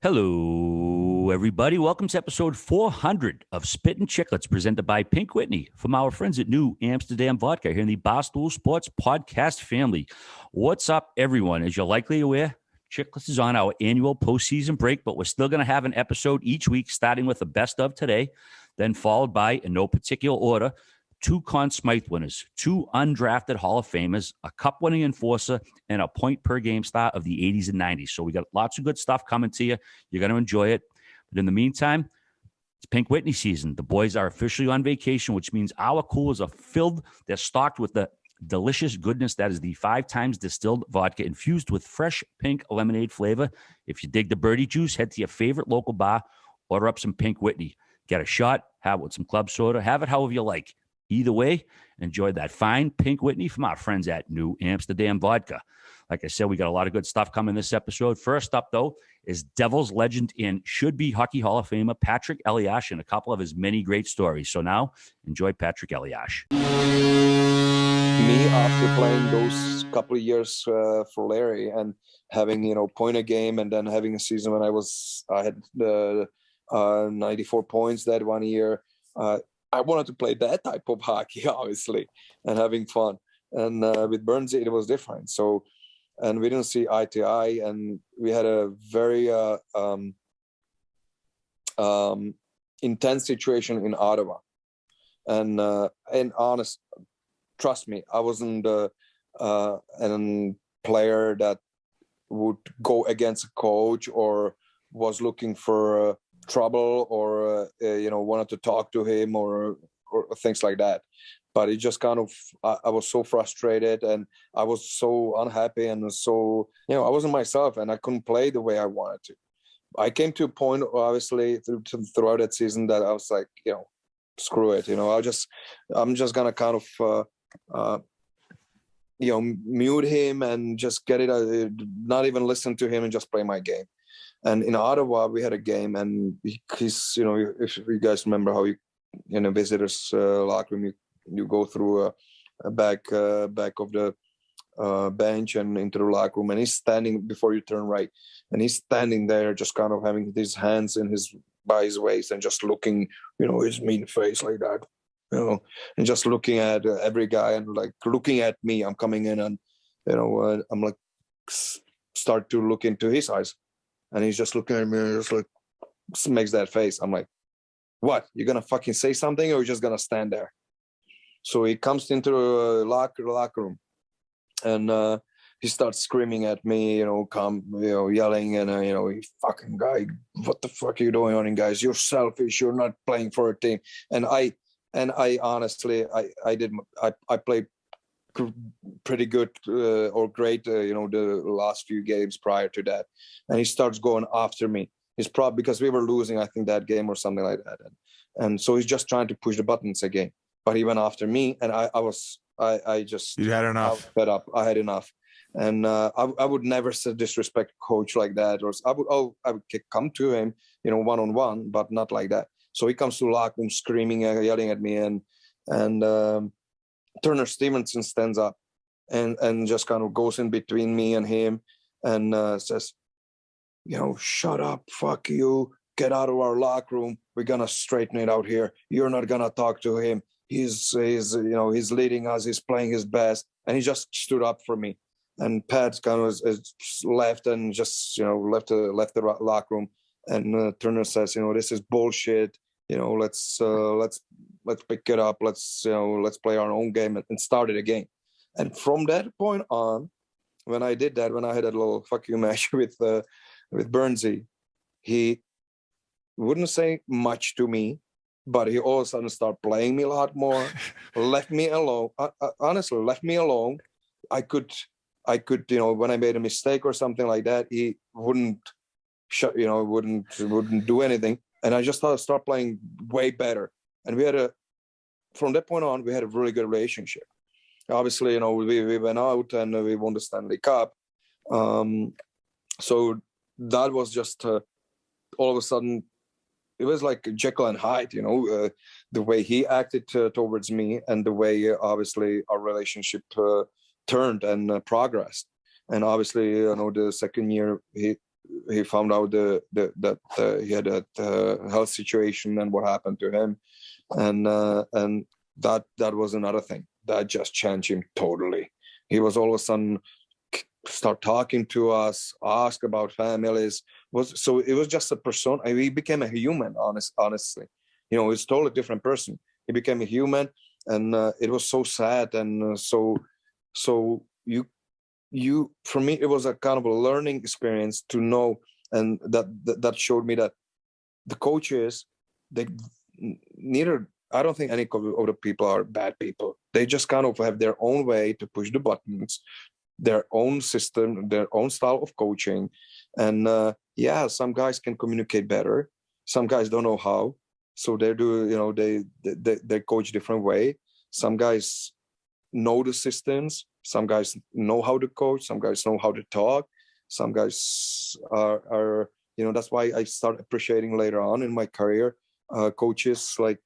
Hello, everybody. Welcome to episode 400 of Spittin' Chiclets, presented by Pink Whitney from our friends at New Amsterdam Vodka here in the Barstool Sports podcast family. What's up, everyone? As you're likely aware, Chiclets is on our annual postseason break, but we're still going to have an episode each week, starting with the best of today, then followed by, in no particular order, 2 Conn Smythe winners, 2 undrafted Hall of Famers, a cup-winning enforcer, and a point-per-game star of the 80s and 90s. So we got lots of good stuff coming to you. You're going to enjoy it. But in the meantime, it's Pink Whitney season. The boys are officially on vacation, which means our coolers are filled. They're stocked with the delicious goodness that is the 5 times distilled vodka infused with fresh pink lemonade flavor. If you dig the birdie juice, head to your favorite local bar, order up some Pink Whitney. Get a shot, have it with some club soda, have it however you like. Either way, enjoy that fine Pink Whitney from our friends at New Amsterdam Vodka. Like I said, we got a lot of good stuff coming this episode. First up, though, is Devils legend and should-be Hockey Hall of Famer Patrik Eliáš and a couple of his many great stories. So now, enjoy Patrik Eliáš. Me, after playing those couple of years for Larry and having, point a game, and then having a season when I had 94 points that one year, I wanted to play that type of hockey, obviously, and having fun. And with Burnsy, it was different. So, and we didn't see eye to eye, and we had a very intense situation in Ottawa. And honest, trust me, I wasn't a player that would go against a coach or was looking for trouble or wanted to talk to him or things like that. But it just kind of, I was so frustrated and I was so unhappy and so, I wasn't myself and I couldn't play the way I wanted to. I came to a point, obviously, throughout that season that I was like, screw it. I'm just gonna kind of mute him and just get it, not even listen to him and just play my game. And in Ottawa, we had a game, and he's, if you guys remember how you, visitors locker room, you go through a back of the bench and into the locker room, and he's standing before you turn right, and he's standing there, just kind of having his hands by his waist and just looking, his mean face like that, and just looking at every guy and like looking at me. I'm coming in and, I'm like, start to look into his eyes. And he's just looking at me and just like makes that face. I'm like, what? You're going to fucking say something or you're just going to stand there? So he comes into the locker room and he starts screaming at me, yelling and, you fucking guy, what the fuck are you doing on, guys? You're selfish. You're not playing for a team. And I honestly, I played pretty good or great, the last few games prior to that. And he starts going after me. He's probably because we were losing, I think, that game or something like that. And so he's just trying to push the buttons again. But he went after me, and I just you had enough. Fed up. I had enough. And I would never disrespect a coach like that. Or I would come to him, one-on-one, but not like that. So he comes to the locker room screaming, yelling at me, and Turner Stevenson stands up and just kind of goes in between me and him and says, shut up, fuck you, get out of our locker room. We're going to straighten it out here. You're not going to talk to him. He's leading us. He's playing his best. And he just stood up for me. And Pat kind of left and just, left the locker room. And Turner says, this is bullshit. Let's pick it up. Let's play our own game and start it again. And from that point on, when I did that, when I had a little fuck you match with Burnsy, he wouldn't say much to me, but he all of a sudden started playing me a lot more, left me alone. Honestly, left me alone. I could, when I made a mistake or something like that, he wouldn't do anything. And I just thought start playing way better. And from that point on, we had a really good relationship. Obviously, we went out and we won the Stanley Cup. So that was just all of a sudden, it was like Jekyll and Hyde, the way he acted towards me and the way, obviously, our relationship turned and progressed. And obviously, the second year, he found out that he had a health situation and what happened to him, and that was another thing that just changed him totally. He was all of a sudden start talking to us, ask about families. So it was just a person. He became a human. Honestly, he's totally different person. He became a human, and it was so sad. And so you for me, it was a kind of a learning experience to know, and that showed me that the coaches, they neither. I don't think any of the people are bad people. They just kind of have their own way to push the buttons, their own system, their own style of coaching. And some guys can communicate better. Some guys don't know how. So they do, they coach different way. Some guys know the systems. Some guys know how to coach. Some guys know how to talk. Some guys are that's why I start appreciating later on in my career coaches like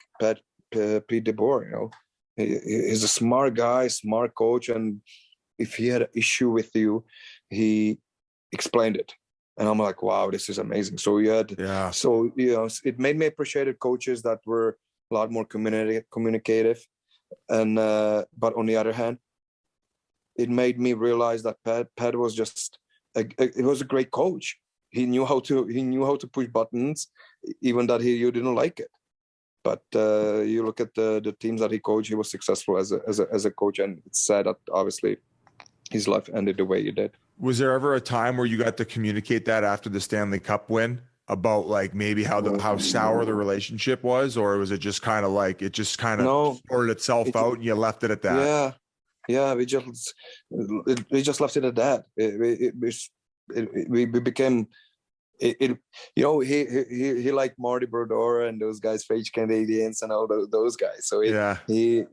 Pete DeBoer. He's a smart guy, smart coach, and if he had an issue with you, he explained it, and I'm like, wow, this is amazing. So it made me appreciate coaches that were a lot more communicative, and but on the other hand, it made me realize that Pat was just it was a great coach. He knew how to push buttons, even that you didn't like it. But you look at the teams that he coached, he was successful as a coach, and it's sad that obviously his life ended the way it did. Was there ever a time where you got to communicate that after the Stanley Cup win about like maybe how sour the relationship was, or was it just kind of like it just kind of sorted itself out and you left it at that? Yeah, we just left it at that. We became. He liked Marty Brodeur and those guys, French Canadians and all those guys. So he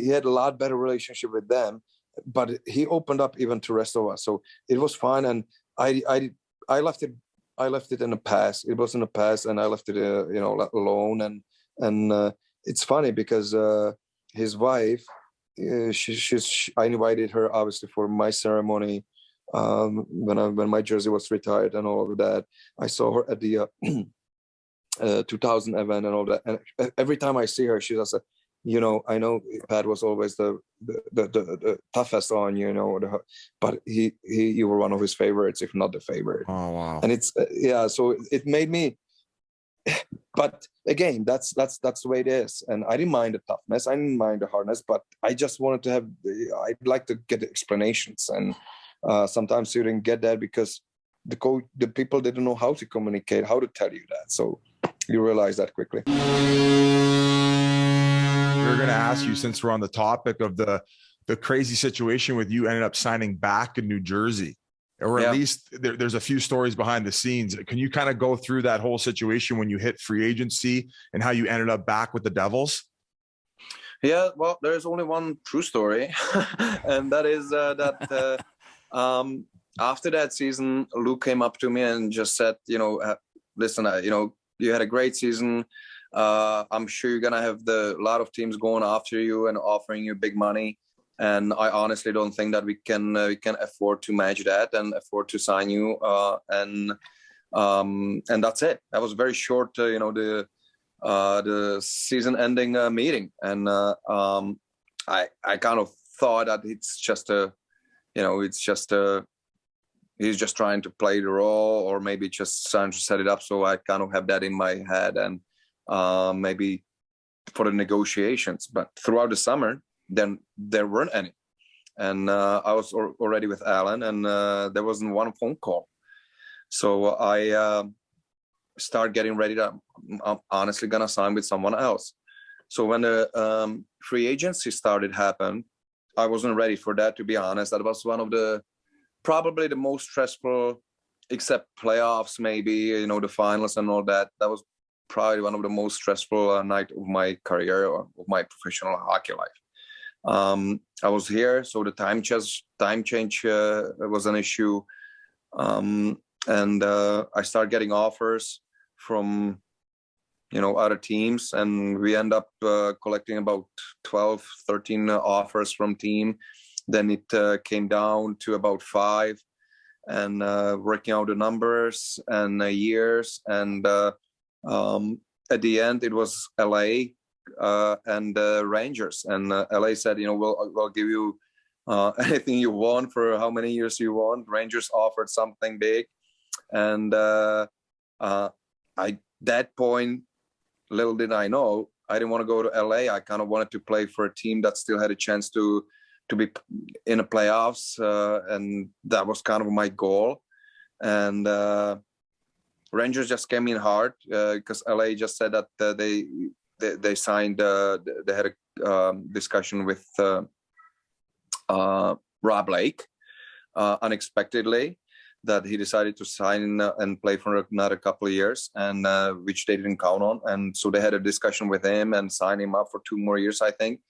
had a lot better relationship with them, but he opened up even to the rest of us. So it was fine, and I left it in the past. It was in the past, and I left it alone. And it's funny because his wife, I invited her obviously for my ceremony. When my jersey was retired and all of that, I saw her at the 2000 event and all that. And every time I see her, she does I know Pat was always the toughest on you, but you were one of his favorites, if not the favorite. Oh wow! And it's so it made me. But again, that's the way it is. And I didn't mind the toughness, I didn't mind the hardness, but I just wanted to have. I'd like to get the explanations and. Sometimes you didn't get that because the people didn't know how to communicate, how to tell you that. So you realize that quickly. We're going to ask you, since we're on the topic of the crazy situation with you ended up signing back in New Jersey, or at least there's a few stories behind the scenes. Can you kind of go through that whole situation when you hit free agency and how you ended up back with the Devils? Yeah, well, there's only one true story, and that is that after that season, Luke came up to me and just said, listen, you had a great season. I'm sure you're gonna have a lot of teams going after you and offering you big money, and I honestly don't think that we can afford to match that and afford to sign you. And that's it. That was very short. The season-ending meeting, and I kind of thought that it's just he's just trying to play the role, or maybe just trying to set it up. So I kind of have that in my head, and maybe for the negotiations. But throughout the summer, then there weren't any, and I was already with Alan, and there wasn't one phone call. So I start getting ready that I'm honestly gonna sign with someone else. So when the free agency started happen, I wasn't ready for that, to be honest. That was one of probably the most stressful, except playoffs, maybe, the finals and all that. That was probably one of the most stressful night of my career or of my professional hockey life. I was here, so the time change was an issue. And I started getting offers from, other teams, and we end up collecting about 12, 13 offers from team. Then it came down to about 5. and working out the numbers and years. And at the end, it was LA and Rangers. And LA said, we'll give you anything you want for how many years you want. Rangers offered something big. And that point, little did I know, I didn't want to go to LA. I kind of wanted to play for a team that still had a chance to be in the playoffs, and that was kind of my goal. And Rangers just came in hard because LA just said that they signed. They had a discussion with Rob Lake unexpectedly, that he decided to sign and play for another couple of years, and which they didn't count on. And so they had a discussion with him and signed him up for 2 more years, I think.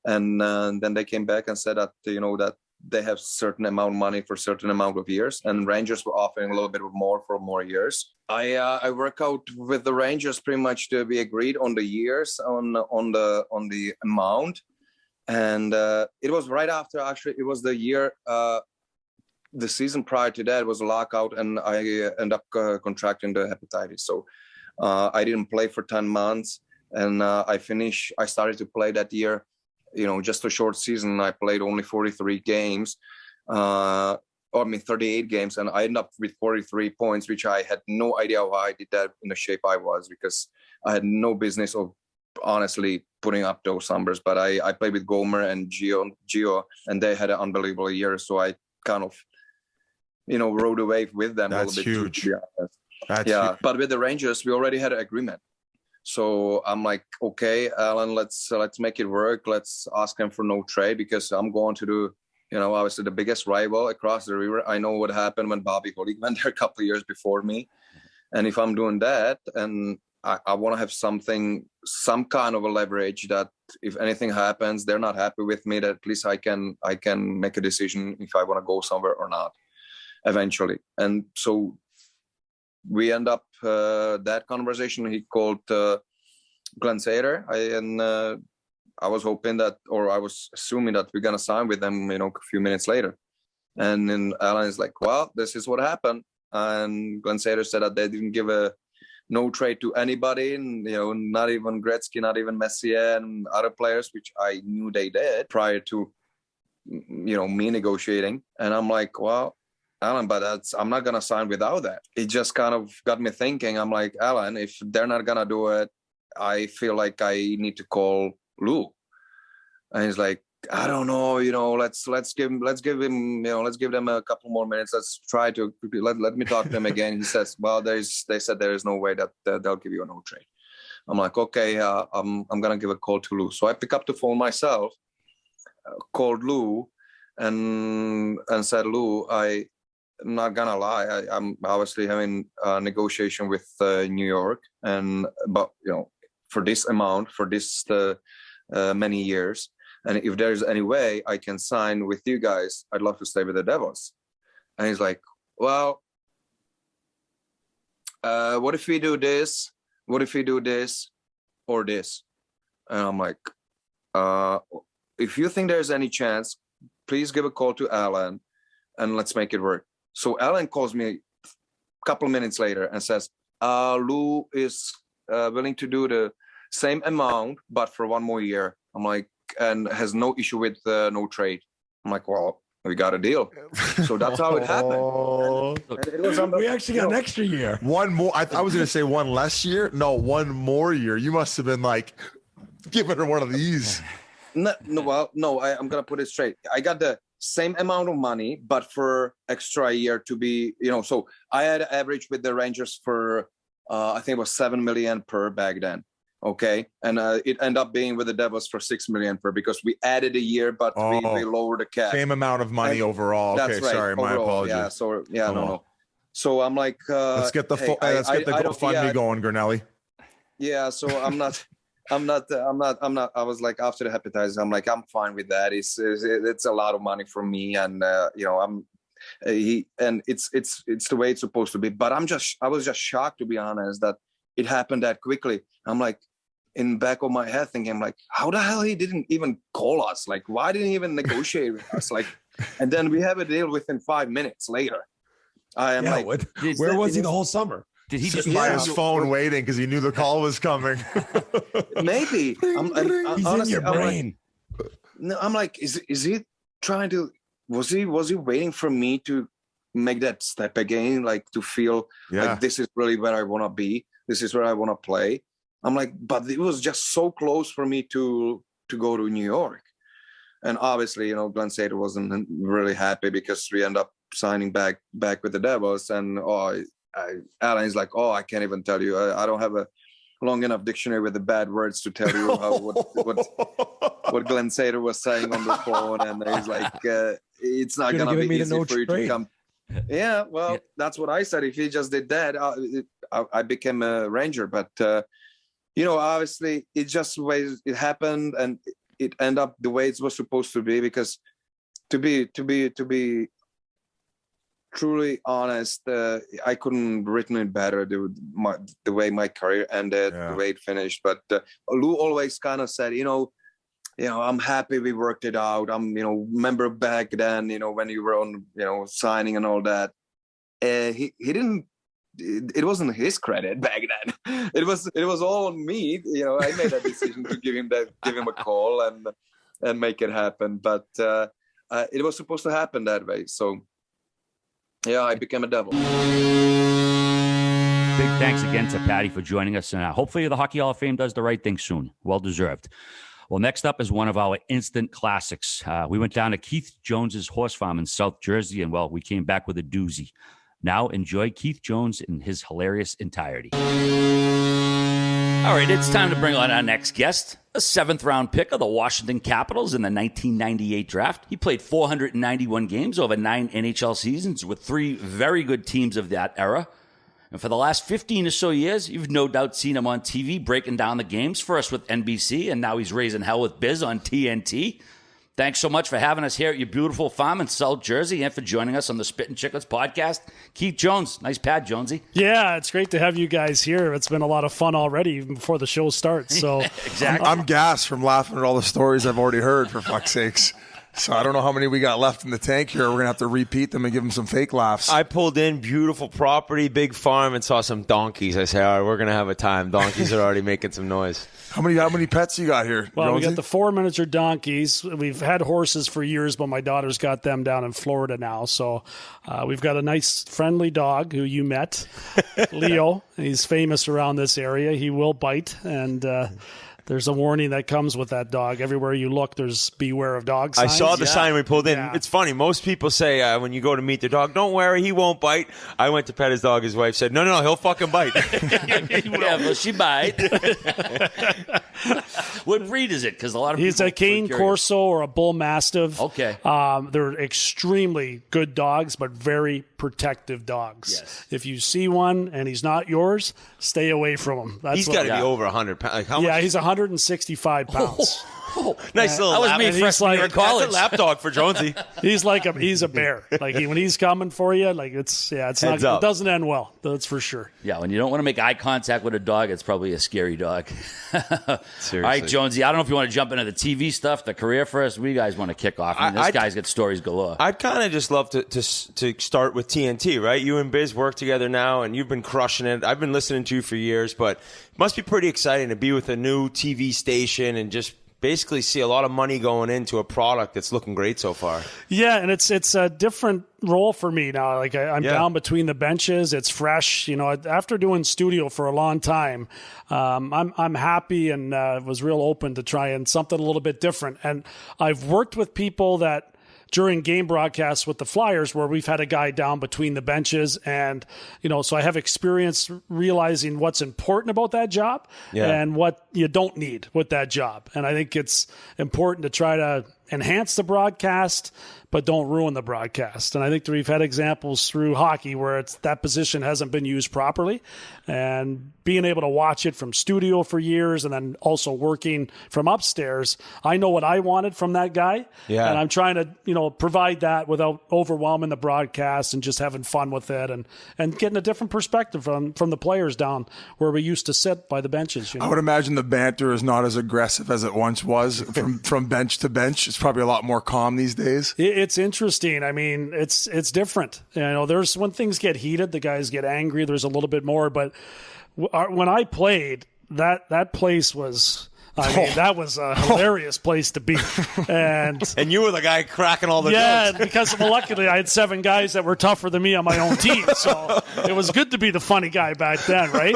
And then they came back and said that, that they have certain amount of money for a certain amount of years, and Rangers were offering a little bit more for more years. I work out with the Rangers pretty much to be agreed on the years, on the amount. And it was right after, actually, it was the year, the season prior to that was a lockout, and I ended up contracting the hepatitis. So I didn't play for 10 months, and I started to play that year, just a short season. I played only 43 games, 38 games, and I ended up with 43 points, which I had no idea how I did that in the shape I was, because I had no business of honestly putting up those numbers. But I played with Gomer and Gio, and they had an unbelievable year. So I kind of, rode away with them. That's a little bit. Huge. To be honest. That's yeah. huge. But with the Rangers, we already had an agreement. So I'm like, okay, Alan, let's make it work. Let's ask him for no trade, because I'm going to do, obviously the biggest rival across the river. I know what happened when Bobby Holik went there a couple of years before me. And if I'm doing that, and I want to have some kind of a leverage that if anything happens, they're not happy with me, that at least I can make a decision if I want to go somewhere or not eventually. And so we end up that conversation. He called Glenn Sater, and I was hoping that, or I was assuming that we're gonna sign with them, a few minutes later. And then Alan is like, "Well, this is what happened." And Glenn Sater said that they didn't give a no trade to anybody, and not even Gretzky, not even Messier and other players, which I knew they did prior to me negotiating. And I'm like, well, Alan, but I'm not gonna sign without that. It just kind of got me thinking. I'm like, Alan, if they're not gonna do it, I feel like I need to call Lou. And he's like, I don't know, let's give them a couple more minutes. Let's try to let me talk to them again. He says, well, they said there is no way that they'll give you a no trade. I'm like, okay, I'm gonna give a call to Lou. So I pick up the phone myself, called Lou, and said, Lou, I'm not gonna lie, I'm obviously having a negotiation with New York, but for this amount, for this many years, and if there's any way I can sign with you guys, I'd love to stay with the Devils. And he's like, well, what if we do this? What if we do this or this? And I'm like, if you think there's any chance, please give a call to Alan and let's make it work. So Alan calls me a couple of minutes later and says, Lou is willing to do the same amount, but for 1 more year. I'm like, and has no issue with no trade. I'm like, well, we got a deal. So that's how it happened. And it was we actually got an extra year. One more. I was going to say one less year. No, 1 more year. You must have been like, giving her one of these. No, I'm going to put it straight. I got the same amount of money, but for extra year to be, so I had average with the Rangers for, I think it was 7 million per back then. Okay. And it ended up being with the Devils for 6 million per, because we added a year, but we lowered the cap. Same amount of money overall. Okay. Right, sorry. overall, my apologies. Yeah. So no. So I'm like, let's get the GoFundMe going, Granelli. Yeah. So I'm not, I was like, after the hepatitis, I'm like, I'm fine with that. It's a lot of money for me. And, it's the way it's supposed to be, but I was just shocked, to be honest, that it happened that quickly. I'm like, in the back of my head thinking, like, how the hell he didn't even call us? Like, why didn't he even negotiate with us? Like, and then we have a deal within 5 minutes later. I am where was he the whole summer? Did he just by his phone waiting because he knew the call was coming? Maybe. He's honestly, in your brain. I'm like, is he trying to? Was he waiting for me to make that step again, like to feel like this is really where I want to be. This is where I want to play. I'm like, but it was just so close for me to go to New York. And obviously, Glenn Sater wasn't really happy because we end up signing back with the Devils. And Alan's like, I can't even tell you. I don't have a long enough dictionary with the bad words to tell you what Glenn Sater was saying on the phone. And he's like, it's not going to be easy for you to come. Yeah, well, that's what I said. If he just did that, I became a Ranger. But, obviously it just it happened and it ended up the way it was supposed to be, because to be truly honest, I couldn't have written it better. The way my career ended, the way it finished. But Lou always kind of said, I'm happy we worked it out. Remember back then, when you were on, signing and all that. He didn't. It wasn't his credit back then. It was all on me. I made that decision to give him a call and make it happen. But it was supposed to happen that way. So yeah, I became a Devil. Big thanks again to Patty for joining us. And hopefully the Hockey Hall of Fame does the right thing soon. Well deserved. Well, next up is one of our instant classics. We went down to Keith Jones's horse farm in South Jersey, and we came back with a doozy. Now enjoy Keith Jones in his hilarious entirety. All right, it's time to bring on our next guest, a 7th-round pick of the Washington Capitals in the 1998 draft. He played 491 games over 9 NHL seasons with 3 very good teams of that era. And for the last 15 or so years, you've no doubt seen him on TV breaking down the games, first with NBC, and now he's raising hell with Biz on TNT. Thanks so much for having us here at your beautiful farm in South Jersey and for joining us on the Spittin' Chiclets podcast. Keith Jones. Nice pad, Jonesy. Yeah, it's great to have you guys here. It's been a lot of fun already, even before the show starts. So exactly. I'm gassed from laughing at all the stories I've already heard, for fuck's sakes. So I don't know how many we got left in the tank here. We're going to have to repeat them and give them some fake laughs. I pulled in, beautiful property, big farm, and saw some donkeys. I said, all right, we're going to have a time. Donkeys are already making some noise. How many pets you got here, Well, Jonesy? we got the 4 miniature donkeys. We've had horses for years, but my daughter's got them down in Florida now. So we've got a nice, friendly dog who you met, Leo. He's famous around this area. He will bite, and there's a warning that comes with that dog. Everywhere you look, there's beware of dog signs. I saw the sign we pulled in. Yeah. It's funny. Most people say when you go to meet their dog, don't worry, he won't bite. I went to pet his dog. His wife said, no, he'll fucking bite. Yeah, well, she bite. What breed is it? Because a lot of He's a Cane Corso or a Bull Mastiff. Okay. They're extremely good dogs, but very protective dogs. Yes. If you see one and he's not yours, stay away from him. He's got to be over 100 pounds. Like, how much? He's 165 pounds. Nice little that was lap. me freshman year in college. That's a lap dog for Jonesy. He's a bear. Like when he's coming for you, it doesn't end well. That's for sure. Yeah, when you don't want to make eye contact with a dog, it's probably a scary dog. Seriously. All right, Jonesy, I don't know if you want to jump into the TV stuff, the career first. What do you guys want to kick off? This guy's got stories galore. I'd kind of just love to start with TNT, right? You and Biz work together now, and you've been crushing it. I've been listening to you for years, but it must be pretty exciting to be with a new TV station and just basically see a lot of money going into a product that's looking great so far. Yeah, and it's a different role for me now. Like I'm down between the benches. It's fresh. After doing studio for a long time, I'm happy and was real open to trying something a little bit different. And I've worked with people that during game broadcasts with the Flyers where we've had a guy down between the benches and, so I have experience realizing what's important about that job and what you don't need with that job. And I think it's important to try to enhance the broadcast, but don't ruin the broadcast. And I think that we've had examples through hockey where that position hasn't been used properly, and being able to watch it from studio for years and then also working from upstairs, I know what I wanted from that guy. Yeah. And I'm trying to, provide that without overwhelming the broadcast and just having fun with it and getting a different perspective from the players down where we used to sit by the benches. I would imagine the banter is not as aggressive as it once was from bench to bench, It's probably a lot more calm these days. It's interesting. I mean, it's different. There's when things get heated, the guys get angry. There's a little bit more. But when I played, that place was. That was a hilarious place to be. And you were the guy cracking all the jokes. Because luckily I had 7 guys that were tougher than me on my own team. So it was good to be the funny guy back then, right?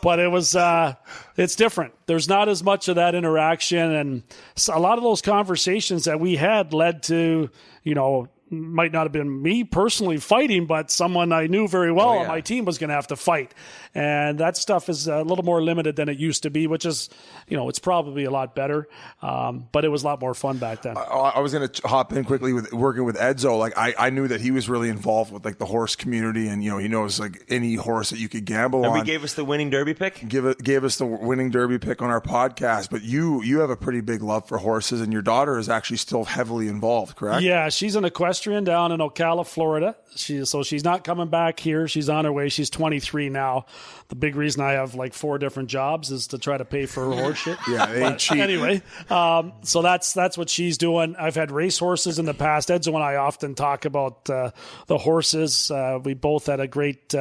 But it was it's different. There's not as much of that interaction. And a lot of those conversations that we had led to, might not have been me personally fighting, but someone I knew very well on my team was going to have to fight. And that stuff is a little more limited than it used to be, which is, it's probably a lot better. But it was a lot more fun back then. I was going to hop in quickly with working with Edzo. Like I knew that he was really involved with like the horse community, and he knows like any horse that you could gamble on. And he gave us the winning Derby pick. Gave us the winning Derby pick on our podcast. But you have a pretty big love for horses, and your daughter is actually still heavily involved, correct? Yeah, she's an equestrian down in Ocala, Florida. She's not coming back here. She's on her way. She's 23 now. The big reason I have like 4 different jobs is to try to pay for her horse shit. Yeah, they ain't cheap. Anyway, so that's what she's doing. I've had race horses in the past. Edzo and I often talk about the horses. We both had a great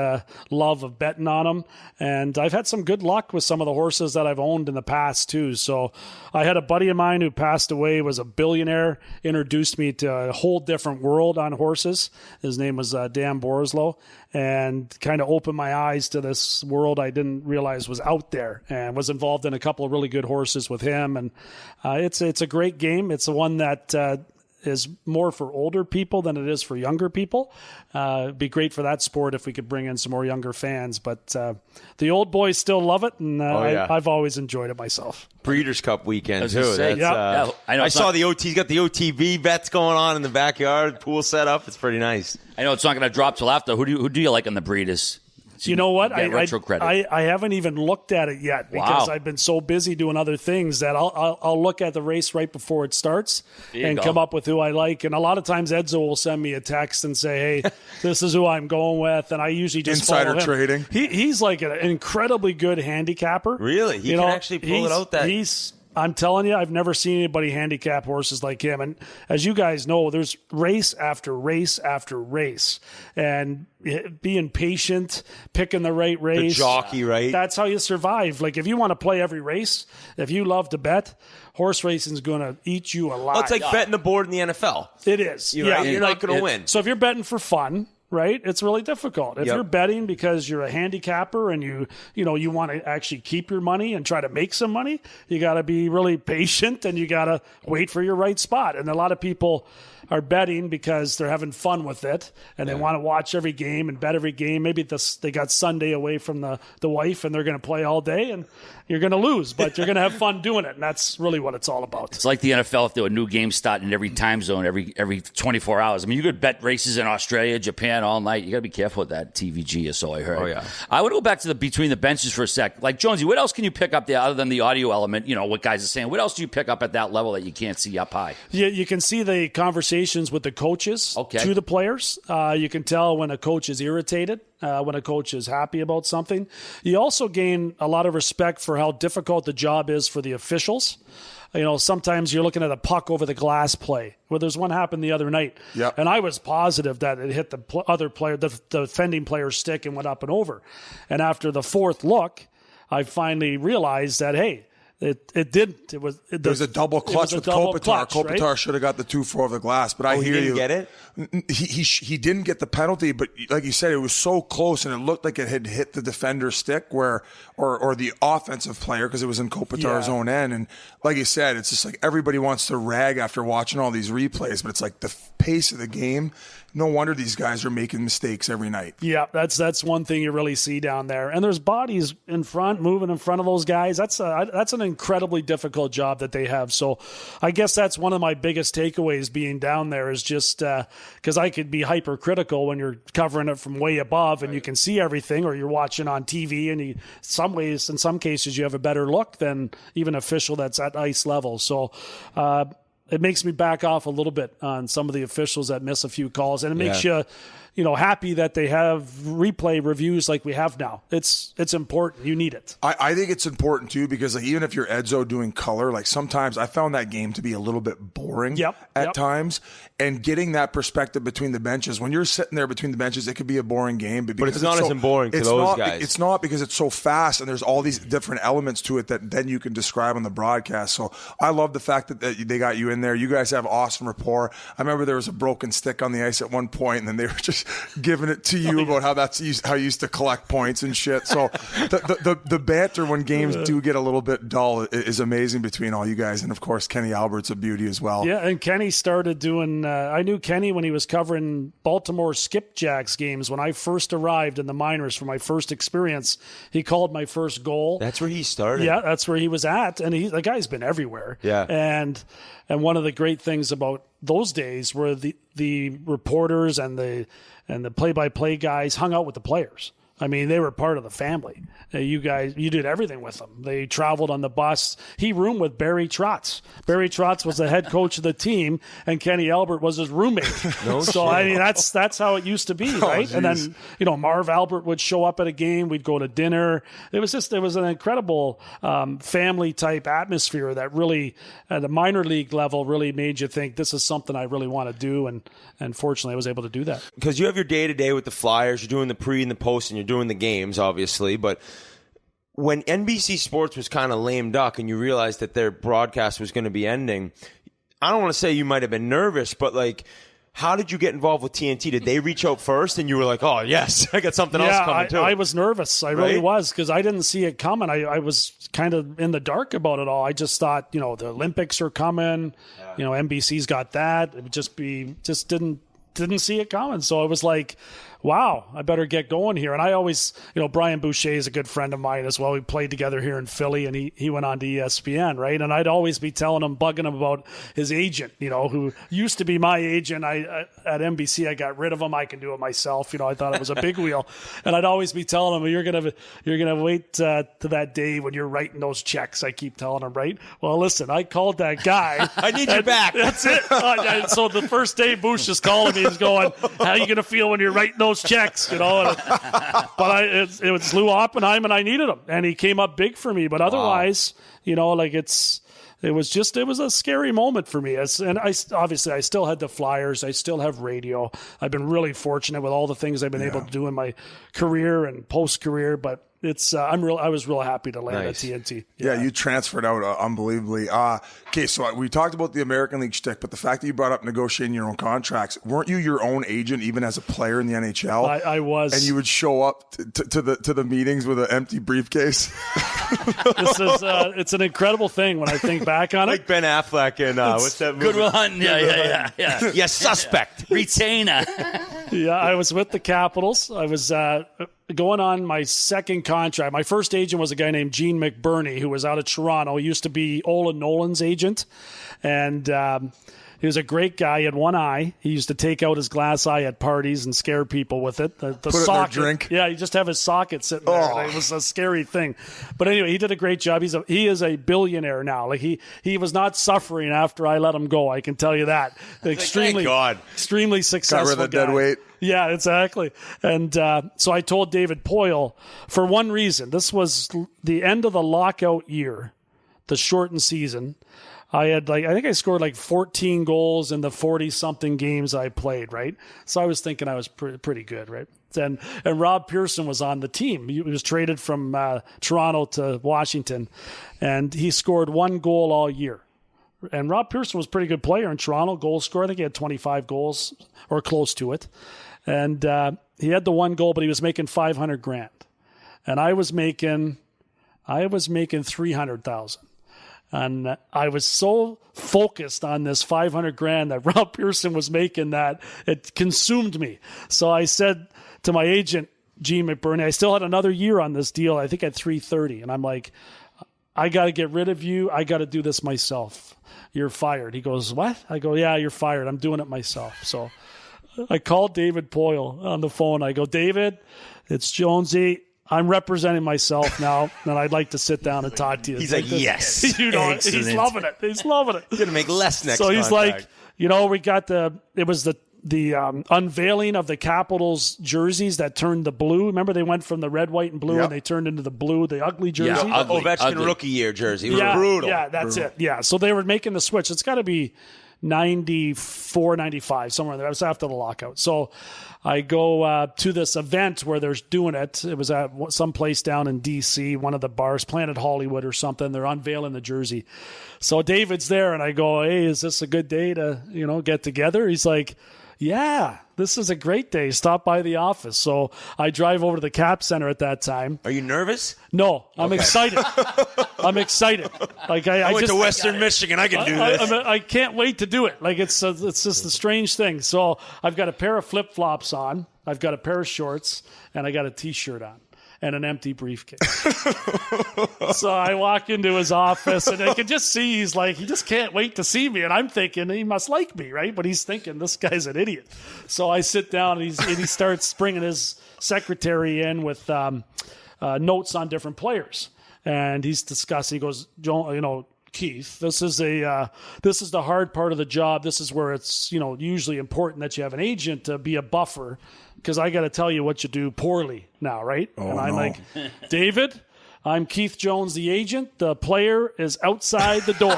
love of betting on them, and I've had some good luck with some of the horses that I've owned in the past too. So I had a buddy of mine who passed away, was a billionaire, introduced me to a whole different world on horses. His name was Dan Borslow, and kind of opened my eyes to this world I didn't realize was out there, and was involved in a couple of really good horses with him. And it's a great game. It's the one that is more for older people than it is for younger people. It'd be great for that sport if we could bring in some more younger fans. But the old boys still love it, and I've always enjoyed it myself. Breeders' Cup weekend too. I know. I saw the OT. He's got the OTB bets going on in the backyard, pool set up. It's pretty nice. I know it's not going to drop till after. Who do you like in the Breeders? You know what? I haven't even looked at it yet because I've been so busy doing other things that I'll look at the race right before it starts and come up with who I like. And a lot of times Edzo will send me a text and say, hey, this is who I'm going with. And I usually just insider follow him. Trading. He's like an incredibly good handicapper. Really? He can actually pull it out I'm telling you, I've never seen anybody handicap horses like him. And as you guys know, there's race after race after race. And being patient, picking the right race. The jockey, right? That's how you survive. Like, if you want to play every race, if you love to bet, horse racing is going to eat you alive. Well, it's like betting the board in the NFL. It is. You're not going to win. So if you're betting for fun, right, it's really difficult. If you're betting because you're a handicapper and you want to actually keep your money and try to make some money, you got to be really patient and you got to wait for your right spot. And a lot of people are betting because they're having fun with it and they want to watch every game and bet every game. Maybe they got Sunday away from the wife and they're going to play all day, and you're going to lose, but you're going to have fun doing it. And that's really what it's all about. It's like the NFL if there were new games starting in every time zone, every 24 hours. I mean, you could bet races in Australia, Japan all night. You got to be careful with that TVG, or so I heard. Oh, yeah. I would go back to the between the benches for a sec. Like, Jonesy, what else can you pick up there other than the audio element? What guys are saying. What else do you pick up at that level that you can't see up high? Yeah, you can see the conversations with the coaches to the players. You can tell when a coach is irritated, when a coach is happy about something. You also gain a lot of respect for how difficult the job is for the officials. Sometimes you're looking at a puck over the glass play. Well, there's one happened the other night, and I was positive that it hit the other player, the defending player's stick, and went up and over. And after the 4th look, I finally realized that, hey, it didn't. There was a double clutch with Kopitar. Kopitar right? should have got the 2-4 of the glass, but I hear you. He didn't get it? He didn't get the penalty, but like you said, it was so close, and it looked like it had hit the defender's stick or the offensive player, because it was in Kopitar's own end. And like you said, it's just like everybody wants to rag after watching all these replays, but it's like the pace of the game. No wonder these guys are making mistakes every night. Yeah, that's one thing you really see down there. And there's bodies in front, moving in front of those guys. That's an incredibly difficult job that they have. So I guess that's one of my biggest takeaways being down there, is just because I could be hypercritical when you're covering it from way above and you can see everything, or you're watching on TV and in some cases you have a better look than even official that's at ice level. So it makes me back off a little bit on some of the officials that miss a few calls, and it makes you happy that they have replay reviews like we have now. It's important. You need it. I think it's important too, because like, even if you're Edzo doing color, like sometimes I found that game to be a little bit boring at times, and getting that perspective between the benches. When you're sitting there between the benches, it could be a boring game, but it's not as boring to those guys. It's not, because it's so fast and there's all these different elements to it that then you can describe on the broadcast. So I love the fact that they got you in there. You guys have awesome rapport. I remember there was a broken stick on the ice at one point, and then they were just giving it to you about how how you used to collect points and shit. So the banter when games do get a little bit dull is amazing between all you guys. And of course, Kenny Albert's a beauty as well. Yeah, and Kenny started doing, I knew Kenny when he was covering Baltimore Skipjacks games. When I first arrived in the minors for my first experience, he called my first goal. That's where he started. Yeah, that's where he was at. And the guy's been everywhere. Yeah. And one of the great things about those days were the reporters and the play-by-play guys hung out with the players. I mean, they were part of the family. You did everything with them. They traveled on the bus. He roomed with Barry Trotz. Barry Trotz was the head coach of the team, and Kenny Albert was his roommate. I mean, that's how it used to be, right? And then, Marv Albert would show up at a game. We'd go to dinner. It was an incredible family type atmosphere that really, at the minor league level, really made you think this is something I really want to do. And fortunately, I was able to do that. Because you have your day-to-day with the Flyers. You're doing the pre and the post, and you're doing the games, obviously. But when NBC Sports was kind of lame duck and you realized that their broadcast was going to be ending, I don't want to say you might have been nervous, but like, how did you get involved with TNT? Did they reach out first and you were like, oh, yes, I got something else coming too? I was nervous. I really was, because I didn't see it coming. I was kind of in the dark about it all. I just thought, the Olympics are coming. Yeah. NBC's got that. It would just didn't see it coming. So it was like, wow, I better get going here. And I always, Brian Boucher is a good friend of mine as well. We played together here in Philly, and he went on to ESPN, right? And I'd always be telling him, bugging him about his agent, who used to be my agent. At NBC, I got rid of him. I can do it myself. I thought it was a big wheel. And I'd always be telling him, you're gonna wait to that day when you're writing those checks. I keep telling him, right? Well, listen, I called that guy. I need you back. That's it. So the first day, Bush is calling me. He's going, how are you going to feel when you're writing those checks? But it was Lou Oppenheim, and I needed him, and he came up big for me. But otherwise, it was a scary moment for me. And I still had the Flyers. I still have radio. I've been really fortunate with all the things I've been able to do in my career and post career, but it's I was real happy to land at TNT. Yeah, you transferred out unbelievably. Okay, so we talked about the American League shtick, but the fact that you brought up negotiating your own contracts, weren't you your own agent even as a player in the NHL? I was, and you would show up to the meetings with an empty briefcase. It's an incredible thing when I think back on it. Like Ben Affleck in what's that movie? Good One. Yeah. Yeah, Suspect. Retainer. Yeah, I was with the Capitals. I was going on my second contract. My first agent was a guy named Gene McBurney, who was out of Toronto. He used to be Ola Nolan's agent, and he was a great guy. He had one eye. He used to take out his glass eye at parties and scare people with it. The Put socket, it in their drink. Yeah, you just have his socket sitting there. It was a scary thing. But anyway, he did a great job. He is a billionaire now. Like he was not suffering after I let him go. I can tell you that. Extremely successful. Cover the dead weight. Yeah, exactly. And so I told David Poyle, for one reason. This was the end of the lockout year, the shortened season. I think I scored like 14 goals in the 40-something games I played, right? So I was thinking I was pretty good, right? And Rob Pearson was on the team. He was traded from Toronto to Washington, and he scored one goal all year. And Rob Pearson was a pretty good player in Toronto, goal scorer. I think he had 25 goals or close to it. And he had the one goal, but he was making $500,000. And I was making $300,000. And I was so focused on this $500,000 that Rob Pearson was making that it consumed me. So I said to my agent, Gene McBurney, I still had another year on this deal. I think at $330,000. And I'm like, I got to get rid of you. I got to do this myself. You're fired. He goes, what? I go, yeah, you're fired. I'm doing it myself. So I called David Poyle on the phone. I go, David, it's Jonesy. I'm representing myself now, and I'd like to sit down and talk to you. He's like, yes. He's loving it. He's loving it. You're going to make less next So he's contract. like, we got it was the unveiling of the Capitals jerseys that turned the blue. Remember, they went from the red, white, and blue, and they turned into the blue, the ugly jersey. Yeah, Ovechkin rookie year jersey. It was brutal. Yeah, that's it. Yeah, so they were making the switch. It's got to be 94, 95, somewhere there. It was after the lockout. So I go to this event where they're doing it. It was at some place down in D.C., one of the bars, Planet Hollywood or something. They're unveiling the jersey. So David's there, and I go, hey, is this a good day to, get together? He's like, yeah, this is a great day. Stop by the office. So I drive over to the Cap Center at that time. Are you nervous? No, I'm excited. I'm excited. Like I went to Western Michigan. I can do this. I can't wait to do it. Like it's just a strange thing. So I've got a pair of flip flops on. I've got a pair of shorts, and I got a T-shirt on. And an empty briefcase. So I walk into his office, and I can just see he just can't wait to see me. And I'm thinking he must like me, right? But he's thinking this guy's an idiot. So I sit down, and he starts bringing his secretary in with notes on different players. And he's discussing. He goes, Keith, this is the hard part of the job. This is where it's usually important that you have an agent to be a buffer, because I got to tell you what you do poorly now, right? Oh, and I'm like, David, I'm Keith Jones, the agent. The player is outside the door.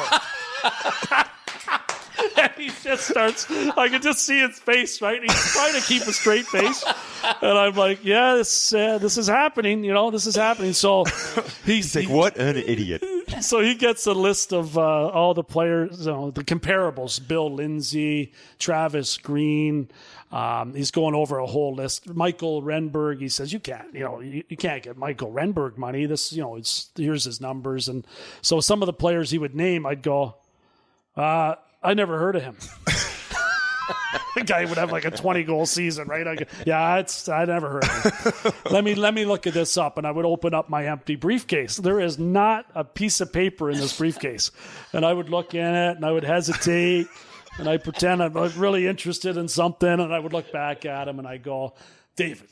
And he just starts, I can just see his face, right? He's trying to keep a straight face. And I'm like, yeah, this is happening. This is happening. So he's like, what an idiot. So he gets a list of all the players, the comparables, Bill Lindsay, Travis Green. He's going over a whole list. Michael Renberg, he says, you can't get Michael Renberg money. This, here's his numbers. And so some of the players he would name, I'd go, I never heard of him. The guy would have like a 20-goal season, right? I never heard of him. Let me look at this up, and I would open up my empty briefcase. There is not a piece of paper in this briefcase, and I would look in it, and I would hesitate, and I pretend I'm really interested in something, and I would look back at him, and I go, David,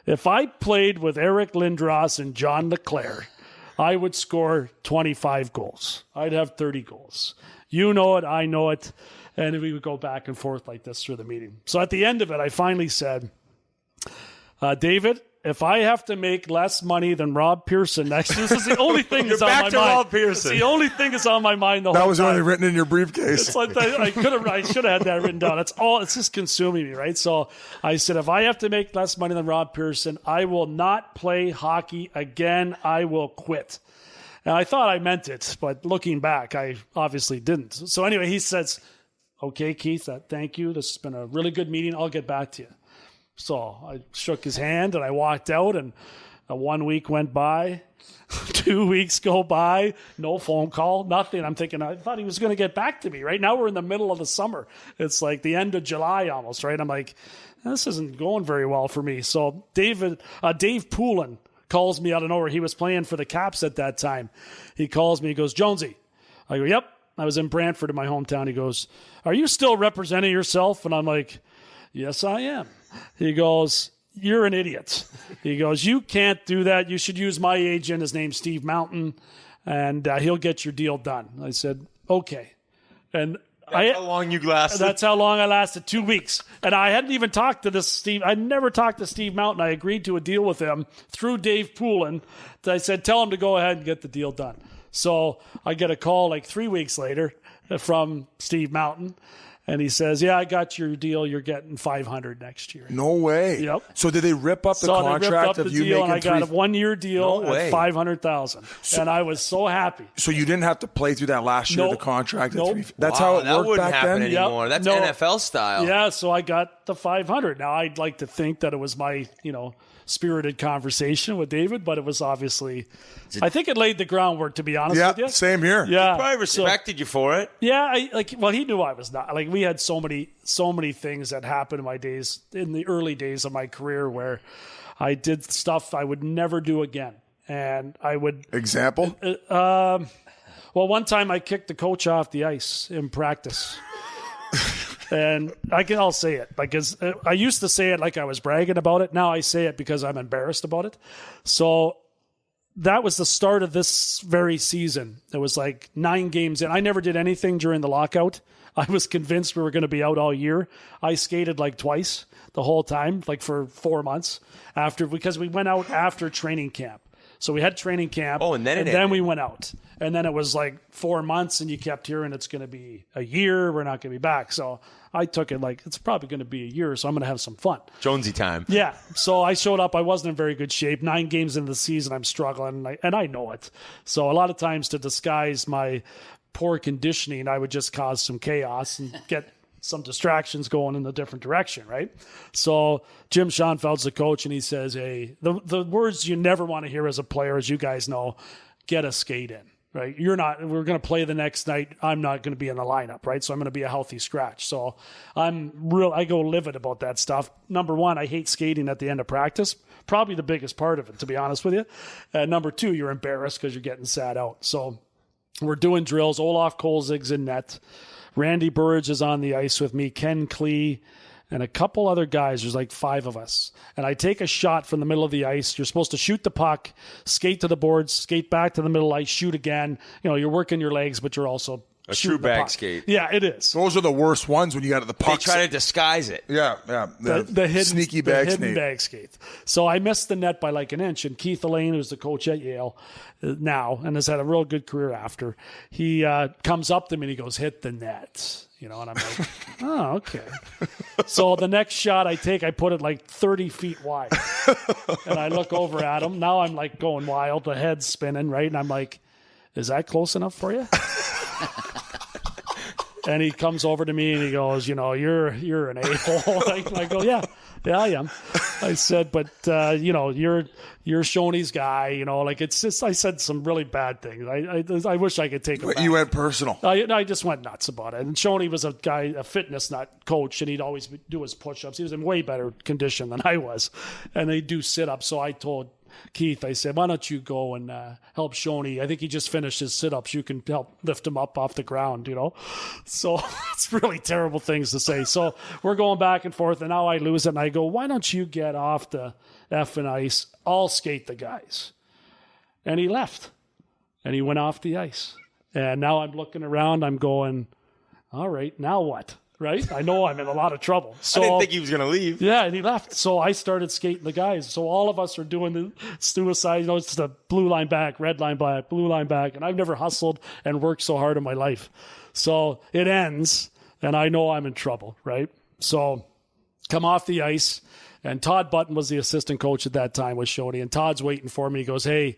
if I played with Erik Lindros and John LeClair, I would score 25 goals. I'd have 30 goals. You know it, I know it. And we would go back and forth like this through the meeting. So at the end of it, I finally said, David, if I have to make less money than Rob Pearson next year, this is the only thing that's on my mind. Rob Pearson. It's the only thing that's on my mind the whole time. That was only written in your briefcase. It's like I should have had that written down. It's just consuming me, right? So I said, if I have to make less money than Rob Pearson, I will not play hockey again. I will quit. And I thought I meant it, but looking back, I obviously didn't. So anyway, he says, okay, Keith, thank you. This has been a really good meeting. I'll get back to you. So I shook his hand, and I walked out, and 1 week went by. 2 weeks go by, no phone call, nothing. I'm thinking, I thought he was going to get back to me. Right now we're in the middle of the summer. It's like the end of July almost, right? I'm like, this isn't going very well for me. So Dave Poulin calls me out of nowhere. He was playing for the Caps at that time. He calls me. He goes, Jonesy. I go, yep. I was in Brantford in my hometown. He goes, are you still representing yourself? And I'm like, yes, I am. He goes, you're an idiot. He goes, you can't do that. You should use my agent. His name's Steve Mountain, and he'll get your deal done. I said, okay. And That's how long you lasted? That's how long I lasted, 2 weeks. And I hadn't even talked to this Steve. I never talked to Steve Mountain. I agreed to a deal with him through Dave Poulin. I said, tell him to go ahead and get the deal done. So I get a call like 3 weeks later from Steve Mountain. And he says, yeah, I got your deal. You're getting $500 next year. No way. Yep. So did they rip up the contract they ripped up of the you deal, making and I got a 1 year deal at $500,000. And I was so happy. So you didn't have to play through that last year of the contract? Nope. That's how it that worked wouldn't back happen then? anymore. That's NFL style. Yeah, so I got the $500. Now, I'd like to think that it was my, spirited conversation with David, but it was obviously, I think it laid the groundwork, to be honest with you. Yeah, same here. Yeah. He probably respected you for it. Yeah, he knew I was not. Like, we had so many things that happened in the early days of my career where I did stuff I would never do again. And I would... Example? Well, one time I kicked the coach off the ice in practice. And I'll say it because I used to say it like I was bragging about it. Now I say it because I'm embarrassed about it. So that was the start of this very season. It was like 9 games in. I never did anything during the lockout. I was convinced we were going to be out all year. I skated like twice the whole time, like for 4 months because we went out after training camp. So we had training camp. Oh, and then we went out. And then it was like 4 months, and you kept hearing it's going to be a year. We're not going to be back. So I took it like it's probably going to be a year, so I'm going to have some fun. Jonesy time. Yeah. So I showed up. I wasn't in very good shape. 9 games into the season, I'm struggling, and I know it. So a lot of times to disguise my poor conditioning, I would just cause some chaos and get some distractions going in a different direction, right? So Jim Schoenfeld's the coach, and he says, hey, the words you never want to hear as a player, as you guys know, get a skate in. Right, we're going to play the next night. I'm not going to be in the lineup, right? So I'm going to be a healthy scratch. So I go livid about that stuff. Number one, I hate skating at the end of practice. Probably the biggest part of it, to be honest with you. Number two, you're embarrassed because you're getting sat out. So we're doing drills. Olaf Kolzig's in net. Randy Burge is on the ice with me. Ken Klee. And a couple other guys. There's like 5 of us. And I take a shot from the middle of the ice. You're supposed to shoot the puck, skate to the boards, skate back to the middle ice, shoot again. You're working your legs, but you're also a true bag skate. Yeah, it is. Those are the worst ones when you got to the puck. They try to disguise it. Yeah. The hidden, sneaky bag hidden bag skate. So I missed the net by like an inch. And Keith Elaine, who's the coach at Yale now and has had a real good career after, he comes up to me and he goes, hit the net. And I'm like, oh, okay. So the next shot I take, I put it like 30 feet wide. And I look over at him. Now I'm like going wild. The head's spinning, right? And I'm like, is that close enough for you? And he comes over to me and he goes, you're an a-hole. I go, yeah, I am. I said, but, you're Shoney's guy, it's just, I said some really bad things. I wish I could take it back. You went personal. I just went nuts about it. And Shoney was a guy, a fitness nut coach, and he'd always do his push-ups. He was in way better condition than I was. And they do sit-ups. So I told Keith, I said, why don't you go and help Shoney? I think he just finished his sit-ups. You can help lift him up off the ground, So it's really terrible things to say. So we're going back and forth, and now I lose it, and I go, why don't you get off the effing ice? I'll skate the guys. And he left, and he went off the ice. And now I'm looking around. I'm going, all right, now what? Right? I know I'm in a lot of trouble. So, I didn't think he was going to leave. Yeah, and he left. So I started skating the guys. So all of us are doing the suicide. It's the blue line back, red line back, blue line back. And I've never hustled and worked so hard in my life. So it ends, and I know I'm in trouble, right? So come off the ice, and Todd Button was the assistant coach at that time with Shoney. And Todd's waiting for me. He goes, hey,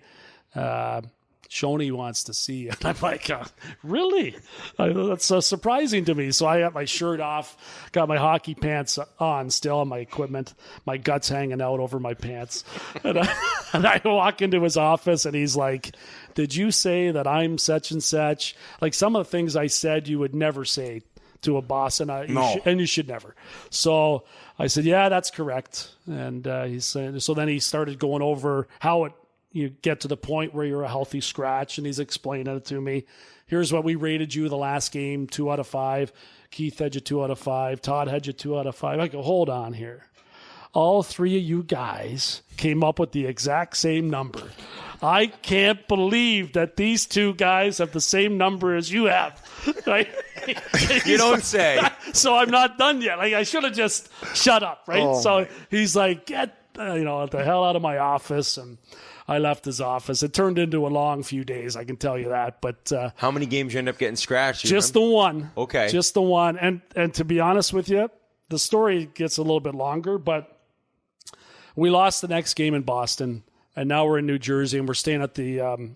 Shoney wants to see you. And I'm like, really? That's surprising to me. So I got my shirt off, got my hockey pants on still, on my equipment, my guts hanging out over my pants. And I walk into his office, and he's like, did you say that I'm such and such? Like some of the things I said you would never say to a boss, and you should never. So I said, yeah, that's correct. And he said, so then he started going over how you get to the point where you're a healthy scratch, and he's explaining it to me. Here's what we rated you the last game, 2 out of 5. Keith had you 2 out of 5. Todd had you 2 out of 5. I go, hold on here. All 3 of you guys came up with the exact same number. I can't believe that these 2 guys have the same number as you have. Right? You don't say. So I'm not done yet. Like I should have just shut up, right? Oh, so he's like, get the hell out of my office, and I left his office. It turned into a long few days, I can tell you that. But how many games you end up getting scratched? Just the one. Okay. Just the one. And to be honest with you, the story gets a little bit longer, but we lost the next game in Boston, and now we're in New Jersey, and we're staying at the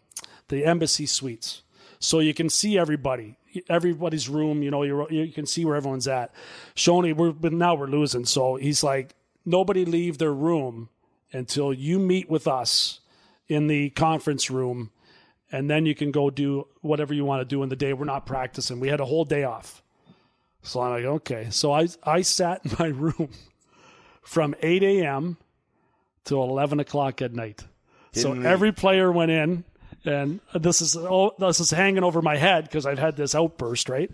Embassy Suites. So you can see everybody's room. You can see where everyone's at. Shoney, now we're losing. So he's like, nobody leave their room until you meet with us in the conference room, and then you can go do whatever you want to do in the day. We're not practicing. We had a whole day off. So I'm like, okay. So I sat in my room from 8 a.m. to 11 o'clock at night. Every player went in, and this is hanging over my head because I've had this outburst, right?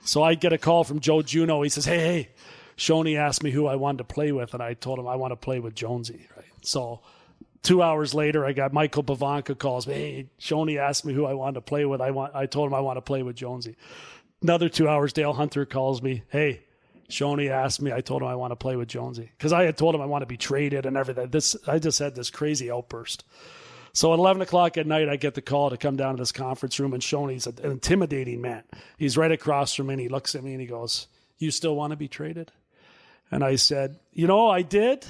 So I get a call from Joe Juneau. He says, hey, Shoney asked me who I wanted to play with, and I told him I want to play with Jonesy, right? So 2 hours later, I got Michael Pavanka calls me. Hey, Shoney asked me who I wanted to play with. I told him I want to play with Jonesy. Another 2 hours, Dale Hunter calls me. Hey, Shoney asked me. I told him I want to play with Jonesy because I had told him I want to be traded and everything. I just had this crazy outburst. So at 11 o'clock at night, I get the call to come down to this conference room, and Shoney's an intimidating man. He's right across from me, and he looks at me and he goes, "You still want to be traded?" And I said, I did,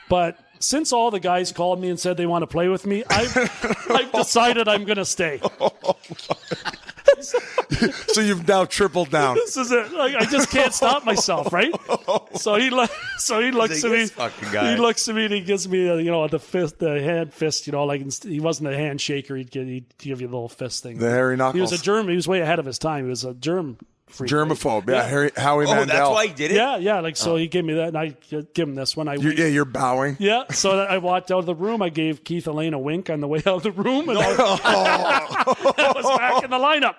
but since all the guys called me and said they want to play with me, I've decided I'm going to stay. So you've now tripled down. This is it. I just can't stop myself, right? So he looks at me. He looks at me and he gives me, the hand fist. He wasn't a handshaker. He'd give you a little fist thing. The hairy knuckles. He was a germ. He was way ahead of his time. He was a germ freak. Germaphobe. Yeah. Howie Mandel. That's why he did it? Yeah. So he gave me that, and I give him this one. You're bowing. Yeah. So I walked out of the room. I gave Keith Elaine a wink on the way out of the room, and I was back in the lineup.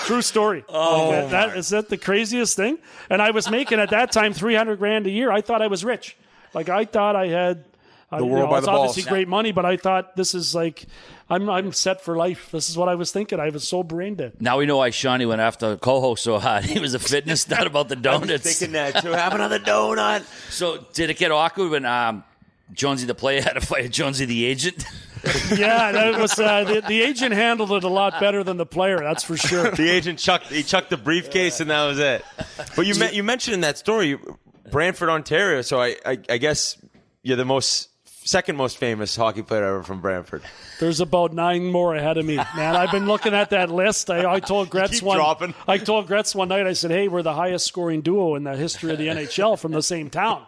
True story. Is that the craziest thing? And I was making at that time $300,000 a year. I thought I was rich. I thought I had the world by the balls. Obviously great money, but I thought this is I'm set for life. This is what I was thinking. I was so brain dead. Now we know why Shawnee went after co-host so hard. He was a fitness nut about the donuts. I was thinking that too. Have another donut. So did it get awkward when Jonesy the player had to fight Jonesy the agent? Yeah, that was the agent handled it a lot better than the player. That's for sure. The agent chucked the briefcase, and that was it. But you mentioned in that story, Brantford, Ontario. So I guess you're the second most famous hockey player ever from Brantford. There's about 9 more ahead of me, man. I've been looking at that list. I told Gretz one night. I said, "Hey, we're the highest scoring duo in the history of the NHL from the same town."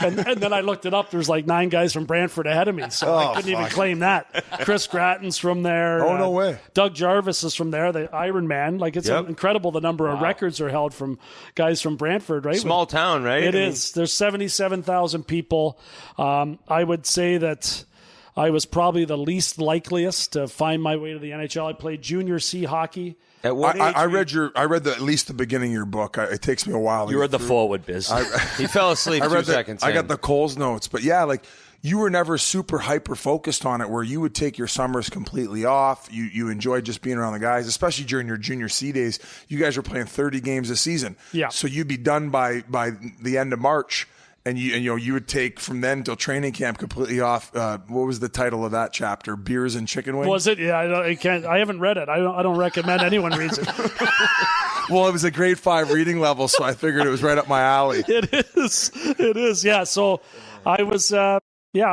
And then I looked it up. There's 9 guys from Brantford ahead of me, so I couldn't even claim that. Chris Gratton's from there. Oh, no way. Doug Jarvis is from there. The Iron Man. It's incredible the number of records are held from guys from Brantford. Right, small town, right? It is. There's 77,000 people. I would say that I was probably the least likeliest to find my way to the NHL. I played junior C hockey. At what age? I read at least the beginning of your book. It takes me a while. You read the forward, Biz. He fell asleep 2 seconds. I got the Coles notes, but yeah, you were never super hyper focused on it, where you would take your summers completely off. You enjoyed just being around the guys, especially during your junior C days. You guys were playing 30 games a season, so you'd be done by the end of March. And you would take from then till training camp completely off. What was the title of that chapter? Beers and Chicken Wings? Was it? Yeah, I haven't read it. I don't recommend anyone reads it. Well, it was a grade 5 reading level, so I figured it was right up my alley. It is. Yeah. So I was. I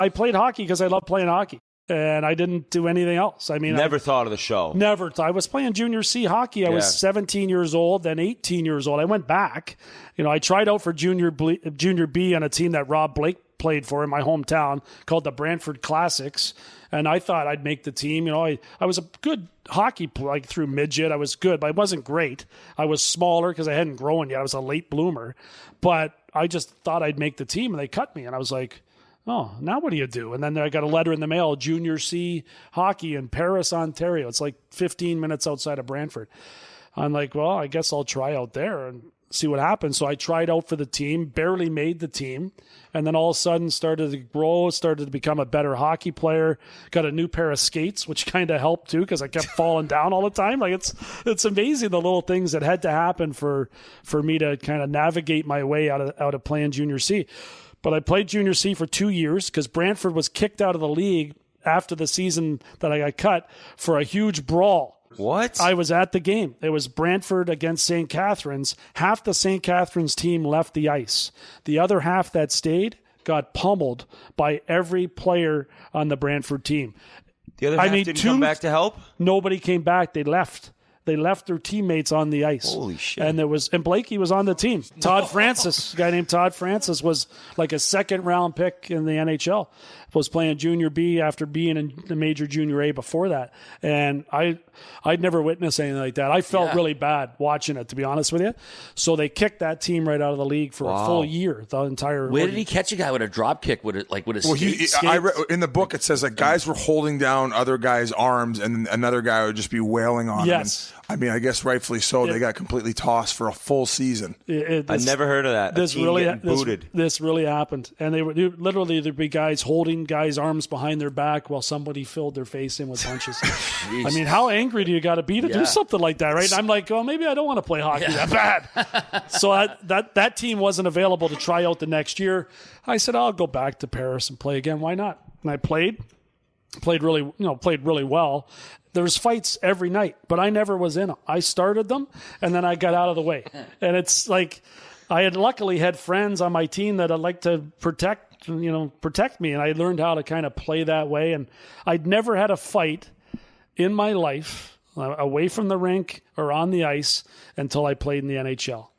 played hockey because I love playing hockey. And I didn't do anything else. I mean, never thought of the show. Never. I was playing junior C hockey. I was 17 years old, then 18 years old. I went back. I tried out for junior B on a team that Rob Blake played for in my hometown called the Brantford Classics. And I thought I'd make the team. I was a good hockey player through midget. I was good, but I wasn't great. I was smaller because I hadn't grown yet. I was a late bloomer. But I just thought I'd make the team, and they cut me. And I was like, oh, now what do you do? And then I got a letter in the mail, junior C hockey in Paris, Ontario. It's 15 minutes outside of Brantford. I'm like, well, I guess I'll try out there and see what happens. So I tried out for the team, barely made the team, and then all of a sudden started to grow, started to become a better hockey player, got a new pair of skates, which kind of helped too because I kept falling down all the time. It's amazing the little things that had to happen for me to kind of navigate my way out of playing junior C. But I played junior C for 2 years because Brantford was kicked out of the league after the season that I got cut for a huge brawl. What? I was at the game. It was Brantford against St. Catharines. Half the St. Catharines team left the ice. The other half that stayed got pummeled by every player on the Brantford team. The other half didn't come back to help? Nobody came back. They left. They left their teammates on the ice. Holy shit. And Blakey was on the team. Todd Francis, a guy named Todd Francis, was like a second-round pick in the NHL. Was playing junior B after being in the major junior A before that. And I'd never witnessed anything like that. I felt really bad watching it, to be honest with you. So they kicked that team right out of the league for a full year, the entire. Where did he catch a guy with a drop kick with his skate? I read, in the book it says guys were holding down other guys' arms and another guy would just be wailing on him. I mean, I guess rightfully so. They got completely tossed for a full season. I never heard of that. This really happened. And there'd be guys holding guys' arms behind their back while somebody filled their face in with punches. I mean, how angry do you got to be to do something like that, right? And I'm like, well, maybe I don't want to play hockey that bad. So that team wasn't available to try out the next year. I said, I'll go back to Paris and play again. Why not? And I played really well. There was fights every night, but I never was in them. I started them, and then I got out of the way. And it's like I had luckily had friends on my team that I'd like to protect me, and I learned how to kind of play that way. And I'd never had a fight in my life away from the rink or on the ice until I played in the NHL.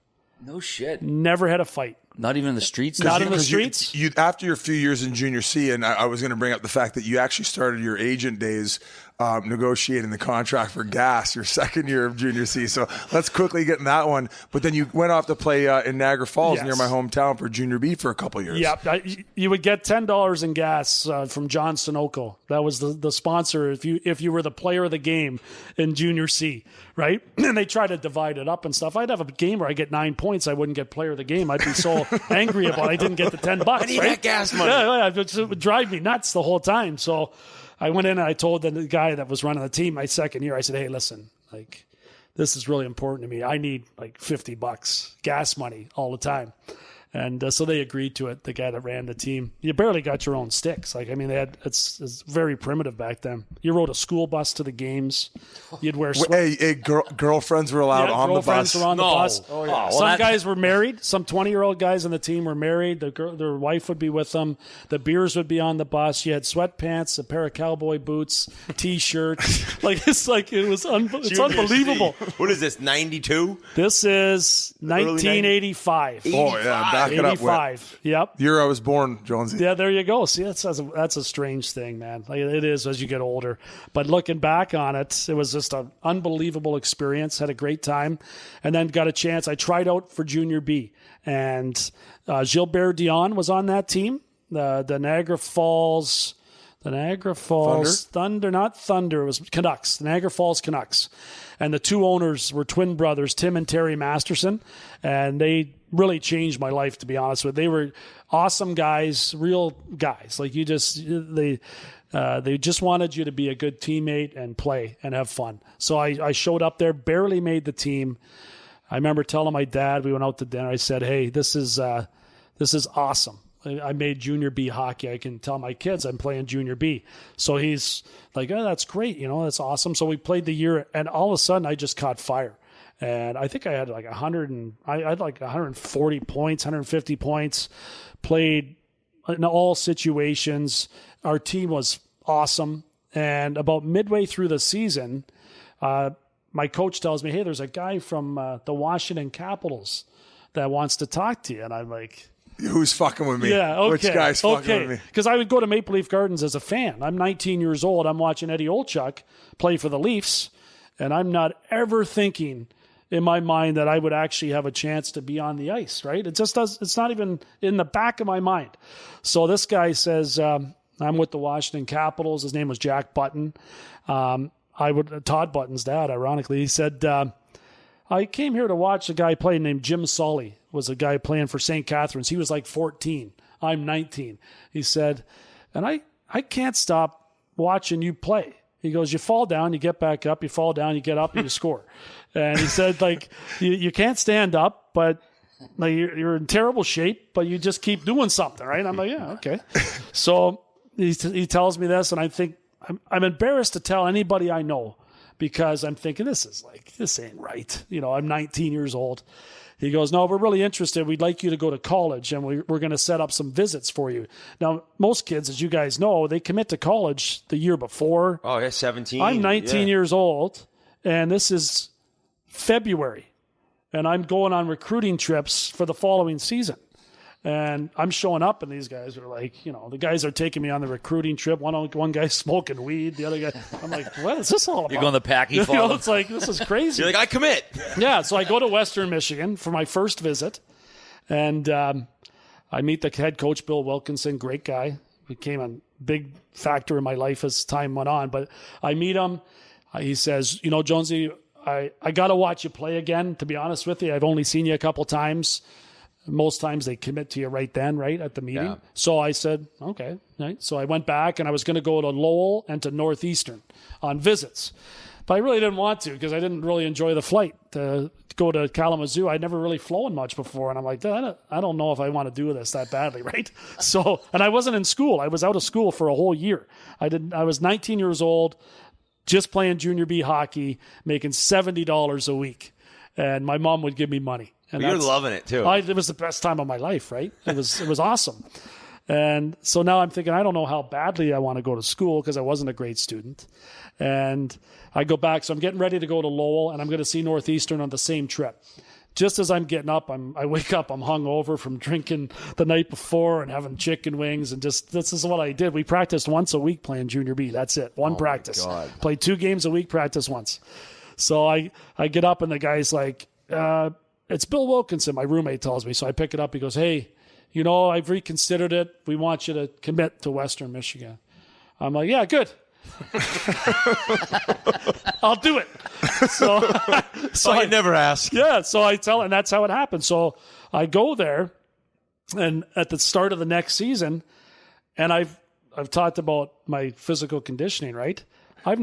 No shit. Never had a fight. Not even in the streets? Not in the streets? You after your few years in Junior C, and I was going to bring up the fact that you actually started your agent days negotiating the contract for gas your second year of Junior C. So let's quickly get in that one. But then you went off to play in Niagara Falls near my hometown for Junior B for a couple of years. Yeah, you would get $10 in gas from John Sunoco. That was the sponsor if you were the player of the game in Junior C, right? And they try to divide it up and stuff. I'd have a game where I get 9 points. I wouldn't get player of the game. I'd be so angry about I didn't get the $10. I need that gas money. Yeah, it would drive me nuts the whole time. So I went in and I told the guy that was running the team my second year, I said, hey, listen, like, this is really important to me. I need like $50 gas money all the time. And so they agreed to it, the guy that ran the team. You barely got your own sticks. Like, I mean, it's very primitive back then. You rode a school bus to the games. You'd wear girlfriends were allowed on the bus. Girlfriends were on the bus. Oh, yeah. Some guys were married. Some 20-year-old guys on the team were married. Their wife would be with them. The beers would be on the bus. You had sweatpants, a pair of cowboy boots, T-shirts. It was unbelievable. What is this, 92? This is 1985. Oh, yeah. 85. Yep. Year I was born, Jonesy. Yeah, there you go. See, that's a strange thing, man. Like, it is as you get older. But looking back on it, it was just an unbelievable experience. Had a great time. And then got a chance. I tried out for Junior B. And Gilbert Dion was on that team. The Niagara Falls Thunder, not Thunder. It was Canucks, the Niagara Falls Canucks. And the two owners were twin brothers, Tim and Terry Masterson. And they really changed my life, to be honest with you. They were awesome guys, real guys. Like, they just wanted you to be a good teammate and play and have fun. So I showed up there, barely made the team. I remember telling my dad, we went out to dinner. I said, hey, this is awesome. I made Junior B hockey. I can tell my kids I'm playing Junior B. So he's like, oh, that's great. That's awesome. So we played the year, and all of a sudden I just caught fire. And I think I had like 140 points, 150 points, played in all situations. Our team was awesome. And about midway through the season, my coach tells me, hey, there's a guy from the Washington Capitals that wants to talk to you. And I'm like, who's fucking with me? Yeah, okay. Which guy's fucking with me? Because I would go to Maple Leaf Gardens as a fan. I'm 19 years old. I'm watching Eddie Olchuk play for the Leafs, and I'm not ever thinking in my mind that I would actually have a chance to be on the ice, right? It just does. It's not even in the back of my mind. So this guy says, I'm with the Washington Capitals. His name was Jack Button. Todd Button's dad, ironically. He said, I came here to watch a guy play named Jim Sully. Was a guy playing for St. Catharines. He was like 14. I'm 19. He said, and I can't stop watching you play. He goes, you fall down, you get back up, you fall down, you get up, and you score. And he said, like, you can't stand up, but like, you're in terrible shape, but you just keep doing something, right? I'm like, yeah, okay. So he tells me this, and I think I'm embarrassed to tell anybody I know, because I'm thinking, this ain't right. I'm 19 years old. He goes, no, we're really interested. We'd like you to go to college, and we're going to set up some visits for you. Now, most kids, as you guys know, they commit to college the year before. Oh, yeah, 17. I'm 19 years old, and this is February, and I'm going on recruiting trips for the following season. And I'm showing up, and these guys are like, the guys are taking me on the recruiting trip. One guy's smoking weed. The other guy, I'm like, what is this all about? You're going to Packy Fall. It's like, this is crazy. You're like, I commit. Yeah, so I go to Western Michigan for my first visit, and I meet the head coach, Bill Wilkinson, great guy. Became a big factor in my life as time went on. But I meet him. He says, Jonesy, I got to watch you play again. To be honest with you, I've only seen you a couple times. Most times they commit to you right then, right at the meeting. Yeah. So I said, okay. Right. So I went back and I was going to go to Lowell and to Northeastern on visits. But I really didn't want to because I didn't really enjoy the flight to go to Kalamazoo. I'd never really flown much before. And I'm like, I don't know if I want to do this that badly, right? So, and I wasn't in school. I was out of school for a whole year. I was 19 years old, just playing junior B hockey, making $70 a week. And my mom would give me money. And you're loving it too. It was the best time of my life, right? It was awesome. And so now I'm thinking, I don't know how badly I want to go to school because I wasn't a great student. And I go back. So I'm getting ready to go to Lowell, and I'm going to see Northeastern on the same trip. Just as I'm getting up, I wake up, I'm hungover from drinking the night before and having chicken wings. And just, this is what I did. We practiced once a week playing junior B. That's it. One practice. Played 2 games a week, practice once. So I get up, and the guy's like, it's Bill Wilkinson, my roommate tells me. So I pick it up. He goes, hey, I've reconsidered it. We want you to commit to Western Michigan. I'm like, yeah, good. I'll do it. So I never ask. Yeah. So I tell, and that's how it happened. So I go there, and at the start of the next season, and I've talked about my physical conditioning, right? I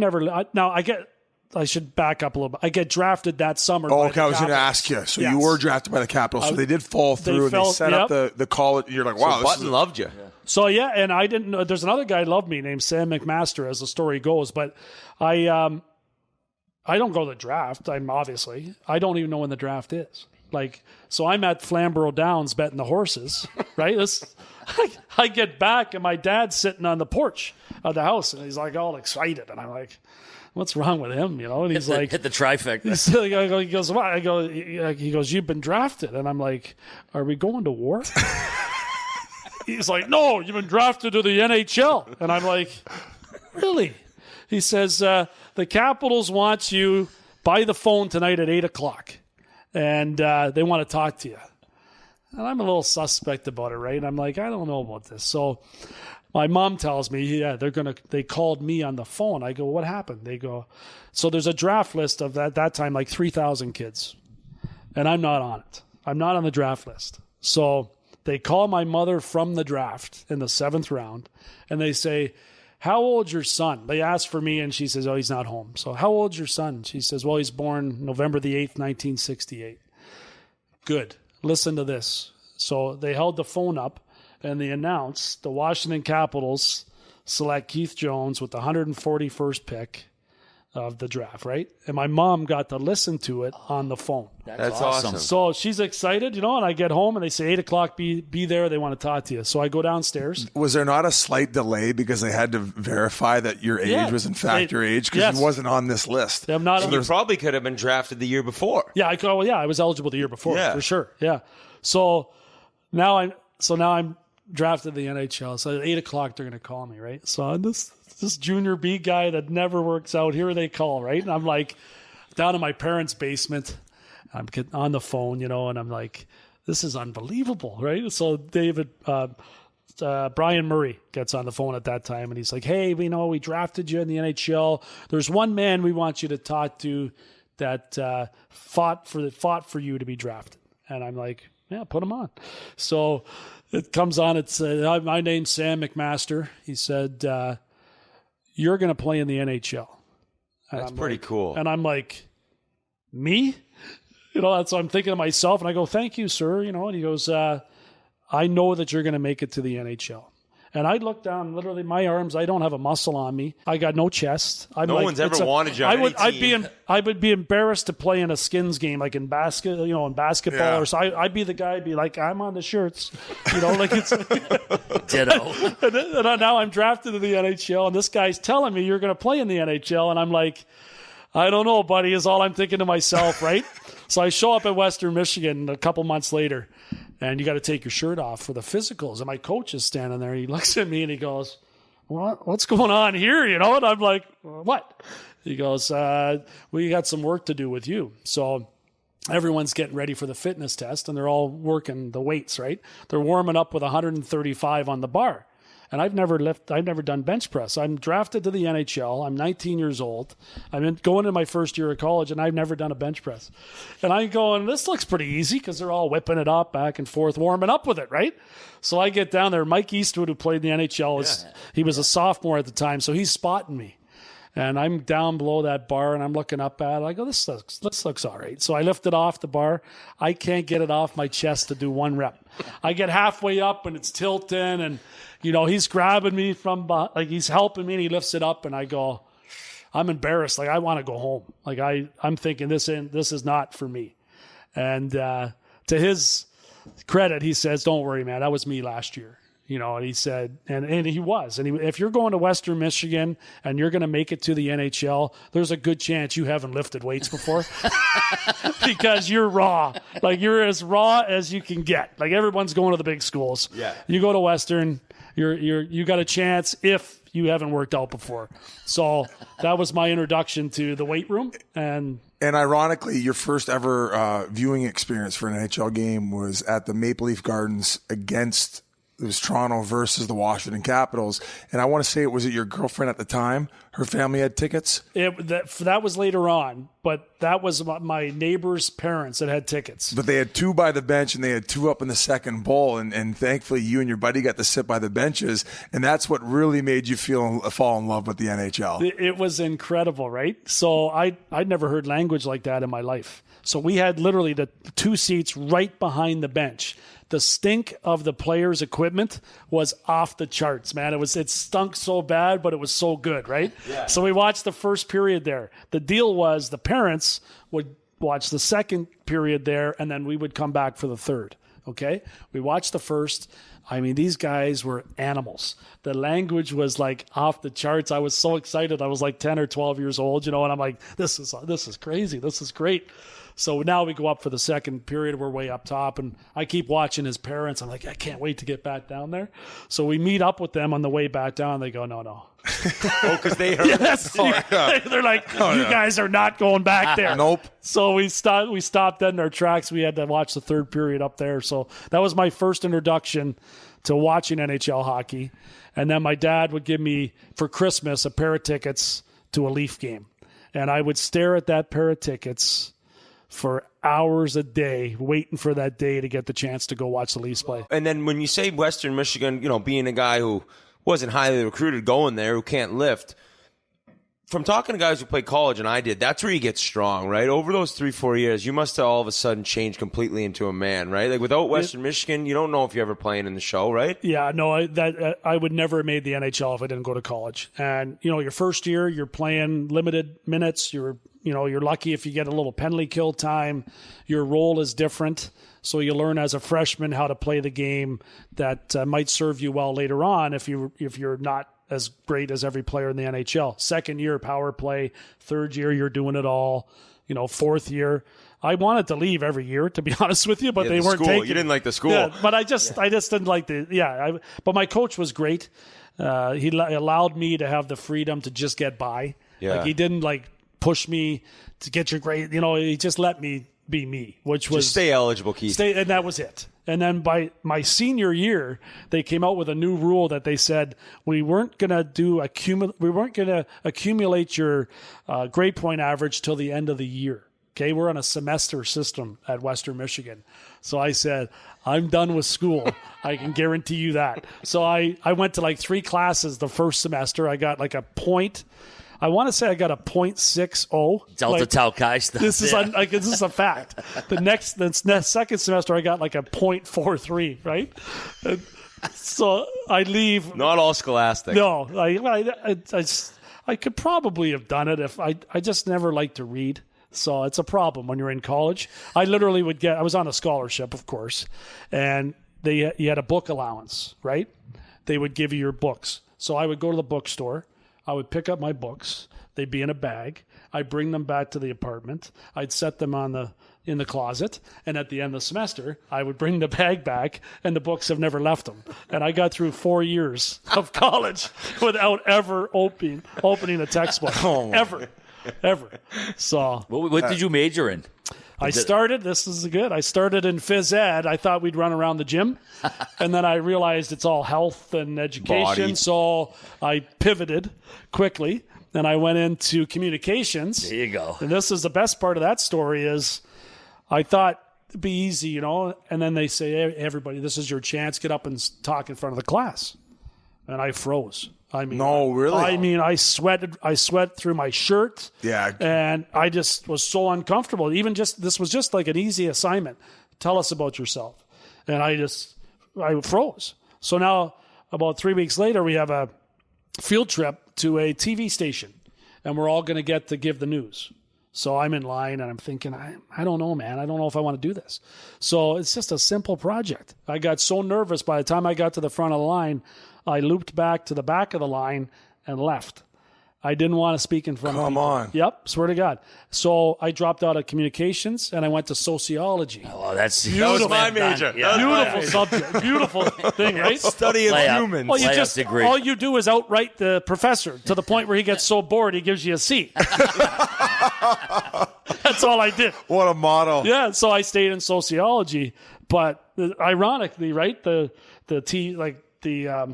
should back up a little bit. I get drafted that summer. Oh, okay. I was going to ask you. So you were drafted by the Capitals. So they did fall through and they set up the college. You're like, wow. So Button loved you. Yeah. So, yeah, and I didn't know. There's another guy who loved me named Sam McMaster, as the story goes. But I don't go to the draft. I don't even know when the draft is. So I'm at Flamborough Downs betting the horses, right? I get back, and my dad's sitting on the porch of the house, and he's like all excited. And I'm like, what's wrong with him? And he's like, hit the trifecta. He goes, what? He goes, you've been drafted. And I'm like, are we going to war? He's like, no, you've been drafted to the NHL. And I'm like, really? He says, the Capitals want you by the phone tonight at 8:00. And they want to talk to you. And I'm a little suspect about it, right? And I'm like, I don't know about this. So my mom tells me, yeah, they called me on the phone. I go, what happened? They go, so there's a draft list of that time, like 3,000 kids. And I'm not on it. I'm not on the draft list. So they call my mother from the draft in the 7th round, and they say, how old's your son? They ask for me, and she says, oh, he's not home. So how old's your son? She says, well, he's born November the 8th, 1968. Good. Listen to this. So they held the phone up, and they announced the Washington Capitals select Keith Jones with the 141st pick of the draft, right? And my mom got to listen to it on the phone. That's awesome. So she's excited, and I get home, and they say 8:00, be there. They want to talk to you. So I go downstairs. Was there not a slight delay because they had to verify that your age was in fact your age? Because you wasn't on this list. I'm not. You probably could have been drafted the year before. Yeah, I was eligible the year before for sure. Yeah. So now I'm drafted the NHL. So at 8:00 they're going to call me, right? So I'm this junior B guy that never works out. Here they call, right? And I'm like down in my parents' basement. I'm getting on the phone, and I'm like, this is unbelievable, right? So Brian Murray gets on the phone at that time, and he's like, hey, we drafted you in the NHL. There's one man we want you to talk to that fought for you to be drafted. And I'm like, yeah, put him on. So it comes on. It's my name's Sam McMaster. He said, you're going to play in the NHL. And That's pretty cool. And I'm like, me? That's what I'm thinking to myself. And I go, thank you, sir. And he goes, I know that you're going to make it to the NHL. And I look down, literally my arms, I don't have a muscle on me. I got no chest. No one's ever wanted you on any team. I would be embarrassed to play in a skins game, like in basketball or so. I'd be the guy, I'd be like, I'm on the shirts. Like it's ditto. and now I'm drafted to the NHL, and this guy's telling me you're going to play in the NHL, and I'm like, I don't know, buddy, is all I'm thinking to myself, right? So I show up at Western Michigan a couple months later, and you got to take your shirt off for the physicals. And my coach is standing there. He looks at me and he goes, what's going on here? And I'm like, what? He goes, we got some work to do with you. So everyone's getting ready for the fitness test, and they're all working the weights, right? They're warming up with 135 on the bar. and I've never done bench press. I'm drafted to the NHL. I'm 19 years old. I'm going in my first year of college, and I've never done a bench press. And I'm going, this looks pretty easy because they're all whipping it up back and forth, warming up with it, right? So I get down there. Mike Eastwood, who played in the NHL, he was a sophomore at the time, so he's spotting me. And I'm down below that bar, and I'm looking up at it. I go, this looks all right. So I lift it off the bar. I can't get it off my chest to do one rep. I get halfway up, and it's tilting, and, he's grabbing me from, he's helping me, and he lifts it up, and I go, I'm embarrassed. I want to go home. I'm thinking this is not for me. And to his credit, he says, don't worry, man. That was me last year. And he said, and he was. And if you're going to Western Michigan and you're going to make it to the NHL, there's a good chance you haven't lifted weights before because you're raw. You're as raw as you can get. Everyone's going to the big schools. Yeah. You go to Western, you got a chance if you haven't worked out before. So that was my introduction to the weight room. And ironically, your first ever viewing experience for an NHL game was at the Maple Leaf Gardens against. It was Toronto versus the Washington Capitals. And I want to say was it your girlfriend at the time? Her family had tickets? That was later on, but that was my neighbor's parents that had tickets. But they had 2 by the bench, and they had 2 up in the second bowl. And thankfully, you and your buddy got to sit by the benches. And that's what really made you fall in love with the NHL. It was incredible, right? So I'd never heard language like that in my life. So we had literally the 2 seats right behind the bench. The stink of the players' equipment was off the charts, man. It stunk so bad, but it was so good, right? Yeah. So we watched the first period there. The deal was the parents would watch the second period there, and then we would come back for the third, okay? We watched the first. I mean, these guys were animals. The language was off the charts. I was so excited. I was 10 or 12 years old, and I'm like, this is crazy. This is great. So now we go up for the second period. We're way up top, and I keep watching his parents. I'm like, I can't wait to get back down there. So we meet up with them on the way back down. They go, no. Because they heard. Yes. They're like, you guys are not going back there. Nope. So we stopped dead in our tracks. We had to watch the third period up there. So that was my first introduction to watching NHL hockey. And then my dad would give me, for Christmas, a pair of tickets to a Leaf game. And I would stare at that pair of tickets for hours a day, waiting for that day to get the chance to go watch the Leafs play. And then when you say Western Michigan, being a guy who wasn't highly recruited going there, who can't lift, from talking to guys who played college, and I did, that's where you get strong, right? Over those 3-4 years, you must have all of a sudden changed completely into a man, right? Without Western Michigan, you don't know if you're ever playing in the show, right? Yeah, no, I would never have made the NHL if I didn't go to college. And, your first year, you're playing limited minutes. You're lucky if you get a little penalty kill time. Your role is different. So you learn as a freshman how to play the game that might serve you well later on if you're not as great as every player in the NHL. Second year, power play. Third year, you're doing it all. Fourth year, I wanted to leave every year, to be honest with you, but they weren't taking. You didn't like the school. Yeah, but I just didn't like but my coach was great. He allowed me to have the freedom to just get by. Yeah. He didn't push me to get your grade. He just let me be me, which was just stay eligible, Keith. And that was it. And then by my senior year, they came out with a new rule that they said we weren't going to accumulate your grade point average till the end of the year. Okay, we're on a semester system at Western Michigan. So I said, I'm done with school. I can guarantee you that. So I went to 3 classes the first semester. I got a point. I want to say I got a .60. Delta Tau Chi stuff. This is a fact. The second semester I got a .43, right? So I leave. Not all scholastic. No, I could probably have done it if I just never liked to read. So it's a problem when you're in college. I literally I was on a scholarship, of course, and you had a book allowance, right? They would give you your books. So I would go to the bookstore. I would pick up my books. They'd be in a bag. I'd bring them back to the apartment. I'd set them in the closet. And at the end of the semester, I would bring the bag back, and the books have never left them. And I got through 4 years of college without ever opening a textbook. Ever. So what did you major in? This is good. I started in phys ed. I thought we'd run around the gym. And then I realized it's all health and education. Body. So I pivoted quickly. And I went into communications. There you go. And this is the best part of that story is I thought it'd be easy, you know. And then they say, hey, everybody, this is your chance. Get up and talk in front of the class. And I froze. I mean, no, really? I mean, I sweat through my shirt. Yeah. And I just was so uncomfortable. This was just like an easy assignment. Tell us about yourself. And I froze. So now about 3 weeks later, we have a field trip to a TV station and we're all going to get to give the news. So I'm in line and I'm thinking, I don't know, man. I don't know if I want to do this. So it's just a simple project. I got so nervous by the time I got to the front of the line, I looped back to the back of the line and left. I didn't want to speak in front of people. Come on. Yep, swear to God. So I dropped out of communications and I went to sociology. Oh, that was my major. Yeah. Beautiful subject. Beautiful thing, right? Study of humans. Well, all you do is outright the professor to the point where he gets so bored he gives you a C. That's all I did. What a model. Yeah, so I stayed in sociology, but ironically, right, the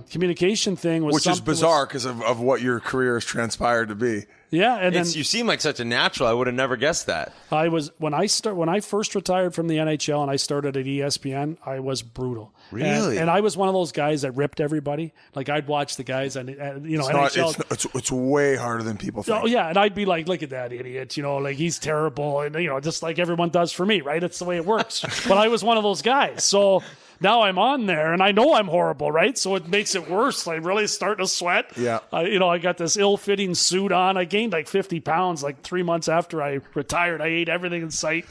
communication thing was which is bizarre because of what your career has transpired to be. Yeah, and then you seem like such a natural. I would have never guessed that. When I first retired from the NHL and I started at ESPN, I was brutal. Really? And I was one of those guys that ripped everybody. Like I'd watch the guys and NHL. It's way harder than people think. Oh yeah, and I'd be like, look at that idiot, like he's terrible, and just like everyone does for me, right? It's the way it works. But I was one of those guys, so. Now I'm on there, and I know I'm horrible, right? So it makes it worse. I really start to sweat. Yeah. I got this ill-fitting suit on. I gained like 50 pounds like 3 months after I retired. I ate everything in sight.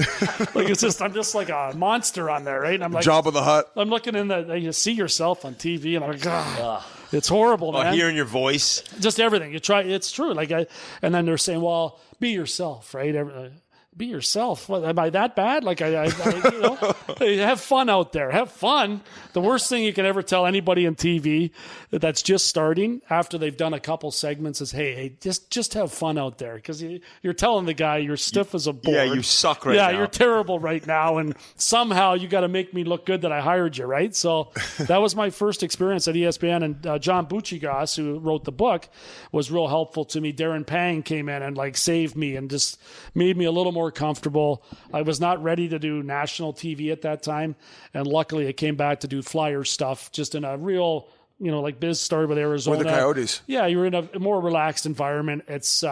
I'm just like a monster on there, right? And I'm like, Job of the Hut. I'm looking you see yourself on TV, and I'm like, it's horrible, man. Hearing your voice. Just everything. You try. It's true. And then they're saying, well, be yourself, right? Be yourself. What, am I that bad? Like have fun out there. Have fun. The worst thing you can ever tell anybody on TV that's just starting after they've done a couple segments is, hey, just have fun out there, because you're telling the guy you're stiff as a board. Yeah, you suck right now. Yeah, you're terrible right now, and somehow you got to make me look good that I hired you, right? So that was my first experience at ESPN, and John Buccigas, who wrote the book, was real helpful to me. Darren Pang came in and saved me and just made me a little more comfortable. I was not ready to do national TV at that time, and luckily I came back to do Flyer stuff just in a real, like Biz started with Arizona. With the Coyotes. Yeah, you're in a more relaxed environment. It's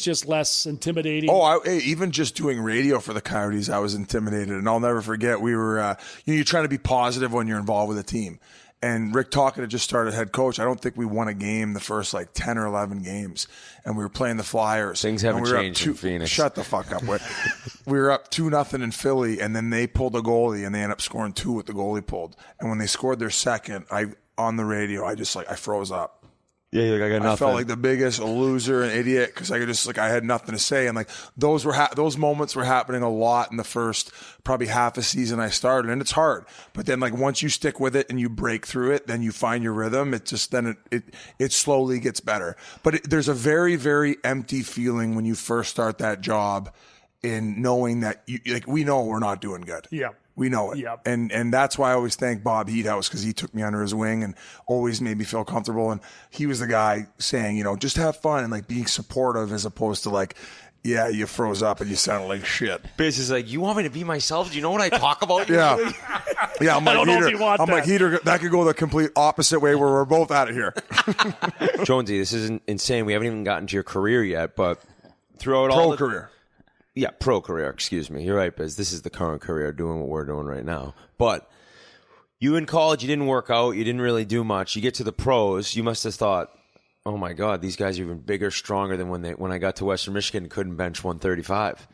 just less intimidating. Even just doing radio for the Coyotes, I was intimidated, and I'll never forget. We were, you're trying to be positive when you're involved with a team. And Rick Tocchet had just started head coach. I don't think we won a game the first 10 or 11 games. And we were playing the Flyers. Things haven't changed in Phoenix. Shut the fuck up. We were up 2-0 in Philly, and then they pulled a goalie, and they ended up scoring 2 with the goalie pulled. And when they scored their second, on the radio, I froze up. Yeah, you're like, I got nothing. I felt like the biggest loser and idiot because I had nothing to say. And those moments were happening a lot in the first probably half a season I started, and it's hard. But then once you stick with it and you break through it, then you find your rhythm. It just it slowly gets better. But there's a very, very empty feeling when you first start that job, in knowing that we know we're not doing good. Yeah. We know it. Yep. And that's why I always thank Bob Heathouse, because he took me under his wing and always made me feel comfortable. And he was the guy saying, just have fun and being supportive, as opposed to yeah, you froze up and you sounded like shit. Biz is like, you want me to be myself? Do you know what I talk about? Yeah. Yeah, I'm like, I don't know if you want I'm like, Heater, that could go the complete opposite way where we're both out of here. Jonesy, this is insane. We haven't even gotten to your career yet, but throughout all career. Yeah, pro career, excuse me. You're right, Biz. This is the current career, doing what we're doing right now. But you in college, you didn't work out. You didn't really do much. You get to the pros, you must have thought, oh, my God, these guys are even bigger, stronger than when I got to Western Michigan and couldn't bench 135.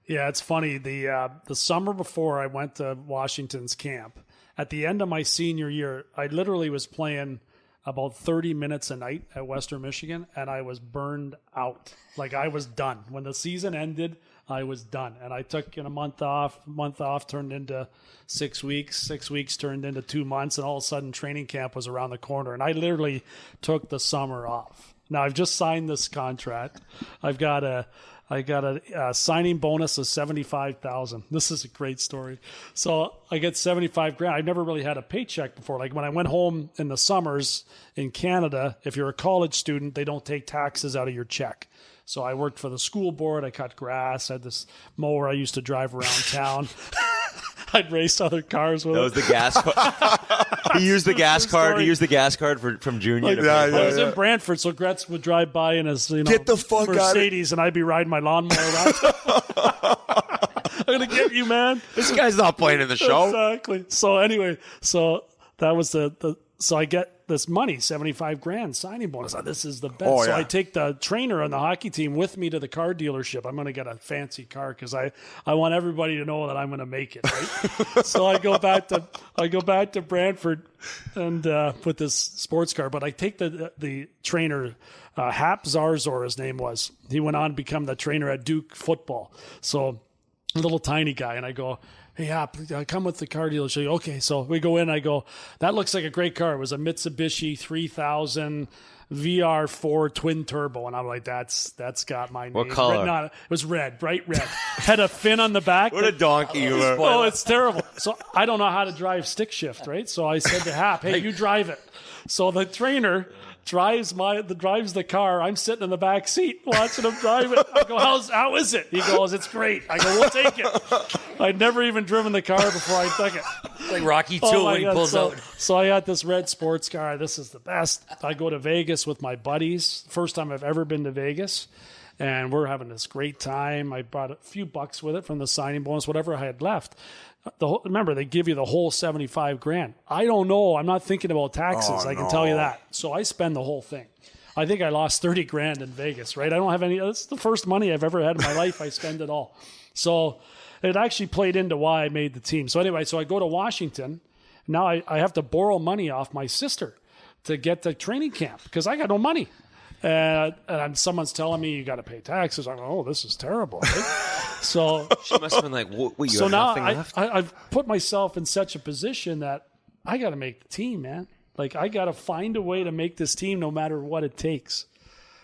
Yeah, it's funny. The summer before I went to Washington's camp, at the end of my senior year, I literally was playing about 30 minutes a night at Western Michigan, and I was burned out. I was done. When the season ended, I was done. And I took a month off. Month off turned into 6 weeks. 6 weeks turned into 2 months, and all of a sudden training camp was around the corner. And I literally took the summer off. Now, I've just signed this contract. I've got a I got a signing bonus of $75,000. This is a great story. So I get $75,000. I've never really had a paycheck before. Like when I went home in the summers in Canada, if you're a college student, they don't take taxes out of your check. So I worked for the school board. I cut grass. I had this mower I used to drive around town. I'd race other cars with it. That was the gas card. He used the gas card. He used the gas card from junior. I was in Brantford, so Gretz would drive by in his Get the fuck Mercedes, and I'd be riding my lawnmower around. I'm gonna get you, man. This guy's not playing in the show. Exactly. So anyway, that was so I get this money, $75,000 signing bonus. This is the best. Oh, yeah. So I take the trainer on the hockey team with me to the car dealership. I'm going to get a fancy car because I want everybody to know that I'm going to make it. Right? So I go back to Brantford and with this sports car. But I take the trainer, Hap Zarzor, his name was. He went on to become the trainer at Duke football. So a little tiny guy, and I go, hey, come with the car dealership. Okay, so we go in. I go, that looks like a great car. It was a Mitsubishi 3000 VR4 twin turbo, and I'm like, that's got my name. What color? It was red, bright red. Had a fin on the back. What a donkey you were. Oh, it's terrible. So I don't know how to drive stick shift, right? So I said to Hap, hey, you drive it. So the trainer drives the car. I'm sitting in the back seat watching him drive it. I go, how is it? He goes, it's great. I go, we'll take it. I'd never even driven the car before I took it. It's like Rocky 2 when he pulls out. So I had this red sports car. This is the best. I go to Vegas with my buddies. First time I've ever been to Vegas. And we're having this great time. I brought a few bucks with it from the signing bonus, whatever I had left. Remember, they give you the whole $75,000. I don't know. I'm not thinking about taxes. I can tell you that. So I spend the whole thing. I think I lost $30,000 in Vegas, right? I don't have any. That's the first money I've ever had in my life. I spend it all. So it actually played into why I made the team. So anyway, so I go to Washington. Now I have to borrow money off my sister to get to training camp because I got no money. And someone's telling me you got to pay taxes. I'm like, oh, this is terrible. Right? So she must have been like, what, you so have now nothing left? I've put myself in such a position that I got to make the team, man. Like I got to find a way to make this team no matter what it takes.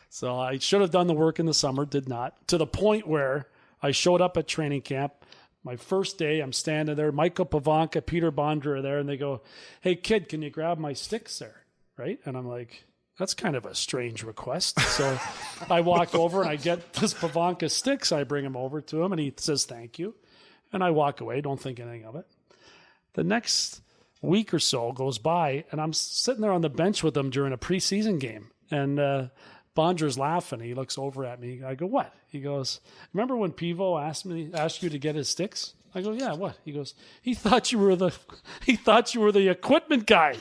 So I should have done the work in the summer, did not, to the point where I showed up at training camp. My first day, I'm standing there. Michael Pavanka, Peter Bondra are there, and they go, hey, kid, can you grab my sticks there? Right? And I'm like, that's kind of a strange request. So I walk over and I get this Pavanka sticks. I bring him over to him and he says, thank you. And I walk away, don't think anything of it. The next week or so goes by and I'm sitting there on the bench with him during a preseason game. And Bondra's laughing. He looks over at me. I go, what? He goes, remember when Pivo asked you to get his sticks? I go, yeah, what? He goes, he thought you were the equipment guy.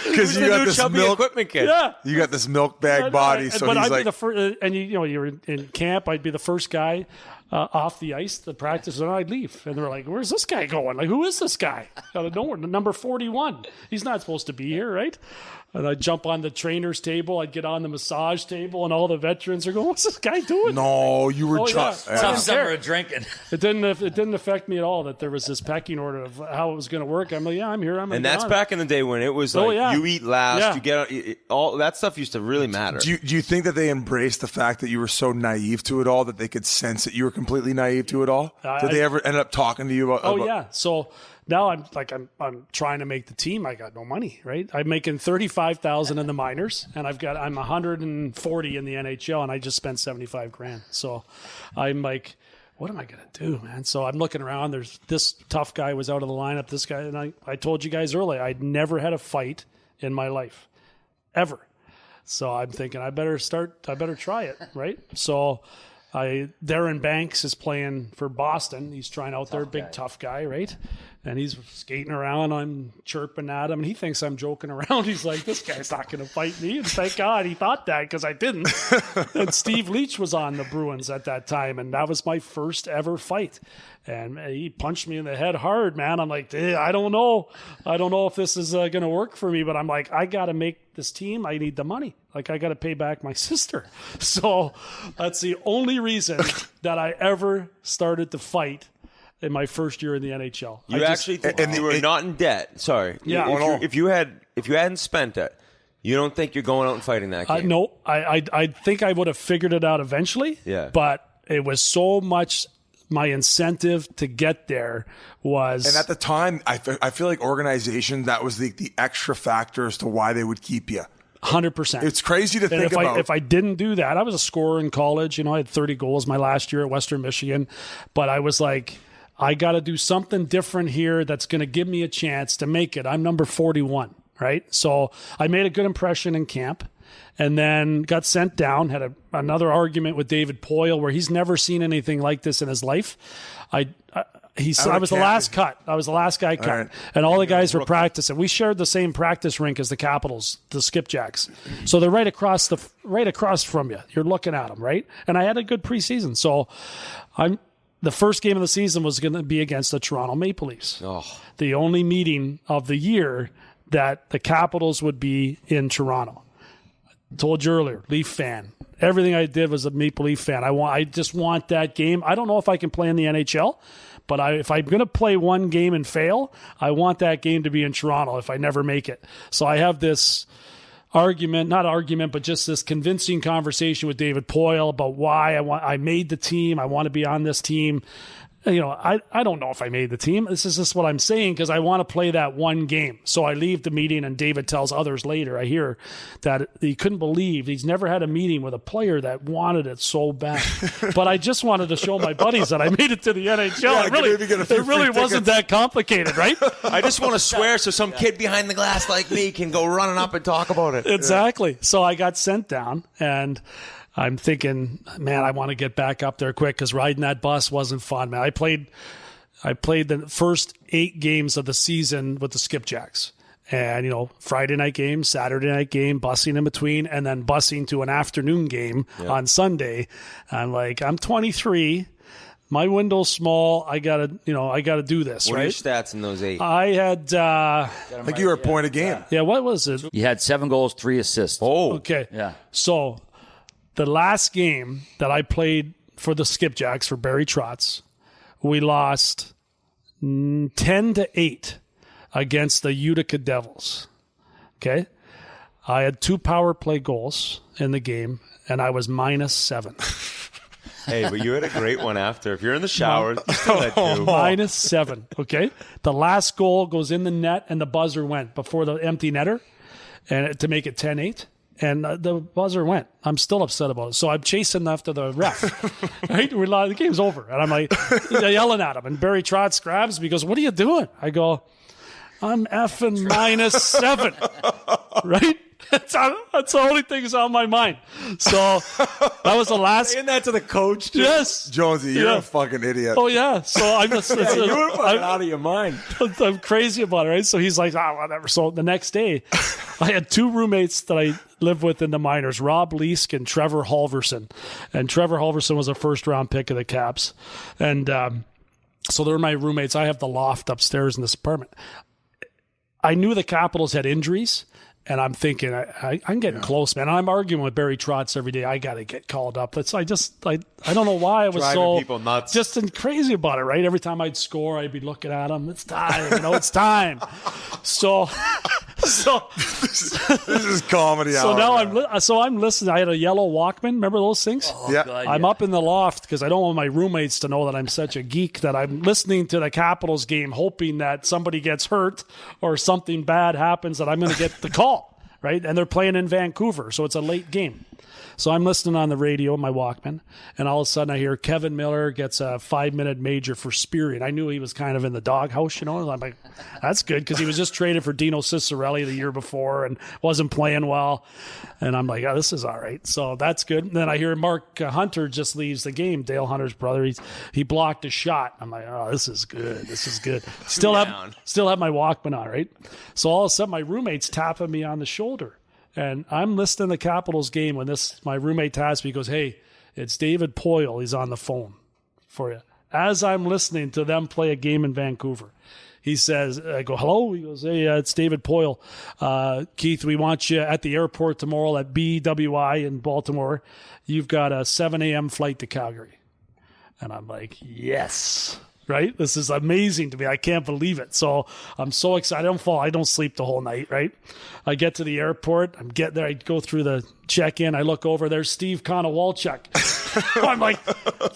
Because you got this milk equipment kid. Yeah. You got this milk bag body. So but he's I'd like, be the first, and you're in camp. I'd be the first guy off the ice to practice, and I'd leave. And they're like, "Where's this guy going? Like, who is this guy? Out of nowhere, number 41. He's not supposed to be here, right?" And I'd jump on the trainer's table. I'd get on the massage table, and all the veterans are going, "What's this guy doing?" no, you were tough Summer of drinking. It didn't affect me at all that there was this pecking order of how it was going to work. I'm like, yeah, I'm here. And that's back in the day when it was like you eat last, you get all that stuff used to really matter. Do you think that they embraced the fact that you were so naive to it all that they could sense that you were completely naive to it all? Did they ever end up talking to you about? Yeah. So now I'm trying to make the team. I got no money, right? I'm making $35,000 in the minors, and I'm 140 in the NHL, and I just spent $75,000. So I'm like, what am I going to do, man? So I'm looking around. There's this tough guy was out of the lineup. This guy, and I told you guys earlier, I'd never had a fight in my life, ever. So I'm thinking I better try it, right? So Darren Banks is playing for Boston. He's trying out there, big tough guy, right? And he's skating around. I'm chirping at him, and he thinks I'm joking around. He's like, this guy's not going to fight me. And thank God he thought that because I didn't. And Steve Leach was on the Bruins at that time, and that was my first ever fight. And he punched me in the head hard, man. I'm like, I don't know. I don't know if this is going to work for me, but I'm like, I got to make this team. I need the money. Like, I got to pay back my sister. So that's the only reason that I ever started to fight in my first year in the NHL. You actually think you were not in debt. Sorry. Yeah. If you hadn't spent it, You don't think you're going out and fighting that game? No, I think I would have figured it out eventually. Yeah. But it was so much my incentive to get there was. And at the time, I feel like organization, that was the extra factor as to why they would keep you. 100%. It's crazy to think about. If I didn't do that, I was a scorer in college. I had 30 goals my last year at Western Michigan. But I was like, I got to do something different here that's going to give me a chance to make it. I'm number 41, right? So I made a good impression in camp and then got sent down, had another argument with David Poyle where he's never seen anything like this in his life. I was the last cut. I was the last guy cut. Right. And all the guys were practicing. We shared the same practice rink as the Capitals, the Skipjacks. So they're right across from you. You're looking at them, right? And I had a good preseason. So the first game of the season was going to be against the Toronto Maple Leafs. Oh. The only meeting of the year that the Capitals would be in Toronto. I told you earlier, Leaf fan. Everything I did was a Maple Leaf fan. I just want that game. I don't know if I can play in the NHL, but if I'm going to play one game and fail, I want that game to be in Toronto if I never make it. So I have this but just this convincing conversation with David Poyle about why I made the team. I want to be on this team. I don't know if I made the team. This is just what I'm saying because I want to play that one game. So I leave the meeting and David tells others later, I hear that he couldn't believe he's never had a meeting with a player that wanted it so bad. But I just wanted to show my buddies that I made it to the NHL. Yeah, it really wasn't that complicated, right? I just want to swear so some kid behind the glass like me can go running up and talk about it. Exactly. Yeah. So I got sent down and I'm thinking, man, I want to get back up there quick because riding that bus wasn't fun, man. I played the first 8 games of the season with the Skipjacks. And, Friday night game, Saturday night game, busing in between, and then busing to an afternoon game on Sunday. I'm like, I'm 23. My window's small. I gotta do this. What right? are your stats in those 8? I had, like you were a point a game. Yeah. What was it? You had 7 goals, 3 assists. Oh, okay. Yeah. So the last game that I played for the Skipjacks for Barry Trotz, we lost 10-8 against the Utica Devils. Okay. I had 2 power play goals in the game, and I was -7. Hey, but you had a great one after. If you're in the shower, you still had 2. -7. Okay. The last goal goes in the net, and the buzzer went before the empty netter, and to make it 10-8. And the buzzer went. I'm still upset about it. So I'm chasing after the ref. Right? The game's over. And I'm like yelling at him. And Barry Trotz grabs me. He goes, "What are you doing?" I go, "I'm effing -7." Right? That's the only thing that's on my mind. So that was the last. Saying that to the coach, too. Yes. Jonesy, you're a fucking idiot. Oh, yeah. So I'm just. You were fucking out of your mind. I'm crazy about it, right? So he's like, whatever. So the next day, I had 2 roommates that I lived with in the minors, Rob Leask and Trevor Halverson. And Trevor Halverson was a first-round pick of the Caps. And so they're my roommates. I have the loft upstairs in this apartment. I knew the Capitals had injuries. And I'm thinking, I'm getting close, man. I'm arguing with Barry Trotz every day. I got to get called up. I don't know why I was driving people nuts. Just crazy about it, right? Every time I'd score, I'd be looking at him. It's time, it's time. So this is comedy. So hour, now I'm listening. I had a yellow Walkman. Remember those things? Oh, yeah. God, I'm up in the loft because I don't want my roommates to know that I'm such a geek that I'm listening to the Capitals game, hoping that somebody gets hurt or something bad happens that I'm going to get the call. Right? And they're playing in Vancouver, so it's a late game. So I'm listening on the radio, my Walkman, and all of a sudden I hear Kevin Miller gets a 5-minute major for Spearing. I knew he was kind of in the doghouse, And I'm like, that's good because he was just traded for Dino Ciccarelli the year before and wasn't playing well. And I'm like, oh, this is all right. So that's good. And then I hear Mark Hunter just leaves the game, Dale Hunter's brother. He blocked a shot. I'm like, oh, this is good. This is good. Still have my Walkman on, right? So all of a sudden my roommate's tapping me on the shoulder. And I'm listening to the Capitals game when my roommate taps me. He goes, "Hey, it's David Poyle. He's on the phone for you." As I'm listening to them play a game in Vancouver, he says, I go, "Hello?" He goes, "Hey, it's David Poyle. Keith, we want you at the airport tomorrow at BWI in Baltimore. You've got a 7 a.m. flight to Calgary." And I'm like, yes. right? This is amazing to me. I can't believe it. So I'm so excited. I don't sleep the whole night, right? I get to the airport. I'm getting there. I go through the check-in. I look over. There's Steve Konowalchuk. I'm like,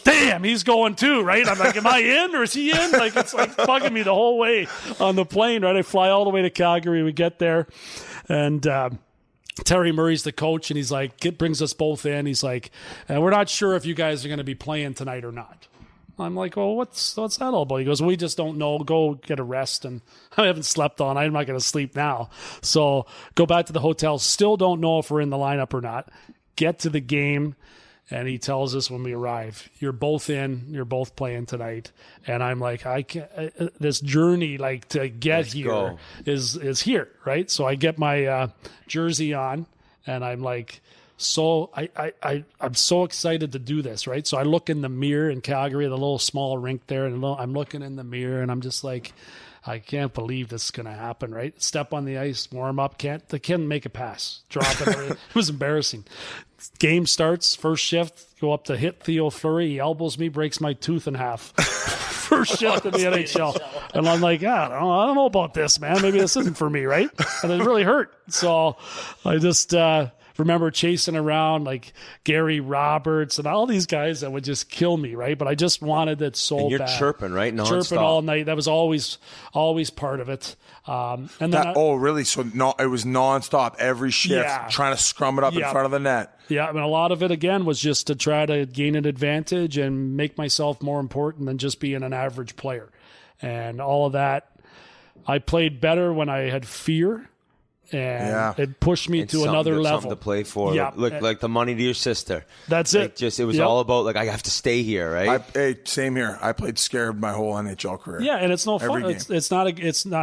damn, he's going too, right? I'm like, am I in or is he in? Like, it's like bugging me the whole way on the plane, right? I fly all the way to Calgary. We get there, and Terry Murray's the coach, and he's like, brings us both in. He's like, we're not sure if you guys are going to be playing tonight or not. I'm like, well, what's that all about? He goes, we just don't know. Go get a rest. And I haven't slept all night. I'm not going to sleep now. So go back to the hotel. Still don't know if we're in the lineup or not. Get to the game. And he tells us when we arrive, you're both in, you're both playing tonight. And I'm like, I can't, this journey, like to get here is here, right? So I get my jersey on, and I'm like, I'm so excited to do this, right? So I look in the mirror in Calgary, the little small rink there, and I'm looking in the mirror, and I'm just like, I can't believe this is going to happen, right? Step on the ice, warm up, can't make a pass, drop it. It was embarrassing. Game starts, first shift, go up to hit Theo Fleury. He elbows me, breaks my tooth in half. First shift in the NHL. And I'm like, I don't know about this, man. Maybe this isn't for me, right? And it really hurt. So I just remember chasing around like Gary Roberts and all these guys that would just kill me, right? But I just wanted it so bad. And you're chirping, right? Non-stop. Chirping all night. That was always part of it. And then really? So it was nonstop every shift, trying to scrum it up in front of the net. Yeah, I mean, a lot of it, again, was just to try to gain an advantage and make myself more important than just being an average player. And all of that, I played better when I had fear. And it pushed me to another level. Something to play for. Yeah. Like the money to your sister. That's it. It was all about, like, I have to stay here, right? Same here. I played scared my whole NHL career. Yeah, and it's no fun. It's not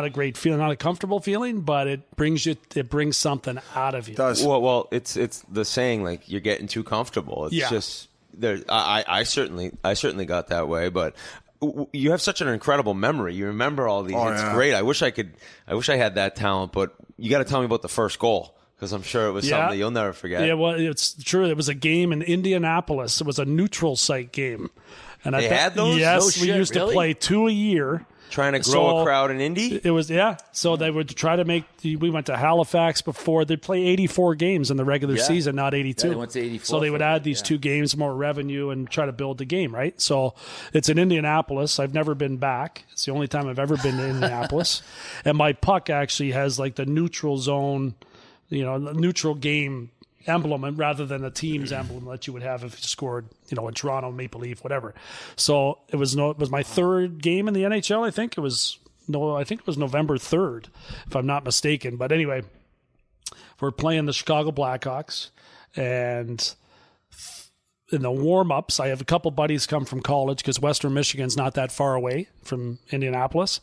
a great feeling, not a comfortable feeling, but it brings something out of you. It does. Well, it's the saying, like, you're getting too comfortable. It's just there. I certainly got that way, but you have such an incredible memory. You remember all these. It's great. I wish I had that talent, but you got to tell me about the first goal, because I'm sure it was something that you'll never forget. Yeah, well, it's true. It was a game in Indianapolis. It was a neutral site game. And they had those? Yes, we used to play 2 a year. Trying to grow a crowd in Indy? It was, So they would try to we went to Halifax before. They'd play 84 games in the regular season, not 82. Yeah, they went to 84. So they would add these 2 games, more revenue, and try to build the game, right? So it's in Indianapolis. I've never been back. It's the only time I've ever been to Indianapolis. And my puck actually has like the neutral zone, neutral game emblem rather than a team's emblem that you would have if you scored, in Toronto, Maple Leaf, whatever. So it was my third game in the NHL. I think it was November 3rd, if I'm not mistaken. But anyway, we're playing the Chicago Blackhawks, and in the warm-ups, I have a couple buddies come from college because Western Michigan's not that far away from Indianapolis,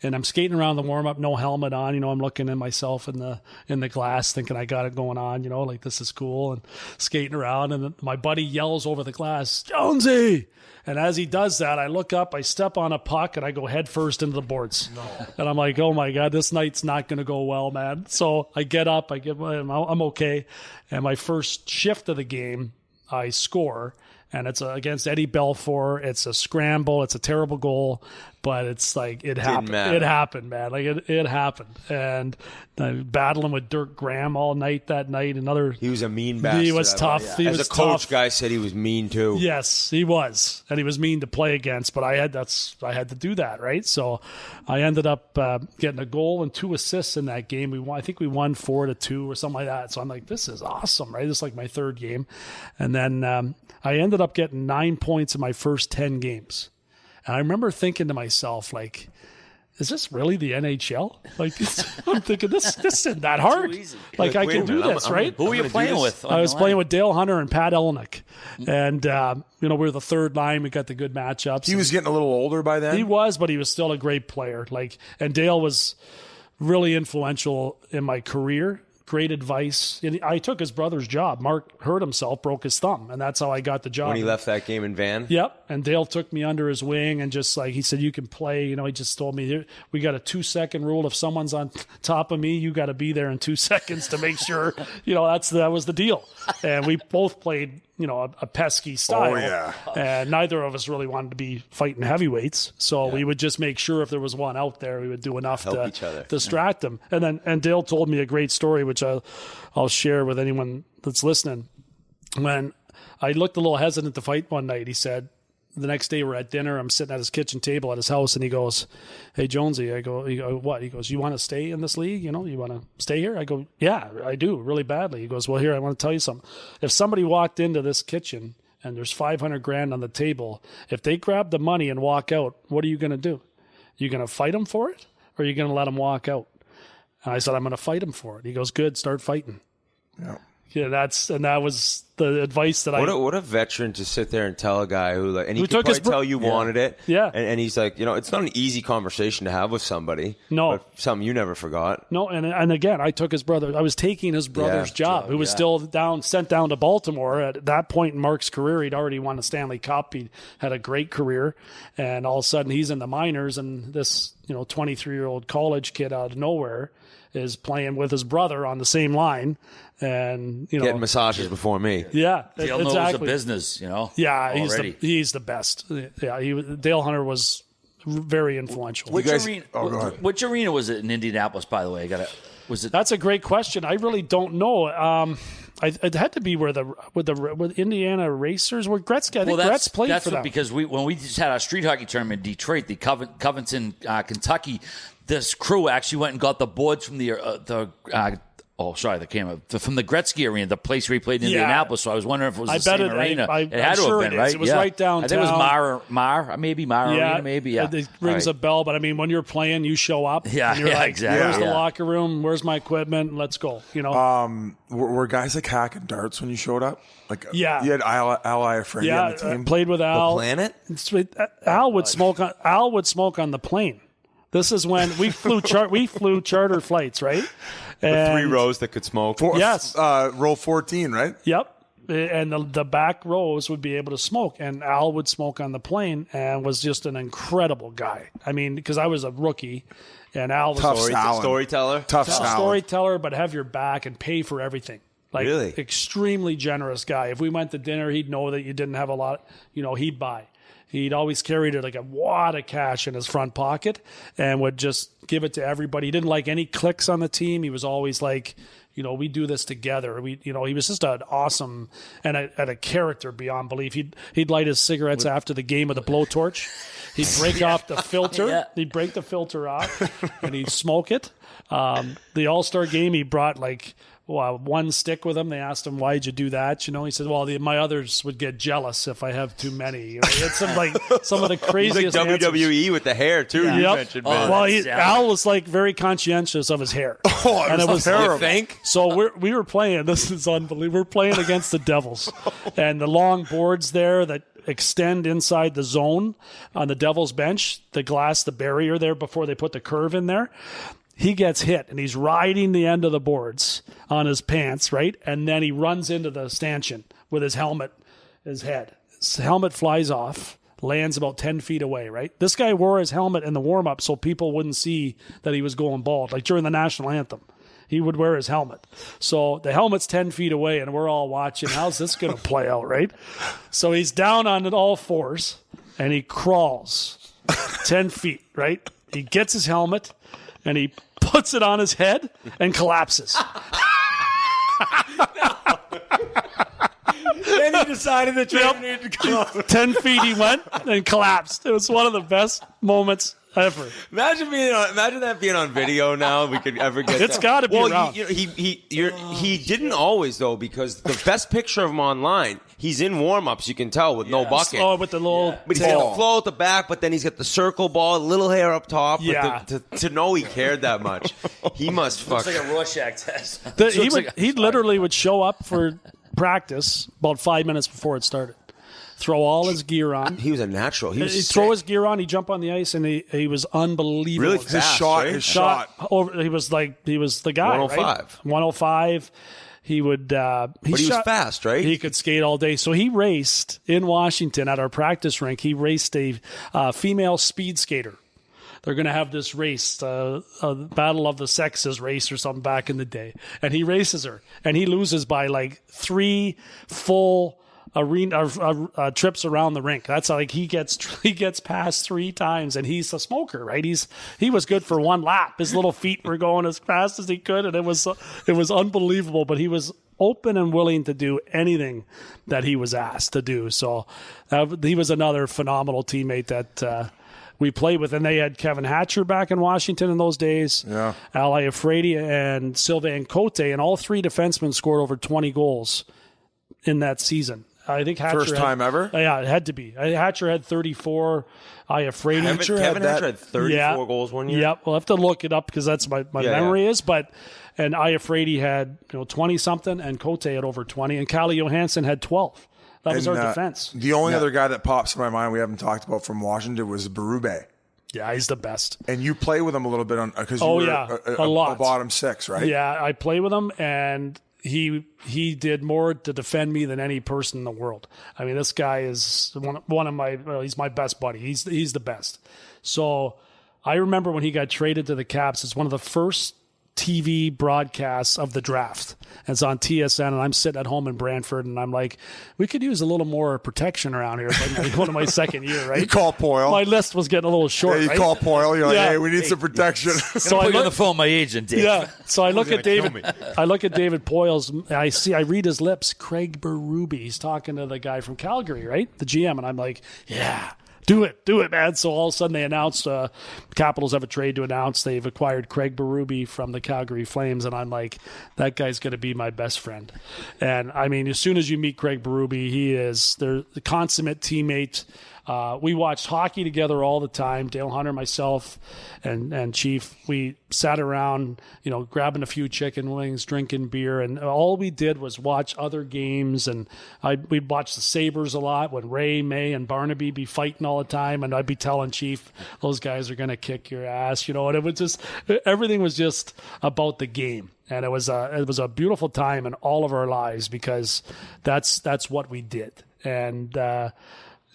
and I'm skating around the warm-up, no helmet on. I'm looking at myself in the glass, thinking I got it going on. Like this is cool, and skating around, and my buddy yells over the glass, "Jonesy!" And as he does that, I look up, I step on a puck, and I go head first into the boards. No. And I'm like, oh my God, this night's not going to go well, man. So I get up, I'm okay, and my first shift of the game, I score, and it's against Eddie Belfour. It's a scramble. It's a terrible goal, but it's like it happened. It happened, man. Like it happened. And battling with Dirk Graham all night that night. He was a mean bastard. He was tough. As a coach, guy said he was mean too. Yes, he was, and he was mean to play against. But I had to do that, right? So I ended up getting a goal and 2 assists in that game. We won. I think we won 4-2 or something like that. So I'm like, this is awesome, right? This is like my third game, and then I ended up getting 9 points in my first 10 games. And I remember thinking to myself, like, is this really the NHL? Like, I'm thinking, this isn't that hard. Like, I can do this, right? Who were you playing with? I was playing with Dale Hunter and Pat Eliáš. And, we were the third line. We got the good matchups. He was getting a little older by then? He was, but he was still a great player. And Dale was really influential in my career. Great advice. And I took his brother's job. Mark hurt himself, broke his thumb, and that's how I got the job. When he left that game in Van? Yep. And Dale took me under his wing and just he said, you can play. He just told me, we got a 2-second rule. If someone's on top of me, you got to be there in 2 seconds to make sure, that was the deal. And we both played a pesky style. Oh, yeah. And neither of us really wanted to be fighting heavyweights. So we would just make sure if there was one out there, we would do enough to distract them. And Dale told me a great story, which I'll share with anyone that's listening. When I looked a little hesitant to fight one night, he said, the next day we're at dinner, I'm sitting at his kitchen table at his house, and he goes, "Hey, Jonesy," I go, "What?" He goes, "You want to stay in this league? You want to stay here?" I go, "Yeah, I do, really badly." He goes, "Well, here, I want to tell you something. If somebody walked into this kitchen and there's $500,000 on the table, if they grab the money and walk out, what are you going to do? You going to fight them for it, or are you going to let them walk out?" And I said, "I'm going to fight them for it." He goes, "Good, start fighting." Yeah, that was the advice that what a veteran to sit there and tell a guy who he could probably tell you wanted it. Yeah. And he's like, it's not an easy conversation to have with somebody. No. But something you never forgot. No, and again, I took his brother. I was taking his brother's job, who was still sent down to Baltimore. At that point in Mark's career, he'd already won a Stanley Cup. He had a great career, and all of a sudden he's in the minors, and this 23-year-old college kid out of nowhere is playing with his brother on the same line. And getting massages before me. Yeah, Dale exactly. knows the business, Yeah, already. he's the best. Yeah, Dale Hunter was very influential. Which arena was it in Indianapolis? By the way, That's a great question. I really don't know. It had to be where the Indiana Racers were. Gretzky. I think Gretz played for them. Because when we just had our street hockey tournament in Detroit, the Covington, Kentucky, this crew actually went and got the boards from from the Gretzky arena, the place where he played in Indianapolis. So I was wondering if it was the same arena. It had to have been, right? It was right downtown. I think it was Mar Arena, maybe. Yeah, it rings a bell. But I mean, when you're playing, you show up. Yeah, and you're like, exactly. Where's the locker room? Where's my equipment? Let's go. Were guys like hacking darts when you showed up? You had Eliáš Frankie on the team. Played with Al. The Planet. Al would smoke on the plane. This is when we flew charter flights, right? The 3 rows that could smoke. Yes. Row 14, right? Yep. And the back rows would be able to smoke. And Al would smoke on the plane and was just an incredible guy. I mean, because I was a rookie and Al was a storyteller. Tough storyteller, but have your back and pay for everything. Really? Extremely generous guy. If we went to dinner, he'd know that you didn't have a lot, he'd buy. He'd always carried like a wad of cash in his front pocket and would just give it to everybody. He didn't like any cliques on the team. He was always like, we do this together. He was just an awesome and a character beyond belief. He'd light his cigarettes after the game with a blowtorch. He'd break off the filter. Yeah. He'd break the filter off and he'd smoke it. The All-Star game, he brought one stick with him. They asked him, "Why'd you do that?" He said, "Well, my others would get jealous if I have too many." It's some of the craziest. He's like WWE answers. With the hair too. Yeah. You Yep. mentioned. Al was very conscientious of his hair. And it was terrible. You think? So we were playing. This is unbelievable. We're playing against the Devils, and the long boards there that extend inside the zone on the Devils bench, the barrier there before they put the curve in there. He gets hit, and he's riding the end of the boards on his pants, right? And then he runs into the stanchion with his helmet, his head. His helmet flies off, lands about 10 feet away, right? This guy wore his helmet in the warm-up so people wouldn't see that he was going bald. Like during the national anthem, he would wear his helmet. So the helmet's 10 feet away, and we're all watching. How's this going to play out, right? So he's down on all fours, and he crawls 10 feet, right? He gets his helmet, and he puts it on his head and collapses. Then he decided that you needed to go. 10 feet he went and collapsed. It was one of the best moments ever. Imagine that being on video now. We could ever get. It's got to be around. He didn't always though, because the best picture of him online, he's in warm-ups. You can tell with no bucket. Oh, with the little. But he's got the flow at the back, but then he's got the circle ball, little hair up top. Yeah. To know he cared that much, he must fuck. Looks like a Rorschach test. He literally would show up for practice about 5 minutes before it started. Throw all his gear on. He was a natural. He'd throw his gear on. He'd jump on the ice, and he was unbelievable. Really fast, his shot. He was the guy. 105. Right? 105. He would. But he was fast, right? He could skate all day. So he raced in Washington at our practice rink. He raced a female speed skater. They're going to have this race, a Battle of the Sexes race or something back in the day. And he races her. And he loses by 3 full trips around the rink. That's like he gets past 3 times, and he's a smoker, right? He was good for 1 lap. His little feet were going as fast as he could, and it was unbelievable. But he was open and willing to do anything that he was asked to do. So he was another phenomenal teammate that we played with. And they had Kevin Hatcher back in Washington in those days, Eliáš and Sylvain Cote, and all 3 defensemen scored over 20 goals in that season. I think Hatcher first time ever? Yeah, it had to be. Hatcher had 34. Kevin Hatcher had 34 goals one year? Yeah, we'll have to look it up because that's my memory is. And Eliáš had 20-something, and Cote had over 20, and Calle Johansson had 12. That was our defense. The only other guy that pops in my mind we haven't talked about from Washington was Berube. Yeah, he's the best. And you play with him a little bit because you were a lot. A bottom 6, right? Yeah, I play with him, and he did more to defend me than any person in the world. I mean, this guy is one of my he's my best buddy. He's the best. So I remember when he got traded to the Caps, it's one of the first TV broadcasts of the draft. And it's on TSN, and I'm sitting at home in Brantford, and I'm like, we could use a little more protection around here. It's like going to my second year, right? You call Poyle. My list was getting a little short. Yeah, you call Poyle. You're like, hey, we need some protection. So I put you on the phone, my agent, Dave. Yeah. So I look at David. I look at David Poyle's. I read his lips. Craig Berube. He's talking to the guy from Calgary, right? The GM, and I'm like, yeah. Do it, man. So all of a sudden they announced Capitals have a trade to announce they've acquired Craig Berube from the Calgary Flames. And I'm like, that guy's going to be my best friend. And, I mean, as soon as you meet Craig Berube, he is the consummate teammate. We watched hockey together all the time. Dale Hunter, myself, and Chief. We sat around, grabbing a few chicken wings, drinking beer, and all we did was watch other games. And we'd watch the Sabres a lot when Ray, May, and Barnaby be fighting all the time, and I'd be telling Chief, those guys are going to kick your ass, and it was just everything was just about the game. And it was a beautiful time in all of our lives because that's what we did. And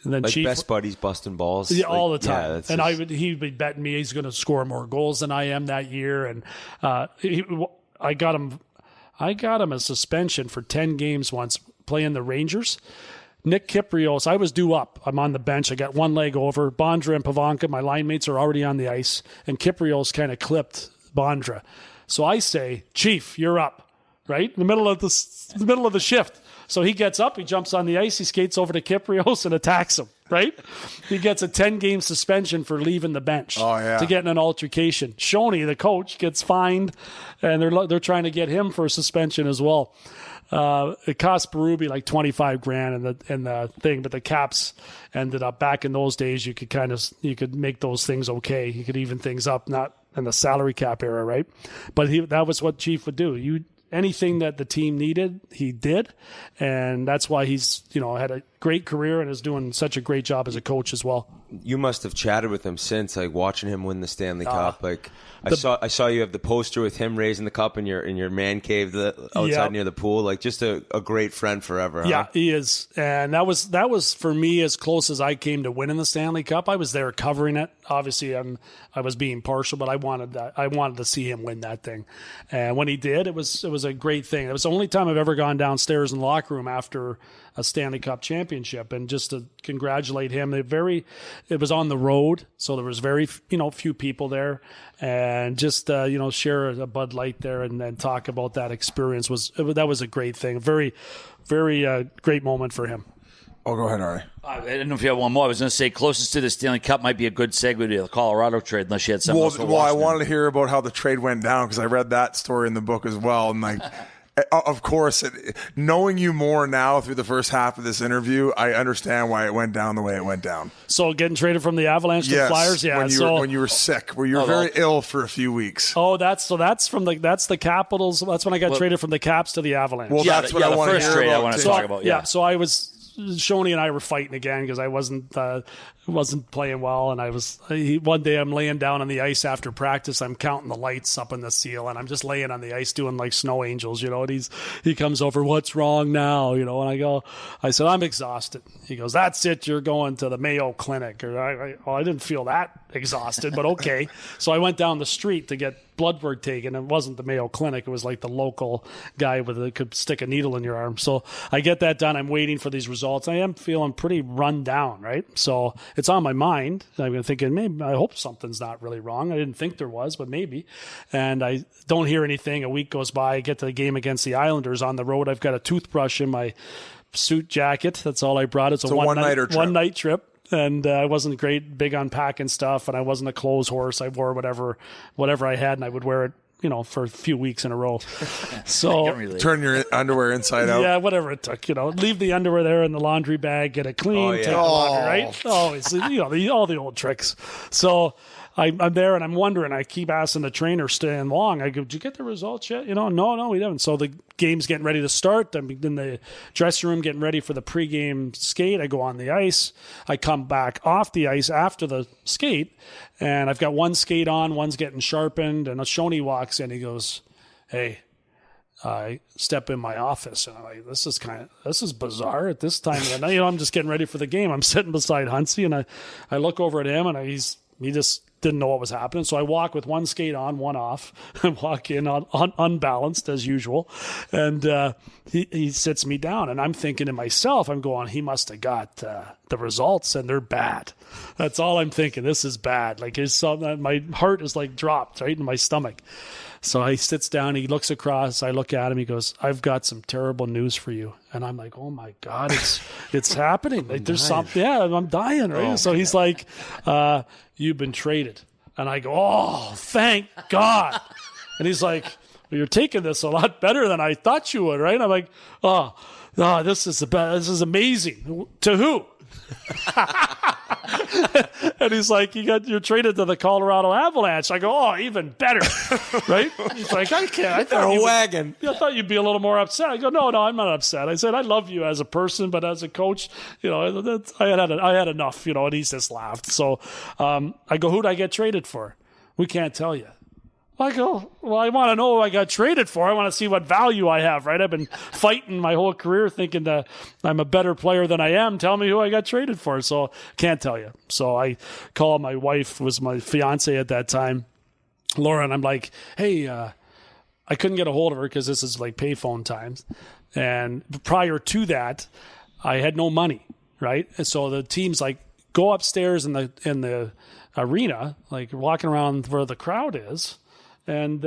then like Chief, best buddies busting balls all the time. Yeah, and he'd be betting me he's going to score more goals than I am that year. And I got him a suspension for 10 games once playing the Rangers. Nick Kyprios, I was due up. I'm on the bench. I got one leg over. Bondra and Pavanka, my line mates, are already on the ice. And Kyprios kind of clipped Bondra. So I say, Chief, you're up, right? In the middle of the shift. So he gets up, he jumps on the ice, he skates over to Kyprios and attacks him, right? He gets a 10-game suspension for leaving the bench to get in an altercation. Shoney, the coach, gets fined, and they're trying to get him for a suspension as well. It cost Berube like $25,000 in the thing, but the Caps ended up, back in those days, you could make those things okay. You could even things up, not in the salary cap era, right? But that was what Chief would do. Anything that the team needed, he did. And that's why he's, had a great career and is doing such a great job as a coach as well. You must have chatted with him since, like watching him win the Stanley Cup. Like I saw you have the poster with him raising the cup in your man cave outside near the pool. Like just a great friend forever. Yeah, huh? he is. And that was for me as close as I came to winning the Stanley Cup. I was there covering it. Obviously, I was being partial, but I wanted to see him win that thing. And when he did, it was a great thing. It was the only time I've ever gone downstairs in the locker room after a Stanley Cup championship, and just to congratulate him. It was on the road, so there was very few people there, and just share a Bud Light there and then talk about that experience that was a great thing. Very, very great moment for him. Oh, go ahead, Ari. I don't know if you have one more. I was going to say closest to the Stanley Cup might be a good segue to the Colorado trade, unless you had something else. Well, I wanted to hear about how the trade went down because I read that story in the book as well, and like. Of course, knowing you more now through the first half of this interview, I understand why it went down the way it went down. So getting traded from the Avalanche to the Flyers, when you were sick, where you were very ill for a few weeks. Oh, that's the Capitals. That's when I got traded from the Caps to the Avalanche. Well, that's what I want to hear about. I want to talk about. Yeah, so I was. Shoney and I were fighting again because I wasn't playing well, and one day I'm laying down on the ice after practice. I'm counting the lights up in the seal, and I'm just laying on the ice doing like snow angels, and he comes over, what's wrong now, and I said, I'm exhausted. He goes, that's it, you're going to the Mayo Clinic. Or I didn't feel that exhausted, but okay. So I went down the street to get blood work taken. It wasn't the Mayo Clinic. It was like the local guy could stick a needle in your arm. So I get that done. I'm waiting for these results. I am feeling pretty run down, right? So it's on my mind. I'm thinking, maybe, I hope something's not really wrong. I didn't think there was, but maybe. And I don't hear anything. A week goes by. I get to the game against the Islanders on the road. I've got a toothbrush in my suit jacket. That's all I brought. It's a one-night trip. And I wasn't big on packing stuff, and I wasn't a clothes horse. I wore whatever I had, and I would wear it, for a few weeks in a row. So turn your underwear inside out. Yeah, whatever it took. Leave the underwear there in the laundry bag, get it clean, take the laundry, right? Always, all the old tricks. So I'm there, and I'm wondering. I keep asking the trainer, staying long. I go, did you get the results yet? No, we haven't. So the game's getting ready to start. I'm in the dressing room getting ready for the pregame skate. I go on the ice. I come back off the ice after the skate, and I've got one skate on, one's getting sharpened, and Shoney walks in. He goes, "Hey." I step in my office, and I'm like, this is bizarre at this time of the night. I'm just getting ready for the game. I'm sitting beside Huntsy, and I look over at him, and he just didn't know what was happening. So I walk with one skate on, one off. I walk in unbalanced as usual. And he sits me down. And I'm thinking to myself, I'm going, he must have got the results, and they're bad. That's all I'm thinking. This is bad. Like my heart is like dropped right in my stomach. So he sits down, he looks across, I look at him, he goes, I've got some terrible news for you. And I'm like, oh my God, it's happening. Like there's something, I'm dying, right? Oh, so he's like, you've been traded. And I go, oh, thank God. And he's like, well, you're taking this a lot better than I thought you would, right? I'm like, oh, this is amazing. To who? And he's like, you're traded to the Colorado Avalanche. I go, oh, even better, right? He's like, I can't. I thought you'd be a little more upset. I go, no, I'm not upset. I said, I love you as a person, but as a coach, I had enough, and he's just laughed. So I go, who'd I get traded for? We can't tell you. I go, well, I want to know who I got traded for. I want to see what value I have, right? I've been fighting my whole career thinking that I'm a better player than I am. Tell me who I got traded for. So can't tell you. So I call my wife, was my fiance at that time, Laura, and I'm like, hey, I couldn't get a hold of her because this is like payphone times. And prior to that, I had no money, right? And so the team's like, go upstairs in the arena, like walking around where the crowd is, and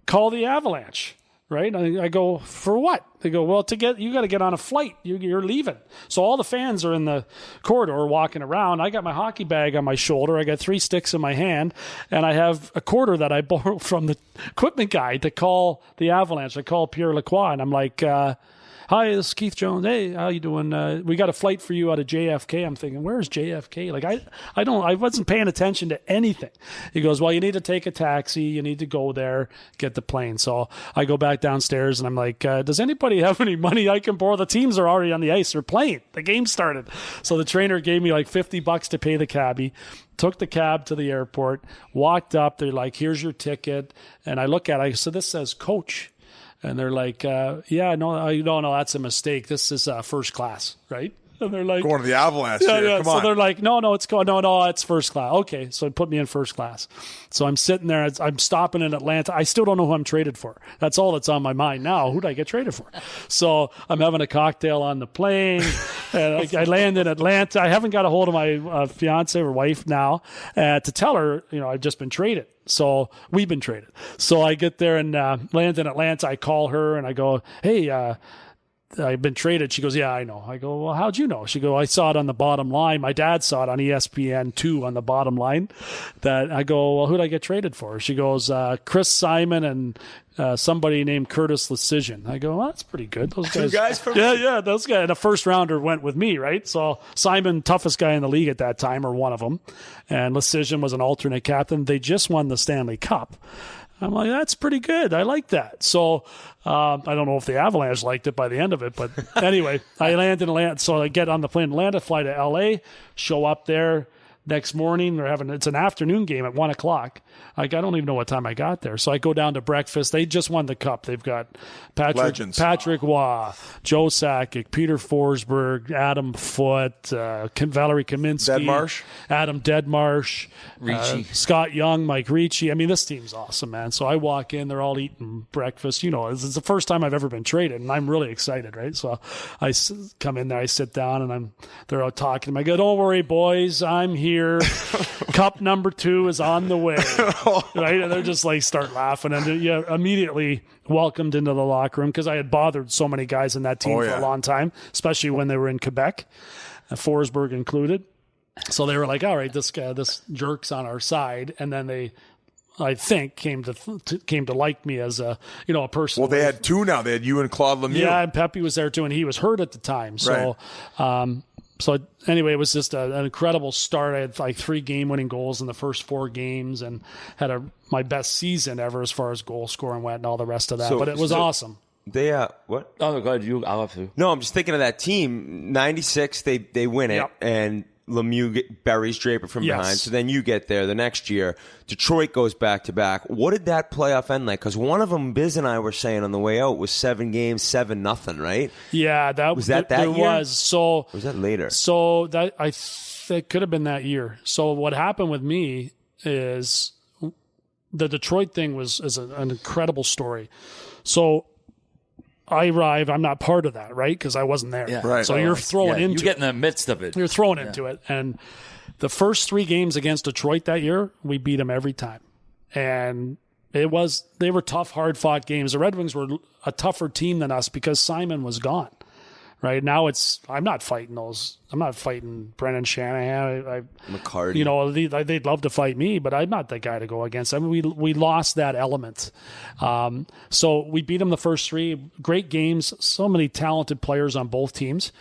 call the Avalanche, right? I go, for what? They go, well, you got to get on a flight. You're leaving. So all the fans are in the corridor walking around. I got my hockey bag on my shoulder. I got 3 sticks in my hand, and I have a quarter that I borrowed from the equipment guy to call the Avalanche. I call Pierre Lacroix, and I'm like, hi, this is Keith Jones. Hey, how you doing? We got a flight for you out of JFK. I'm thinking, where's JFK? Like, I wasn't paying attention to anything. He goes, well, you need to take a taxi. You need to go there, get the plane. So I go back downstairs, and I'm like, does anybody have any money I can borrow? The teams are already on the ice. They're playing. The game started. So the trainer gave me like $50 to pay the cabbie. Took the cab to the airport, walked up. They're like, here's your ticket. And I look at it. So this says coach. And they're like, no, that's a mistake. This is first class, right? And they're like, going to the Avalanche. Yeah. Come on. So they're like, no, it's first class. Okay, so put me in first class. So I'm sitting there. I'm stopping in Atlanta. I still don't know who I'm traded for. That's all that's on my mind now. Who'd I get traded for? So I'm having a cocktail on the plane. And I land in Atlanta. I haven't got a hold of my fiance or wife now to tell her, I've just been traded. So we've been traded. So I get there and land in Atlanta. I call her and I go, hey, I've been traded. She goes, yeah, I know. I go, well, how'd you know? She goes, I saw it on the bottom line. My dad saw it on ESPN2 on the bottom line. That I go, well, who'd I get traded for? She goes, Chris Simon and somebody named Curtis Lecision. I go, well, that's pretty good. Those guys. 2 guys from yeah, those guys. And a first rounder went with me, right? So Simon, toughest guy in the league at that time, or one of them. And Lecision was an alternate captain. They just won the Stanley Cup. I'm like, that's pretty good. I like that. So I don't know if the Avalanche liked it by the end of it, but anyway, I land in Atlanta. So I get on the plane in Atlanta, fly to LA, show up there. Next morning, it's an afternoon game at 1:00. Like, I don't even know what time I got there. So I go down to breakfast. They just won the cup. They've got Patrik Waugh, Joe Sakic, Peter Forsberg, Adam Foote, Valerie Kaminsky, Adam Deadmarsh, Scott Young, Mike Ricci. I mean, this team's awesome, man. So I walk in, they're all eating breakfast. It's the first time I've ever been traded, and I'm really excited, right? So I come in there, I sit down, and they're all talking to me. I go, don't worry, boys, I'm here. Cup number 2 is on the way, right? And they're just like start laughing, and immediately welcomed into the locker room because I had bothered so many guys in that team for a long time, especially when they were in Quebec, Forsberg included. So they were like, all right, this jerk's on our side, and then they, I think, came to like me as a person. Well, they had 2 now. They had you and Claude Lemieux. Yeah, and Pepe was there too, and he was hurt at the time. So, So anyway, it was just an incredible start. I had like 3 game-winning goals in the first 4 games, and had my best season ever as far as goal scoring went, and all the rest of that. But it was awesome. They what? Oh, go ahead. I'll have to. No, I'm just thinking of that team. 96, they win it, and Lemieux buries Draper from behind. So then you get there the next year. Detroit goes back-to-back. What did that playoff end like? Because one of them, Biz and I were saying on the way out, was 7 games, 7-0, right? Yeah, that was that year? Was. So or was that later? So that it could have been that year. So what happened with me is the Detroit thing is an incredible story. So I arrive. I'm not part of that, right? Because I wasn't there. Yeah. Right. So you're thrown into it. You get in the midst of it. You're thrown into it. And the first 3 games against Detroit that year, we beat them every time. And they were tough, hard-fought games. The Red Wings were a tougher team than us because Simon was gone. Right now, I'm not fighting those. I'm not fighting Brendan Shanahan. McCarty. They'd love to fight me, but I'm not the guy to go against. I mean, we lost that element. So we beat them the first 3 great games. So many talented players on both teams.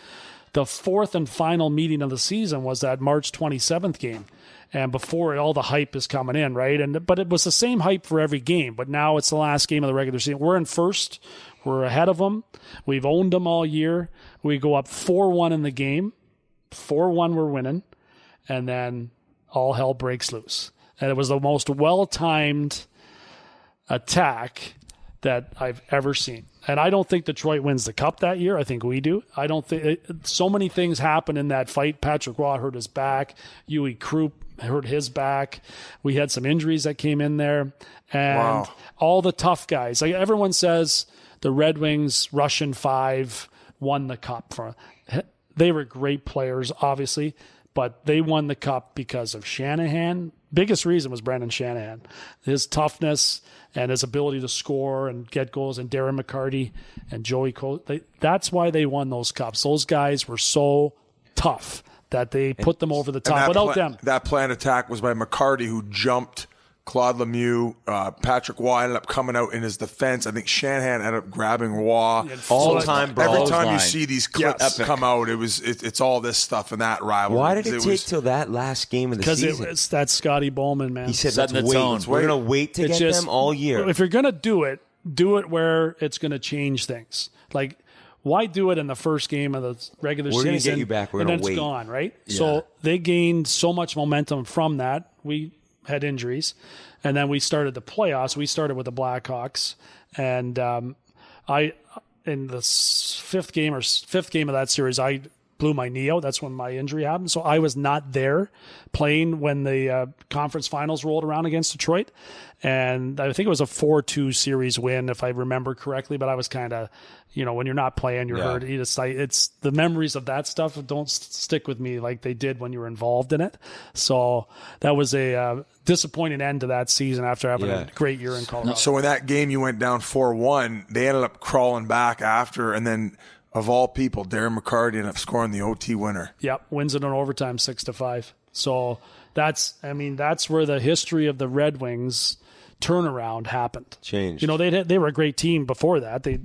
The 4th and final meeting of the season was that March 27th game, and before all the hype is coming in, right? But it was the same hype for every game. But now it's the last game of the regular season. We're in first. We're ahead of them. We've owned them all year. We go up 4-1 in the game. 4-1 we're winning. And then all hell breaks loose. And it was the most well-timed attack that I've ever seen. And I don't think Detroit wins the cup that year. I think we do. I don't think so many things happen in that fight. Patrik Waugh hurt his back. Yui Krupp hurt his back. We had some injuries that came in there. And all the tough guys. Like everyone says, the Red Wings, Russian 5, won the cup. They were great players, obviously, but they won the cup because of Shanahan. Biggest reason was Brendan Shanahan. His toughness and his ability to score and get goals, and Darren McCarty and Joey Cole. That's why they won those cups. Those guys were so tough that they put them over the top. Without them. That planned attack was by McCarty, who jumped Claude Lemieux. Patrik Waugh ended up coming out in his defense. I think Shanahan ended up grabbing Waugh. All-time brawl. Every time you see these clips come out, it's all this stuff and that rivalry. Why did it take till that last game of the season? Because it's that Scotty Bowman, man. He said, let's wait. We're going to wait to get them all year. If you're going to do it where it's going to change things. Like, why do it in the first game of the regular season? We're going to get you back. We're going to wait. And then it's gone, right? Yeah. So they gained so much momentum from that. We had injuries, and then we started the playoffs. We started with the Blackhawks, and in the fifth game of that series, I blew my knee out. That's when my injury happened. So I was not there playing when the conference finals rolled around against Detroit, and I think it was a 4-2 series win, if I remember correctly. But I was kind of, when you're not playing, you're hurt. It's the memories of that stuff don't stick with me like they did when you were involved in it. So that was a disappointing end to that season after having a great year in Colorado. So in that game, you went down 4-1. They ended up crawling back after, and then of all people, Darren McCarty ended up scoring the OT winner. Yep, wins it in overtime 6-5. So that's where the history of the Red Wings turnaround happened. Changed. They were a great team before that. They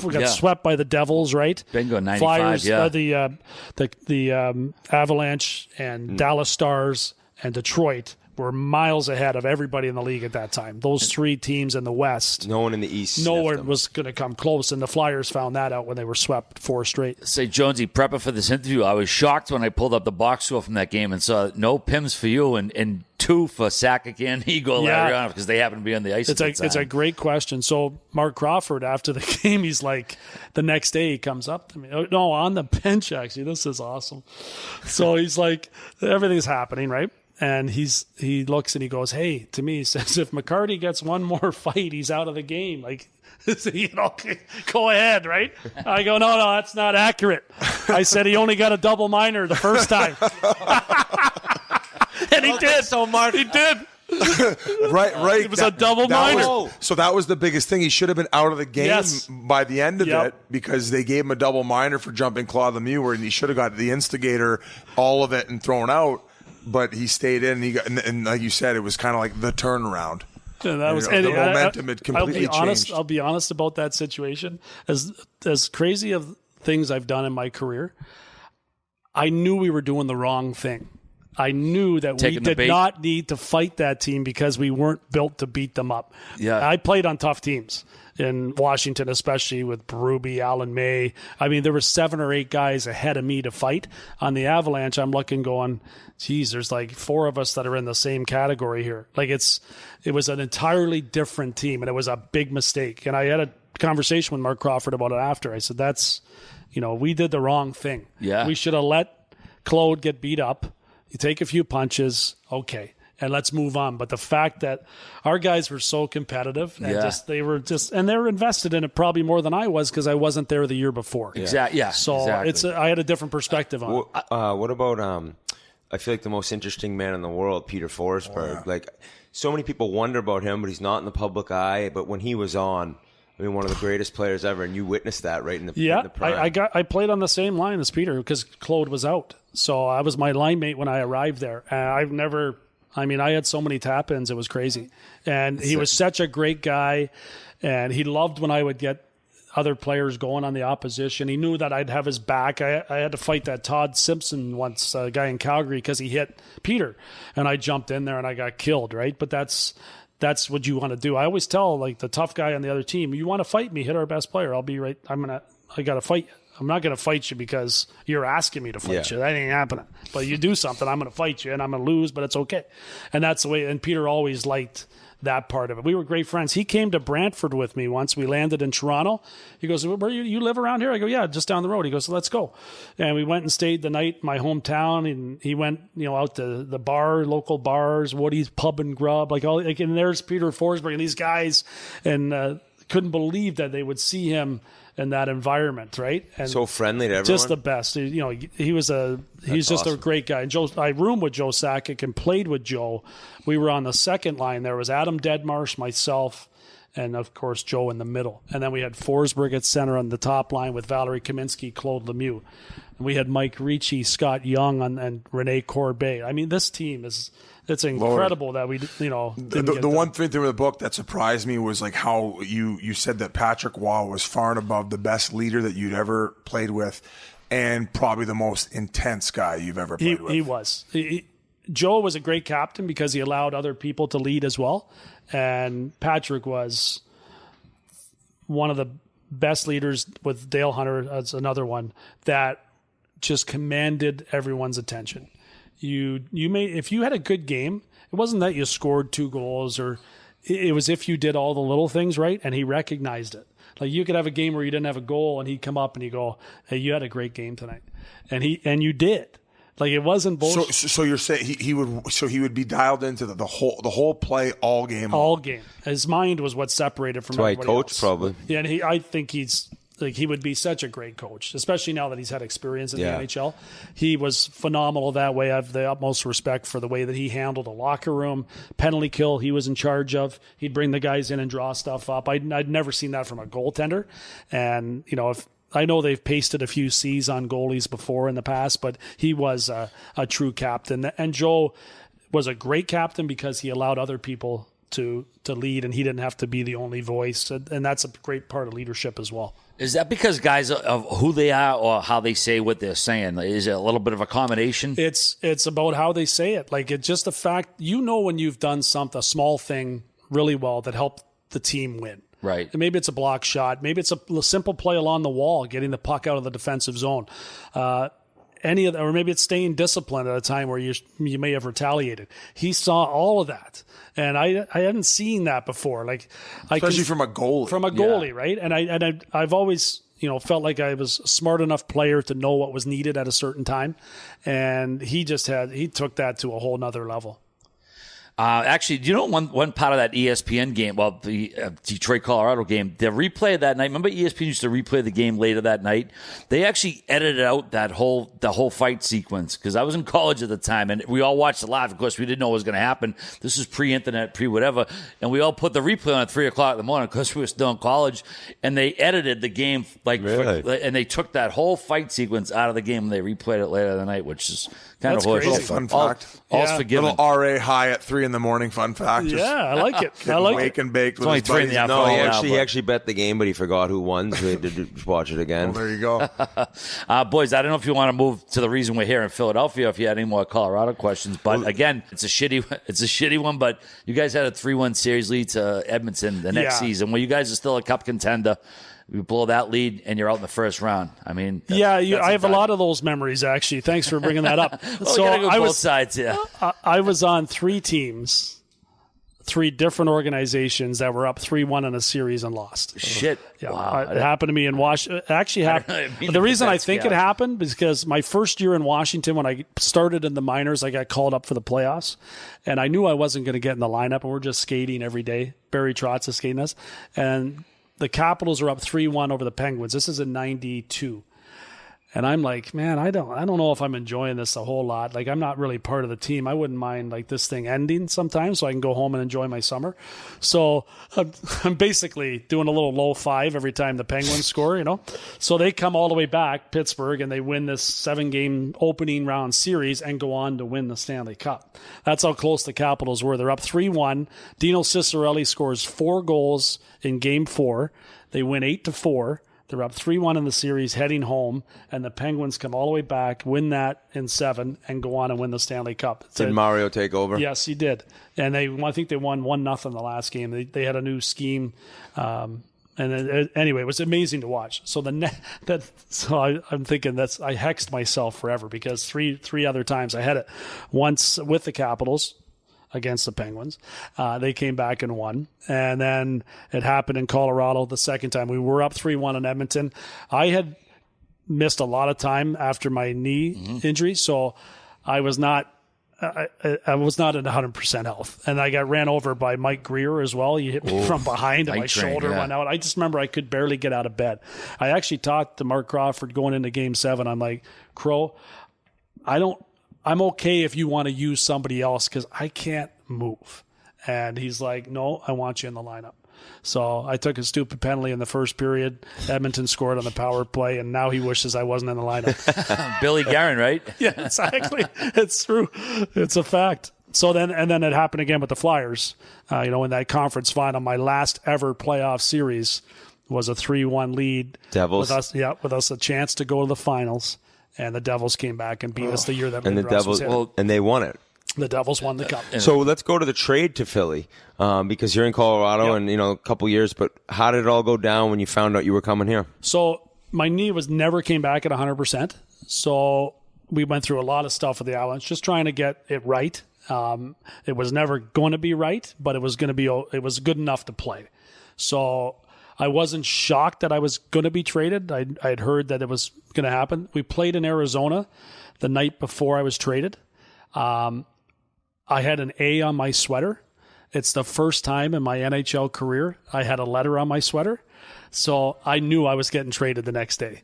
got swept by the Devils, right? Bingo, 95, Flyers, yeah. The Avalanche and Dallas Stars and Detroit were miles ahead of everybody in the league at that time. Those three teams in the West. No one in the East. No one was going to come close, and the Flyers found that out when they were swept 4 straight. Say, Jonesy, prepping for this interview, I was shocked when I pulled up the box score from that game and saw no Pims for you and 2 for Sakic and Igor Larionov because they happen to be on the ice. It's a great question. So Mark Crawford, after the game, he's like, the next day he comes up to me. Oh, no, on the bench, actually. This is awesome. So he's like, everything's happening, right? And he looks and he goes, hey, to me, he says, if McCarty gets one more fight, he's out of the game. Like, go ahead, right? I go, no, that's not accurate. I said he only got a double minor the first time. And he did. So Mark, he did. Right. It was a double minor. So that was the biggest thing. He should have been out of the game by the end of it because they gave him a double minor for jumping Claude Lemieux, and he should have got the instigator, all of it, and thrown out. But he stayed in. And like you said, it was kind of like the turnaround. Yeah, that was the momentum had completely changed. I'll be honest about that situation. As crazy of things I've done in my career, I knew we were doing the wrong thing. I knew that we did not need to fight that team because we weren't built to beat them up. Yeah. I played on tough teams in Washington, especially with Berube, Alan May. I mean, there were 7 or 8 guys ahead of me to fight. On the Avalanche, I'm looking going, geez, there's like 4 of us that are in the same category here. Like it was an entirely different team, and it was a big mistake. And I had a conversation with Mark Crawford about it after. I said, we did the wrong thing. Yeah. We should have let Claude get beat up. You take a few punches, okay, and let's move on. But the fact that our guys were so competitive and they were invested in it probably more than I was because I wasn't there the year before. Exactly. Yeah. So exactly. I had a different perspective on it. What about I feel like the most interesting man in the world, Peter Forsberg. Yeah. Like so many people wonder about him, but he's not in the public eye. But when he was on, I mean, one of the greatest players ever, and you witnessed that right in the prime. I played on the same line as Peter because Claude was out. So I was my line mate when I arrived there. And I had so many tap-ins, it was crazy. And he was such a great guy, and he loved when I would get other players going on the opposition. He knew that I'd have his back. I had to fight that Todd Simpson once, a guy in Calgary, because he hit Peter. And I jumped in there and I got killed, right? But that's what you want to do. I always tell like the tough guy on the other team, you want to fight me, hit our best player. I'll be right. I got to fight you. I'm not going to fight you because you're asking me to fight you. That ain't happening. But you do something, I'm going to fight you, and I'm going to lose, but it's okay. And that's the way. And Peter always liked that part of it. We were great friends. He came to Brantford with me once. We landed in Toronto. He goes, "Where you live around here?" I go, "Yeah, just down the road." He goes, "Let's go." And we went and stayed the night in my hometown. And he went, out to the bar, local bars, Woody's Pub and Grub, and there's Peter Forsberg and these guys, and couldn't believe that they would see him in that environment, right? And so friendly to everyone. Just the best. He's just a great guy. And I roomed with Joe Sakic and played with Joe. We were on the second line. There was Adam Deadmarsh, myself, and of course Joe in the middle. And then we had Forsberg at center on the top line with Valerie Kaminsky, Claude Lemieux. And we had Mike Ricci, Scott Young, and Rene Corbet. I mean, this team it's incredible that we, The one thing through the book that surprised me was like how you said that Patrik Roy was far and above the best leader that you'd ever played with, and probably the most intense guy you've ever played with. He was. Joe was a great captain because he allowed other people to lead as well, and Patrik was one of the best leaders with Dale Hunter. That's another one that just commanded everyone's attention. If you had a good game, it wasn't that you scored 2 goals, or it was if you did all the little things right, and he recognized it. Like you could have a game where you didn't have a goal, and he'd come up and he'd go, "Hey, you had a great game tonight," and you did. Like it wasn't bullshit. So you're saying he would be dialed into the whole play all game. All game. His mind was what separated from everybody everybody else. Probably. Yeah, and I think he would be such a great coach, especially now that he's had experience in the NHL. He was phenomenal that way. I have the utmost respect for the way that he handled a locker room, penalty kill he was in charge of. He'd bring the guys in and draw stuff up. I'd never seen that from a goaltender. And, if I know they've pasted a few C's on goalies before in the past, but he was a true captain. And Joe was a great captain because he allowed other people to lead, and he didn't have to be the only voice. And that's a great part of leadership as well. Is that because guys of who they are or how they say what they're saying? Is it a little bit of a combination? It's about how they say it. Like, it's just the fact, when you've done a small thing really well that helped the team win. Right. And maybe it's a block shot. Maybe it's a simple play along the wall, getting the puck out of the defensive zone. Or maybe it's staying disciplined at a time where you may have retaliated. He saw all of that, and I hadn't seen that before. Like, especially from a goalie, right? And I've always felt like I was a smart enough player to know what was needed at a certain time, and he took that to a whole nother level. Actually, one part of that ESPN game, the Detroit-Colorado game, the replay of that night, remember ESPN used to replay the game later that night? They actually edited out the whole fight sequence, because I was in college at the time, and we all watched it live. Of course, we didn't know what was going to happen. This was pre-internet, pre-whatever, and we all put the replay on at 3 o'clock in the morning because we were still in college, and they edited the game, and they took that whole fight sequence out of the game, and they replayed it later that night, which is kind of crazy. Little fun fact. All's forgiven. Little RA high at 3 a.m. fun fact. Yeah, I like it. I like wake and baked. It's only 3 in the afternoon. No, he actually bet the game, but he forgot who won, so he had to watch it again. Well, there you go. Boys, I don't know if you want to move to the reason we're here in Philadelphia, if you had any more Colorado questions, but again, it's a shitty one, but you guys had a 3-1 series lead to Edmonton the next season, where you guys are still a cup contender. You blow that lead, and you're out in the first round. I mean, I have a lot of those memories, actually. Thanks for bringing that up. So I was both sides, yeah. I was on 3 teams, 3 different organizations that were up 3-1 in a series and lost. Shit. Yeah, wow. It happened to me in Washington. It actually happened. The reason I think it happened is because my first year in Washington, when I started in the minors, I got called up for the playoffs, and I knew I wasn't going to get in the lineup, and we're just skating every day. Barry Trotz is skating us, and the Capitals are up 3-1 over the Penguins. This is in 92. And I'm like, man, I don't know if I'm enjoying this a whole lot. Like, I'm not really part of the team. I wouldn't mind like this thing ending sometimes so I can go home and enjoy my summer. So I'm basically doing a little low 5 every time the Penguins score, So they come all the way back, Pittsburgh, and they win this 7-game opening round series and go on to win the Stanley Cup. That's how close the Capitals were. They're up 3-1. Dino Ciccarelli scores 4 goals in Game 4. They win 8-4. They're up 3-1 in the series, heading home, and the Penguins come all the way back, win that in 7, and go on and win the Stanley Cup. Did Mario take over? Yes, he did. And I think they won 1-0 the last game. They had a new scheme. Anyway, it was amazing to watch. So I'm thinking I hexed myself forever, because three other times I had it. Once with the Capitals against the Penguins. They came back and won. And then it happened in Colorado the second time. We were up 3-1 in Edmonton. I had missed a lot of time after my knee injury, so I was not at 100% health. And I got ran over by Mike Greer as well. He hit me from behind, and my shoulder went out. I just remember I could barely get out of bed. I actually talked to Mark Crawford going into Game 7. I'm like, Crow, I'm okay if you want to use somebody else because I can't move. And he's like, no, I want you in the lineup. So I took a stupid penalty in the first period. Edmonton scored on the power play, and now he wishes I wasn't in the lineup. Billy Guerin, right? Yeah, exactly. It's true. It's a fact. So then it happened again with the Flyers. In that conference final, my last ever playoff series was a 3-1 lead. Devils. With us a chance to go to the finals. And the Devils came back and beat us the year that and they won it. The Devils won the cup. So let's go to the trade to Philly, because you're in Colorado and a couple years. But how did it all go down when you found out you were coming here? So my knee never came back at 100%. So we went through a lot of stuff with the Avalanche, just trying to get it right. It was never going to be right, but it was good enough to play. So I wasn't shocked that I was going to be traded. I'd heard that it was going to happen. We played in Arizona the night before I was traded. I had an A on my sweater. It's the first time in my NHL career I had a letter on my sweater. So I knew I was getting traded the next day.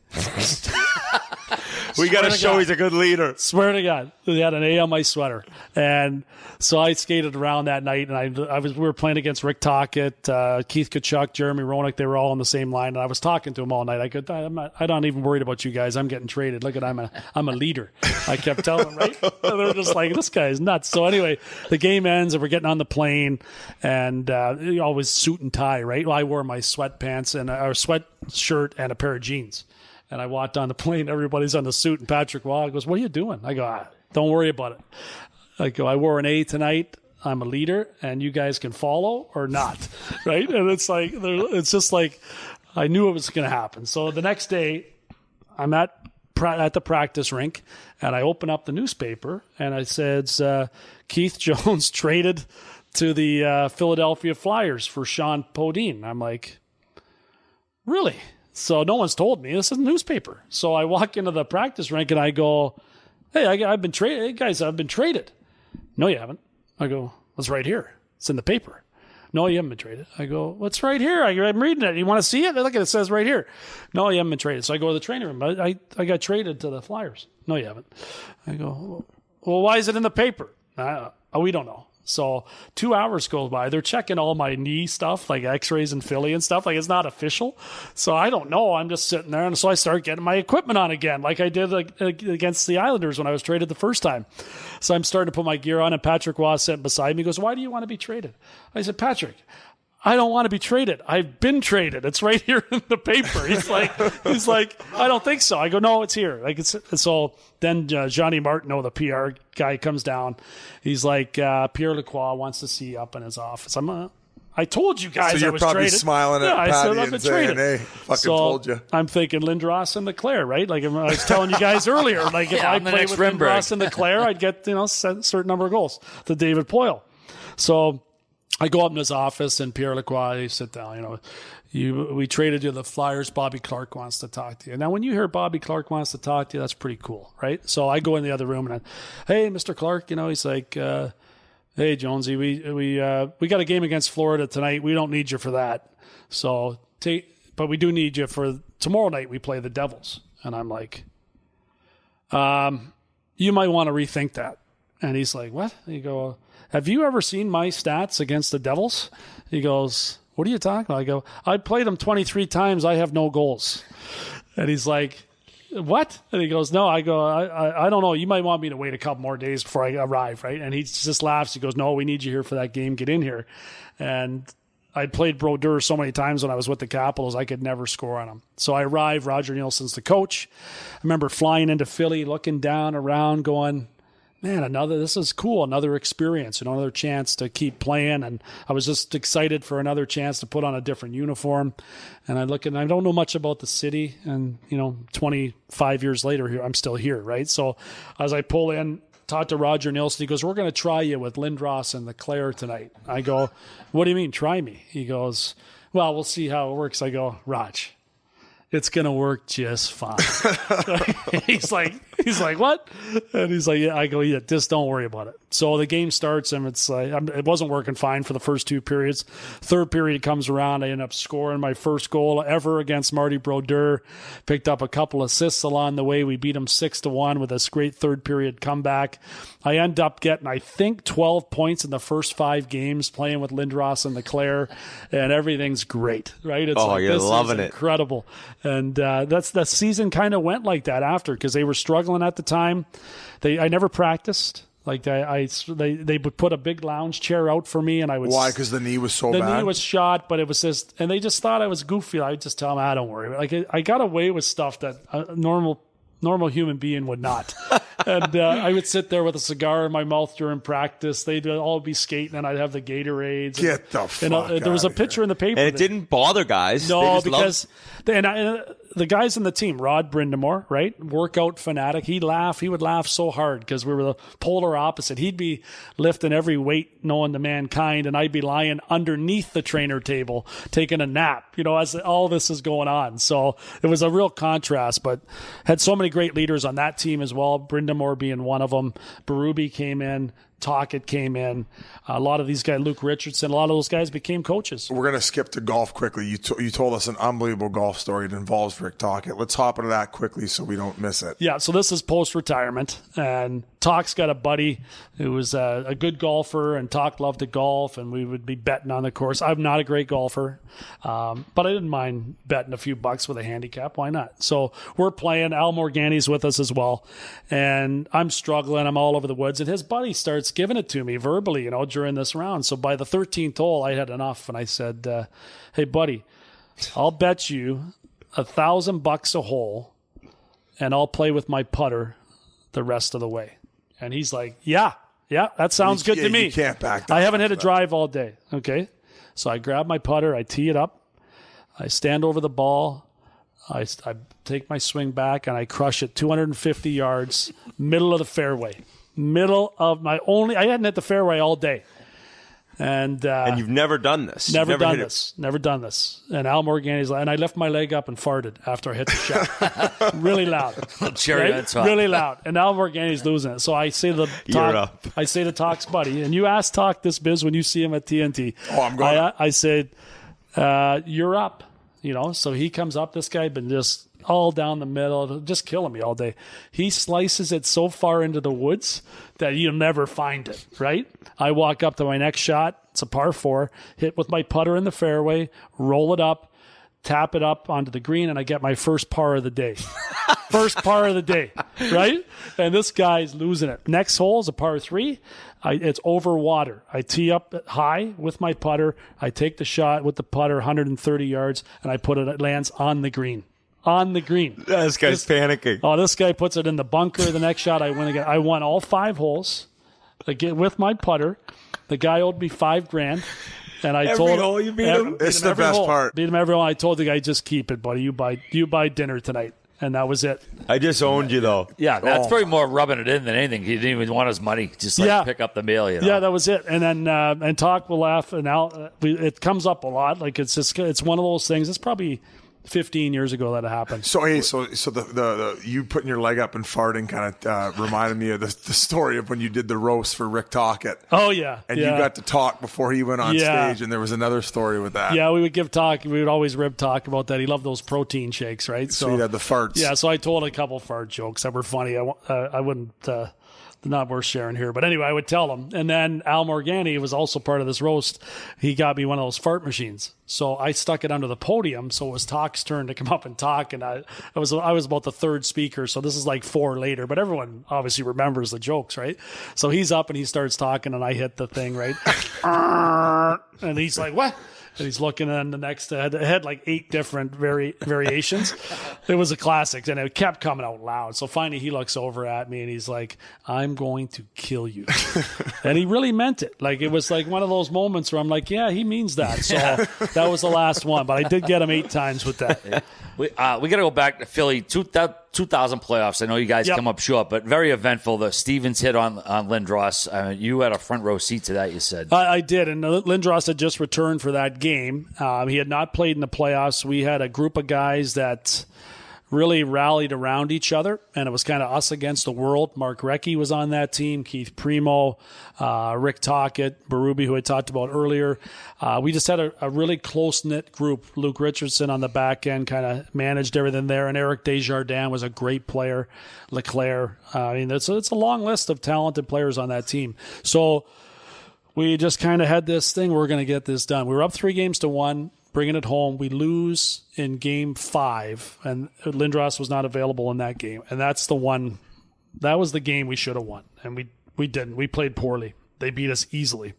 We got to show he's a good leader. Swear to God, he had an A on my sweater, and so I skated around that night, and we were playing against Rick Tocchet, Keith Tkachuk, Jeremy Roenick. They were all on the same line, and I was talking to them all night. I'm not even worried about you guys. I'm getting traded. Look at I'm a leader. I kept telling them, right? And they're just like, this guy's nuts. So anyway, the game ends, and we're getting on the plane, and always suit and tie, right? Well, I wore my sweatpants and a sweatshirt and a pair of jeans. And I walked on the plane. Everybody's on the suit. And Patrik goes, what are you doing? I go, don't worry about it. I go, I wore an A tonight. I'm a leader, and you guys can follow or not, right? And it's just like I knew it was going to happen. So the next day, I'm at the practice rink, and I open up the newspaper, and I said, Keith Jones traded to the Philadelphia Flyers for Sean Podine. I'm like, really? So no one's told me. This is a newspaper. So I walk into the practice rink and I go, hey, I've been traded. Hey, guys, I've been traded. No, you haven't. I go, it's right here. It's in the paper. No, you haven't been traded. I go, what's right here? I'm reading it. You want to see it? Look, it says right here. No, you haven't been traded. So I go to the training room. I got traded to the Flyers. No, you haven't. I go, well, why is it in the paper? We don't know. So 2 hours goes by. They're checking all my knee stuff, like x-rays in Philly and stuff. Like, it's not official. So I don't know. I'm just sitting there. And so I start getting my equipment on again, like I did against the Islanders when I was traded the first time. So I'm starting to put my gear on, and Patrik was sitting beside me. He goes, why do you want to be traded? I said, Patrik, I don't want to be traded. I've been traded. It's right here in the paper. He's like, I don't think so. I go, no, it's here. So then Johnny Martineau, the PR guy, comes down. He's like, Pierre Lacroix wants to see you up in his office. I told you guys I was traded. So you're probably smiling at Patty and saying, hey, told you. I'm thinking Lindros and Leclerc, right? Like I was telling you guys earlier, like if I played with Lindros and Leclerc, I'd get a certain number of goals to David Poile. So I go up in his office, and Pierre Lacroix, they sit down, we traded you to the Flyers. Bobby Clarke wants to talk to you. Now, when you hear Bobby Clarke wants to talk to you, that's pretty cool, right? So I go in the other room, and hey, Mr. Clarke, he's like, hey, Jonesy, we got a game against Florida tonight. We don't need you for that. But we do need you for tomorrow night. We play the Devils. And I'm like, you might want to rethink that. And he's like, what? And you go, have you ever seen my stats against the Devils? He goes, what are you talking about? I go, I played them 23 times. I have no goals. And he's like, what? And he goes, no. I go, I don't know. You might want me to wait a couple more days before I arrive, right? And he just laughs. He goes, no, we need you here for that game. Get in here. And I'd played Brodeur so many times when I was with the Capitals, I could never score on him. So I arrived. Roger Nielsen's the coach. I remember flying into Philly, looking down around, going, man, this is cool. Another experience, another chance to keep playing. And I was just excited for another chance to put on a different uniform. And I look, and I don't know much about the city. And, 25 years later, here I'm still here, right? So as I pull in, talk to Roger Nielsen, he goes, we're going to try you with Lindros and Leclerc tonight. I go, what do you mean, try me? He goes, well, we'll see how it works. I go, Raj, it's going to work just fine. He's like, what? And he's like, yeah. I go, yeah, just don't worry about it. So the game starts, and it's like, it wasn't working fine for the first two periods. Third period comes around. I end up scoring my first goal ever against Marty Brodeur. Picked up a couple assists along the way. We beat him 6-1 with this great third period comeback. I end up getting, I think, 12 points in the first 5 games playing with Lindros and Leclerc, and everything's great, right? It's you're loving it. Incredible. And the season kind of went like that after, because they were struggling at the time. I never practiced. Like they would put a big lounge chair out for me, and I would. Why? Because the knee was so bad. The knee was shot, but it was just, and they just thought I was goofy. I would just tell them, don't worry. Like I got away with stuff that a normal human being would not. And I would sit there with a cigar in my mouth during practice. They'd all be skating, and I'd have the Gatorades. Get the fuck there was a picture in the paper. And it didn't bother guys. No, because the guys in the team, Rod Brindamore, right? Workout fanatic. He would laugh so hard because we were the polar opposite. He'd be lifting every weight known to mankind, and I'd be lying underneath the trainer table taking a nap, as all this is going on. So it was a real contrast, but had so many great leaders on that team as well. Brindamore being one of them. Berube came in. Tocchet came in. A lot of these guys, Luke Richardson, a lot of those guys became coaches. We're going to skip to golf quickly. You told us an unbelievable golf story. It involves Rick Tocchet. Let's hop into that quickly so we don't miss it. Yeah, so this is post-retirement, and Tocc's got a buddy who was a good golfer, and Toc loved to golf, and we would be betting on the course. I'm not a great golfer, but I didn't mind betting a few bucks with a handicap. Why not? So we're playing. Al Morgani's with us as well, and I'm struggling. I'm all over the woods, and his buddy starts giving it to me verbally, during this round. So by the 13th hole, I had enough, and I said, hey, buddy, I'll bet you $1,000 a hole, and I'll play with my putter the rest of the way. And he's like, yeah, that sounds good to me. You can't back down. I haven't hit a drive all day. Okay. So I grab my putter, I tee it up, I stand over the ball, I take my swing back, and I crush it 250 yards, middle of the fairway. I hadn't hit the fairway all day. And you've never done this. Never done this. And Al Morgani's like, and I left my leg up and farted after I hit the shot. Really loud. Really loud. And Al Morgani's losing it. So I say to Toc's buddy, and you ask Toc this, Biz, when you see him at TNT. Oh, I'm going. I said, you're up. So he comes up. This guy had been just all down the middle, just killing me all day. He slices it so far into the woods that you'll never find it, right? I walk up to my next shot. It's a par 4, hit with my putter in the fairway, roll it up, tap it up onto the green, and I get my first par of the day. First par of the day, right? And this guy's losing it. Next hole is a par 3. It's over water. I tee up high with my putter. I take the shot with the putter 130 yards, and it lands on the green. On the green. This guy's panicking. Oh, this guy puts it in the bunker. The next shot, I win again. I won all 5 holes again with my putter. The guy owed me $5,000, and I told him, hole you beat him. It's the best part. Beat him every hole. I told the guy, just keep it, buddy. You buy dinner tonight, and that was it. I just owned you though. Yeah, that's probably more rubbing it in than anything. He didn't even want his money. Just pick up the mail. Yeah, that was it. And then and Toc will laugh, and it comes up a lot. Like it's one of those things. It's probably 15 years ago that it happened. So the you putting your leg up and farting kind of reminded me of the story of when you did the roast for Rick Tocchet. Oh yeah, and you got to talk before he went on stage, and there was another story with that. Yeah, we would always rib Toc about that. He loved those protein shakes, right? So he had the farts. Yeah, so I told a couple fart jokes that were funny. I wouldn't. Not worth sharing here. But anyway, I would tell him. And then Al Morgani was also part of this roast. He got me one of those fart machines. So I stuck it under the podium. So it was Toc's turn to come up and talk. And I was about the 3rd speaker. So this is like 4 later. But everyone obviously remembers the jokes, right? So he's up and he starts talking and I hit the thing, right? And he's like, what? And he's looking, and the next it had like 8 different variations. It was a classic, and it kept coming out loud. So finally, he looks over at me, and he's like, "I'm going to kill you," and he really meant it. Like it was like one of those moments where I'm like, "Yeah, he means that." So that was the last one, but I did get him 8 times with that. Yeah. We got to go back to Philly 2000 playoffs. I know you guys come up short, but very eventful. The Stevens hit on Lindros. You had a front row seat to that, you said. I did, and Lindros had just returned for that game. He had not played in the playoffs. We had a group of guys that really rallied around each other, and it was kind of us against the world. Mark Recchi was on that team, Keith Primo, Rick Tocchet, Berube, who I talked about earlier. We just had a really close-knit group. Luke Richardson on the back end kind of managed everything there, and Erik Desjardins was a great player. Leclerc. It's a long list of talented players on that team. So we just kind of had this thing, we're going to get this done. We were up 3-1, bringing it home. We lose in game 5, and Lindros was not available in that game. And that's the one, that was the game we should have won. And we didn't. We played poorly. They beat us easily.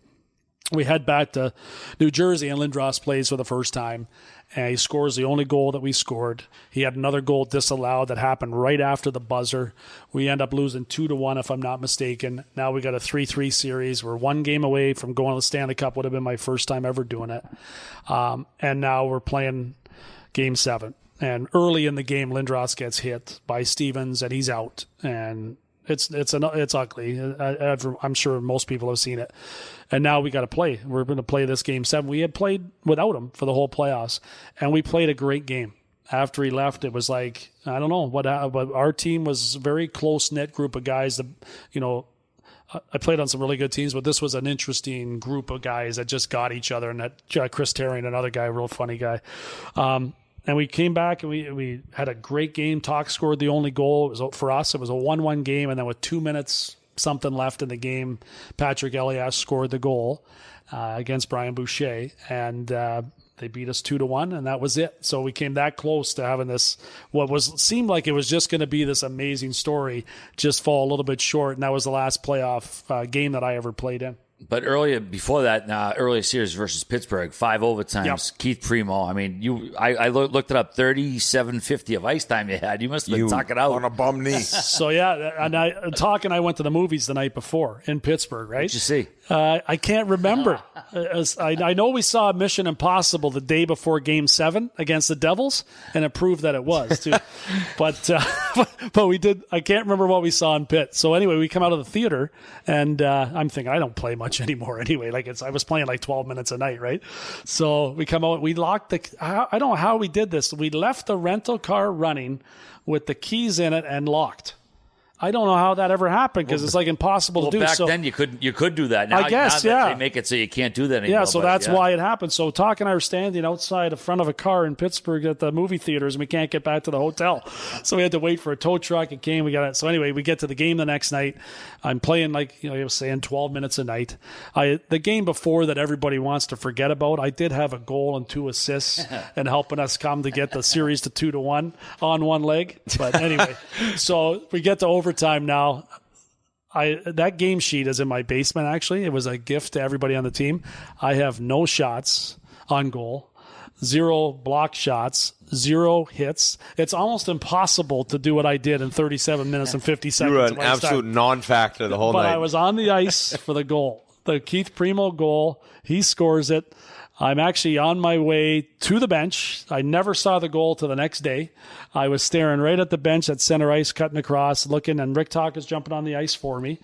We head back to New Jersey, and Lindros plays for the first time. And he scores the only goal that we scored. He had another goal disallowed that happened right after the buzzer. We end up losing 2-1, if I'm not mistaken. Now we got a 3-3 series. We're 1 game away from going to the Stanley Cup. Would have been my first time ever doing it. And now we're playing Game 7. And early in the game, Lindros gets hit by Stevens, and he's out. And it's ugly. I'm sure most people have seen it. And now we got to play. We're going to play this Game 7. We had played without him for the whole playoffs, and we played a great game. After he left, it was like, I don't know what happened, but our team was a very close-knit group of guys that, I played on some really good teams, but this was an interesting group of guys that just got each other. And that Chris Terry and another guy, a real funny guy. And we came back and we had a great game. Talk scored the only goal. It was, for us, it was a 1-1 game. And then with 2 minutes something left in the game, Patrik Eliáš scored the goal against Brian Boucher. And they beat us 2-1, and that was it. So we came that close to having this, seemed like it was just going to be this amazing story, just fall a little bit short. And that was the last playoff game that I ever played in. But earlier, before that, earlier series versus Pittsburgh, 5 overtimes. Yep. Keith Primo. I mean, I looked it up. 37.50 of ice time you had. You must have been talking out on a bum knee. So yeah, and I went to the movies the night before in Pittsburgh. Right? What'd you see? I can't remember. I know we saw Mission Impossible the day before Game 7 against the Devils, and it proved that it was too. but we did. I can't remember what we saw in Pitt. So anyway, we come out of the theater, and I'm thinking I don't play much anymore anyway. I was playing like 12 minutes a night, right? So we come out. We locked I don't know how we did this. We left the rental car running with the keys in it and locked. I don't know how that ever happened because it's like impossible to do. Back then you could do that. Now, I guess, now they make it so you can't do that anymore. Yeah, so that's why it happened. So Talk and I were standing outside the front of a car in Pittsburgh at the movie theaters, and we can't get back to the hotel. So we had to wait for a tow truck. It came. We got it. So anyway, we get to the game the next night. I'm playing I was saying 12 minutes a night. The game before that everybody wants to forget about, I did have a goal and 2 assists and helping us come to get the series to 2-1 on one leg. But anyway, so we get to overtime now. That game sheet is in my basement, actually. It was a gift to everybody on the team. I have no shots on goal, 0 block shots, 0 hits. It's almost impossible to do what I did in 37 minutes and 50 seconds. You were an absolute non-factor the whole night. But I was on the ice for the goal. The Keith Primo goal, he scores it. I'm actually on my way to the bench. I never saw the goal till the next day. I was staring right at the bench at center ice, cutting across, looking, and Rick Talk is jumping on the ice for me.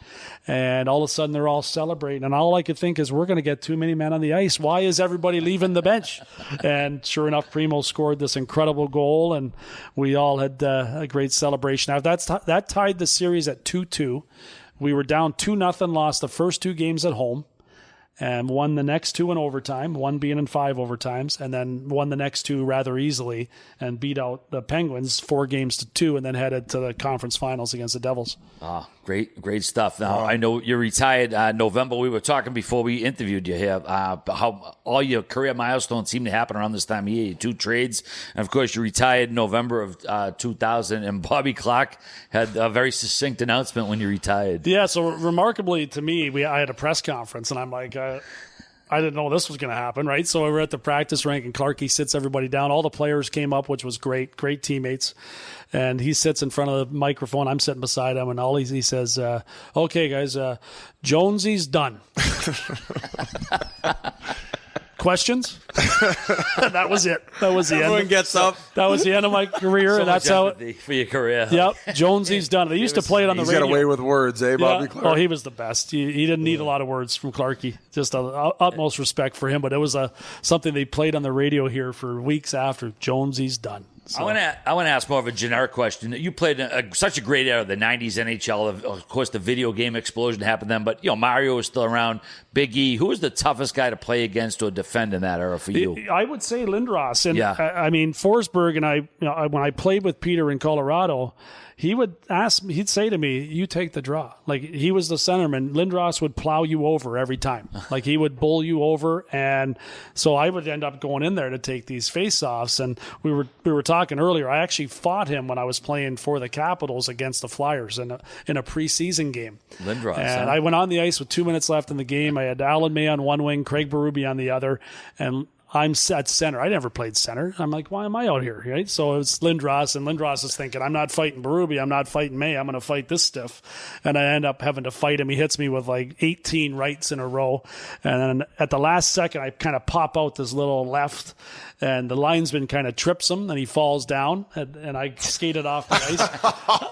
And all of a sudden, they're all celebrating. And all I could think is, we're going to get too many men on the ice. Why is everybody leaving the bench? And sure enough, Primo scored this incredible goal, and we all had a great celebration. Now, that tied the series at 2-2. We were down 2-0, lost the first 2 games at home, and won the next 2 in overtime, one being in 5 overtimes, and then won the next 2 rather easily and beat out the Penguins 4-2, and then headed to the conference finals against the Devils. Great stuff. Now, I know you're retired November. We were talking before we interviewed you here, how all your career milestones seem to happen around this time of year. 2 trades. And, of course, you retired in November of 2000, and Bobby Clarke had a very succinct announcement when you retired. Yeah, so remarkably to me, I had a press conference, and I'm like, I didn't know this was going to happen, right? So we were at the practice rink, and Clarke sits everybody down. All the players came up, which was great teammates. And he sits in front of the microphone. I'm sitting beside him, and all he says, okay, guys, Jonesy's done. Questions? That was it. That was the end. Everyone gets up. That was the end of my career, and that's how for your career. Yep, Jonesy's done. They used to play it on the radio. He's got away with words, Bobby Clarke? Oh, he was the best. He didn't need a lot of words from Clarke. Just utmost respect for him. But it was something they played on the radio here for weeks after. Jonesy's done. So. I want to ask more of a generic question. You played such a great era, the 90s NHL. Of course, the video game explosion happened then, but Mario was still around. Big E. Who was the toughest guy to play against or defend in that era for you? I would say Lindros. And yeah. I mean, Forsberg and I, when I played with Peter in Colorado, he'd say to me, you take the draw. Like, he was the centerman. Lindros would plow you over every time. Like, he would bull you over. And so I would end up going in there to take these face-offs. And we were talking earlier, I actually fought him when I was playing for the Capitals against the Flyers in a preseason game. Lindros. And I went on the ice with 2 minutes left in the game. I had Alan May on one wing, Craig Berube on the other. And I'm at center. I never played center. I'm like, why am I out here? Right? So it's Lindros, and Lindros is thinking, I'm not fighting Berube. I'm not fighting May. I'm going to fight this stiff. And I end up having to fight him. He hits me with like 18 rights in a row. And then at the last second, I kind of pop out this little left, and the linesman kind of trips him, and he falls down, and I skated off the ice.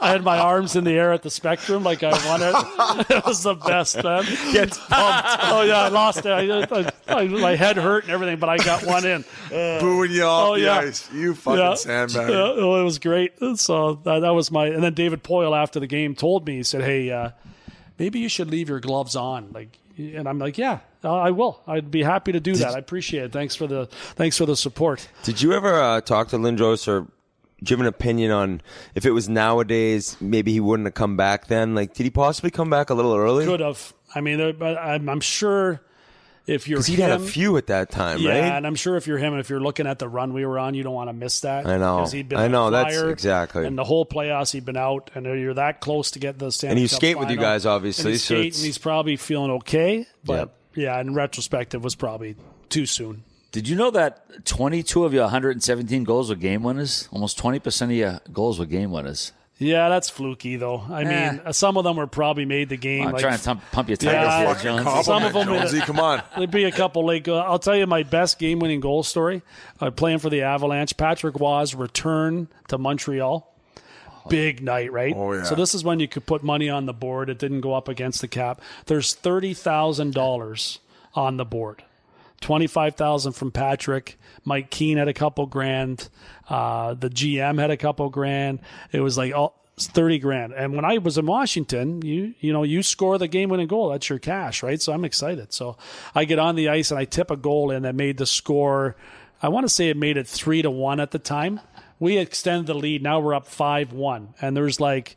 I had my arms in the air at the Spectrum like I won it. It was the best, man. Gets pumped. Oh, yeah, I lost it. My head hurt and everything, but I got one in. Booing you off the ice. You fucking sandbag. Yeah, it was great. So that was and then David Poyle after the game told me, he said, hey, maybe you should leave your gloves on. Like, and I'm like, yeah, I will. I'd be happy to do that. I appreciate it. Thanks for the support. Did you ever talk to Lindros, or do you have an opinion on if it was nowadays, maybe he wouldn't have come back then? Like, did he possibly come back a little early? Could have. I mean, but I'm sure if you're him. Because he had a few at that time, right? Yeah, and I'm sure if you're him, if you're looking at the run we were on, you don't want to miss that. I know. Because he'd been I know. on That's fire, exactly. And the whole playoffs, he'd been out, and you're that close to get the Stanley Cup And he skate with you final. guys, obviously. And he's so skating, he's probably feeling okay. But, Yep. yeah, in retrospect, it was probably too soon. Did you know that 22 of your 117 goals were game winners? Almost 20% of your goals were game winners. Yeah, that's fluky, though. I mean, some of them were probably made the game. I'm like, trying to pump your tires Yeah, here, Jones. Some of them, Jonesy, come on. there'd be a couple late goals. I'll tell you my best game-winning goal story. Playing for the Avalanche, Patrik Waugh's return to Montreal. Big night, right? Oh, yeah. So this is when you could put money on the board. It didn't go up against the cap. There's $30,000 on the board. $25,000 from Patrik. Mike Keane had a couple grand. The GM had a couple grand. It was like $30,000. And when I was in Washington, you score the game-winning goal. That's your cash, right? So I'm excited. So I get on the ice and I tip a goal in that made the score. I want to say it made it 3-1 at the time. We extended the lead. Now we're up 5-1. And there's like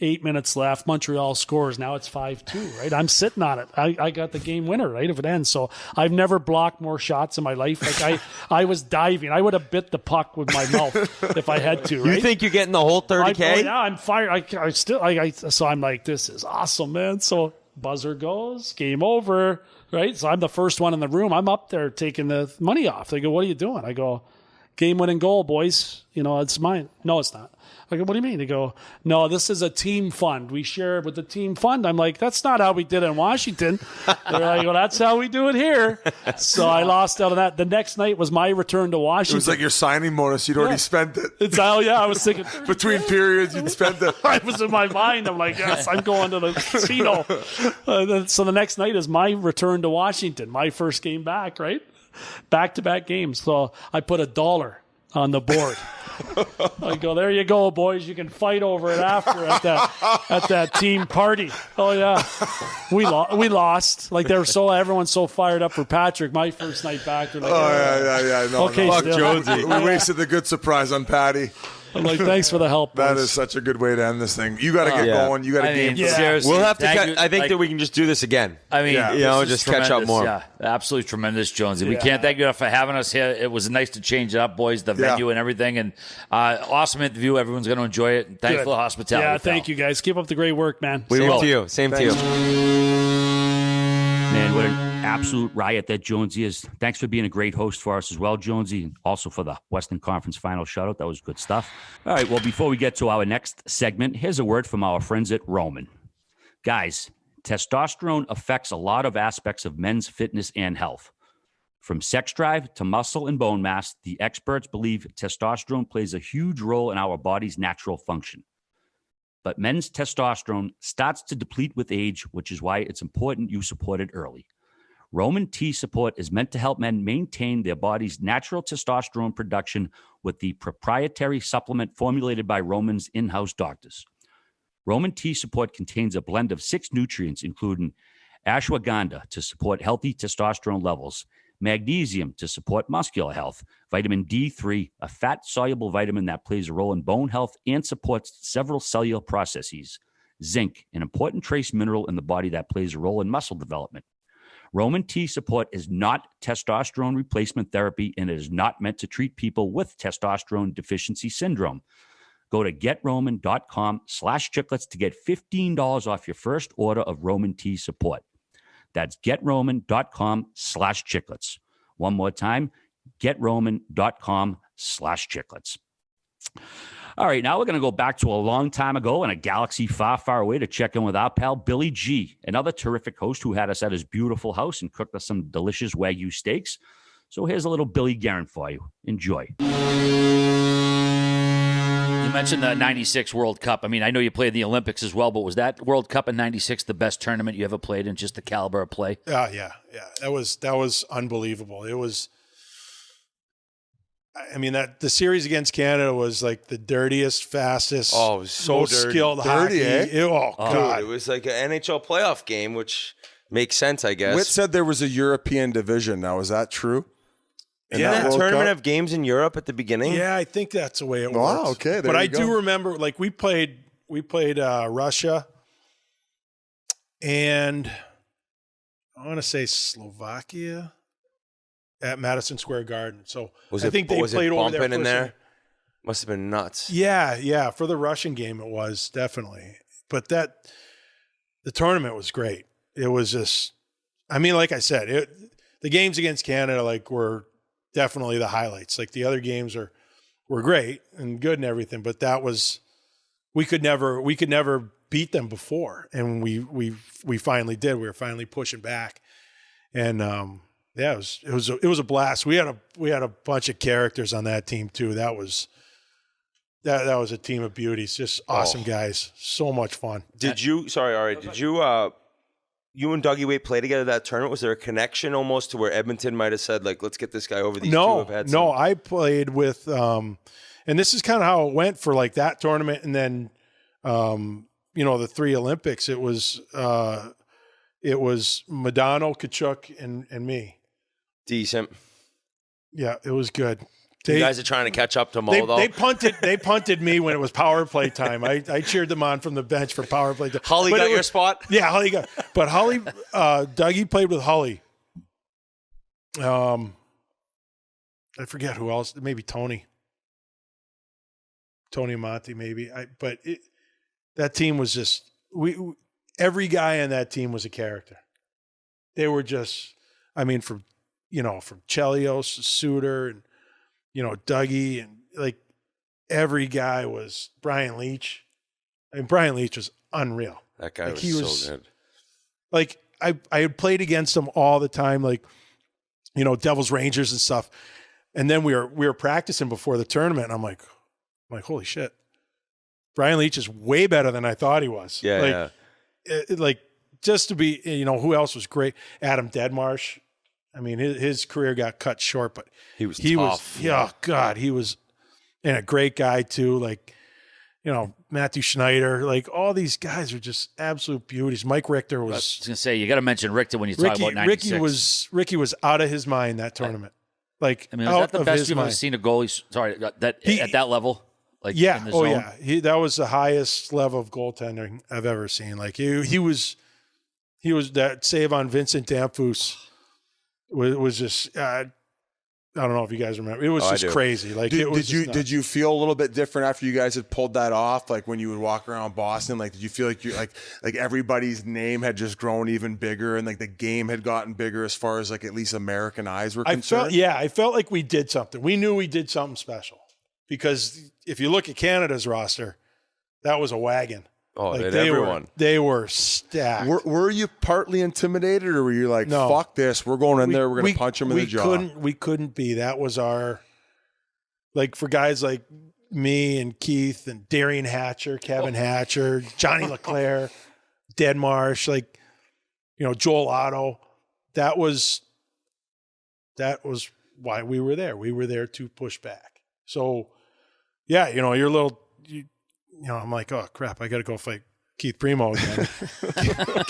8 minutes left. Montreal scores. Now it's 5-2, right? I'm sitting on it. I got the game winner, right, if it ends. So I've never blocked more shots in my life. Like I was diving. I would have bit the puck with my mouth if I had to, right? You think you're getting the whole 30K? Yeah, I'm fired. So I'm like, this is awesome, man. So buzzer goes, game over, right? So I'm the first one in the room. I'm up there taking the money off. They go, what are you doing? I go, game-winning goal, boys. It's mine. No, it's not. I go, what do you mean? They go, no, this is a team fund. We share it with the team fund. I'm like, that's not how we did it in Washington. They're like, well, that's how we do it here. So I lost out on that. The next night was my return to Washington. It was like your signing bonus. You'd already spent it. I was thinking. Between periods, you'd spent it. I was in my mind. I'm like, yes, I'm going to the casino. So the next night is my return to Washington, my first game back, right? Back-to-back games. So I put $1 on the board. I go, there you go, boys. You can fight over it after at that team party. Oh yeah, we lost. Like everyone's so fired up for Patrik. My first night back, they're like, yeah. No, okay, fuck still. Jonesy. We wasted the good surprise on Patty. I'm like, thanks for the help, boys. That is such a good way to end this thing. You got to get going. You got to game. Seriously, We'll have to. thank you. I think that we can just do this again. I mean, just catch up more. Yeah, absolutely tremendous, Jonesy. We can't thank you enough for having us here. It was nice to change it up, boys, the venue and everything. And awesome interview. Everyone's going to enjoy it. And thanks for the hospitality. Yeah, thank you, guys. Keep up the great work, man. Same to you. Same to you. Man, what an absolute riot that Jonesy is. Thanks for being a great host for us as well, Jonesy, and also for the Western Conference Final shutout. That was good stuff. All right, well, before we get to our next segment, here's a word from our friends at Roman. Guys, testosterone affects a lot of aspects of men's fitness and health. From sex drive to muscle and bone mass, the experts believe testosterone plays a huge role in our body's natural function. But men's testosterone starts to deplete with age, which is why it's important you support it early. Roman T Support is meant to help men maintain their body's natural testosterone production with the proprietary supplement formulated by Roman's in-house doctors. Roman T Support contains a blend of 6 nutrients, including ashwagandha to support healthy testosterone levels, magnesium to support muscular health, vitamin D3, a fat-soluble vitamin that plays a role in bone health and supports several cellular processes, zinc, an important trace mineral in the body that plays a role in muscle development. Roman T Support is not testosterone replacement therapy, and it is not meant to treat people with testosterone deficiency syndrome. Go to getroman.com/chiclets to get $15 off your first order of Roman T Support. That's getroman.com/chiclets. One more time, getroman.com/chiclets. All right, now we're going to go back to a long time ago in a galaxy far, far away to check in with our pal Billy G, another terrific host who had us at his beautiful house and cooked us some delicious Wagyu steaks. So here's a little Billy Guerin for you. Enjoy. You mentioned the 96 World Cup. I mean, I know you played the Olympics as well, but was that World Cup in 96 the best tournament you ever played in, just the caliber of play? Yeah. That was unbelievable. It was I mean, that the series against Canada was like the dirtiest, fastest, Oh, it was so most dirty. skilled Dirty, hockey. eh? God. Dude, it was like an NHL playoff game, which makes sense, I guess. Whit said there was a European division. Now, is that true? Didn't that World tournament Cup? have games in Europe at the beginning? Yeah, I think that's the way it Wow, works. okay, there but you I go. do remember, like we played Russia, and I want to say Slovakia at Madison Square Garden. So I think they played over there. In there? Must have been nuts. Yeah. For the Russian game, it was definitely. But the tournament was great. It was just, I mean, like I said, the games against Canada were definitely the highlights. Like the other games were great and good and everything, but that was we could never beat them before, and we finally did. We were finally pushing back, and it was a blast. We had a bunch of characters on that team too. That was a team of beauties, just awesome guys. So much fun. Did you you and Dougie Weight play together that tournament? Was there a connection almost to where Edmonton might have said, like, let's get this guy over? These two have had some... No, I played with, and this is kind of how it went for like that tournament. And then, the 3 Olympics, it was Madano, Kachuk, and me. Decent. Yeah, it was good. You guys are trying to catch up to Mo, though. They punted me when it was power play time. I cheered them on from the bench for power play time. Holly got your spot? Yeah, Holly got. But Holly, Dougie played with Holly. I forget who else. Maybe Tony Monty, maybe. That team was just every guy on that team was a character. They were just, from Chelios to Suter and Dougie, and like every guy was Brian Leach. Brian Leach was unreal. That guy was so good. Like I had played against him all the time, like, Devils Rangers and stuff. And then we were practicing before the tournament, and I'm like, holy shit. Brian Leach is way better than I thought he was. Yeah. Just to be, who else was great? Adam Deadmarsh. His career got cut short, but he was tough. He was, and a great guy too. Matthew Schneider, all these guys are just absolute beauties. Mike Richter was. I was going to say, you got to mention Richter when you talk about 96. Ricky was out of his mind that tournament. Was that the best you've ever seen a goalie? Sorry, at that level. Yeah. That was the highest level of goaltending I've ever seen. He was that save on Vincent Damphus. Was just I don't know if you guys remember. It was just crazy. Did you feel a little bit different after you guys had pulled that off? Like when you would walk around Boston, did you feel like you like everybody's name had just grown even bigger, and the game had gotten bigger as far as at least American eyes were concerned? I felt like we did something. We knew we did something special, because if you look at Canada's roster, that was a wagon. Oh, everyone. They were stacked. Were you partly intimidated, or were you like, no, fuck this, we're going in there, we're going to punch him in the jaw? We couldn't be. That was our, for guys like me and Keith and Darian Hatcher, Kevin Hatcher, Johnny LeClaire, Deadmarsh, Joel Otto. That was why we were there. We were there to push back. So, yeah, you're a little... I'm like, oh crap, I got to go fight Keith Primo again.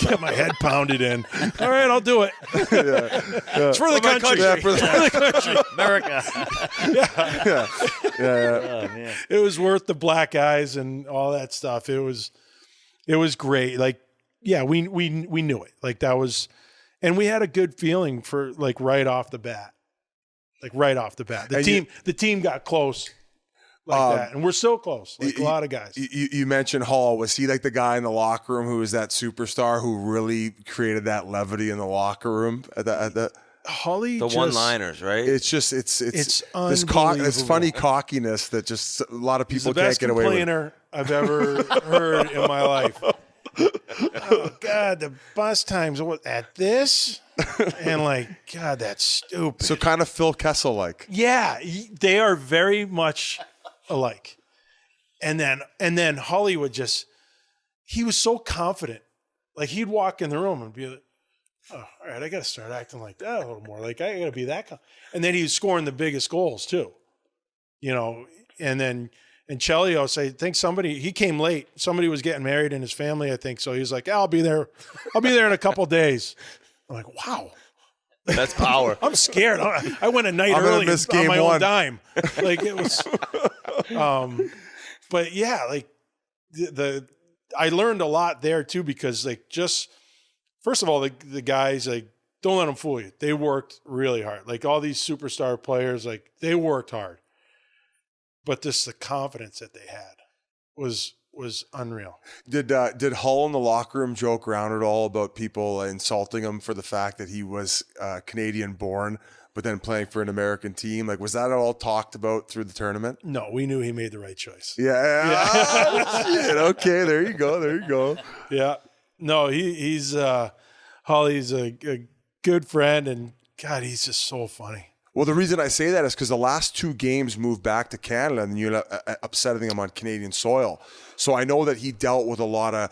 Get my head pounded in. All right, I'll do it. It's for the country. Yeah, for the country. America. Yeah. Oh, man. It was worth the black eyes and all that stuff. It was great. We knew it. That was, and we had a good feeling for right off the bat. The team got close. That. And we're so close. A lot of guys. You mentioned Hall. Was he the guy in the locker room who was that superstar who really created that levity in the locker room? Holly, the one-liners, right? It's this funny cockiness that just a lot of people can't get away with. He's the best complainer I've ever heard in my life. Oh God, the bus times at this, and God, that's stupid. So kind of Phil Kessel like. Yeah, they are very much alike. And then Hollywood he was so confident. He'd walk in the room and be like, oh, all right, I got to start acting like that a little more. I got to be that. And then he was scoring the biggest goals too. And Chelios, I think he came late. Somebody was getting married in his family, I think. So he was like, I'll be there in a couple days. I'm like, wow. That's power. I'm scared. I went a night early on my own dime. Like it was, but yeah, like I learned a lot there too, because like first of all, the guys, like, don't let them fool you. They worked really hard. Like all these superstar players, like they worked hard. But just the confidence that they had was unreal. Did Hull in the locker room joke around at all about people insulting him for the fact that he was Canadian born, but then playing for an American team? Like, was that at all talked about through the tournament? No, we knew he made the right choice. Yeah. Shit. Okay, there you go. Yeah. No, he's Holly's a good friend, and God, he's just so funny. Well, the reason I say that is because the last 2 games moved back to Canada, and you're upsetting him on Canadian soil. So I know that he dealt with a lot of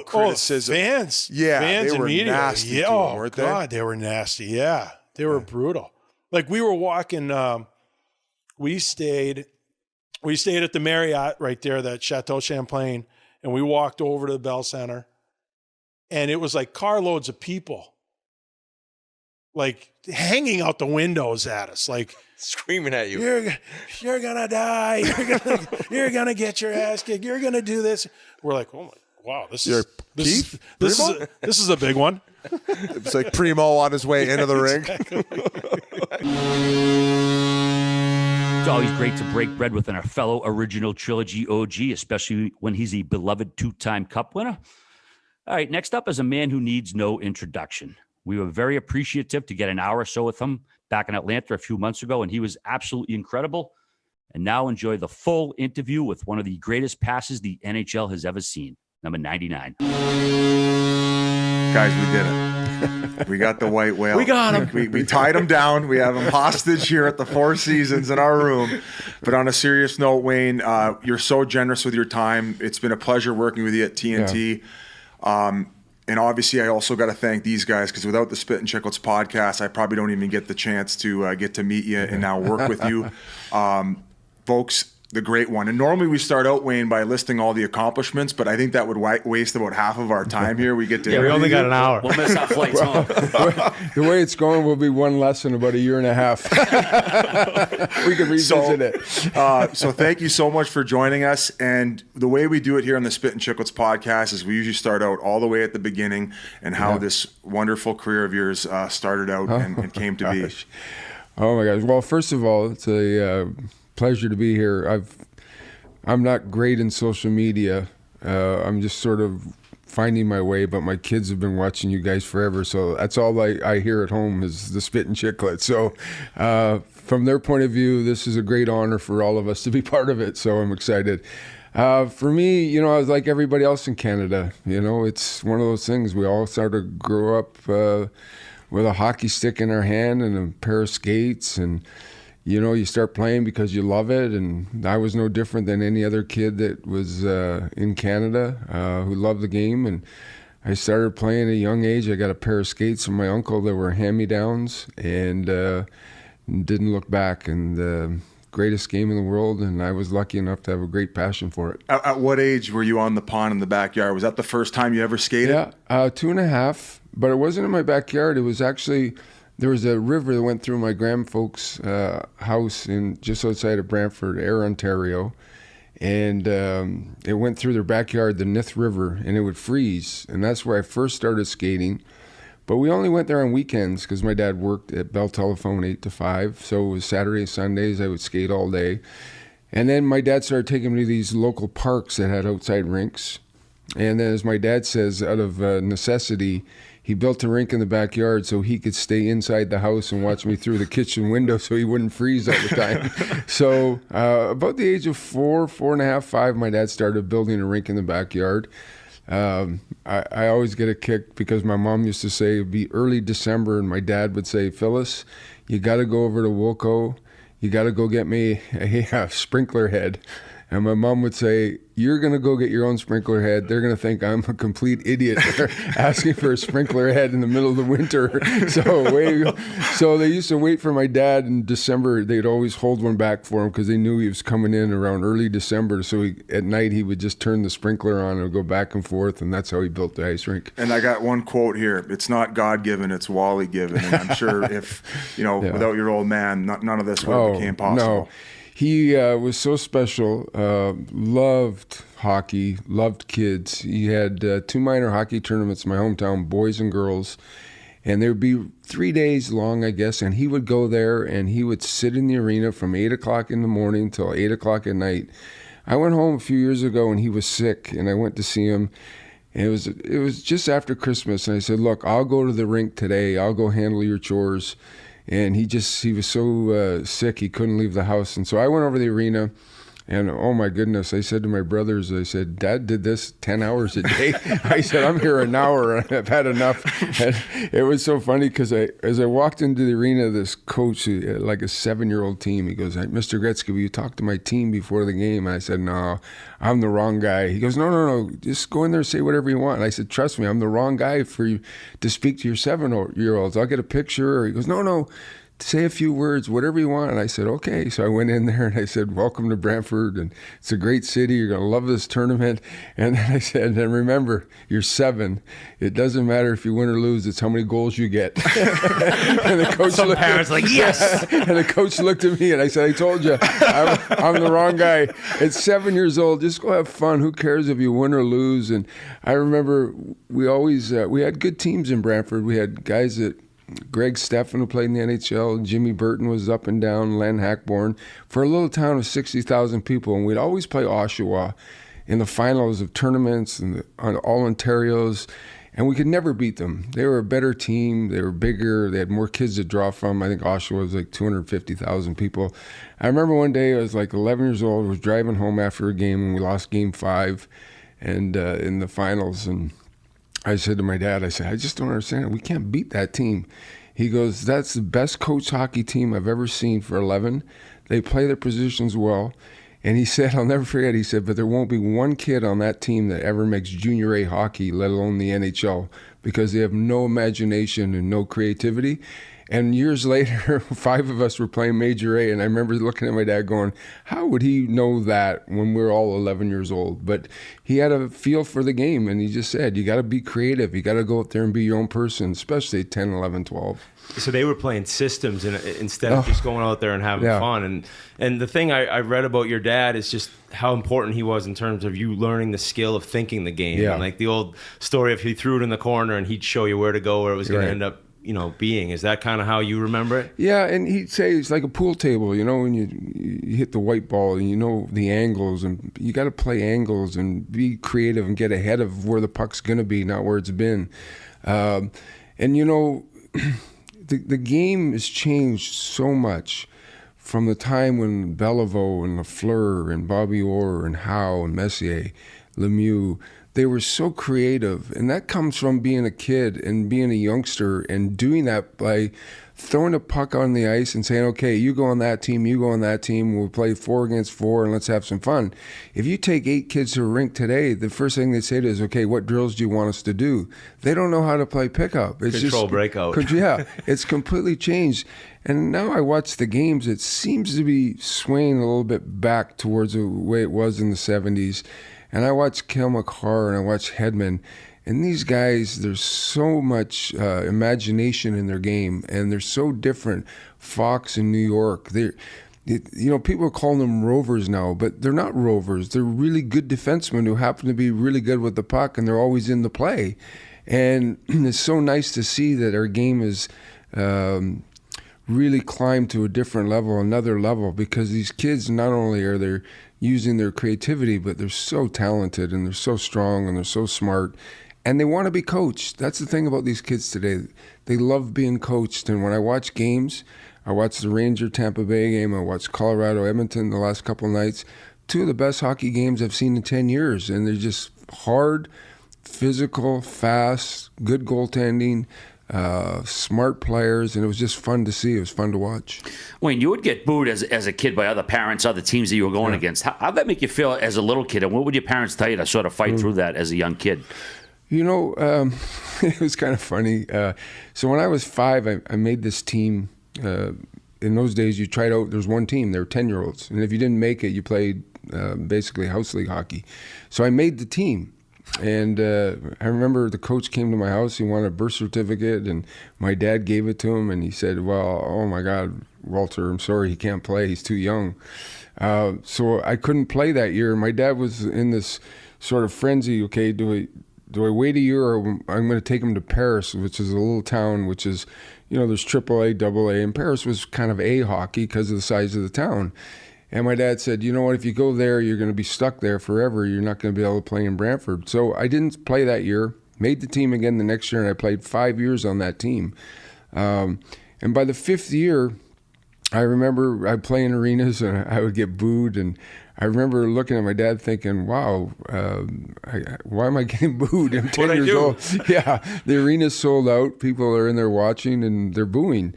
criticism. Fans, they were media. nasty. Yeah, weren't God, they were nasty. Yeah, they were brutal. Like we were walking. We stayed at the Marriott right there, that Chateau Champlain, and we walked over to the Bell Center, and it was like carloads of people, like hanging out the windows at us, like screaming at you. You're gonna die. You're gonna get your ass kicked. You're gonna do this. We're like, oh my, wow, this is a big one. It's like Primo on his way into the ring. It's always great to break bread with our fellow original trilogy OG, especially when he's a beloved 2-time Cup winner. All right, next up is a man who needs no introduction. We were very appreciative to get an hour or so with him back in Atlanta a few months ago, and he was absolutely incredible. And now enjoy the full interview with one of the greatest passes the NHL has ever seen, number 99. Guys, we did it. We got the white whale. We got him. We tied him down. We have him hostage here at the Four Seasons in our room. But on a serious note, Wayne, you're so generous with your time. It's been a pleasure working with you at TNT. Yeah. And obviously, I also got to thank these guys, because without the Spittin' Chiclets podcast, I probably don't even get the chance to get to meet you and now work with you. Folks, the great one. And normally we start out, Wayne, by listing all the accomplishments, but I think that would waste about half of our time here. We get to we only got an hour. We'll miss our flights home. The way it's going, will be one less in about a year and a half. We can revisit it. So thank you so much for joining us. And the way we do it here on the Spittin' Chiclets podcast is we usually start out all the way at the beginning and how this wonderful career of yours started out and came to be. Oh my gosh. Well, first of all, it's a pleasure to be here. I'm not great in social media. I'm just sort of finding my way, but my kids have been watching you guys forever, so that's all I hear at home is the Spittin' Chiclets. So from their point of view, this is a great honor for all of us to be part of it, so I'm excited. For me, I was like everybody else in Canada. It's one of those things. We all sort of grew up with a hockey stick in our hand and a pair of skates, and you start playing because you love it, and I was no different than any other kid that was in Canada who loved the game. And I started playing at a young age. I got a pair of skates from my uncle that were hand-me-downs, and didn't look back. And greatest game in the world, and I was lucky enough to have a great passion for it. At what age were you on the pond in the backyard? Was that the first time you ever skated? Yeah, 2.5, but it wasn't in my backyard. It was actually... There was a river that went through my grandfolks' house just outside of Brantford, Ayr, Ontario, and it went through their backyard, the Nith River, and it would freeze, and that's where I first started skating. But we only went there on weekends because my dad worked at Bell Telephone 8 to 5, so it was Saturdays, Sundays, I would skate all day. And then my dad started taking me to these local parks that had outside rinks, and then as my dad says, out of necessity, he built a rink in the backyard so he could stay inside the house and watch me through the kitchen window so he wouldn't freeze all the time. So about the age of 4.5, 5, my dad started building a rink in the backyard. I always get a kick because my mom used to say it'd be early December and my dad would say, Phyllis, you got to go over to Wilco. You got to go get me a sprinkler head. And my mom would say, "You're going to go get your own sprinkler head. They're going to think I'm a complete idiot for asking for a sprinkler head in the middle of the winter." So they used to wait for my dad in December. They'd always hold one back for him because they knew he was coming in around early December. So at night he would just turn the sprinkler on and go back and forth, and that's how he built the ice rink. And I got one quote here: "It's not God-given, it's Wally-given." And I'm sure if, without your old man, none of this would have became possible. No. He was so special, loved hockey, loved kids. He had 2 minor hockey tournaments in my hometown, boys and girls, and they would be 3 days long, I guess, and he would go there and he would sit in the arena from 8 o'clock in the morning till 8 o'clock at night. I went home a few years ago and he was sick, and I went to see him. And it was just after Christmas, and I said, "Look, I'll go to the rink today. I'll go handle your chores." And he was so sick he couldn't leave the house. And so I went over to the arena, and oh my goodness, I said to my brothers, I said, "Dad did this 10 hours a day." I said, "I'm here an hour and I've had enough." And it was so funny because as I walked into the arena, this coach, like a 7-year-old team, he goes, "Mr. Gretzky, will you talk to my team before the game?" And I said, "No, I'm the wrong guy." He goes, No, just go in there and say whatever you want. And I said, "Trust me, I'm the wrong guy for you to speak to your 7-year-olds. I'll get a picture." He goes, No, say a few words, whatever you want. And I said, "Okay." So I went in there and I said, "Welcome to Brantford, and it's a great city. You're going to love this tournament." And then I said, "And remember, you're 7. It doesn't matter if you win or lose. It's how many goals you get." And the coach Some parents like, "Yes." And the coach looked at me and I said, "I told you, I'm the wrong guy. At 7 years old, just go have fun. Who cares if you win or lose?" And I remember we always, we had good teams in Brantford. We had guys that, Greg Steffen, who played in the NHL, Jimmy Burton was up and down, Len Hackborn, for a little town of 60,000 people. And we'd always play Oshawa in the finals of tournaments and all Ontarios, and we could never beat them. They were a better team. They were bigger. They had more kids to draw from. I think Oshawa was like 250,000 people. I remember one day I was like 11 years old. I was driving home after a game, and we lost Game 5 and in the finals, and I said to my dad, I said, "I just don't understand. We can't beat that team." He goes, "That's the best coached hockey team I've ever seen for 11. They play their positions well." And he said, I'll never forget, he said, "But there won't be one kid on that team that ever makes junior A hockey, let alone the NHL, because they have no imagination and no creativity." And years later, 5 of us were playing Major A, and I remember looking at my dad going, how would he know that when we're all 11 years old? But he had a feel for the game, and he just said, you got to be creative. You got to go out there and be your own person, especially at 10, 11, 12. So they were playing systems instead of just going out there and having fun. And the thing I read about your dad is just how important he was in terms of you learning the skill of thinking the game. Yeah. And like the old story of he threw it in the corner and he'd show you where to go, where it was going to end up, being. Is that kind of how you remember it? Yeah, and he'd say it's like a pool table, when you hit the white ball and the angles, and you got to play angles and be creative and get ahead of where the puck's going to be, not where it's been. The game has changed so much from the time when Beliveau and Lafleur and Bobby Orr and Howe and Messier, Lemieux, they were so creative, and that comes from being a kid and being a youngster and doing that by throwing a puck on the ice and saying, okay, you go on that team, you go on that team, we'll play 4 against 4 and let's have some fun. If you take 8 kids to a rink today, the first thing they say to is, okay, what drills do you want us to do? They don't know how to play pickup. It's Control breakout. It's completely changed. And now I watch the games, it seems to be swaying a little bit back towards the way it was in the 70s. And I watch Cale Makar and I watch Hedman, and these guys, there's so much imagination in their game, and they're so different. Fox in New York, people are calling them rovers now, but they're not rovers. They're really good defensemen who happen to be really good with the puck, and they're always in the play. And it's so nice to see that our game is really climbed to a different level, another level, because these kids, not only are they using their creativity, but they're so talented and they're so strong and they're so smart, and they want to be coached. That's the thing about these kids today. They love being coached. And when I watch games, I watched the Ranger-Tampa Bay game, I watched Colorado-Edmonton the last couple nights, 2 of the best hockey games I've seen in 10 years, and they're just hard, physical, fast, good goaltending, smart players, and it was just fun to see. It was fun to watch. Wayne, you would get booed as a kid by other parents, other teams that you were going against. How'd that make you feel as a little kid, and what would your parents tell you to sort of fight through that as a young kid? You know, it was kind of funny. So when I was 5, I made this team. In those days, you tried out, there was one team, they were 10-year-olds. And if you didn't make it, you played basically house league hockey. So I made the team. And I remember the coach came to my house. He wanted a birth certificate, and my dad gave it to him. And he said, well, oh my God, Walter, I'm sorry, he can't play. He's too young. So I couldn't play that year. My dad was in this sort of frenzy. Okay, do I wait a year, or I'm going to take him to Paris, which is a little town, which is, you know, there's AAA, AA, and Paris was kind of A hockey because of the size of the town. And my dad said, you know what, if you go there, you're going to be stuck there forever. You're not going to be able to play in Brantford. So I didn't play that year, made the team again the next year, and I played 5 years on that team. And by the 5th year, I remember I'd play in arenas and I would get booed. And I remember looking at my dad thinking, wow, why am I getting booed? I'm 10 years old. Yeah, the arena's sold out. People are in there watching and they're booing.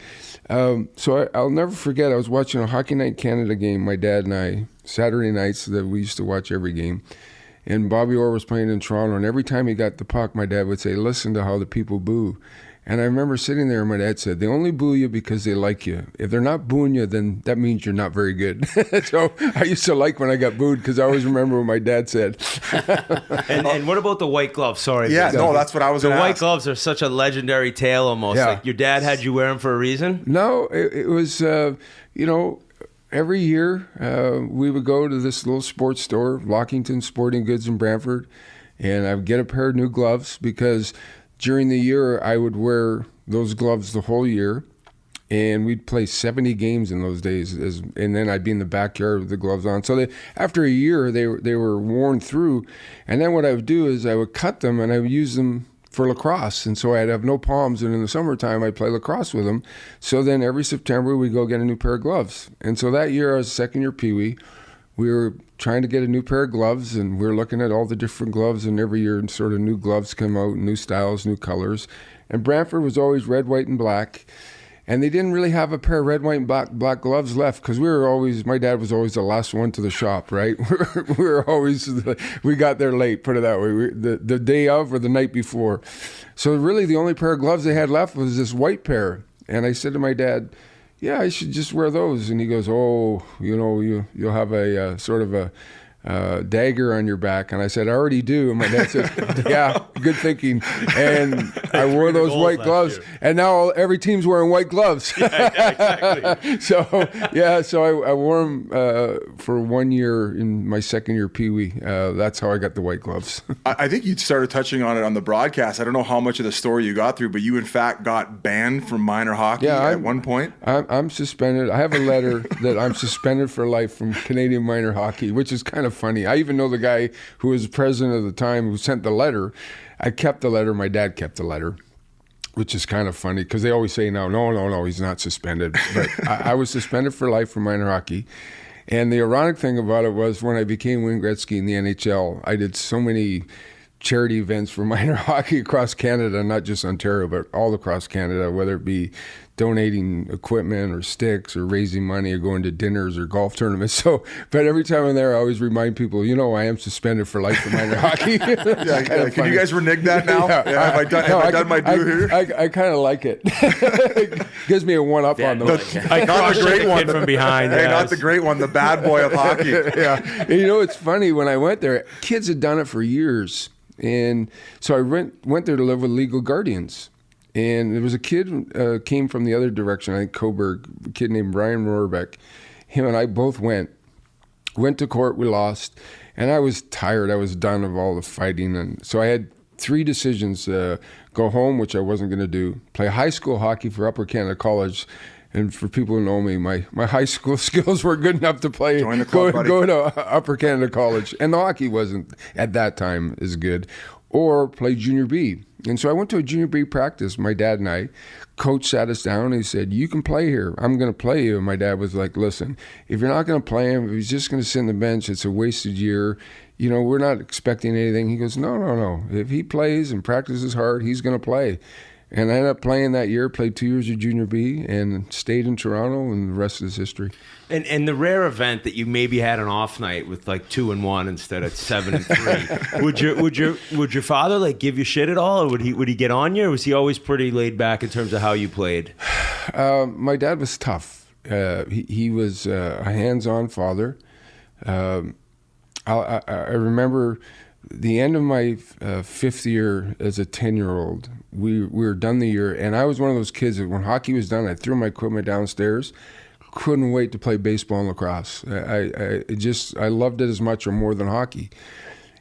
So I'll never forget, I was watching a Hockey Night Canada game, my dad and I, Saturday nights that we used to watch every game. And Bobby Orr was playing in Toronto, and every time he got the puck, my dad would say, listen to how the people boo. And I remember sitting there, and my dad said, they only boo you because they like you. If they're not booing you, then that means you're not very good. So I used to like when I got booed because I always remember what my dad said. and what about the white gloves? Sorry. Yeah, no, that's what I was going to ask. The white gloves are such a legendary tale almost. Yeah. Like your dad had you wear them for a reason? No, it was, you know, every year we would go to this little sports store, Lockington Sporting Goods in Brantford, and I would get a pair of new gloves because during the year, I would wear those gloves the whole year, and we'd play 70 games in those days, and then I'd be in the backyard with the gloves on. So after a year, they were worn through, and then what I would do is I would cut them, and I would use them for lacrosse, and so I'd have no palms, and in the summertime, I'd play lacrosse with them. So then every September, we'd go get a new pair of gloves. And so that year, I was a second-year Pee-wee. We were trying to get a new pair of gloves, and we were looking at all the different gloves, and every year sort of new gloves come out, new styles, new colors. And Brantford was always red, white, and black. And they didn't really have a pair of red, white, and black gloves left because my dad was always the last one to the shop, right? we were always, we got there late, put it that way, the day of or the night before. So really the only pair of gloves they had left was this white pair. And I said to my dad, yeah, I should just wear those. And he goes, oh, you know, you'll have a sort of a dagger on your back. And I said, I already do. And my dad said, yeah, good thinking. And I wore those white gloves. And now every team's wearing white gloves. Yeah, exactly. So I wore them for 1 year in my second year Pee-wee. That's how I got the white gloves. I think you started touching on it on the broadcast. I don't know how much of the story you got through, but you in fact got banned from minor hockey at one point. I'm suspended. I have a letter that I'm suspended for life from Canadian minor hockey, which is kind of funny. I even know the guy who was president at the time who sent the letter. I kept the letter. My dad kept the letter, which is kind of funny because they always say now, no, he's not suspended. But I was suspended for life from minor hockey. And the ironic thing about it was when I became Wayne Gretzky in the NHL, I did so many charity events for minor hockey across Canada, not just Ontario, but all across Canada, whether it be donating equipment or sticks or raising money or going to dinners or golf tournaments. So, but every time I'm there, I always remind people, you know, I am suspended for life for minor hockey. Can you guys renege that now? Have I done my due here? I kind of like it. It gives me a one-up on them. Not the great one from behind. Hey, not the great one, the bad boy of hockey. Yeah. And you know, it's funny, when I went there, kids had done it for years. And so I went there to live with legal guardians. And there was a kid came from the other direction, I think Coburg, a kid named Brian Rohrbeck. Him and I both went to court, we lost, and I was tired. I was done of all the fighting. And so I had 3 decisions: go home, which I wasn't going to do, play high school hockey for Upper Canada College. And for people who know me, my high school skills were good enough to play, go to Upper Canada College. And the hockey wasn't, at that time, as good. Or play junior B. And so I went to a junior B practice, my dad and I. Coach sat us down and he said, you can play here. I'm going to play you. And my dad was like, listen, if you're not going to play him, if he's just going to sit on the bench, it's a wasted year. You know, we're not expecting anything. He goes, no. If he plays and practices hard, he's going to play. And I ended up playing that year, played 2 years of junior B, and stayed in Toronto, and the rest is history. And the rare event that you maybe had an off night with like 2-1 instead of 7-3, would your father like give you shit at all, or would he get on you, or was he always pretty laid back in terms of how you played? My dad was tough. He was a hands-on father. I remember the end of my fifth year as a 10-year-old. We were done the year, and I was one of those kids that when hockey was done, I threw my equipment downstairs. Couldn't wait to play baseball and lacrosse. I loved it as much or more than hockey.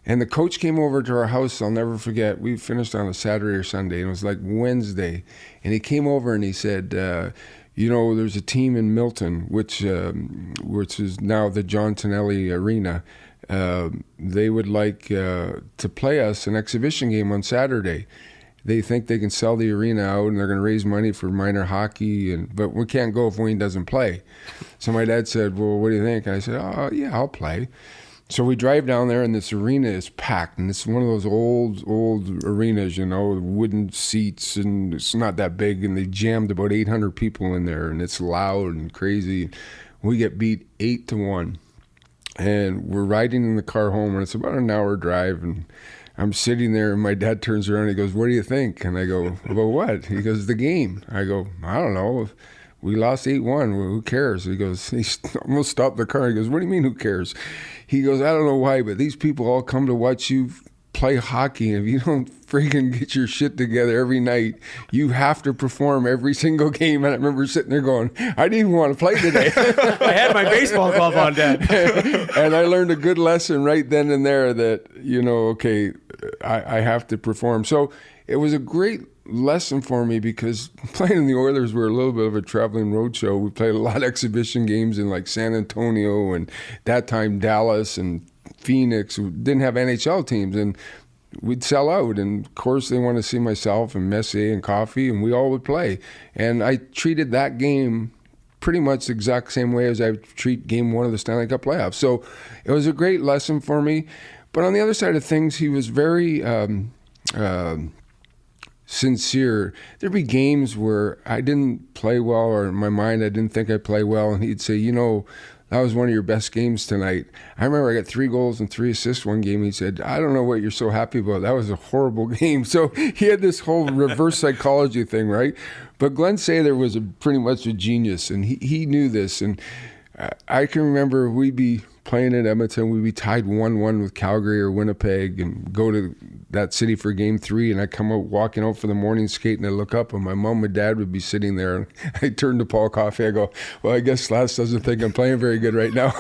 And the coach came over to our house. I'll never forget. We finished on a Saturday or Sunday, and it was like Wednesday. And he came over and he said, there's a team in Milton, which is now the John Tonelli Arena. They would like to play us an exhibition game on Saturday. They think they can sell the arena out, and they're going to raise money for minor hockey, but we can't go if Wayne doesn't play. So my dad said, well, what do you think? And I said, oh, yeah, I'll play. So we drive down there, and this arena is packed, and it's one of those old arenas, wooden seats, and it's not that big, and they jammed about 800 people in there, and it's loud and crazy. We get beat 8-1, and we're riding in the car home, and it's about an hour drive, and I'm sitting there, and my dad turns around and he goes, what do you think? And I go, about what? He goes, the game. I go, I don't know. We lost 8-1. Well, who cares? He goes, he almost stopped the car. He goes, what do you mean, who cares? He goes, I don't know why, but these people all come to watch you play hockey. And if you don't freaking get your shit together every night, you have to perform every single game. And I remember sitting there going, I didn't even want to play today. I had my baseball glove on, Dad. And I learned a good lesson right then and there that, okay, I have to perform. So it was a great lesson for me because playing in the Oilers were a little bit of a traveling roadshow. We played a lot of exhibition games in like San Antonio and that time Dallas and Phoenix. We didn't have NHL teams, and we'd sell out. And of course they wanted to see myself and Messier and Coffee, and we all would play. And I treated that game pretty much the exact same way as I would treat game one of the Stanley Cup playoffs. So it was a great lesson for me. But on the other side of things, he was very sincere. There'd be games where I didn't play well, or in my mind I didn't think I played well, and he'd say, that was one of your best games tonight. I remember I got 3 goals and 3 assists one game. He said, I don't know what you're so happy about. That was a horrible game. So he had this whole reverse psychology thing, right? But Glenn Sather was pretty much a genius, and he knew this. And I can remember we'd be playing in Edmonton, we'd be tied 1-1 with Calgary or Winnipeg and go to that city for game 3, and I come out walking out for the morning skate, and I look up and my mom and dad would be sitting there, and I turned to Paul Coffey, I go, well, I guess Lass doesn't think I'm playing very good right now,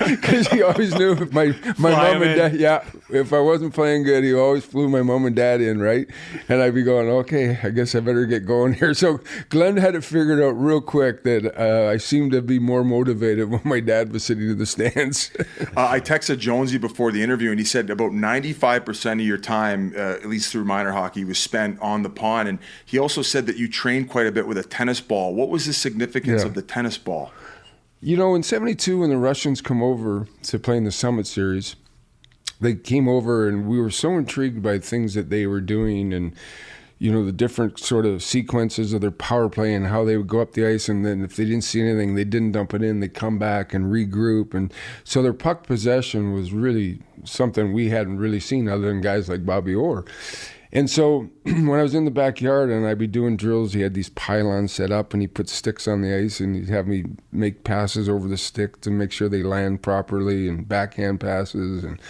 because he always knew if my mom and dad, if I wasn't playing good, he always flew my mom and dad in, right? And I'd be going, okay, I guess I better get going here. So Glenn had it figured out real quick that I seemed to be more motivated when my dad was sitting in the stands. I texted Jonesy before the interview, and he said about 95% of your time, at least through minor hockey, was spent on the pond. And he also said that you trained quite a bit with a tennis ball. What was the significance of the tennis ball? In 72, when the Russians come over to play in the Summit Series, they came over and we were so intrigued by things that they were doing and the different sort of sequences of their power play and how they would go up the ice, and then if they didn't see anything, they didn't dump it in, they'd come back and regroup. And so their puck possession was really something we hadn't really seen other than guys like Bobby Orr. And so when I was in the backyard and I'd be doing drills, he had these pylons set up and he put sticks on the ice and he'd have me make passes over the stick to make sure they land properly and backhand passes, and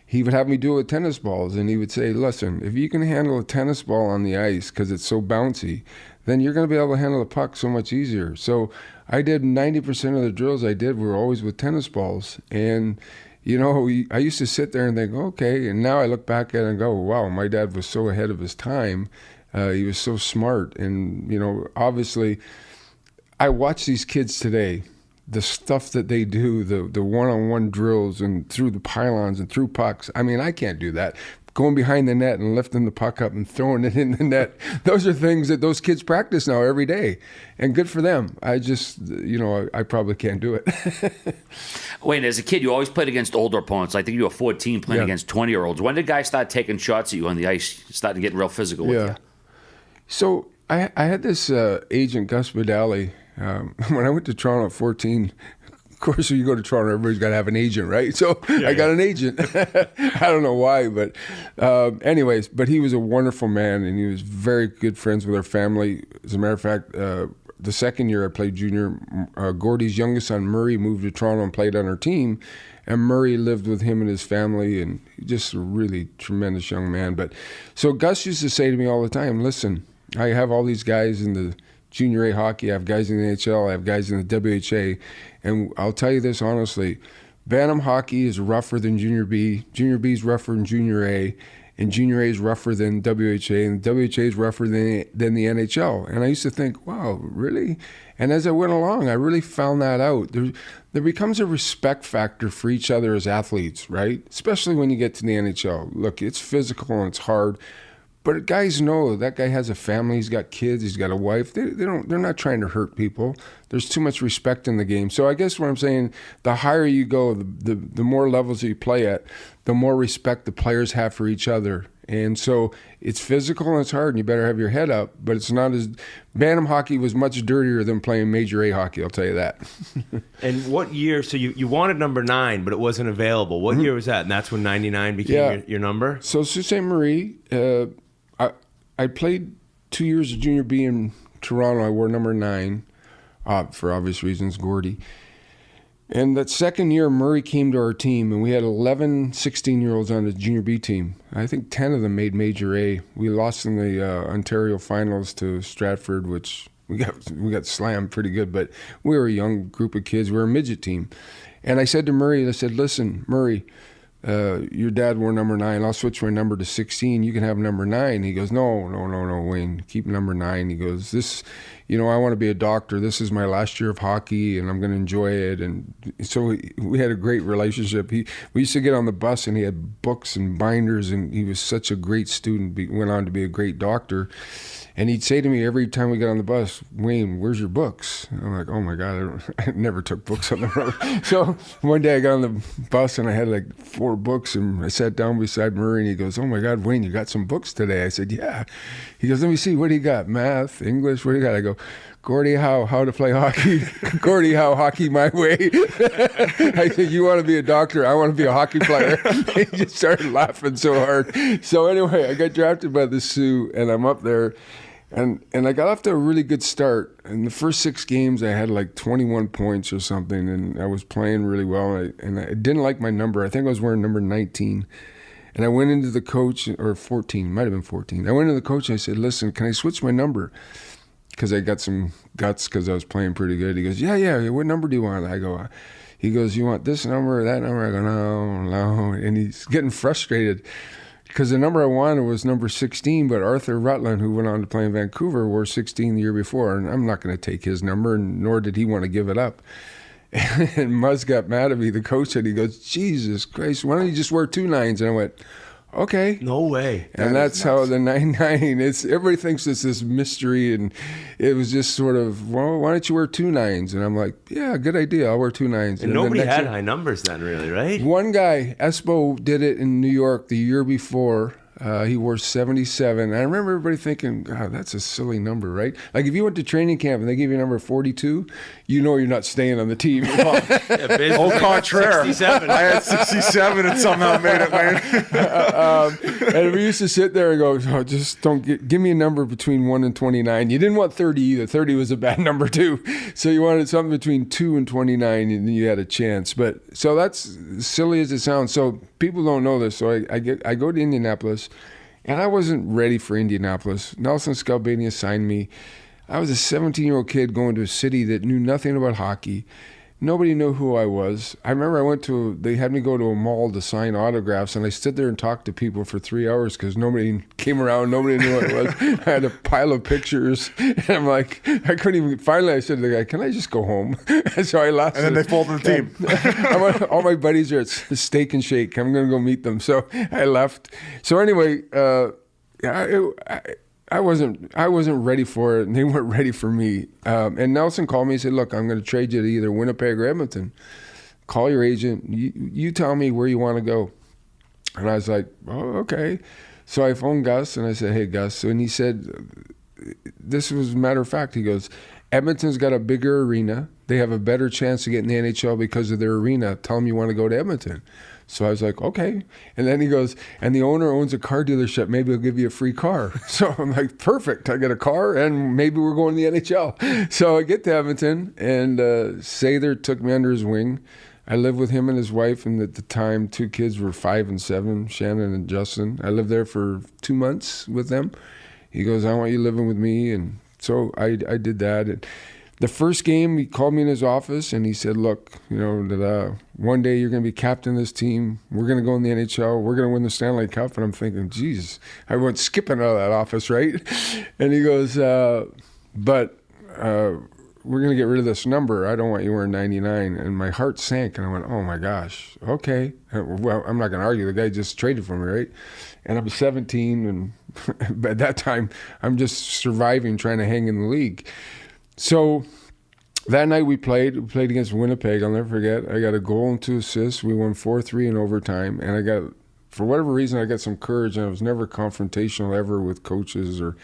he would have me do it with tennis balls, and he would say, listen, if you can handle a tennis ball on the ice because it's so bouncy, then you're going to be able to handle the puck so much easier. So I did 90% of the drills I did were always with tennis balls. And, I used to sit there and think, okay, and now I look back at it and go, wow, my dad was so ahead of his time. He was so smart. And, obviously, I watch these kids today, the stuff that they do, the one-on-one drills and through the pylons and through pucks. I mean, I can't do that. Going behind the net and lifting the puck up and throwing it in the net. Those are things that those kids practice now every day. And good for them. I just, I probably can't do it. Wait, as a kid, you always played against older opponents. I think you were 14 playing against 20-year-olds. When did guys start taking shots at you on the ice, starting to get real physical with you? So I had this agent, Gus Badali, when I went to Toronto at 14. Of course, when you go to Toronto, everybody's got to have an agent, right? So I got an agent. I don't know why, but anyways, but he was a wonderful man, and he was very good friends with our family. As a matter of fact, the second year I played junior, Gordy's youngest son, Murray, moved to Toronto and played on our team. And Murray lived with him and his family, and just a really tremendous young man. But so Gus used to say to me all the time, listen, I have all these guys in the junior A hockey, I have guys in the NHL, I have guys in the WHA, and I'll tell you this honestly, Bantam hockey is rougher than junior B is rougher than junior A, and junior A is rougher than WHA, and WHA is rougher than the NHL. And I used to think, wow, really? And as I went along, I really found that out. There becomes a respect factor for each other as athletes, right? Especially when you get to the NHL. Look, it's physical and it's hard, but guys know that guy has a family, he's got kids, he's got a wife. They're not trying to hurt people. There's too much respect in the game. So I guess what I'm saying, the higher you go, the more levels you play at, the more respect the players have for each other. And so it's physical and it's hard, and you better have your head up, but it's not as... Bantam hockey was much dirtier than playing Major A hockey, I'll tell you that. And what year... So you wanted number 9, but it wasn't available. What year was that? And that's when 99 became your number? So Sault Ste. Marie, I played 2 years of junior B in Toronto. I wore number 9, for obvious reasons, Gordy. And that second year, Murray came to our team, and we had 11 16-year-olds on the junior B team. I think 10 of them made Major A. We lost in the Ontario finals to Stratford, which we got slammed pretty good, but we were a young group of kids. We were a midget team. And I said to Murray, I said, listen, Murray, your dad wore number 9. I'll switch my number to 16. You can have number 9. He goes, no, Wayne, keep number 9. He goes, I want to be a doctor. This is my last year of hockey, and I'm going to enjoy it. And so we had a great relationship. We used to get on the bus, and he had books and binders, and he was such a great student. Went on to be a great doctor. And he'd say to me every time we got on the bus, Wayne, where's your books? And I'm like, oh my God, I never took books on the road. So one day I got on the bus and I had like 4 books, and I sat down beside Murray, and he goes, oh my God, Wayne, you got some books today? I said, yeah. He goes, let me see, what do you got? Math, English, what do you got? I go, Gordy Howe, how to play hockey. Gordy Howe, hockey my way. I said, you want to be a doctor? I want to be a hockey player. He just started laughing so hard. So anyway, I got drafted by the Sioux, and I'm up there. And I got off to a really good start. In the first 6 games, I had like 21 points or something, and I was playing really well. And I didn't like my number. I think I was wearing number 19. And I went into the coach, or 14, might have been 14. I went into the coach and I said, listen, can I switch my number? Because I got some guts because I was playing pretty good. He goes, yeah, what number do you want? He goes, you want this number or that number? I go, no. And he's getting frustrated because the number I wanted was number 16, but Arthur Rutland, who went on to play in Vancouver, wore 16 the year before, and I'm not going to take his number, nor did he want to give it up. And Muzz got mad at me, the coach, and he goes, Jesus Christ, why don't you just wear 2 9s? And I went, okay. No way. And that's how the 9-9, everybody thinks it's this mystery, and it was just sort of, well, why don't you wear 2 9s? And I'm like, yeah, good idea, I'll wear 2 9s. And nobody had high numbers then, really, right? One guy, Espo, did it in New York the year before. He wore 77. I remember everybody thinking, God, that's a silly number, right? Like if you went to training camp and they give you a number 42, you know you're not staying on the team. Au contraire. 67. I had 67 and somehow made it, man. And we used to sit there and go, oh, just don't give me a number between 1 and 29. You didn't want 30 either. 30 was a bad number too. So you wanted something between 2 and 29, and then you had a chance. But so that's silly as it sounds. So people don't know this. So I go to Indianapolis. And I wasn't ready for Indianapolis. Nelson Skalbania signed me. I was a 17-year-old kid going to a city that knew nothing about hockey. Nobody knew who I was. I remember they had me go to a mall to sign autographs, and I stood there and talked to people for 3 hours because nobody came around, nobody knew what it was. I had a pile of pictures, and I'm like, I couldn't even, finally I said to the guy, can I just go home? So I left. And then they folded the team. All my buddies are at Steak and Shake. I'm going to go meet them. So I left. So anyway, I wasn't ready for it, and they weren't ready for me. And Nelson called me and said, look, I'm going to trade you to either Winnipeg or Edmonton. Call your agent. You tell me where you want to go. And I was like, oh, okay. So I phoned Gus, and I said, hey, Gus. And he said, this was a matter of fact. He goes, Edmonton's got a bigger arena. They have a better chance to get in the NHL because of their arena. Tell them you want to go to Edmonton. So I was like, okay. And then he goes, and the owner owns a car dealership. Maybe he'll give you a free car. So I'm like, perfect. I get a car and maybe we're going to the NHL. So I get to Edmonton and Sather took me under his wing. I lived with him and his wife, and at the time, 2 kids were 5 and 7, Shannon and Justin. I lived there for 2 months with them. He goes, I want you living with me. And so I did that. And the first game, he called me in his office and he said, look, one day you're going to be captain of this team. We're going to go in the NHL. We're going to win the Stanley Cup. And I'm thinking, geez, I went skipping out of that office, right? And he goes, but we're going to get rid of this number. I don't want you wearing 99. And my heart sank and I went, oh my gosh, okay. Well, I'm not going to argue. The guy just traded for me, right? And I'm 17 and at that time, I'm just surviving, trying to hang in the league. So that night we played against Winnipeg. I'll never forget. I got a goal and 2 assists. We won 4-3 in overtime. And for whatever reason, I got some courage. And I was never confrontational ever with coaches. Or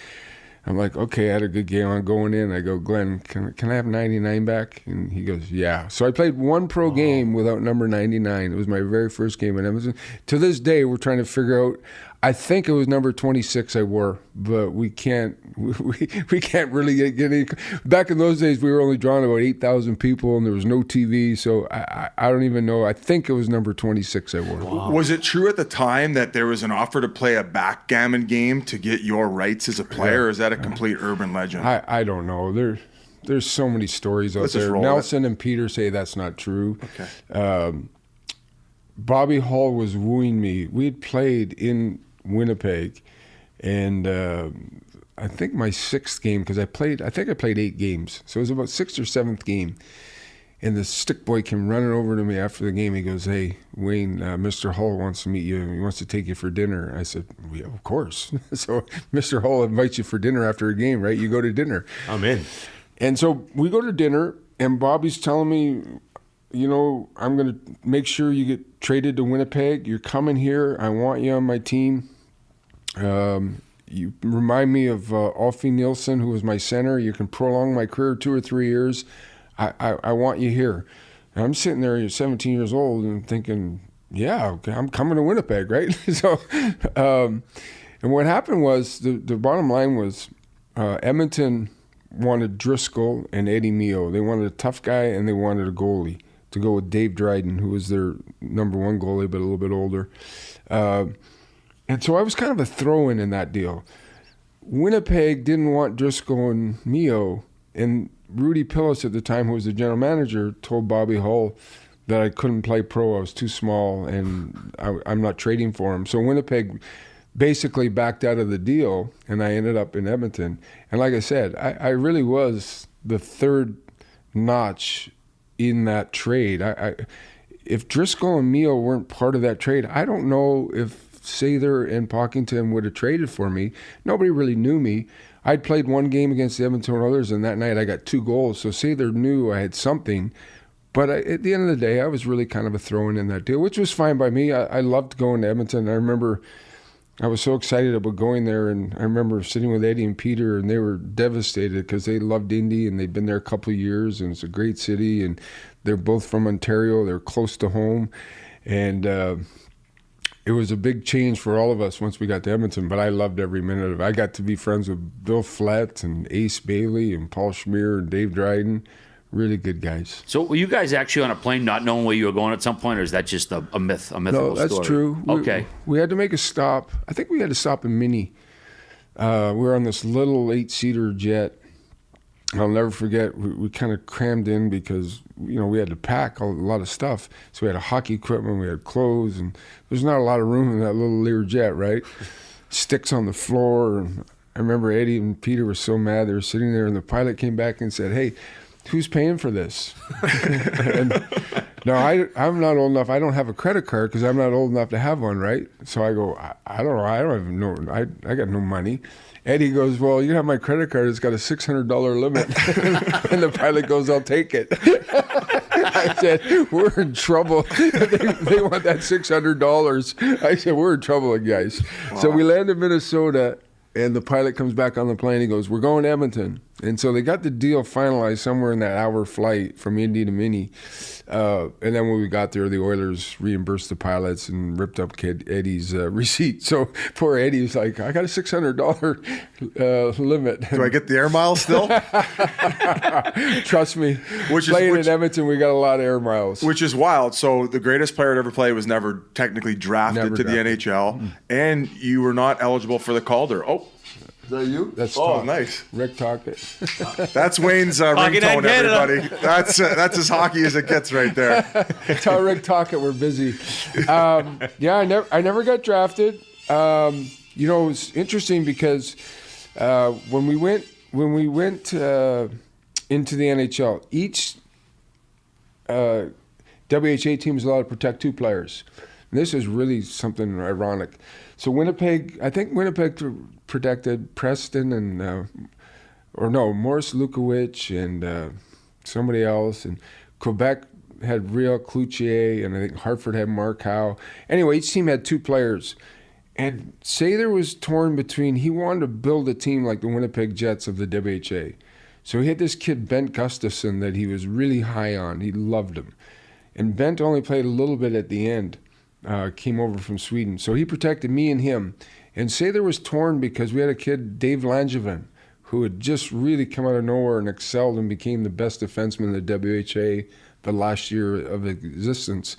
I'm like, okay, I had a good game. I'm going in. I go, Glenn, can I have 99 back? And he goes, yeah. So I played 1 pro game without number 99. It was my very first game in Edmonton. To this day, we're trying to figure out. I think it was number 26 I wore, but we can't really get any. Back in those days, we were only drawing about 8,000 people, and there was no TV, so I don't even know. I think it was number 26 I wore. Wow. Was it true at the time that there was an offer to play a backgammon game to get your rights as a player, or is that a complete urban legend? I don't know. There's so many stories out there. Nelson and Peter say that's not true. Okay. Bobby Hull was wooing me. We had played in Winnipeg, and I think my 6th game, because I think I played 8 games, so it was about 6th or 7th game, and the stick boy came running over to me after the game. He goes, hey, Wayne, Mr. Hull wants to meet you. He wants to take you for dinner. I said, yeah, of course. So Mr. Hull invites you for dinner after a game, right? You go to dinner. I'm in. And so we go to dinner, and Bobby's telling me, I'm going to make sure you get traded to Winnipeg. You're coming here. I want you on my team. You remind me of Alfie Nielsen, who was my center. You can prolong my career 2 or 3 years. I want you here. And I'm sitting there, you're 17 years old, and thinking, yeah, okay, I'm coming to Winnipeg, right? So, and what happened was, the bottom line was, Edmonton wanted Driscoll and Eddie Mio. They wanted a tough guy, and they wanted a goalie to go with Dave Dryden, who was their number 1 goalie, but a little bit older. And so I was kind of a throw-in in that deal. Winnipeg didn't want Driscoll and Mio, and Rudy Pillis at the time, who was the general manager, told Bobby Hull that I couldn't play pro. I was too small, and I'm not trading for him. So Winnipeg basically backed out of the deal, and I ended up in Edmonton. And like I said, I really was the 3rd notch in that trade. If Driscoll and Mio weren't part of that trade, I don't know if Sather and Pocklington would have traded for me. Nobody really knew me. I'd played 1 game against the Edmonton Oilers, and that night I got 2 goals. So Sather knew I had something. But at the end of the day, I was really kind of a throw-in in that deal, which was fine by me. I loved going to Edmonton. I remember I was so excited about going there, and I remember sitting with Eddie and Peter, and they were devastated because they loved Indy, and they'd been there a couple of years, and it's a great city, and they're both from Ontario. They're close to home. And it was a big change for all of us once we got to Edmonton, but I loved every minute of it. I got to be friends with Bill Flett and Ace Bailey and Paul Schmier and Dave Dryden. Really good guys. So were you guys actually on a plane not knowing where you were going at some point, or is that just a myth, a mythical story? No, that's true. Okay. We had to make a stop. I think we had to stop in Minnie. We were on this little 8-seater jet. I'll never forget, we kind of crammed in because, we had to pack a lot of stuff. So we had hockey equipment, we had clothes, and there's not a lot of room in that little Lear jet, right? Sticks on the floor. And I remember Eddie and Peter were so mad. They were sitting there, and the pilot came back and said, hey, who's paying for this? And, no, I'm not old enough. I don't have a credit card because I'm not old enough to have one, right? So I go, I don't know. I don't even know. I got no money. Eddie goes, well, you have my credit card. It's got a $600 limit. And the pilot goes, I'll take it. I said, we're in trouble. They want that $600. I said, we're in trouble, guys. Wow. So we land in Minnesota, And the pilot comes back on the plane. He goes, "We're going to Edmonton." And so they got the deal finalized somewhere in that hour flight from Indy to Minnie. And then when we got there, the Oilers reimbursed the pilots and ripped up Kid Eddie's receipt. So poor Eddie was like, "I got a $600 limit." Do I get the air miles still? Trust me. Playing in Edmonton, we got a lot of air miles. Which is wild. So the greatest player to ever play was never technically drafted to the NHL. And you were not eligible for the Calder. Oh. Is that you? That's nice. Rick Tocchet. That's Wayne's ringtone, everybody. That's as hockey as it gets right there. Tell Rick Tocchet we're busy. I never got drafted. It was interesting because when we went into the NHL, each WHA team was allowed to protect 2 players. And this is really something ironic. So Winnipeg protected Preston and Morris Lukowicz and somebody else, and Quebec had Real Cloutier, and I think Hartford had Mark Howe. Anyway, each team had 2 players. And Sather was torn between, he wanted to build a team like the Winnipeg Jets of the WHA. So he had this kid, Bent Gustafsson, that he was really high on. He loved him. And Bent only played a little bit at the end, came over from Sweden. So he protected me and him. And Sather was torn because we had a kid, Dave Langevin, who had just really come out of nowhere and excelled and became the best defenseman in the WHA the last year of existence.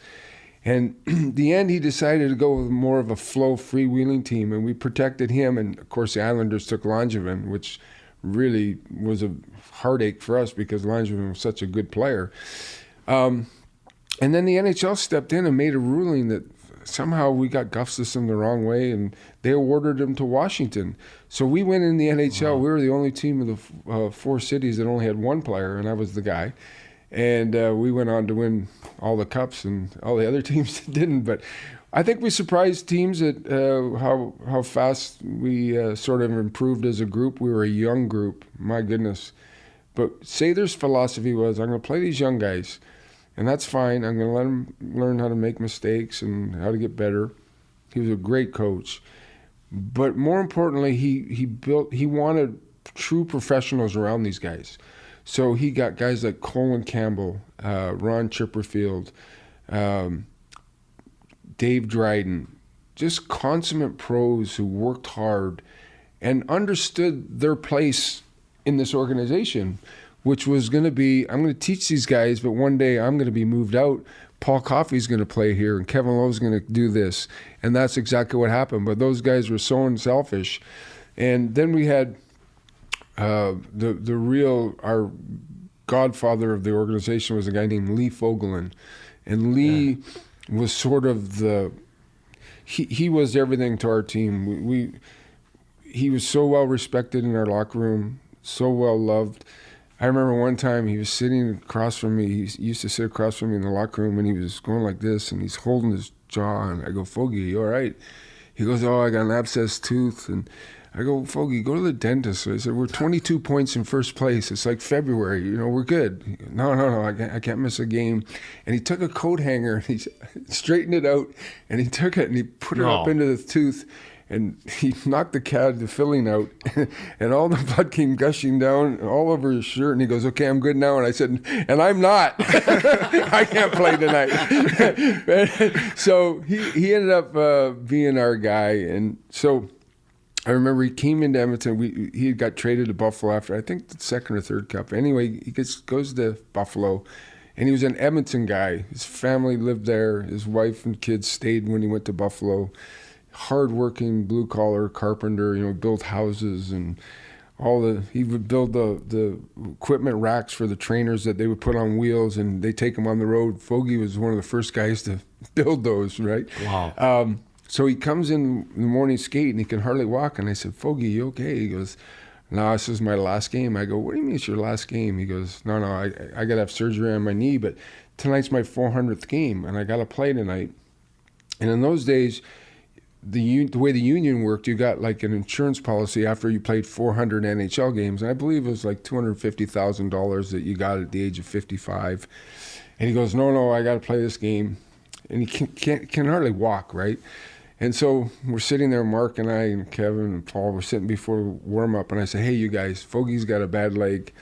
And in the end, he decided to go with more of a flow freewheeling team, and we protected him. And, of course, the Islanders took Langevin, which really was a heartache for us because Langevin was such a good player. And then the NHL stepped in and made a ruling that somehow we got Gustafsson the wrong way, and they awarded him to Washington. So we went in the NHL. Wow. We were the only team of the 4 cities that only had 1 player, and I was the guy. And we went on to win all the cups, and all the other teams didn't. But I think we surprised teams at how fast we sort of improved as a group. We were a young group, my goodness. But Sather's philosophy was, I'm going to play these young guys, and that's fine. I'm going to let them learn how to make mistakes and how to get better. He was a great coach. But more importantly, he wanted true professionals around these guys. So he got guys like Colin Campbell, Ron Chipperfield, Dave Dryden, just consummate pros who worked hard and understood their place in this organization, which was going to be, I'm going to teach these guys, but one day I'm going to be moved out. Paul Coffey's going to play here, and Kevin Lowe's going to do this. And that's exactly what happened. But those guys were so unselfish. And then we had our godfather of the organization was a guy named Lee Fogelin. And Lee was sort of he was everything to our team. He was so well respected in our locker room, so well loved. I remember one time he was sitting across from me. He used to sit across from me in the locker room, and he was going like this, and he's holding his jaw, and I go, "Fogey, you all right?" He goes, "Oh, I got an abscessed tooth." And I go, "Fogey, go to the dentist." So I said, "We're 22 points in first place. It's like February. We're good." He goes, No, I can't miss a game. And he took a coat hanger, and he straightened it out, and he took it, and he put it up into the tooth, and he knocked the filling out, and all the blood came gushing down all over his shirt. And he goes, "Okay, I'm good now." And I said, "And I'm not. I can't play tonight." So he ended up being our guy. And so I remember he came into Edmonton. He got traded to Buffalo after, I think, the 2nd or 3rd cup. Anyway, he goes to Buffalo, and he was an Edmonton guy. His family lived there. His wife and kids stayed when he went to Buffalo. Hard-working, blue-collar carpenter, built houses and he would build the equipment racks for the trainers that they would put on wheels, and they take them on the road. Fogey was one of the first guys to build those, right? Wow. So he comes in the morning skate, and he can hardly walk, and I said, "Fogey, you okay?" He goes, "No, this is my last game." I go, "What do you mean it's your last game?" He goes, No, I got to have surgery on my knee, but tonight's my 400th game, and I got to play tonight. And in those days, the way the union worked, you got like an insurance policy after you played 400 NHL games. And I believe it was like $250,000 that you got at the age of 55. And he goes, no, I got to play this game. And he can hardly walk, right? And so we're sitting there, Mark and I and Kevin and Paul, we're sitting before warm-up, and I say, hey, you guys, Fogey's got a bad leg.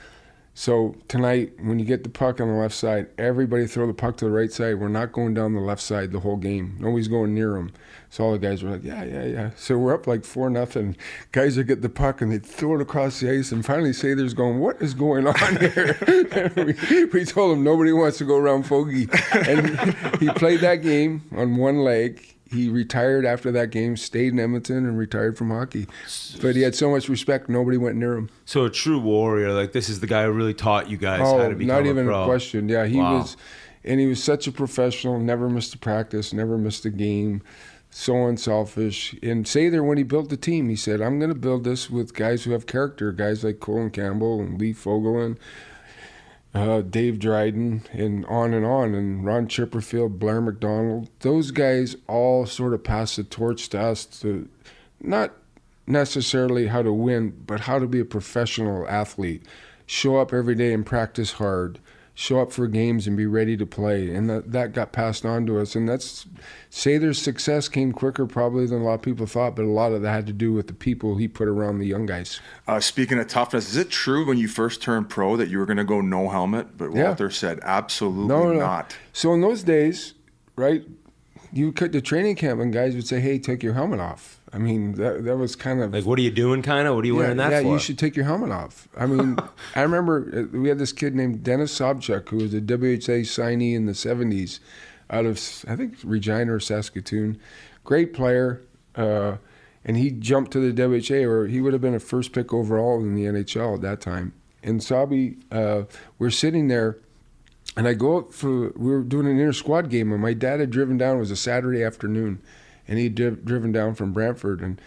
So tonight, when you get the puck on the left side, everybody throw the puck to the right side. We're not going down the left side the whole game. Nobody's going near them. So all the guys were like, yeah. So we're up like 4-0. Guys are getting the puck, and they throw it across the ice. And finally, Sather's going, what is going on here? we told him nobody wants to go around Fogey. And he played that game on one leg. He retired after that game, stayed in Edmonton, and retired from hockey. But he had so much respect, nobody went near him. So a true warrior, like this is the guy who really taught you guys how to become not even a pro. A question. Yeah, he was such a professional, never missed a practice, never missed a game, so unselfish. And Sather, when he built the team, he said, I'm going to build this with guys who have character, guys like Colin Campbell and Lee Fogelin, Dave Dryden, and on, and Ron Chipperfield, Blair McDonald. Those guys all sort of passed the torch to us to not necessarily how to win, but how to be a professional athlete. Show up every day and practice hard. Show up for games and be ready to play. And that got passed on to us. And Sather's success came quicker probably than a lot of people thought, but a lot of that had to do with the people he put around the young guys. Speaking of toughness, is it true when you first turned pro that you were going to go no helmet? But Walter said absolutely not. So in those days, right, you cut the training camp and guys would say, hey, take your helmet off. I mean, that was kind of... Like, what are you doing, kind of? What are you wearing that for? Yeah, you should take your helmet off. I mean, I remember we had this kid named Dennis Sobchuk, who was a WHA signee in the 70s out of, I think, Regina or Saskatoon. Great player. And he jumped to the WHA, or he would have been a first pick overall in the NHL at that time. And Sobby, we're sitting there, and I go up we were doing an inter-squad game, and my dad had driven down. It was a Saturday afternoon. And he'd driven down from Brantford, and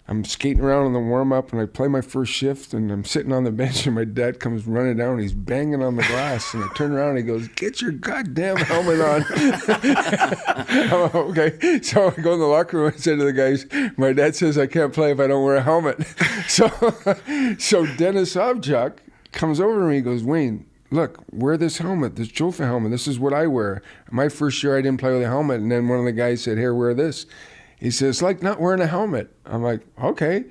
I'm skating around in the warm-up, and I play my first shift, and I'm sitting on the bench, and my dad comes running down, and he's banging on the glass, and I turn around, and he goes, get your goddamn helmet on. I'm like, okay. So I go in the locker room and say to the guys, my dad says I can't play if I don't wear a helmet. So Dennis Sobchuk comes over to me, he goes, Wayne, look, wear this helmet, this trophy helmet. This is what I wear. My first year, I didn't play with a helmet. And then one of the guys said, here, wear this. He says, it's like not wearing a helmet. I'm like, okay.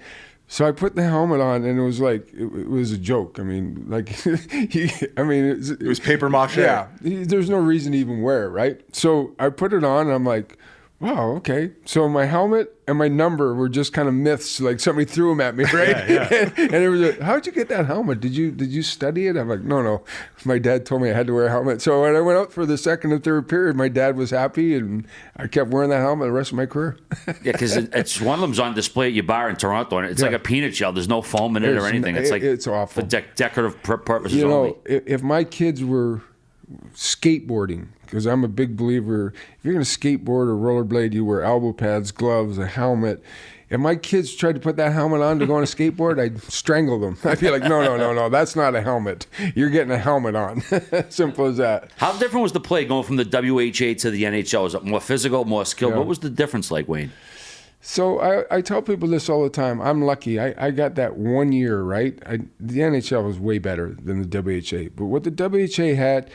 So I put the helmet on, and it was like, it was a joke. I mean, like, it was paper mache. Yeah. There's no reason to even wear it, right? So I put it on, and I'm like, wow, okay. So my helmet and my number were just kind of myths. Like somebody threw them at me, right? Yeah. And it was how'd you get that helmet? Did you study it? I'm like, no. My dad told me I had to wear a helmet. So when I went out for the second and third period, my dad was happy, and I kept wearing that helmet the rest of my career. Yeah, because it's one of them's on display at your bar in Toronto, and it's like a peanut shell. There's no foam in it or anything. It's awful. For decorative purposes only. If my kids were skateboarding, because I'm a big believer, if you're going to skateboard or rollerblade, you wear elbow pads, gloves, a helmet. If my kids tried to put that helmet on to go on a skateboard, I'd strangle them. I'd be like, no, that's not a helmet. You're getting a helmet on. Simple as that. How different was the play going from the WHA to the NHL? Was it more physical, more skilled? Yeah. What was the difference like, Wayne? So I tell people this all the time. I'm lucky. I got that 1 year, right? The NHL was way better than the WHA. But what the WHA had,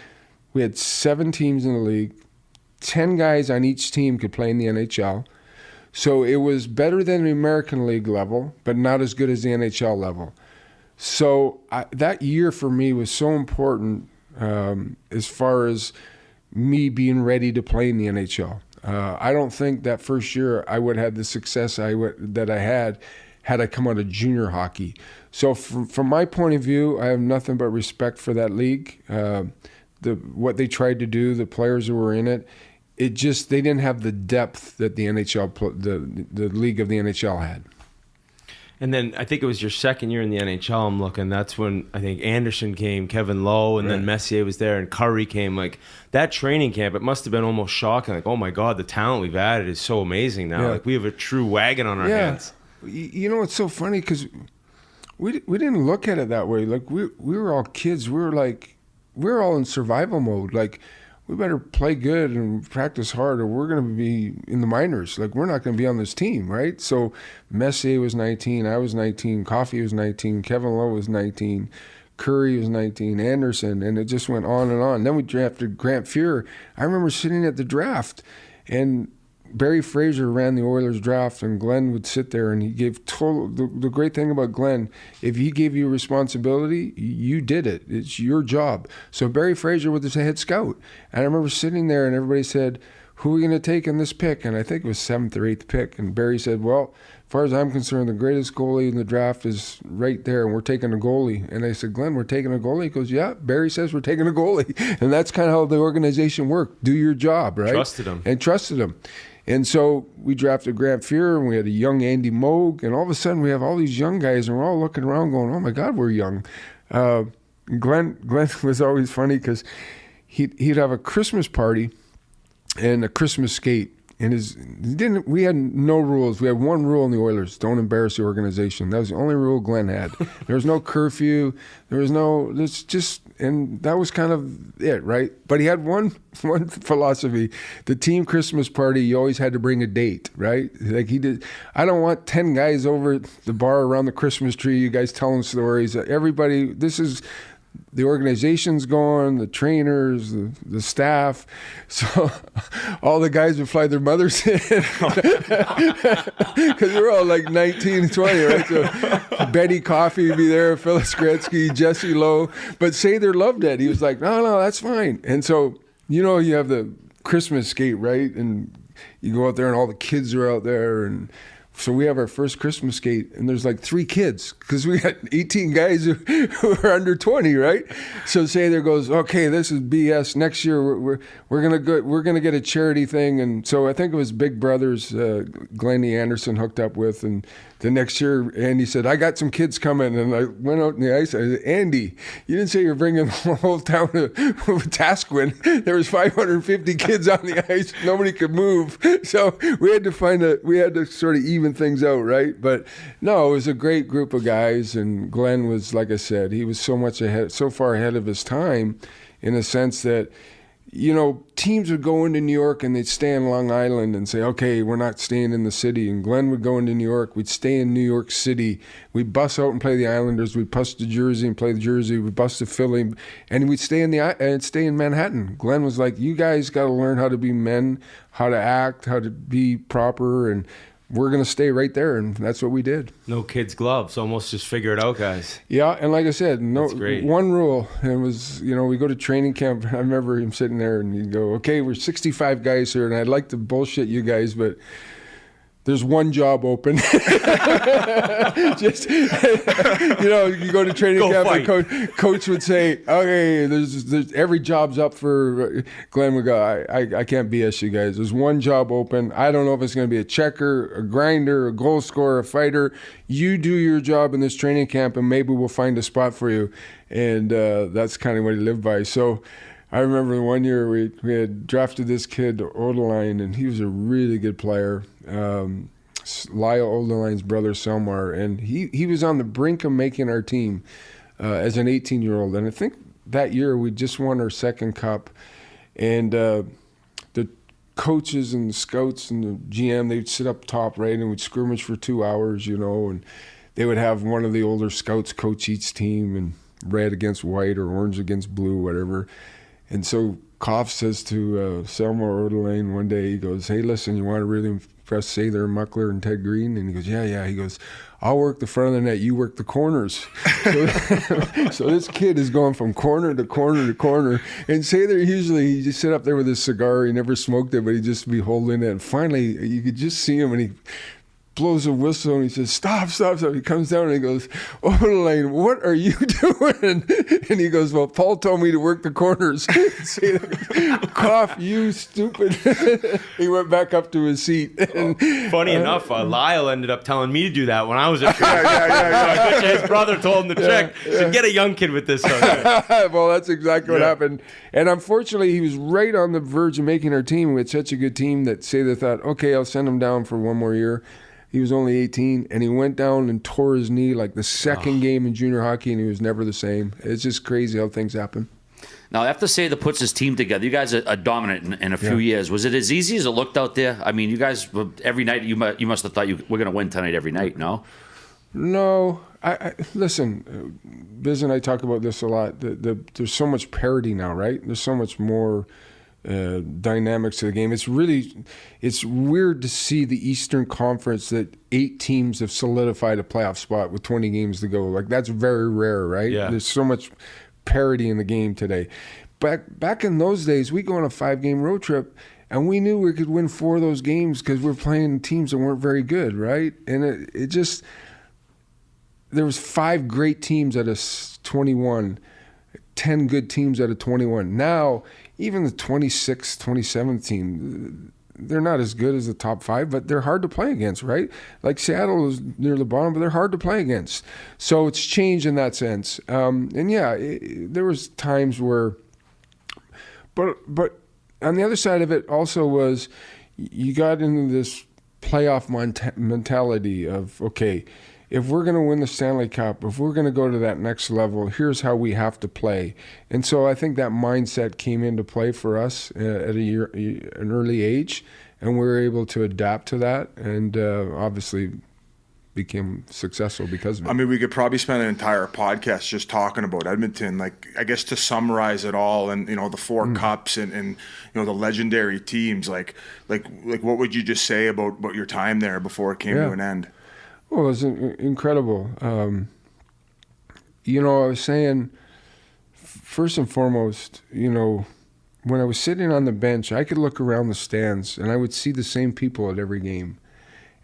we had 7 teams in the league. 10 guys on each team could play in the NHL. So it was better than the American League level, but not as good as the NHL level. So that year for me was so important as far as me being ready to play in the NHL. I don't think that first year I would have had the success that I had I come out of junior hockey. So from my point of view, I have nothing but respect for that league. What they tried to do, the players who were in it, they didn't have the depth that the NHL, the league of the NHL had. And then I think it was your second year in the NHL, I'm looking. That's when I think Anderson came, Kevin Lowe, and then Messier was there, and Curry came. Like, that training camp, it must have been almost shocking. Like, oh, my God, the talent we've added is so amazing now. Yeah. Like, we have a true wagon on our hands. You know, it's so funny because we didn't look at it that way. Like, we were all kids. We were all in survival mode. Like, we better play good and practice hard or we're going to be in the minors. Like, we're not going to be on this team, right? So Messier was 19, I was 19, Coffey was 19, Kevin Lowe was 19, Curry was 19, Anderson, and it just went on and on. Then we drafted Grant Fuhr. I remember sitting at the draft, and Barry Fraser ran the Oilers draft, and Glenn would sit there and he gave total. The great thing about Glenn, if he gave you responsibility, you did it. It's your job. So Barry Fraser was the head scout, and I remember sitting there and everybody said, "Who are we going to take in this pick?" And I think it was 7th or 8th pick, and Barry said, "Well, as far as I'm concerned, the greatest goalie in the draft is right there, and we're taking a goalie." And I said, "Glenn, we're taking a goalie?" He goes, "Yeah, Barry says we're taking a goalie." And that's kind of how the organization worked. Do your job, right? Trusted him. And trusted him. And so we drafted Grant Fuhrer, and we had a young Andy Moog, and all of a sudden we have all these young guys, and we're all looking around going, "Oh my God, we're young." Glenn was always funny because he'd have a Christmas party and a Christmas skate. And we had no rules. We had one rule in the Oilers: don't embarrass the organization. That was the only rule Glenn had. There was no curfew. And that was kind of it, right? But he had one philosophy: the team Christmas party, you always had to bring a date, right? Like he did. I don't want 10 guys over at the bar around the Christmas tree, you guys telling stories. Everybody, the organization's going, the trainers, the staff. So all the guys would fly their mothers in because we're all like 19 and 20, right? So Betty Coffee would be there, Phyllis Gretzky, Jesse Lowe. But Sather loved it. He was like, no, that's fine. And so, you have the Christmas skate, right? And you go out there and all the kids are out there, and so we have our first Christmas skate, and there's like 3 kids because we got 18 guys who are under 20, right? So Sather goes, "Okay, this is BS. Next year we're gonna get a charity thing." And so I think it was Big Brothers, Glennie Anderson hooked up with, and the next year Andy said, "I got some kids coming," and I went out in the ice. I said, "Andy, you didn't say you're bringing the whole town to Tasquin. There was 550 kids on the ice. Nobody could move." So we had to sort of even things out, right? But no, it was a great group of guys, and Glenn was, like I said, he was so far ahead of his time, in a sense that, teams would go into New York and they'd stay in Long Island and say, "Okay, we're not staying in the city." And Glenn would go into New York. We'd stay in New York City. We'd bus out and play the Islanders. We'd bus to Jersey and play the Jersey. We'd bus to Philly, and we'd stay in Manhattan. Glenn was like, "You guys got to learn how to be men, how to act, how to be proper, and we're going to stay right there." And that's what we did. No kids' gloves. Almost just figure it out, guys. Yeah, and like I said, one rule. And it was, we go to training camp. I remember him sitting there, and he'd go, "Okay, we're 65 guys here, and I'd like to bullshit you guys, but there's one job open." Just, you go to training camp, and coach would say, "Okay, there's every job's up for." Glenn would go, I can't BS you guys. There's one job open. I don't know if it's going to be a checker, a grinder, a goal scorer, a fighter. You do your job in this training camp, and maybe we'll find a spot for you." And that's kind of what he lived by. So I remember one year we had drafted this kid, Odeline, and he was a really good player. Lyle Odeline's brother, Selmar, and he was on the brink of making our team as an 18-year-old. And I think that year we just won our second cup. And the coaches and the scouts and the GM, they'd sit up top, right, and we'd scrimmage for 2 hours, and they would have one of the older scouts coach each team, and red against white or orange against blue, whatever. And so Koff says to Selmar Odeline one day, he goes, "Hey, listen, you want to really impress Sather, Muckler, and Ted Green?" And he goes, Yeah. He goes, "I'll work the front of the net, you work the corners." So this kid is going from corner to corner to corner. And Sather, usually he just sit up there with his cigar. He never smoked it, but he'd just be holding it. And finally, you could just see him, and he blows a whistle, and he says, Stop. He comes down and he goes, "Odeline, what are you doing?" And he goes, "Well, Paul told me to work the corners." "Cough, you stupid." He went back up to his seat. And, funny enough, Lyle ended up telling me to do that when I was a kid. I bet his brother told him to check. Should get a young kid with this. Well, that's exactly what happened. And unfortunately, he was right on the verge of making our team. We had such a good team that Sather thought, "Okay, I'll send him down for one more year." He was only 18, and he went down and tore his knee like the second game in junior hockey, and he was never the same. It's just crazy how things happen. Now, after Sather puts his team together, you guys are dominant in a few years. Was it as easy as it looked out there? I mean, you guys, every night, you must have thought we're going to win tonight every night, no? No. I listen, Biz and I talk about this a lot. There's so much parity now, right? There's so much more dynamics of the game. It's weird to see the Eastern Conference that 8 teams have solidified a playoff spot with 20 games to go. Like, that's very rare, right? Yeah. There's so much parity in the game today. Back in those days, we go on a 5-game road trip, and we knew we could win 4 of those games because we're playing teams that weren't very good, right? And it just, there was 5 great teams out of 21, 10 good teams out of 21. Now, even the 26th, 27th team, they're not as good as the top 5, but they're hard to play against, right? Like Seattle is near the bottom, but they're hard to play against. So it's changed in that sense. And yeah, there was times where, but on the other side of it also was you got into this playoff mentality of, okay, if we're going to win the Stanley Cup, if we're going to go to that next level, here's how we have to play. And so I think that mindset came into play for us at an early age, and we were able to adapt to that, and obviously became successful because of it. I mean, we could probably spend an entire podcast just talking about Edmonton. Like, I guess to summarize it all, and the 4 cups and the legendary teams. Like what would you just say about your time there before it came to an end? Well, it was incredible. I was saying, first and foremost, when I was sitting on the bench, I could look around the stands and I would see the same people at every game.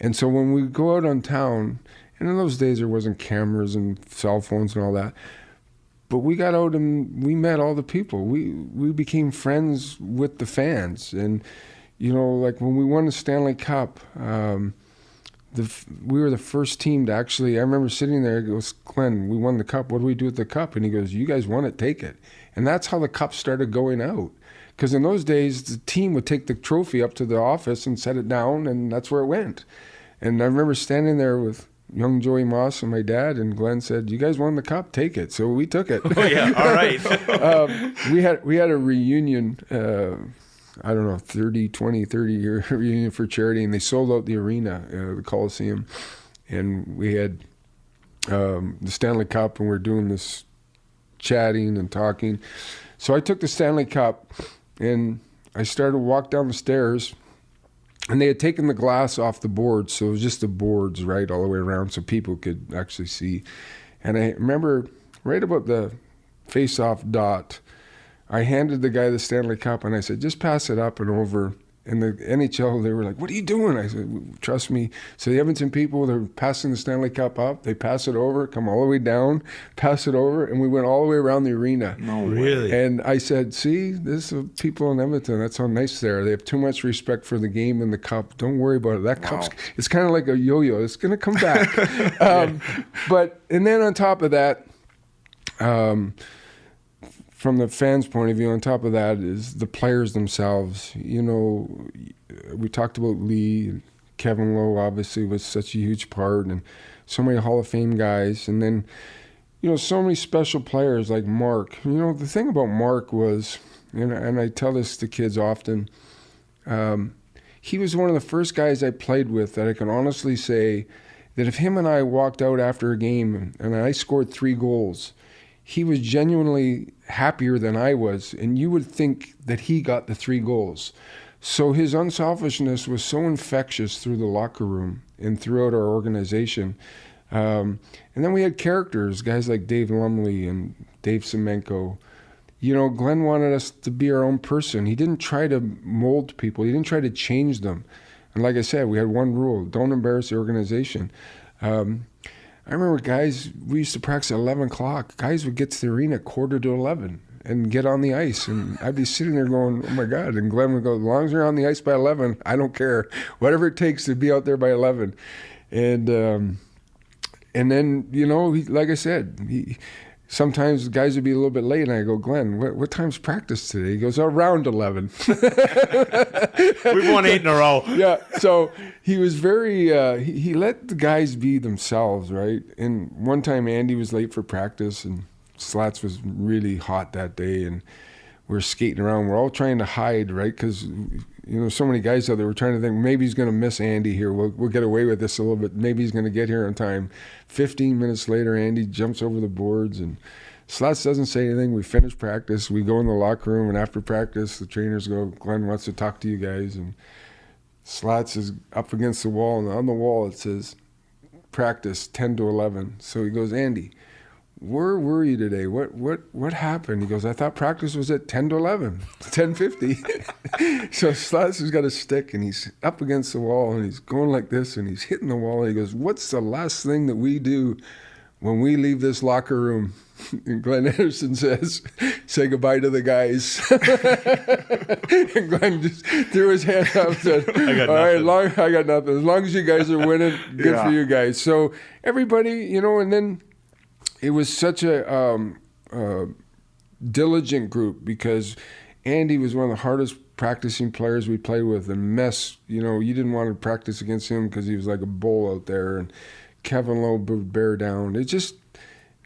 And so when we go out on town, and in those days there wasn't cameras and cell phones and all that, but we got out and we met all the people. We became friends with the fans. And, like when we won the Stanley Cup, we were the first team to actually, I remember sitting there, he goes, Glenn, we won the cup. What do we do with the cup? And he goes, you guys won it, take it. And that's how the cup started going out. Because in those days, the team would take the trophy up to the office and set it down, and that's where it went. And I remember standing there with young Joey Moss and my dad, and Glenn said, you guys won the cup, take it. So we took it. Oh, yeah, all right. We had a reunion, I don't know, 30-year reunion for charity, and they sold out the arena, the Coliseum, and we had the Stanley Cup, and we're doing this chatting and talking. So I took the Stanley Cup, and I started to walk down the stairs, and they had taken the glass off the boards, so it was just the boards, right, all the way around, so people could actually see. And I remember right about the face-off dot, I handed the guy the Stanley Cup, and I said, just pass it up and over. And the NHL, they were like, what are you doing? I said, trust me. So the Edmonton people, they're passing the Stanley Cup up. They pass it over, come all the way down, pass it over, and we went all the way around the arena. No, really? And I said, see, this is people in Edmonton. That's how nice they are. They have too much respect for the game and the cup. Don't worry about it. That cup's, it's kind of like a yo-yo. It's going to come back. And then on top of that, from the fans' point of view, on top of that is the players themselves. We talked about Lee, Kevin Lowe obviously was such a huge part, and so many Hall of Fame guys. And then, so many special players like Mark. The thing about Mark was, and I tell this to kids often, he was one of the first guys I played with that I can honestly say that if him and I walked out after a game and I scored 3 goals, he was genuinely happier than I was, and you would think that he got the 3 goals. So his unselfishness was so infectious through the locker room and throughout our organization. And then we had characters, guys like Dave Lumley and Dave Semenko. Glenn wanted us to be our own person. He didn't try to mold people. He didn't try to change them. And like I said, we had one rule: don't embarrass the organization. I remember guys, we used to practice at 11 o'clock. Guys would get to the arena 11:15 and get on the ice. And I'd be sitting there going, oh my God. And Glenn would go, as long as you're on the ice by 11, I don't care. Whatever it takes to be out there by 11. And then, like I said, sometimes guys would be a little bit late, and I go, Glenn, what time's practice today? He goes, around 11. We've won 8 in a row. Yeah, so he was very, he let the guys be themselves, right? And one time Andy was late for practice, and Slats was really hot that day, and we're skating around. We're all trying to hide, right? Because, so many guys out there were trying to think, maybe he's going to miss Andy here. We'll get away with this a little bit. Maybe he's going to get here on time. 15 minutes later, Andy jumps over the boards and Slats doesn't say anything. We finish practice. We go in the locker room, and after practice, the trainers go, Glenn wants to talk to you guys. And Slats is up against the wall, and on the wall it says, practice 10 to 11. So he goes, Andy, where were you today? What happened? He goes, I thought practice was at 10 to 11, 10:50. So Slats has got a stick, and he's up against the wall, and he's going like this, and he's hitting the wall. And he goes, what's the last thing that we do when we leave this locker room? And Glenn Anderson says, say goodbye to the guys. And Glenn just threw his hand up and said, I got nothing. As long as you guys are winning, good for you guys. So everybody, and then it was such a diligent group, because Andy was one of the hardest practicing players we played with, and Mess, you didn't want to practice against him because he was like a bull out there, and Kevin Lowe would bear down. It just,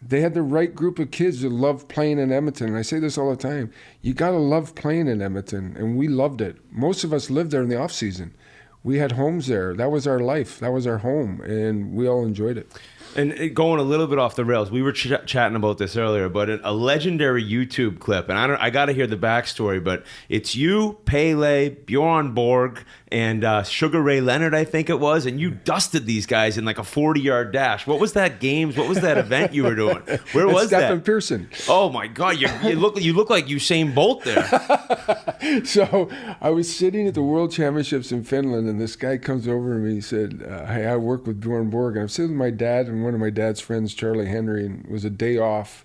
they had the right group of kids that loved playing in Edmonton. And I say this all the time. You got to love playing in Edmonton, and we loved it. Most of us lived there in the off season. We had homes there. That was our life. That was our home, and we all enjoyed it. And going a little bit off the rails, we were chatting about this earlier, but a legendary YouTube clip, and I got to hear the backstory, but it's you, Pele, Bjorn Borg, and Sugar Ray Leonard, I think it was, and you dusted these guys in like a 40-yard dash. What was that games? What was that event you were doing? Where was that? Stephen Pearson. Oh my God, you look like Usain Bolt there. So I was sitting at the World Championships in Finland, and this guy comes over to me. He said, "Hey, I work with Bjorn Borg," and I'm sitting with my dad and one of my dad's friends, Charlie Henry, and it was a day off,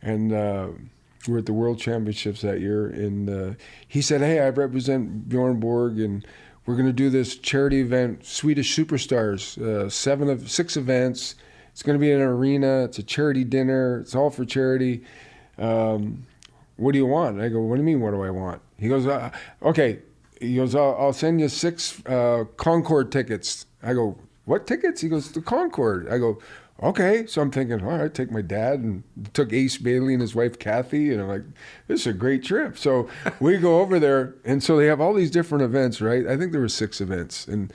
and we were at the World Championships that year, and he said, "Hey, I represent Bjorn Borg, and we're going to do this charity event, Swedish Superstars, 6 events. It's going to be in an arena. It's a charity dinner. It's all for charity. What do you want?" I go, "What do you mean, what do I want?" He goes, "Okay." He goes, I'll send you 6 Concord tickets." I go, "What tickets?" He goes, "The Concord." I go, "Okay." So I'm thinking, all right, take my dad, and took Ace Bailey and his wife Kathy, and I'm like, this is a great trip. So we go over there, and so they have all these different events, right? I think there were 6 events, and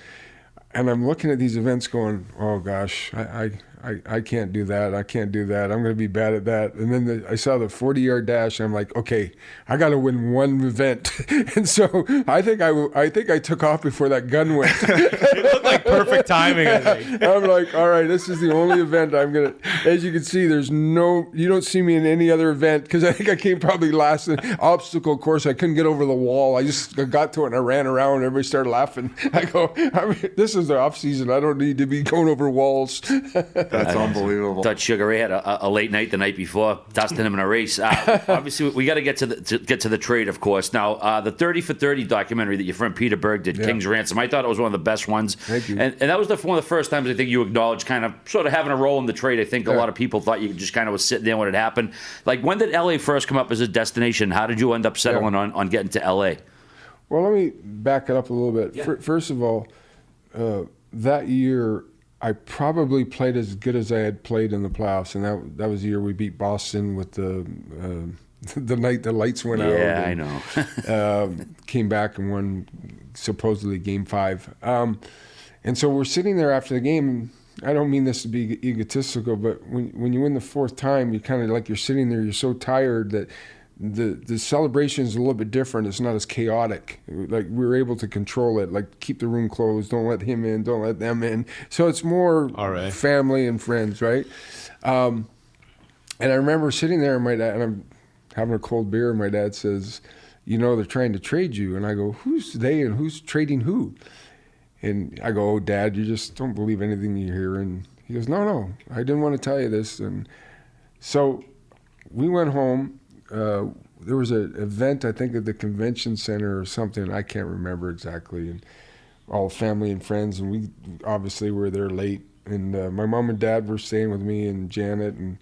I'm looking at these events going, oh gosh, I can't do that. I can't do that. I'm going to be bad at that. And then I saw the 40-yard dash, and I'm like, okay, I got to win one event. And so I think I took off before that gun went. It looked like perfect timing, I think. I'm like, all right, this is the only event I'm going to, as you can see, you don't see me in any other event, because I think I came probably last in obstacle course. I couldn't get over the wall. I just got to it and I ran around, and everybody started laughing. I go, this is the off season. I don't need to be going over walls. That's unbelievable. Thought Sugar Ray had a late night the night before, dusting him in a race. Obviously, we got to get to the trade, of course. Now, the 30 for 30 documentary that your friend Peter Berg did, King's Ransom, I thought it was one of the best ones. Thank you. And that was one of the first times I think you acknowledged kind of sort of having a role in the trade. I think a lot of people thought you just kind of was sitting there when it happened. Like, when did LA first come up as a destination? How did you end up settling on getting to LA? Well, let me back it up a little bit. Yeah. First of all, that year, I probably played as good as I had played in the playoffs, and that was the year we beat Boston with the night the lights went out. Yeah, I know. Came back and won supposedly Game 5. And so we're sitting there after the game. I don't mean this to be egotistical, but when you win the 4th time, you kind of like you're sitting there. You're so tired that the celebration is a little bit different. It's not as chaotic. Like, we were able to control it. Like, keep the room closed. Don't let him in. Don't let them in. So it's more family and friends, right? And I remember sitting there, and my dad, and I'm having a cold beer, and my dad says, they're trying to trade you. And I go, who's they and who's trading who? And I go, oh, Dad, you just don't believe anything you hear. And he goes, no, I didn't want to tell you this. And so we went home. There was an event, I think, at the convention center or something. I can't remember exactly. And all family and friends, and we obviously were there late. And my mom and dad were staying with me and Janet. And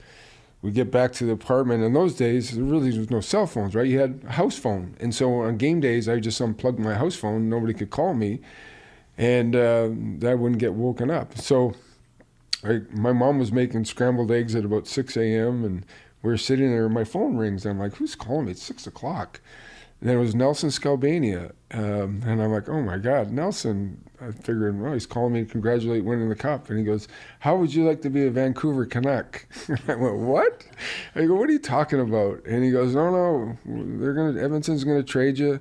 we get back to the apartment. In those days, there really was no cell phones, right? You had a house phone. And so on game days, I just unplugged my house phone. Nobody could call me. And I wouldn't get woken up. So my mom was making scrambled eggs at about 6 a.m. and we're sitting there, my phone rings. I'm like, who's calling me? It's 6 o'clock. And then it was Nelson Skalbania. And I'm like, oh my God, Nelson. I figured, well, he's calling me to congratulate winning the cup. And he goes, how would you like to be a Vancouver Canuck? I went, what? I go, what are you talking about? And he goes, no, Edmonton's gonna trade you.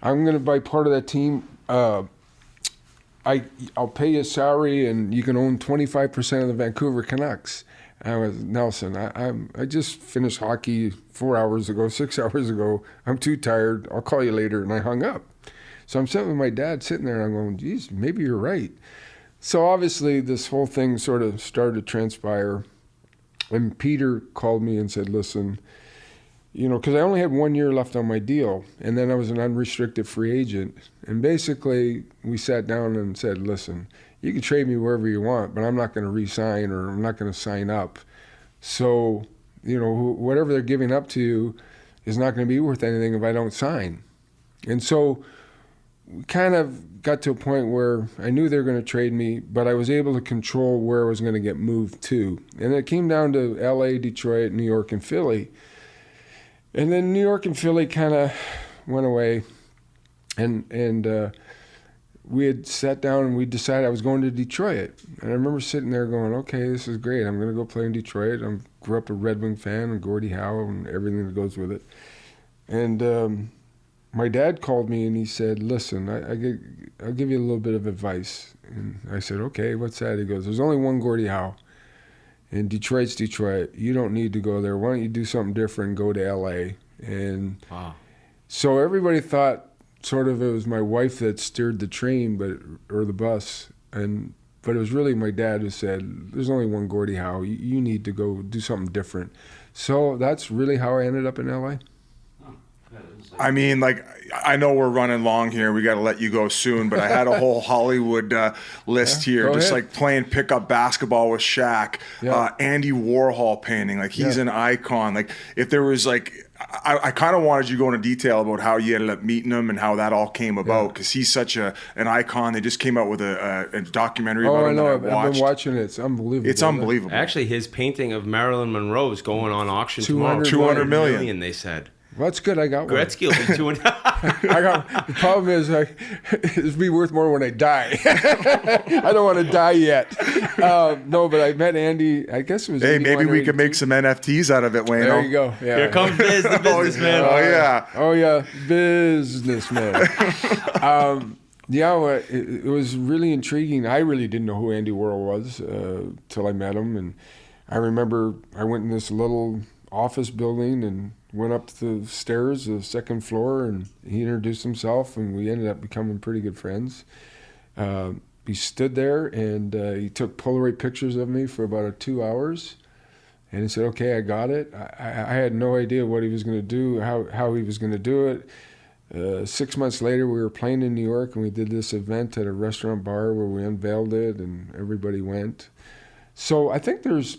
I'm gonna buy part of that team. I'll pay you a salary and you can own 25% of the Vancouver Canucks. I was, Nelson, I just finished hockey 4 hours ago, 6 hours ago. I'm too tired. I'll call you later. And I hung up. So I'm sitting with my dad sitting there and I'm going, geez, maybe you're right. So obviously this whole thing sort of started to transpire. And Peter called me and said, listen, you know, because I only had 1 year left on my deal. And then I was an unrestricted free agent. And basically we sat down and said, listen, you can trade me wherever you want, but I'm not going to re-sign or I'm not going to sign up. So, you know, whatever they're giving up to you is not going to be worth anything if I don't sign. And so we kind of got to a point where I knew they were going to trade me, but I was able to control where I was going to get moved to. And it came down to LA, Detroit, New York, and Philly. And then New York and Philly kind of went away. And we had sat down and we decided I was going to Detroit. And I remember sitting there going, okay, this is great. I'm going to go play in Detroit. I grew up a Red Wing fan and Gordie Howe and everything that goes with it. And my dad called me and he said, listen, I'll give you a little bit of advice. And I said, okay, what's that? He goes, there's only one Gordie Howe. And Detroit's Detroit. You don't need to go there. Why don't you do something different and go to L.A.? And so everybody thought sort of it was my wife that steered the train or the bus. But it was really my dad who said, there's only one Gordie Howe. You need to go do something different. So that's really how I ended up in L.A. I mean, like, I know we're running long here. We got to let you go soon, but I had a whole Hollywood list here, just like playing pickup basketball with Shaq, Andy Warhol painting. Like, he's an icon. Like, if there was like, I kind of wanted you to go into detail about how you ended up meeting him and how that all came about, because he's such an icon. They just came out with a documentary about him. I've been watching it. It's unbelievable. It's unbelievable. Actually, his painting of Marilyn Monroe is going on auction tomorrow. 200 million, they said. Well, that's good. I got one. Gretzky will be 200. The problem is, it'll be worth more when I die. I don't want to die yet. No, but I met Andy. I guess it was. Hey, maybe we could make some NFTs out of it, Wayne. There you go. Yeah. Here comes Biz, the businessman. Oh yeah, businessman. It was really intriguing. I really didn't know who Andy Warhol was till I met him, and I remember I went in this little office building and went up the stairs, the second floor, and he introduced himself, and we ended up becoming pretty good friends. He stood there, and he took Polaroid pictures of me for about 2 hours, and he said, okay, I got it. I had no idea what he was going to do, how he was going to do it. 6 months later, we were playing in New York, and we did this event at a restaurant bar where we unveiled it, and everybody went. So I think there's,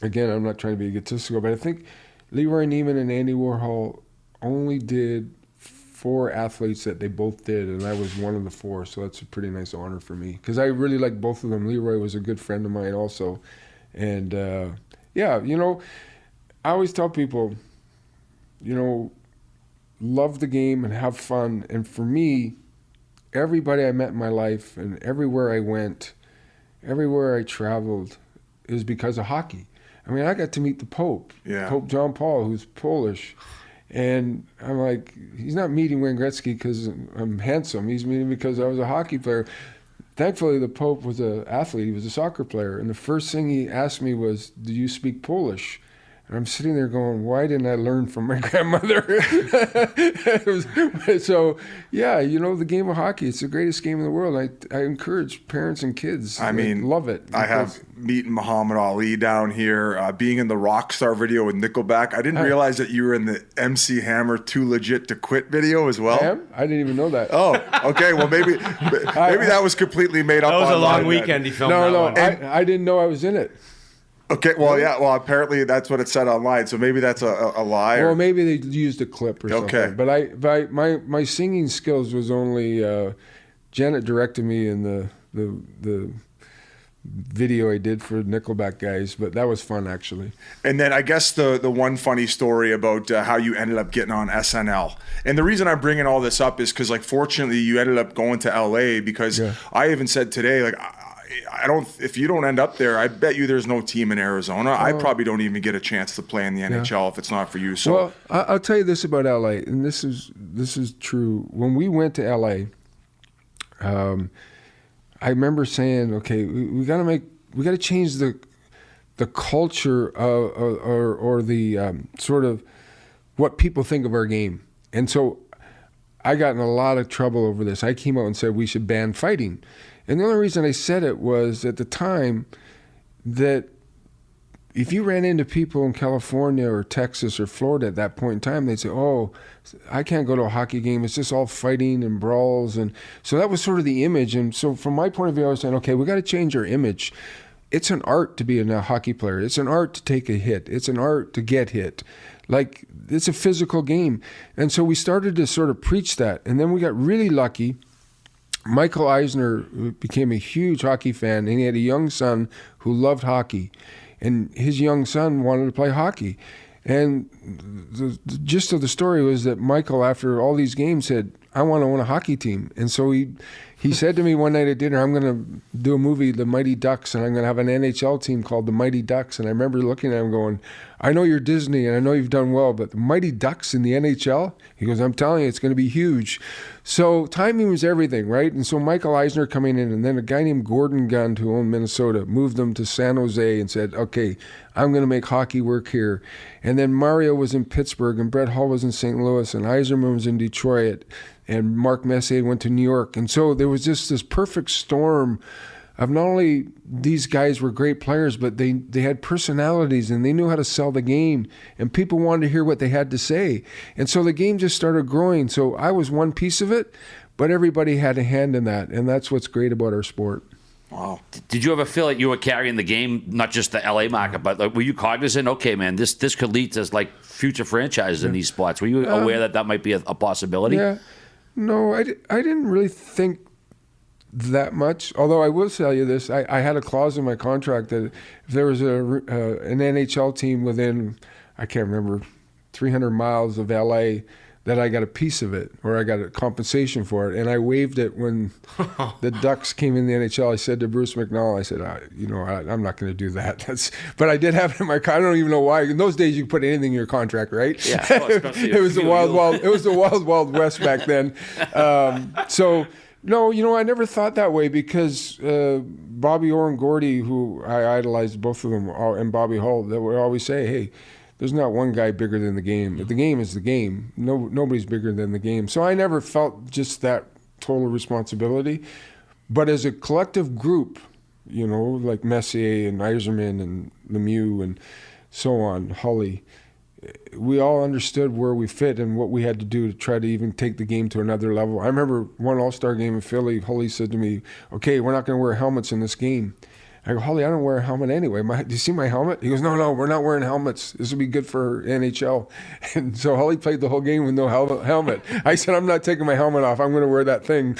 again, I'm not trying to be egotistical, but I think Leroy Neiman and Andy Warhol only did 4 athletes that they both did, and I was one of the 4, so that's a pretty nice honor for me, because I really like both of them. Leroy was a good friend of mine also, and I always tell people, love the game and have fun, and for me, everybody I met in my life and everywhere I went, everywhere I traveled, is because of hockey. I mean, I got to meet the Pope, Pope John Paul, who's Polish. And I'm like, he's not meeting Wayne Gretzky because I'm handsome. He's meeting because I was a hockey player. Thankfully, the Pope was an athlete. He was a soccer player. And the first thing he asked me was, do you speak Polish? And I'm sitting there going, why didn't I learn from my grandmother? So, the game of hockey, it's the greatest game in the world. I encourage parents and kids. I mean, love it. I have meeting Muhammad Ali down here, being in the Rockstar video with Nickelback. I didn't realize that you were in the MC Hammer Too Legit to Quit video as well. I didn't even know that. Oh, okay. Well, maybe that was completely made up. That was a long weekend he filmed that one. I didn't know I was in it. Okay, well, yeah, well, apparently that's what it said online, so maybe that's a lie. Well, maybe they used a clip or something. Okay. But my singing skills was only Janet directed me in the video I did for Nickelback guys, but that was fun actually. And then I guess the one funny story about how you ended up getting on SNL. And the reason I'm bringing all this up is because, like, fortunately you ended up going to LA, because I even said today, like, I don't, if you don't end up there, I bet you there's no team in Arizona. I probably don't even get a chance to play in the NHL if it's not for you. So, well, I'll tell you this about LA, and this is true. When we went to LA, I remember saying, okay, we got to change the culture or the sort of what people think of our game. And so I got in a lot of trouble over this. I came out and said we should ban fighting. And the only reason I said it was at the time that if you ran into people in California or Texas or Florida at that point in time, they'd say, oh, I can't go to a hockey game. It's just all fighting and brawls. And so that was sort of the image. And so from my point of view, I was saying, okay, we got to change our image. It's an art to be a hockey player. It's an art to take a hit. It's an art to get hit. Like, it's a physical game. And so we started to sort of preach that. And then we got really lucky. Michael Eisner became a huge hockey fan, and he had a young son who loved hockey. And his young son wanted to play hockey. And the gist of the story was that Michael, after all these games, said, I want to own a hockey team. And so he said to me one night at dinner, I'm going to do a movie, The Mighty Ducks, and I'm going to have an NHL team called The Mighty Ducks. And I remember looking at him going, I know you're Disney and I know you've done well, but The Mighty Ducks in the NHL? He goes, I'm telling you, it's going to be huge. So timing was everything, right? And so Michael Eisner coming in, and then a guy named Gordon Gund, who owned Minnesota, moved them to San Jose and said, okay, I'm going to make hockey work here. And then Mario was in Pittsburgh, and Brett Hull was in St. Louis, and Yzerman was in Detroit, and Mark Messier went to New York. And so there was just this perfect storm of not only these guys were great players, but they had personalities and they knew how to sell the game, and people wanted to hear what they had to say. And so the game just started growing. So I was one piece of it, but everybody had a hand in that, and that's what's great about our sport. Wow. Did you ever feel like you were carrying the game, not just the LA market, but like, were you cognizant, okay, man, this could lead to like future franchises in these spots? Were you aware that might be a possibility? Yeah. No, I didn't really think that much. Although I will tell you this, I had a clause in my contract that if there was an NHL team within, I can't remember, 300 miles of LA, that I got a piece of it, or I got a compensation for it. And I waived it when the Ducks came in the NHL. I said to Bruce McNall, I said, I'm not going to do that. But I did have it in my contract. I don't even know why. In those days, you could put anything in your contract, right? Yeah, it was the wild west back then. No, I never thought that way, because Bobby Orr and Gordy, who I idolized, both of them, and Bobby Hull, they would always say, hey, there's not one guy bigger than the game. The game is the game. Nobody's bigger than the game. So I never felt just that total responsibility. But as a collective group, like Messier and Yzerman and Lemieux and so on, Hully, we all understood where we fit and what we had to do to try to even take the game to another level. I remember one All-Star game in Philly, Hully said to me, okay, we're not going to wear helmets in this game. I go, Hully, I don't wear a helmet anyway. Do you see my helmet? He goes, no, we're not wearing helmets. This will be good for NHL. And so Hully played the whole game with no helmet. I said, I'm not taking my helmet off. I'm going to wear that thing.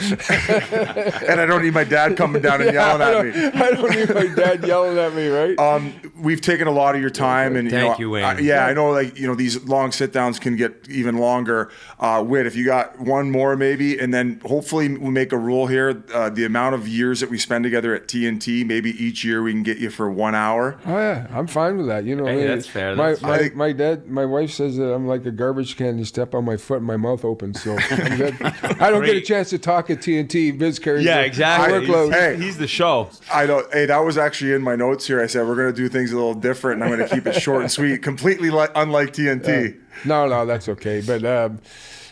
And I don't need my dad coming down and yelling at me. I don't need my dad yelling at me, right? We've taken a lot of your time. And Thank you, Wayne. I know, these long sit-downs can get even longer. Whit, if you got one more maybe, and then hopefully we make a rule here, the amount of years that we spend together at TNT, maybe each year we can get you for 1 hour. Oh yeah, I'm fine with that. Hey, that's fair. My wife says that I'm like a garbage can. You step on my foot and my mouth opens. So I'm good. I don't get a chance to talk at TNT. Biz carries exactly. Workload. He's the show. I know. Hey, that was actually in my notes here. I said we're going to do things a little different, and I'm going to keep it short and sweet. Completely unlike TNT. No, that's okay. But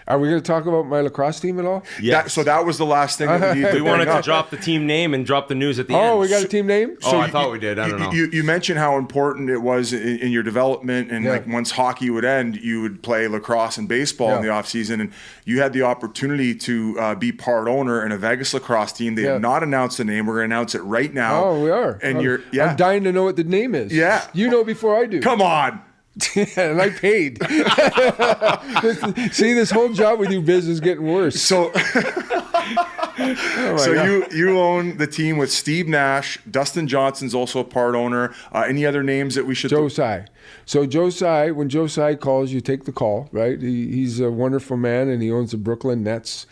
are we going to talk about my lacrosse team at all? Yeah. So that was the last thing that we need to We wanted to drop the team name and drop the news at the end. Oh, we got a team name? So I thought we did. I don't know. You mentioned how important it was in your development, and like once hockey would end, you would play lacrosse and baseball in the off season, and you had the opportunity to be part owner in a Vegas lacrosse team. They have not announced the name. We're going to announce it right now. Oh, we are. And I'm dying to know what the name is. Yeah. You know before I do. Come on. And I paid. See, this whole job we do business is getting worse. So So you own the team with Steve Nash. Dustin Johnson's also a part owner. Any other names that we should? Joe Tsai. So Joe Tsai, when Joe Tsai calls, you take the call, right? He's a wonderful man, and he owns the Brooklyn Nets.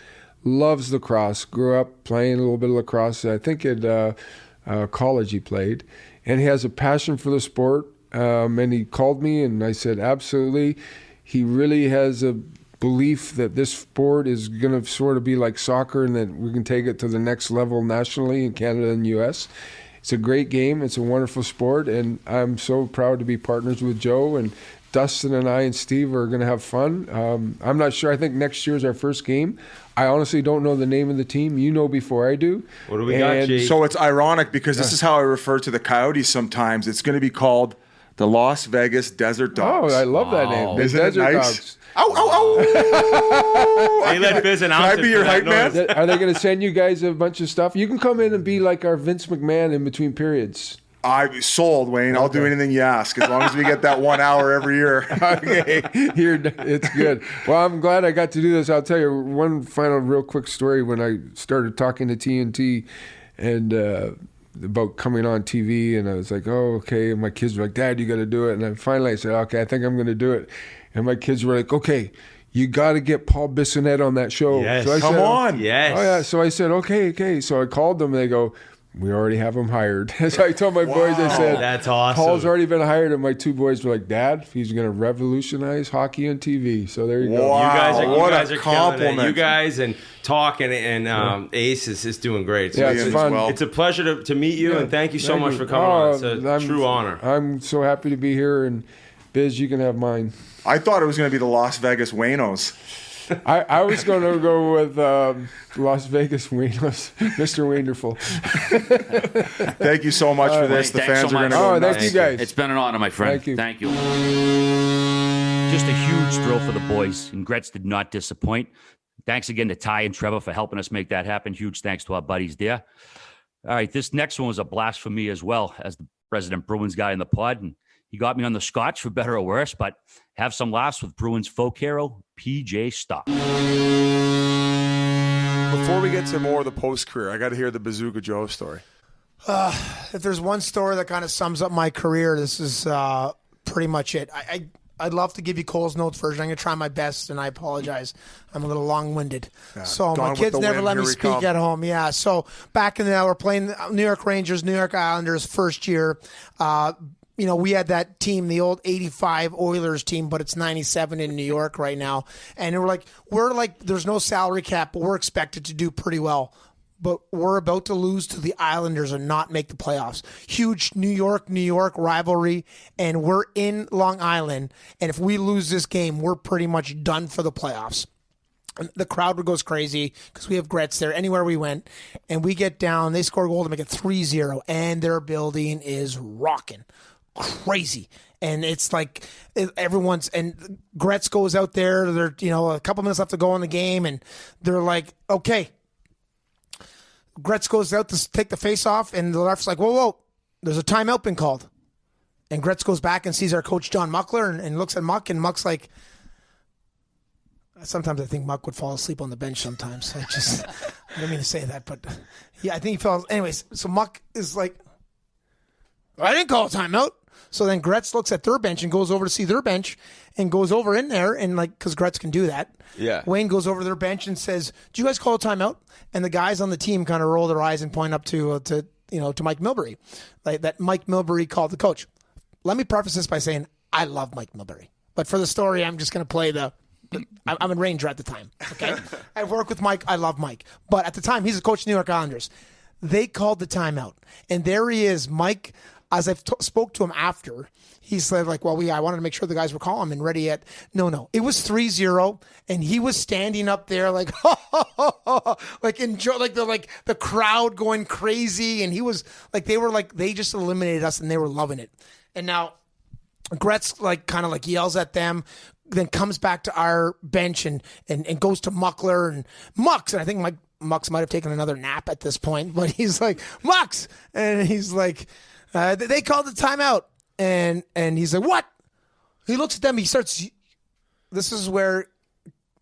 Loves lacrosse. Grew up playing a little bit of lacrosse. I think at college he played. And he has a passion for the sport. And he called me, and I said, absolutely. He really has a belief that this sport is going to sort of be like soccer and that we can take it to the next level nationally in Canada and U.S. It's a great game. It's a wonderful sport, and I'm so proud to be partners with Joe. And Dustin and I and Steve are going to have fun. I'm not sure. I think next year is our first game. I honestly don't know the name of the team. You know before I do. What do we got, Jake? So it's ironic because this is how I refer to the Coyotes sometimes. It's going to be called the Las Vegas Desert Dogs. Oh, I love that name. The Isn't Desert it nice? Dogs. Ow, ow, ow. They let Biz and Can I be your hype man? Are they going to send you guys a bunch of stuff? You can come in and be like our Vince McMahon in between periods. I'm sold, Wayne. I'll do anything you ask as long as we get that 1 hour every year. Okay, it's good. Well, I'm glad I got to do this. I'll tell you one final real quick story. When I started talking to TNT and about coming on TV, and I was like, oh, okay. And my kids were like, Dad, you got to do it. And then finally I said, okay, I think I'm going to do it. And my kids were like, okay, you got to get Paul Bissonnette on that show. Yes. So I Come said, on. Yes. Oh, yeah. So I said, okay. So I called them, and they go, we already have him hired. So I told my boys, I said, that's awesome. Paul's already been hired. And my two boys were like, Dad, he's going to revolutionize hockey on TV. So there you go. Wow. You What guys a are killing it. compliment. You guys and Talk and Ace is doing great. So Yeah, it's fun. It's a pleasure to meet you, and thank you so much for coming on. It's a true honor. I'm so happy to be here. And Biz, you can have mine. I thought it was going to be the Las Vegas Waynos. I was going to go with Las Vegas Waynos, Mr. Wonderful. Thank you so much for this. The thanks fans so are going to much. go Oh, nuts. thank you guys. It's been an honor, my friend. Thank you. Just a huge thrill for the boys, and Gretz did not disappoint. Thanks again to Ty and Trevor for helping us make that happen. Huge thanks to our buddies there. All right, this next one was a blast for me as well as the resident Bruins guy in the pod, and he got me on the scotch for better or worse, but have some laughs with Bruins folk hero, PJ Stock. Before we get to more of the post-career, I got to hear the Bazooka Joe story. If there's one story that kind of sums up my career, this is pretty much it. I'd love to give you Cole's Notes version. I'm going to try my best, and I apologize. I'm a little long-winded. Yeah, so Gone my with kids the never Wind, let me here we speak come. at home. Yeah, so back in the we're playing New York Rangers, New York Islanders first year. We had that team, the old 85 Oilers team, but it's 97 in New York right now. And we're like, there's no salary cap, but we're expected to do pretty well. But we're about to lose to the Islanders and not make the playoffs. Huge New York rivalry, and we're in Long Island. And if we lose this game, we're pretty much done for the playoffs. And the crowd goes crazy because we have Gretz there anywhere we went. And we get down, they score a goal to make it 3-0, and their building is rocking. Crazy. And it's like everyone's, and Gretz goes out there, they're, a couple minutes left to go in the game, and they're like, okay. Gretz goes out to take the face off, and the ref's like, whoa, there's a timeout been called. And Gretz goes back and sees our coach, John Muckler, and looks at Muck, and Muck's like, sometimes I think Muck would fall asleep on the bench sometimes. I don't mean to say that, but yeah, I think he fell. Anyways, so Muck is like, I didn't call a timeout. So then Gretz looks at their bench and goes over to see their bench and goes over in there, and because Gretz can do that. Yeah. Wayne goes over to their bench and says, "Do you guys call a timeout?" And the guys on the team kind of roll their eyes and point up to Mike Milbury, like that. Mike Milbury called the coach. Let me preface this by saying I love Mike Milbury, but for the story, I'm just going to play I'm a Ranger at the time. Okay, I work with Mike. I love Mike, but at the time, he's a coach of the New York Islanders. They called the timeout, and there he is, Mike. As I spoke to him after, he said, I wanted to make sure the guys were calm and ready at, no. It was 3-0, and he was standing up there like, enjoy, the crowd going crazy, and he was like, they just eliminated us, and they were loving it. And now Gretz yells at them, then comes back to our bench and goes to Muckler and Mucks, and I think Mucks might have taken another nap at this point, but he's like, Mucks! And he's like, they called the timeout, and he's like, what? He looks at them. He starts. This is where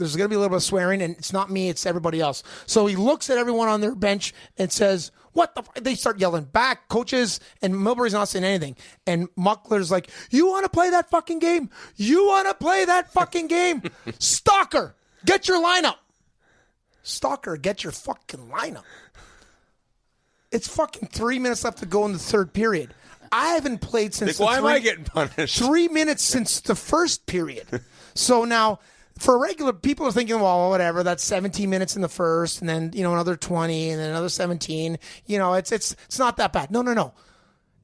there's going to be a little bit of swearing, and it's not me, it's everybody else. So he looks at everyone on their bench and says, what the They start yelling back, coaches, and Milbury's not saying anything. And Muckler's like, you want to play that fucking game? You want to play that fucking game? Stalker, get your lineup. Stalker, get your fucking lineup. It's fucking 3 minutes left to go in the third period. I haven't played since why am I getting punished? 3 minutes since the first period. So now, for regular people are thinking, well, whatever, that's 17 minutes in the first, and then, another 20, and then another 17. It's not that bad. No.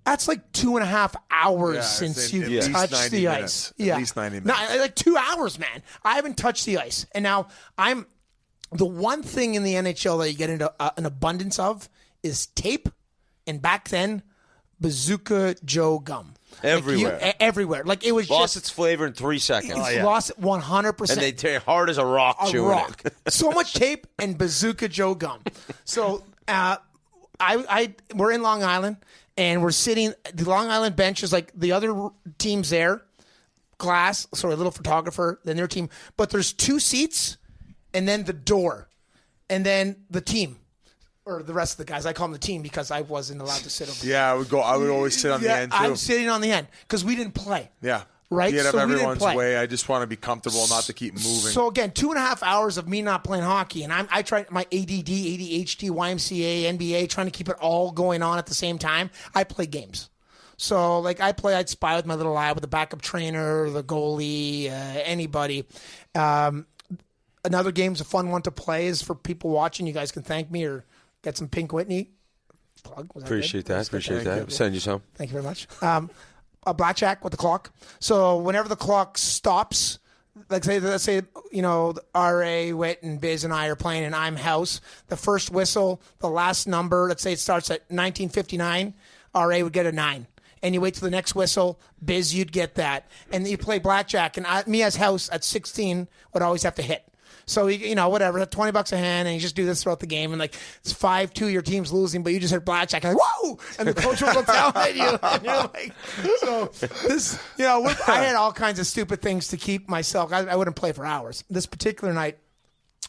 That's like 2.5 hours since you touched the ice. At least 90 minutes. No, like 2 hours, man. I haven't touched the ice. And now the one thing in the NHL that you get into an abundance of is tape, and back then, Bazooka Joe gum. Everywhere. Everywhere. Like, it was lost its flavor in 3 seconds. It's lost it 100%. And they tear hard as a rock chewing it. So much tape and Bazooka Joe gum. So we're in Long Island, and we're sitting. The Long Island bench is like the other team's there. Glass, a little photographer, then their team. But there's 2 seats, and then the door, and then the team. Or the rest of the guys. I call them the team because I wasn't allowed to sit over. Yeah, I would always sit on the end, too. I'm sitting on the end because we didn't play. Yeah. Right? You have everyone's way. I just want to be comfortable, not to keep moving. So, again, 2.5 hours of me not playing hockey. And I tried my ADD, ADHD, YMCA, NBA, trying to keep it all going on at the same time. I play games. So, I'd spy with my little eye with the backup trainer, the goalie, anybody. Another game's a fun one to play is for people watching. You guys can thank me or get some Pink Whitney. Plug. Appreciate that. Send you some. Thank you very much. A blackjack with the clock. So whenever the clock stops, let's say RA, Whit, and Biz and I are playing, and I'm house. The first whistle, the last number. Let's say it starts at 1959. RA would get a 9. And you wait till the next whistle. Biz, you'd get that. And you play blackjack. And me as house at 16 would always have to hit. So, whatever, $20 a hand, and you just do this throughout the game, and it's 5-2, your team's losing, but you just hit blackjack, and whoa! And the coach will look down at you, and you're like, so this, I had all kinds of stupid things to keep myself. I wouldn't play for hours. This particular night,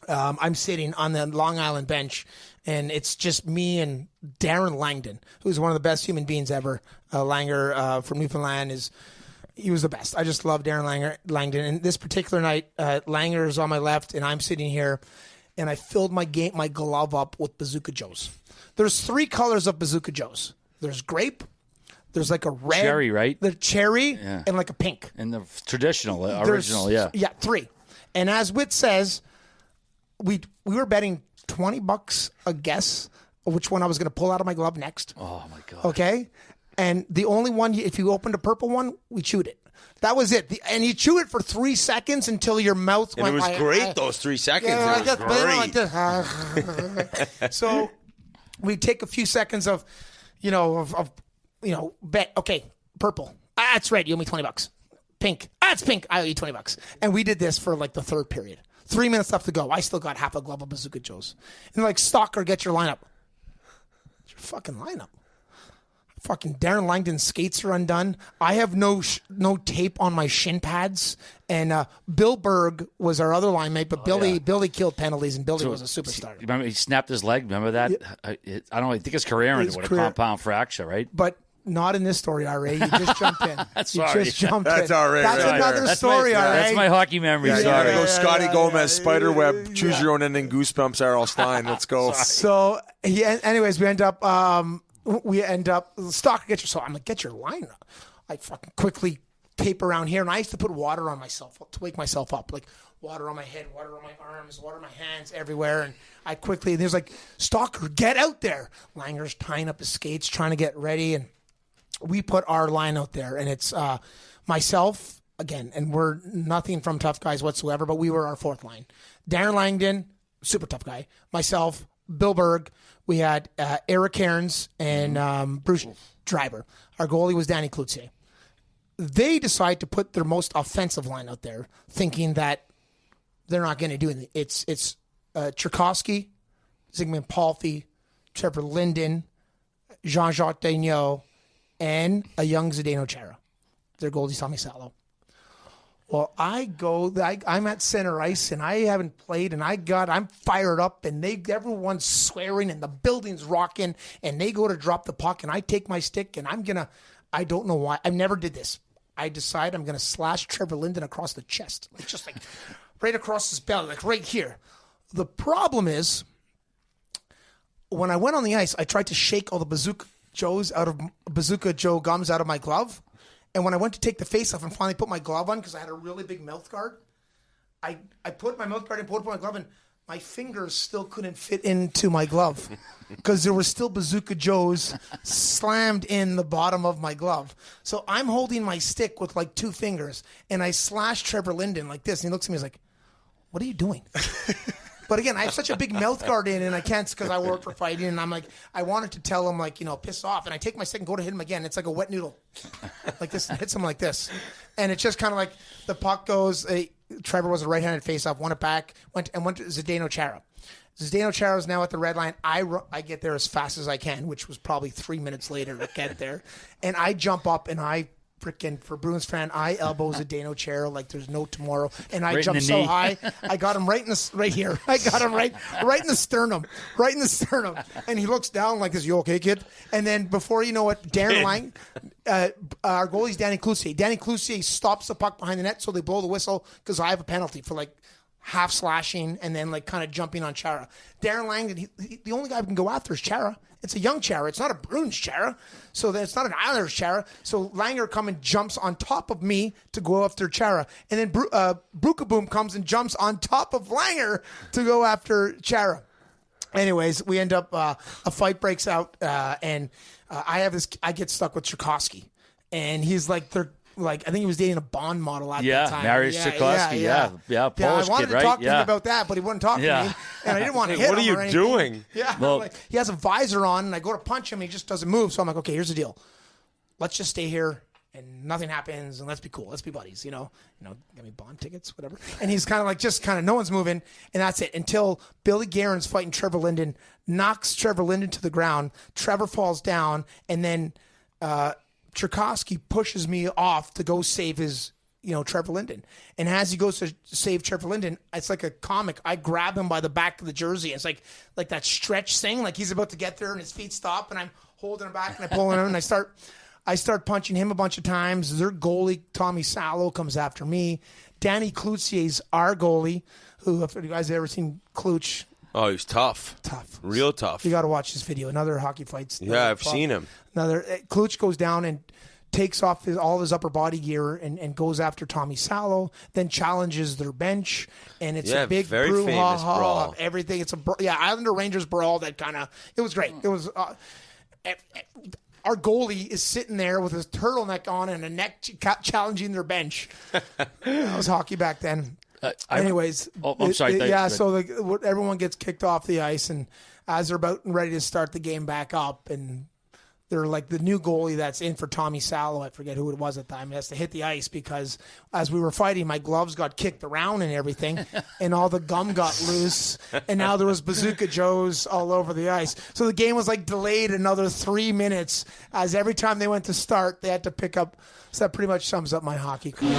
I'm sitting on the Long Island bench, and it's just me and Darren Langdon, who's one of the best human beings ever. Langer from Newfoundland he was the best. I just love Darren Langdon. And this particular night, Langer is on my left, and I'm sitting here, and I filled my glove up with Bazooka Joes. There's 3 colors of Bazooka Joes. There's grape, there's like a red. Cherry, right? The cherry, and like a pink. And the traditional, original, yeah. Yeah, 3. And as Whit says, we were betting $20 a guess which one I was going to pull out of my glove next. Oh, my God. Okay? And the only one, if you opened a purple one, we chewed it. That was it. And you chew it for 3 seconds until your mouth went. And it was great, those 3 seconds. Yeah, it was great. Like so we take a few seconds of bet. Okay, purple. That's red. You owe me $20. Pink. That's pink. I owe you $20. And we did this for like the third period. 3 minutes left to go. I still got half a glove of Bazooka Joes. And they're like, Stalker, get your lineup. It's your fucking lineup. Fucking Darren Langdon's skates are undone. I have no tape on my shin pads. And Bill Berg was our other line mate, but Billy killed penalties, and Billy was a superstar. Remember, he snapped his leg. Remember that? Yeah. I think his career ended with a compound fracture, right? But not in this story, RA. You just jumped in. That's RA. That's RA. That's another story, RA. That's my hockey memory. Yeah, sorry. Go Scotty Gomez, Spiderweb, choose your own ending, Goosebumps, Errol Stein. Let's go. So, anyways, we end up, Stalker, get your, so I'm like, get your lineup. I fucking quickly tape around here, and I used to put water on myself to wake myself up, like water on my head, water on my arms, water on my hands, everywhere. And I quickly, there's like, Stalker, get out there. Langer's tying up his skates, trying to get ready, and we put our line out there, and it's myself, again, and we're nothing from tough guys whatsoever, but we were our fourth line. Darren Langdon, super tough guy. Myself, Bill Berg. We had Erik Cairns and Bruce Driver. Our goalie was Danny Cloutier. They decide to put their most offensive line out there, thinking that they're not going to do anything. It's Tchaikovsky, Zygmunt Palffy, Trevor Linden, Jean-Jacques Daigneault, and a young Zdeno Chara. Their goalie's Tommy Salo. Well, I'm at center ice and I haven't played and I'm fired up and everyone's swearing and the building's rocking and they go to drop the puck and I take my stick and I don't know why. I never did this. I decide I'm going to slash Trevor Linden across the chest, just like right across his belly, like right here. The problem is when I went on the ice, I tried to shake all the Bazooka Joe gums out of my glove. And when I went to take the face off and finally put my glove on, because I had a really big mouth guard, I put my mouth guard and put my glove in. My fingers still couldn't fit into my glove because there were still Bazooka Joes slammed in the bottom of my glove. So I'm holding my stick with like 2 fingers, and I slash Trevor Linden like this, and he looks at me and he's like, "What are you doing?" But again, I have such a big mouth guard in, and I can't because I work for fighting, and I'm like, I wanted to tell him, like, piss off, and I take my stick and go to hit him again. It's like a wet noodle, like this, and hits him like this, and it's just kind of like the puck goes. Trevor was a right-handed face-off, won it back, went to Zdeno Chara. Zdeno Chara is now at the red line. I get there as fast as I can, which was probably 3 minutes later to get there, and I jump up and I freaking, for Bruins fan, I elbow Zdeno Chara like there's no tomorrow, and I jump so high, I got him right here. I got him right in the sternum, and he looks down like, "Is you okay, kid?" And then before you know it, Darren Lang, our goalie's Danny Cloutier. Danny Cloutier stops the puck behind the net, so they blow the whistle because I have a penalty for like half slashing and then like kind of jumping on Chara. Darren Lang, the only guy who can go after is Chara. It's a young Chara. It's not a Bruins Chara. So it's not an Islanders Chara. So Langer comes and jumps on top of me to go after Chara. And then Brukaboom comes and jumps on top of Langer to go after Chara. Anyways, we end up, a fight breaks out, and I get stuck with Tchaikovsky. And he's like, I think he was dating a Bond model at that time. Mariusz Tchaikovsky. Polish I wanted kid, to right? talk to him about that, but he wouldn't talk to me. And I didn't want to hit him. What are you doing? Yeah. Well, he has a visor on, and I go to punch him, and he just doesn't move. So I'm like, okay, here's the deal. Let's just stay here, and nothing happens, and let's be cool. Let's be buddies, get me Bond tickets, whatever. And he's kind of no one's moving, and that's it. Until Billy Guerin's fighting Trevor Linden, knocks Trevor Linden to the ground. Trevor falls down, and then Tchaikovsky pushes me off to go save his, Trevor Linden. And as he goes to save Trevor Linden, it's like a comic. I grab him by the back of the jersey. It's like that stretch thing, like he's about to get there and his feet stop, and I'm holding him back and I pull him and I start punching him a bunch of times. Their goalie, Tommy Salo, comes after me. Danny Cloutier's our goalie, who, if you guys have ever seen Clouch. Oh, he's tough. Real tough. You got to watch this video. Another hockey fights. Yeah, I've seen him. Clouch goes down and takes off all of his upper body gear and goes after Tommy Salo, then challenges their bench, and it's a big brouhaha of everything. It's Islander Rangers brawl that it was great. It was our goalie is sitting there with his turtleneck on and a neck challenging their bench. That was hockey back then. Anyways, I'm sorry. So everyone gets kicked off the ice, and as they're about ready to start the game back up, and they're like the new goalie that's in for Tommy Salo. I forget who it was at the time. He has to hit the ice because as we were fighting, my gloves got kicked around and everything, and all the gum got loose, and now there was Bazooka Joes all over the ice. So the game was like delayed another 3 minutes, as every time they went to start, they had to pick up. So that pretty much sums up my hockey career.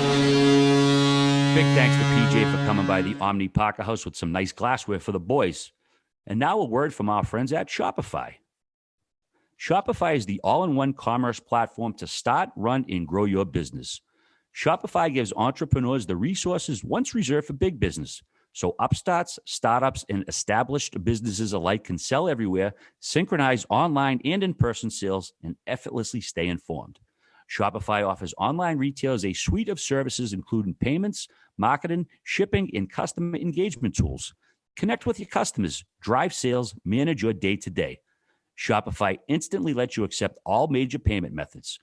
Big thanks to PJ for coming by the Omni Parker House with some nice glassware for the boys. And now a word from our friends at Shopify. Shopify is the all-in-one commerce platform to start, run, and grow your business. Shopify gives entrepreneurs the resources once reserved for big business, so upstarts, startups, and established businesses alike can sell everywhere, synchronize online and in-person sales, and effortlessly stay informed. Shopify offers online retailers a suite of services including payments, marketing, shipping, and customer engagement tools. Connect with your customers, drive sales, manage your day-to-day. Shopify instantly lets you accept all major payment methods.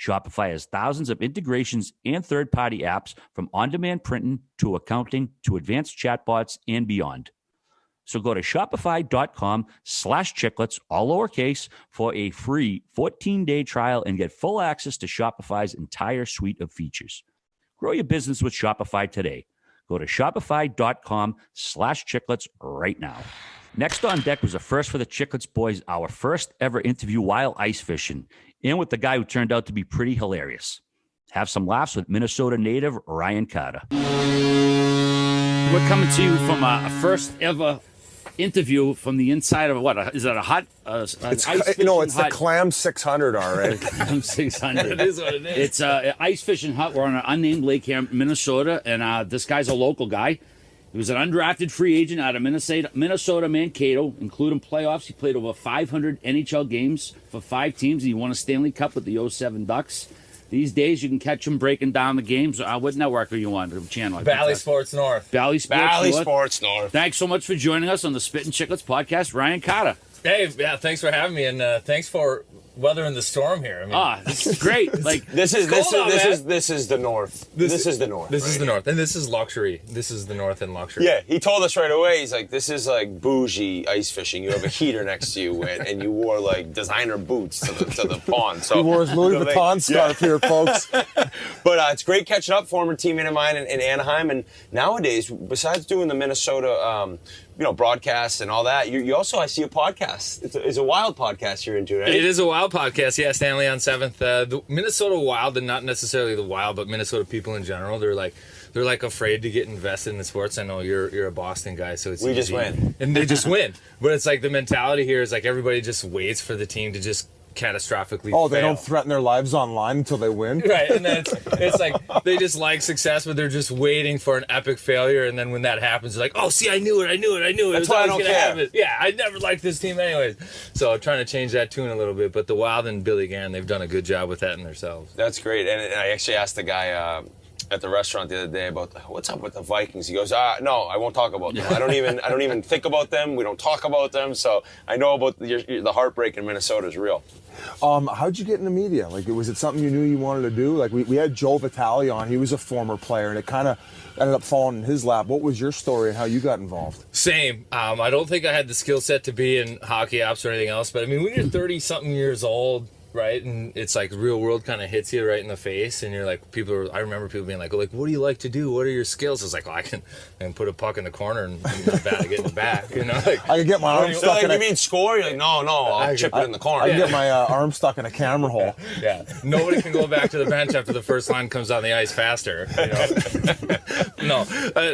Shopify has thousands of integrations and third-party apps from on-demand printing to accounting to advanced chatbots and beyond. So go to shopify.com/chiclets, all lowercase, for a free 14-day trial and get full access to Shopify's entire suite of features. Grow your business with Shopify today. Go to shopify.com/chiclets right now. Next on deck was a first for the Chiclets boys, our first ever interview while ice fishing, and with the guy who turned out to be pretty hilarious. have some laughs with Minnesota native Ryan Carter. We're coming to you from a first ever interview from the inside of what? Is that a hut? It's the Clam 600, all right. Clam 600. It is what it is. It's an ice fishing hut. We're on an unnamed lake here in Minnesota, and this guy's a local guy. He was an undrafted free agent out of Minnesota Mankato, including playoffs. He played over 500 NHL games for 5 teams, and he won a Stanley Cup with the 07 Ducks. These days, you can catch him breaking down the games. What network are you on? The channel? Valley Sports North. Valley Sports North. Thanks so much for joining us on the Spittin' Chiclets podcast, Ryan Carter. Hey, yeah, thanks for having me, and thanks for weathering the storm here. I mean, this is great. This is the north. This is the north. This is the north, and this is luxury. This is the north and luxury. Yeah, he told us right away. He's like, this is like bougie ice fishing. You have a heater next to you, and you wore like designer boots to the pond. So he wore his Louis Vuitton scarf here, folks. But it's great catching up. Former teammate of mine in Anaheim, and nowadays, besides doing the Minnesota. Broadcasts and all that. You also, I see a podcast. It's a Wild podcast you're into, right? It is a Wild podcast, yeah. Stanley on 7th. The Minnesota Wild, and not necessarily the Wild, but Minnesota people in general, they're like afraid to get invested in the sports. I know you're a Boston guy, so it's we easy. Just win, and they just win. But it's like the mentality here is like everybody just waits for the team to just catastrophically fail. They don't threaten their lives online until they win? Right, and then it's like they just like success, but they're just waiting for an epic failure, and then when that happens, they're like, oh, see, I knew it. That's why I don't care. Happen. Yeah, I never liked this team anyways. So I'm trying to change that tune a little bit, but the Wild and Billy Guerin, they've done a good job with that in themselves. That's great, and I actually asked the guy at the restaurant the other day about what's up with the Vikings. He goes, no, I won't talk about them. I don't even think about them. We don't talk about them. So I know about the heartbreak in Minnesota is real. How'd you get into media? Like, was it something you knew you wanted to do? Like, we had Joe Vitale on. He was a former player, and it kind of ended up falling in his lap. What was your story and how you got involved? Same. I don't think I had the skill set to be in hockey apps or anything else, but I mean, when you're 30-something years old, right, and it's like real world kind of hits you right in the face, and you're like, I remember people being like, what do you like to do? What are your skills? It's like, I can put a puck in the corner and get in the back, Like, I can get my arm stuck in you mean score? You're like, no, I'll chip it in the corner. I can get my arm stuck in a camera hole. Yeah. Nobody can go back to the bench after the first line comes on the ice faster. No,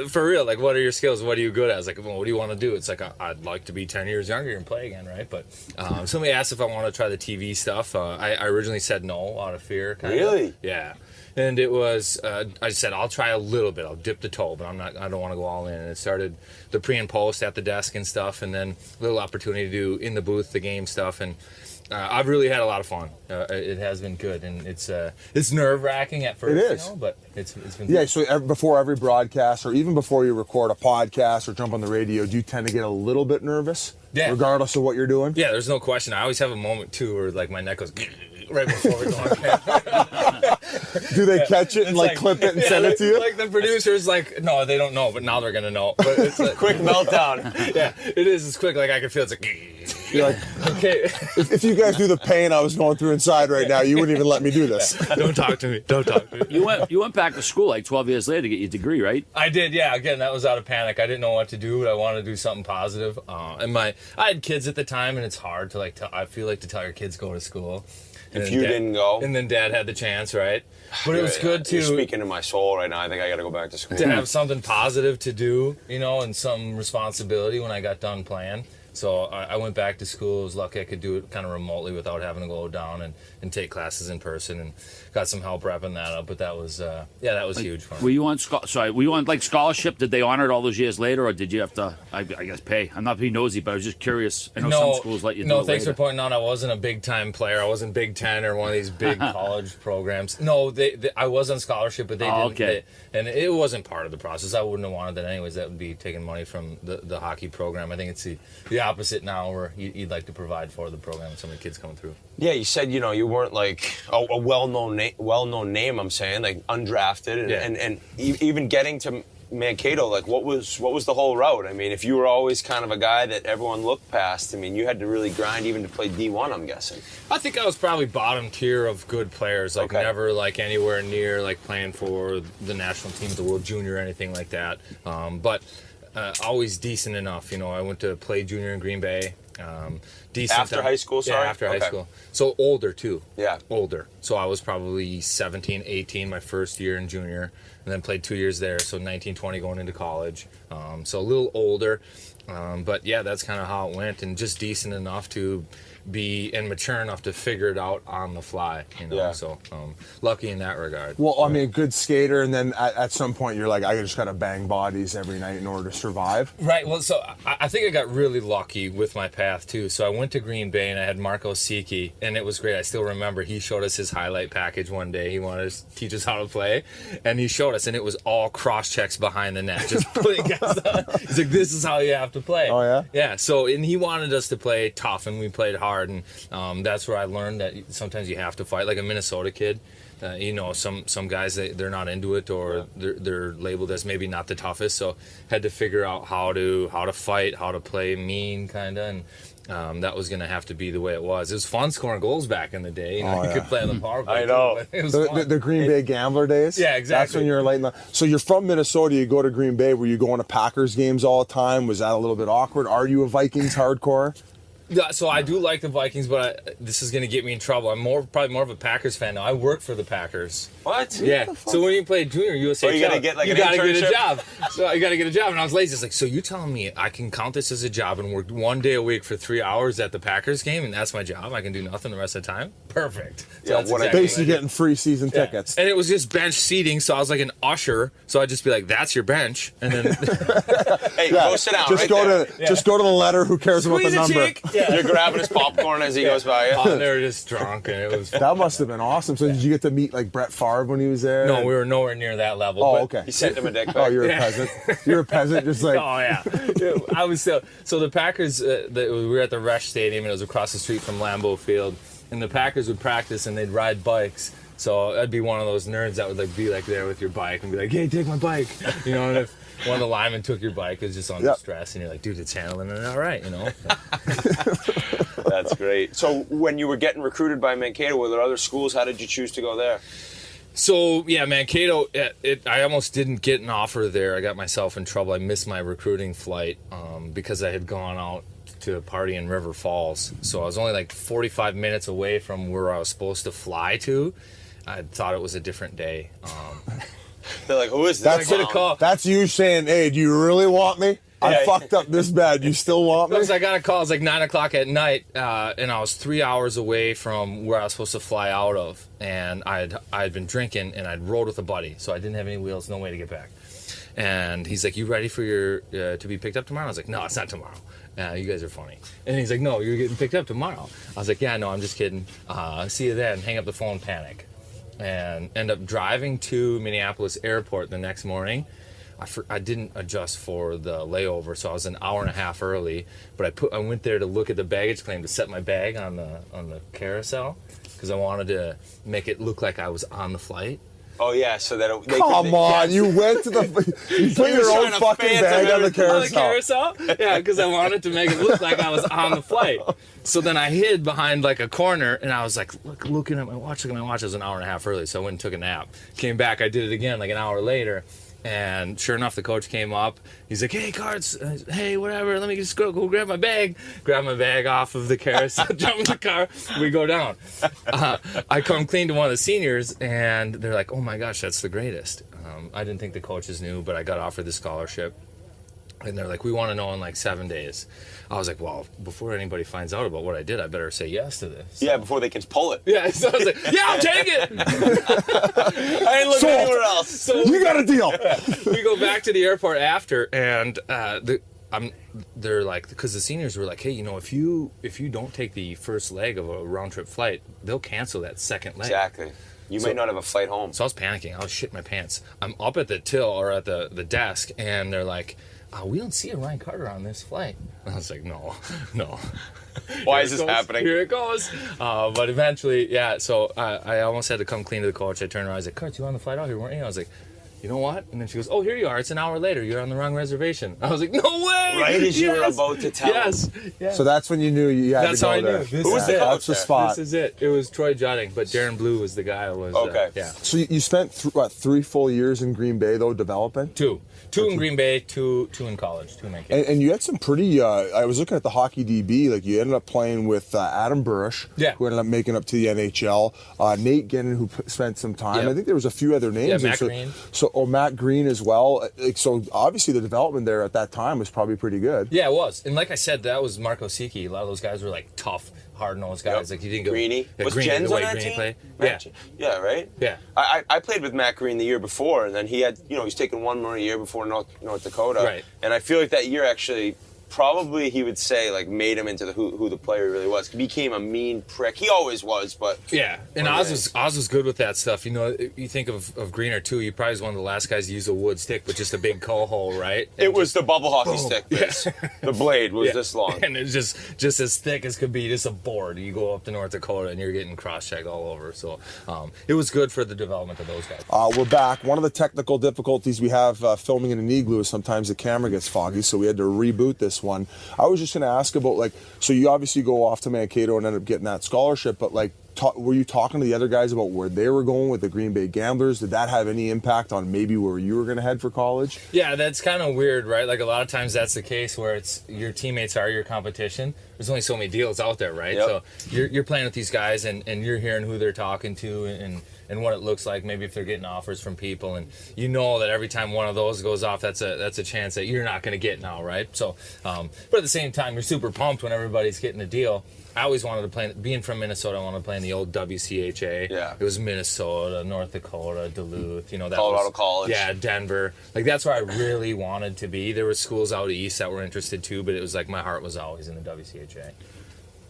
for real. Like, what are your skills? What are you good at? It's like, well, what do you want to do? It's like, I'd like to be 10 years younger and play again, right? But somebody asked if I want to try the TV stuff. I originally said no out of fear. Really? Yeah. And it was, I said, I'll try a little bit. I'll dip the toe, but I don't want to go all in. And it started the pre and post at the desk and stuff, and then a little opportunity to do in the booth, the game stuff. And I've really had a lot of fun. It has been good. And it's nerve-wracking at first. It is. But it's been good. So before every broadcast, or even before you record a podcast or jump on the radio, do you tend to get a little bit nervous? Yeah. Regardless of what you're doing? Yeah, there's no question. I always have a moment, too, where like my neck goes right before we go on camera. Do they catch it and like clip it and send it to you? Like the producer's like, no, they don't know, but now they're gonna know. But it's like quick meltdown. Yeah, it is. It's quick. Like I can feel it's like. You're like, okay. If you guys do the pain I was going through inside right now, you wouldn't even let me do this. Don't talk to me. Don't talk to me. You went back to school like 12 years later to get your degree, right? I did. Yeah. Again, that was out of panic. I didn't know what to do, but I wanted to do something positive. And I had kids at the time, and it's hard to I feel like to tell your kids go to school. If you didn't go. And then Dad had the chance, right? But it was good to... You're speaking to my soul right now. I think I got to go back to school. To have something positive to do, and some responsibility when I got done playing. So I went back to school. I was lucky I could do it kind of remotely without having to go down and take classes in person, and got some help wrapping that up. But that was that was huge for me. Were you on scholarship? Did they honor it all those years later, or did you have to I guess pay? I'm not being nosy, but I was just curious. I know some schools let you do it. No, thanks later. for pointing out I wasn't a big time player. I wasn't Big Ten or one of these big college programs. No, I was on scholarship, but they didn't. Okay. And it wasn't part of the process. I wouldn't have wanted that anyways. That would be taking money from the hockey program. I think it's the opposite now, where you'd like to provide for the program and so many kids coming through. Yeah, you said you weren't like a well-known name. I'm saying like undrafted and even getting to Mankato. Like what was the whole route? I mean, if you were always kind of a guy that everyone looked past, I mean, you had to really grind even to play D1. I'm guessing. I think I was probably bottom tier of good players. Like never like anywhere near like playing for the national team of the World Junior or anything like that. But always decent enough. I went to play junior in Green Bay. Decent after high school, sorry? Yeah, after high school. So older, too. Yeah. Older. So I was probably 17, 18 my first year in junior, and then played 2 years there, so 19, 20 going into college. So a little older. But, yeah, that's kind of how it went, and just decent enough to be and mature enough to figure it out on the fly, Yeah. So lucky in that regard. Well, I mean, good skater, and then at some point you're like, I just got to bang bodies every night in order to survive. Right. Well, so I think I got really lucky with my path too. So I went to Green Bay and I had Marco Siki, and it was great. I still remember he showed us his highlight package one day. He wanted to teach us how to play, and he showed us, and it was all cross checks behind the net, just putting guys on. He's like, "This is how you have to play." Oh yeah. Yeah. So and he wanted us to play tough, and we played hard, and that's where I learned that sometimes you have to fight, like a Minnesota kid. Some guys they're not into it, or they're labeled as maybe not the toughest. So had to figure out how to fight, how to play mean, kind of, and that was going to have to be the way it was. It was fun scoring goals back in the day. You could play on the power play. I know. Too, it was The Green Bay Gambler days. Yeah, exactly. That's when you're late. So you're from Minnesota. You go to Green Bay. Were you going to Packers games all the time? Was that a little bit awkward? Are you a Vikings hardcore? Yeah, so I do like the Vikings, but this is going to get me in trouble. I'm probably more of a Packers fan now. I work for the Packers. What? Yeah. So when you play junior USA, you got to get like you an got to get internship? a job. So I got to get a job, and I was lazy. It's like, so you're telling me I can count this as a job and work 1 day a week for 3 hours at the Packers game, and that's my job? I can do nothing the rest of the time? Perfect. So Yeah, that's what I exactly Basically getting free season tickets. And it was just bench seating, so I was like an usher. So I'd just be like, "That's your bench," and then Hey, go sit down. Just right go there. to just go to the letter. Who cares about the squeeze a number? cheek. Yeah. You're grabbing his popcorn as he goes by. Yeah. Oh, they were just drunk, and it was. That must have been awesome. So did you get to meet like Brett Favre when he was there? No, we were nowhere near that level. Oh, but- okay. He sent him a dick pic. Oh, you're a peasant. You're a peasant, just like. Oh yeah, I was so the Packers. We were at the Rush Stadium, and it was across the street from Lambeau Field. And the Packers would practice, and they'd ride bikes. So I'd be one of those nerds that would like be like there with your bike and be like, "Hey, take my bike," And if one of the linemen took your bike, it was just under stress, and you're like, "Dude, it's handling it all right," That's great. So when you were getting recruited by Mankato, were there other schools? How did you choose to go there? So yeah, Mankato. I almost didn't get an offer there. I got myself in trouble. I missed my recruiting flight because I had gone out to a party in River Falls. So I was only like 45 minutes away from where I was supposed to fly to. I thought it was a different day. They're like, "Who is this?" That's you saying, "Hey, do you really want me? I fucked up this bad. You still want me?" Because I got a call. It was like 9 o'clock at night, and I was 3 hours away from where I was supposed to fly out of. And I'd been drinking, and I'd rode with a buddy, so I didn't have any wheels, no way to get back. And he's like, "You ready for your to be picked up tomorrow?" I was like, "No, it's not tomorrow. You guys are funny." And he's like, "No, you're getting picked up tomorrow." I was like, "Yeah, no, I'm just kidding. See you then." Hang up the phone, panic, and end up driving to Minneapolis Airport the next morning. I didn't adjust for the layover, so I was an hour and a half early. But I went there to look at the baggage claim to set my bag on the carousel because I wanted to make it look like I was on the flight. Oh yeah, so that Come on, you went to you put your own fucking bag on the carousel. Yeah, because I wanted to make it look like I was on the flight. So then I hid behind like a corner, and I was like looking at my watch. It was an hour and a half early, so I went and took a nap. Came back, I did it again like an hour later. And sure enough, the coach came up. He's like, "Hey, Cards, hey, whatever, let me just go grab my bag." Grab my bag off of the carousel, jump in the car, we go down. I come clean to one of the seniors, and they're like, "Oh my gosh, that's the greatest." I didn't think the coaches knew, but I got offered the scholarship. And they're like, "We want to know in like 7 days." I was like, "Well, before anybody finds out about what I did, I better say yes to this." Yeah, before they can pull it. Yeah, so I was like, "Yeah, I'll take it." I ain't looking anywhere else. So you got a deal. We go back to the airport after, and they're like, because the seniors were like, "Hey, if you don't take the first leg of a round trip flight, they'll cancel that second leg." Exactly. You may not have a flight home. So I was panicking. I was shitting my pants. I'm up at the till or at the desk, and they're like, "We don't see a Ryan Carter on this flight." And I was like, no. Why is this happening? Here it goes. But eventually, yeah, so I almost had to come clean to the coach. I turned around. I was like, "Kurt, you on the flight out here, weren't you?" I was like, you know what? And then she goes, oh, here you are. It's an hour later. You're on the wrong reservation. I was like, no way. Right as you were about to tell him. Yes. So that's when you knew you had That's to go how I there. knew. Who was the coach? That's the spot. This is it. It was Troy Jutting, but Darren Blue was the guy who was. Okay. Yeah. So you spent 3 full years in Green Bay though, developing? Two in Green Bay, two in college, 2 in Mankato. And you had some pretty. I was looking at the hockey DB. Like you ended up playing with Adam Burish, who ended up making up to the NHL. Nate Guerin, who spent some time. Yep. I think there was a few other names. Yeah, Matt Green. Matt Green as well. So obviously the development there at that time was probably pretty good. Yeah, it was. And like I said, that was Marco Siki. A lot of those guys were like tough, hard-nosed guys. Like he didn't go. Greeny. Yeah, Was Greeny, Jens the on way that Greeny team? played. Yeah, right? Yeah. I played with Matt Green the year before, and then he had, he's taking one more year before North Dakota. Right. And I feel like that year actually, probably he would say, like, made him into who the player really was. He became a mean prick. He always was, but... Yeah, and Oz was good with that stuff. You think of Greener, too. He probably was one of the last guys to use a wood stick, but just a big coal, right? It was the bubble hockey stick. The blade was this long. And it's just as thick as could be, just a board. You go up to North Dakota, and you're getting cross-checked all over. So it was good for the development of those guys. We're back. One of the technical difficulties we have filming in an igloo is sometimes the camera gets foggy, so we had to reboot this one. I was just going to ask about, so you obviously go off to Mankato and end up getting that scholarship, but were you talking to the other guys about where they were going with the Green Bay Gamblers? Did that have any impact on maybe where you were going to head for college? Yeah, that's kind of weird, right? Like a lot of times that's the case where it's your teammates are your competition. There's only so many deals out there, right? Yep. So you're playing with these guys and you're hearing who they're talking to and what it looks like, maybe if they're getting offers from people, and you know that every time one of those goes off, that's a chance that you're not going to get now, right? So, but at the same time, you're super pumped when everybody's getting a deal. I always wanted to play, being from Minnesota, I wanted to play in the old WCHA. Yeah. It was Minnesota, North Dakota, Duluth, that Colorado College. Yeah, Denver. That's where I really wanted to be. There were schools out east that were interested too, but it was like my heart was always in the WCHA.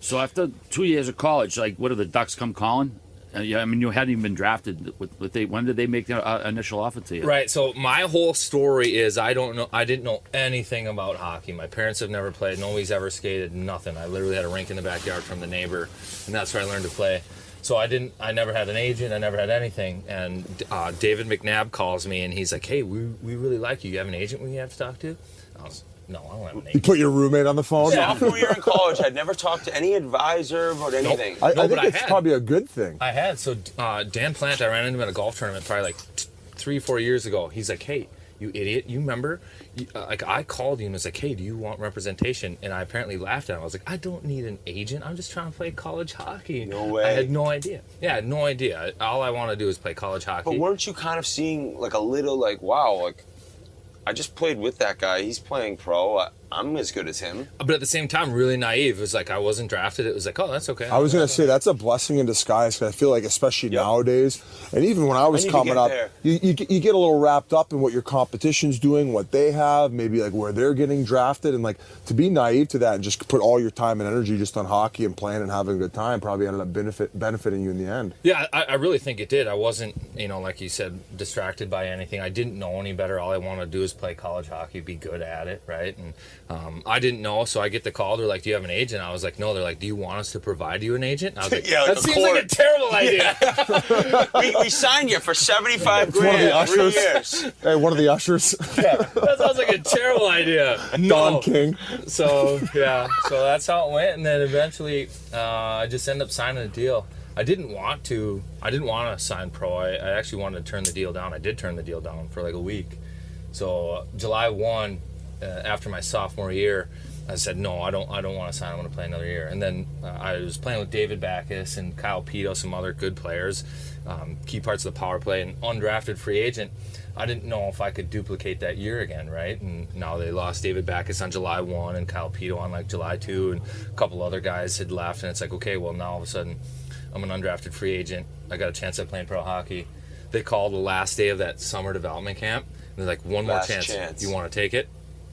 So after 2 years of college, what did the Ducks come calling? You hadn't even been drafted. When did they make their initial offer to you? Right. So my whole story is I didn't know anything about hockey. My parents have never played. Nobody's ever skated. Nothing. I literally had a rink in the backyard from the neighbor, and that's where I learned to play. So I never had an agent. I never had anything. And David McNabb calls me, and he's like, "Hey, we really like you. You have an agent we have to talk to?" I was, no, I don't have an agent. You put your roommate on the phone? Sophomore year in college, I'd never talked to any advisor about anything. Nope. I think it's probably a good thing. I had. So Dan Plant, I ran into him at a golf tournament probably 3-4 years ago. He's like, "Hey, you idiot, you remember? I called you and was like, hey, do you want representation?" And I apparently laughed at him. I was like, I don't need an agent. I'm just trying to play college hockey. No way. I had no idea. Yeah, I had no idea. All I want to do is play college hockey. But weren't you kind of seeing a little wow, I just played with that guy. He's playing pro. I'm as good as him. But at the same time, really naive. It was like I wasn't drafted. It was like, oh, that's okay. I was going to say that's a blessing in disguise, because I feel like especially nowadays, and even when I was coming up, you get a little wrapped up in what your competition's doing, what they have, maybe where they're getting drafted, and to be naive to that and just put all your time and energy just on hockey and playing and having a good time probably ended up benefiting you in the end. Yeah, I really think it did. I wasn't, like you said, distracted by anything. I didn't know any better. All I wanted to do is play college hockey, be good at it, right? And I didn't know, so I get the call. They're like, do you have an agent? I was like, no. They're like, do you want us to provide you an agent? And I was like, that seems like a terrible idea. we signed you for $75,000 3 years. Hey, one of the ushers. Yeah, that sounds like a terrible idea. Don King. So that's how it went. And then eventually I just ended up signing a deal. I didn't want to sign pro. I actually wanted to turn the deal down. I did turn the deal down for a week. So July 1, after my sophomore year, I said, no, I don't want to sign. I want to play another year. And then I was playing with David Backus and Kyle Pito, some other good players, key parts of the power play, and undrafted free agent. I didn't know if I could duplicate that year again, right? And now they lost David Backus on July 1 and Kyle Pito on July 2, and a couple other guys had left. And it's like, okay, well, now all of a sudden I'm an undrafted free agent. I got a chance at playing pro hockey. They called the last day of that summer development camp. And they're like, one more chance. You want to take it?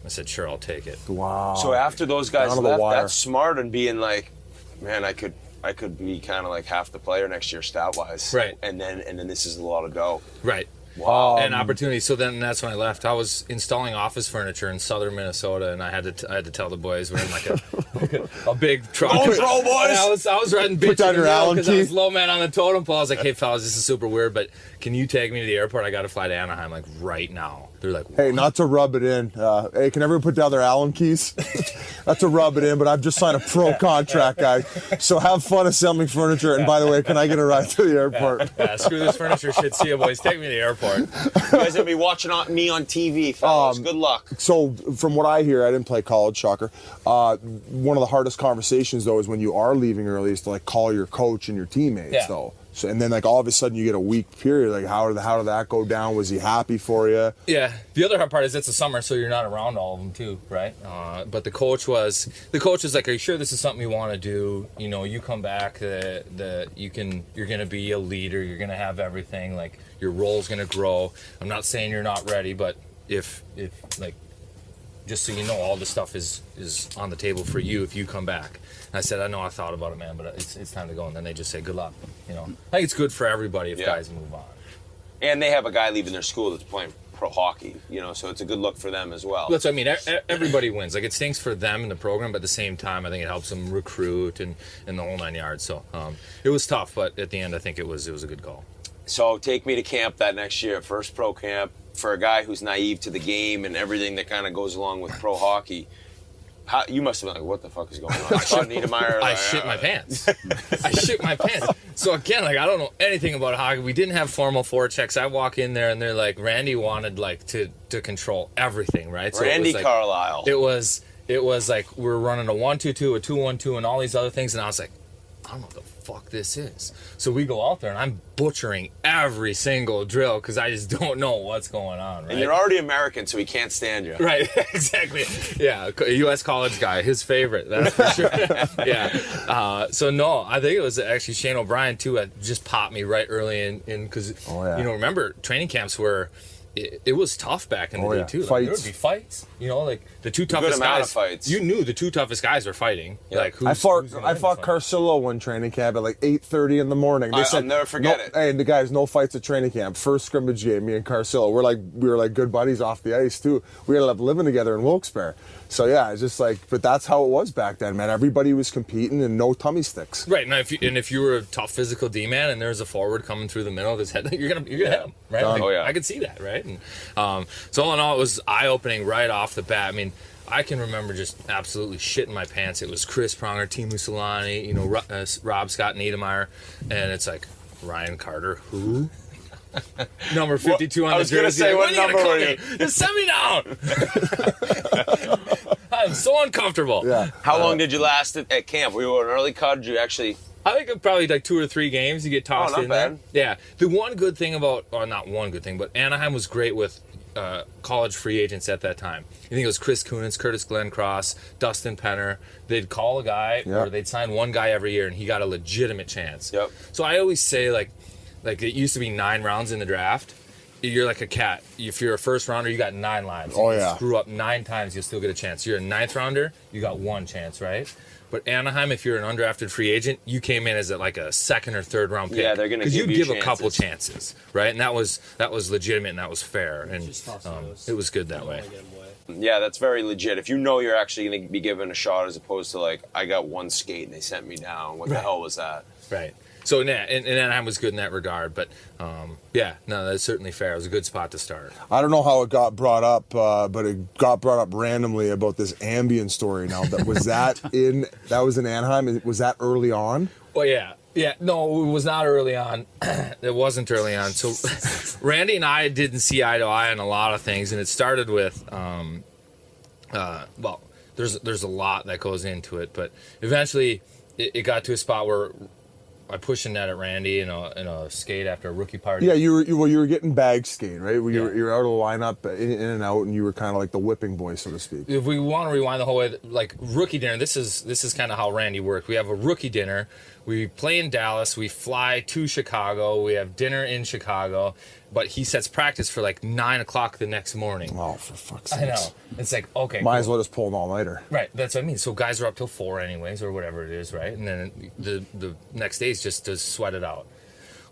I said, sure, I'll take it. Wow. So after those guys left, that's smart, and being like, man, I could be kind of half the player next year stat-wise. Right. And then this is a lot of dough. Right. an opportunity. So then that's when I left. I was installing office furniture in southern Minnesota, and I had to tell the boys we're in like a big truck. Go throw, boys! I was riding Put down your Allen because key. I was low man on the totem pole. I was like, hey fellas, this is super weird, but can you take me to the airport? I got to fly to Anaheim like right now. They're like, Hey, not to rub it in. Hey, can everyone put down their Allen keys? Not to rub it in, but I've just signed a pro contract, guys. So have fun assembling furniture. And by the way, can I get a ride to the airport? Yeah, screw this furniture shit. See you, boys. Take me to the airport. You guys will be watching me on TV, fellas. Good luck. So from what I hear, I didn't play college, shocker. One of the hardest conversations, though, is when you are leaving early is to like call your coach and your teammates, though. So, and then like all of a sudden you get a week period. Like how did that go down? Was he happy for you? Yeah. The other hard part is it's the summer, so you're not around all of them too, right? But the coach was like, "Are you sure this is something you want to do? You know, you come back, you're gonna be a leader. You're gonna have everything. Like your role's gonna grow. I'm not saying you're not ready, but if like, just so you know, all the stuff is on the table for you if you come back." And I said, I know I thought about it, man, but it's time to go. And then they just say, good luck. You know, I think it's good for everybody if guys move on. And they have a guy leaving their school that's playing pro hockey, you know, so it's a good look for them as well. That's what I mean. Everybody wins. Like, it stinks for them in the program, but at the same time, I think it helps them recruit and the whole 9 yards. So it was tough, but at the end, I think it was a good call. So take me to camp that next year, first pro camp, for a guy who's naive to the game and everything that kind of goes along with pro hockey. You must have been like, what the fuck is going on? I thought Niedermeyer. I shit my pants. I shit my pants. So again, like, I don't know anything about hockey. We didn't have formal forechecks. I walk in there and they're like, Randy wanted like to control everything, right? So Randy it was like, Carlisle. It was like we're running a 1-2-2, a 2-1-2, and all these other things, and I was like, I don't know what the fuck this is. So we go out there and I'm butchering every single drill because I just don't know what's going on, right? And you're already American, so he can't stand you. Right, exactly. Yeah, U.S. college guy, his favorite, that's for sure. Yeah. So no, I think it was actually Shane O'Brien too. Just popped me right early in because you know, remember training camps were. It was tough back in the day too. Like, there would be fights. You know, like the two toughest guys. Fights. You knew the two toughest guys were fighting. Yeah. Like I fought Carcillo one training camp at like 8:30 in the morning. They said, I'll never forget it. Hey, the guys, no fights at training camp. First scrimmage game, me and Carcillo. We were like good buddies off the ice too. We ended up living together in Wilkes-Barre. So yeah, it's just like, but that's how it was back then, man. Everybody was competing and no tummy sticks. Right. Now, if you were a tough physical D man and there's a forward coming through the middle of his head, you're gonna hit him, right? Like, I could see that, right? And so all in all, it was eye opening right off the bat. I mean, I can remember just absolutely shitting my pants. It was Chris Pronger, Teemu Selanne, you know, Rob Scott Niedermeyer, and it's like Ryan Carter, who? Number 52 on the jersey. I was going to say, what number were you? Just send me down. I'm so uncomfortable. Yeah. How long did you last at camp? We were an early cut. Did you actually? I think probably like 2 or 3 games you get tossed in bad. there. Yeah. The one good thing about, or not one good thing, but Anaheim was great with college free agents at that time. I think it was Chris Kunitz, Curtis Glencross, Dustin Penner. They'd call a guy or they'd sign one guy every year and he got a legitimate chance. Yep. So I always say like it used to be 9 rounds in the draft. You're like a cat. If you're a first rounder, you got 9 lives. You screw up 9 times, you'll still get a chance. You're a 9th rounder, you got 1 chance, right? But Anaheim, if you're an undrafted free agent, you came in as like a 2nd or 3rd round pick. Yeah, they're going to give you because you'd give a couple chances, right? And that was legitimate and that was fair, and it was good that way. Yeah, that's very legit. If you know you're actually going to be given a shot, as opposed to like, I got 1 skate and they sent me down. What the hell was that? Right. So and Anaheim was good in that regard, but that's certainly fair. It was a good spot to start. I don't know how it got brought up, but it got brought up randomly about this Ambien story. Now, that was in Anaheim? Was that early on? Well, yeah. No, it was not early on. It wasn't early on. So Randy and I didn't see eye to eye on a lot of things, and it started with, there's a lot that goes into it, but eventually it got to a spot where I pushed a net at Randy in a skate after a rookie party. Yeah, you were getting bag skate, right? You were out of the lineup, in and out, and you were kind of like the whipping boy, so to speak. If we want to rewind the whole way, like rookie dinner, this is kind of how Randy worked. We have a rookie dinner. We play in Dallas. We fly to Chicago. We have dinner in Chicago. But he sets practice for like 9 o'clock the next morning. Oh, for fuck's sake. I know. It's like, okay. Might as well just pull an all-nighter. Right. That's what I mean. So guys are up till 4 anyways, or whatever it is, right? And then the next day is just to sweat it out.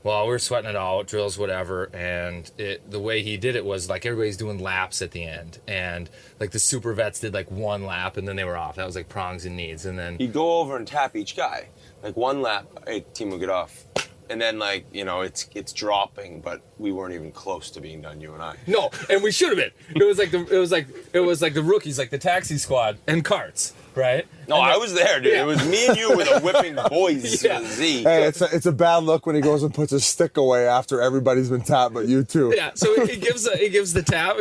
Well, we were sweating it out, drills, whatever, and the way he did it was like everybody's doing laps at the end, and like the super vets did like one lap and then they were off. That was like prongs and needs, and then he'd go over and tap each guy, like one lap. Hey, team will get off. And then, like, you know, it's dropping, but we weren't even close to being done, you and I. No, and we should have been. It was like the rookies, like the taxi squad and carts, right? No, I was there, dude. Yeah. It was me and you with a whipping boys yeah. Z. Hey, it's a bad look when he goes and puts his stick away after everybody's been tapped, but you too. Yeah, so he gives the tab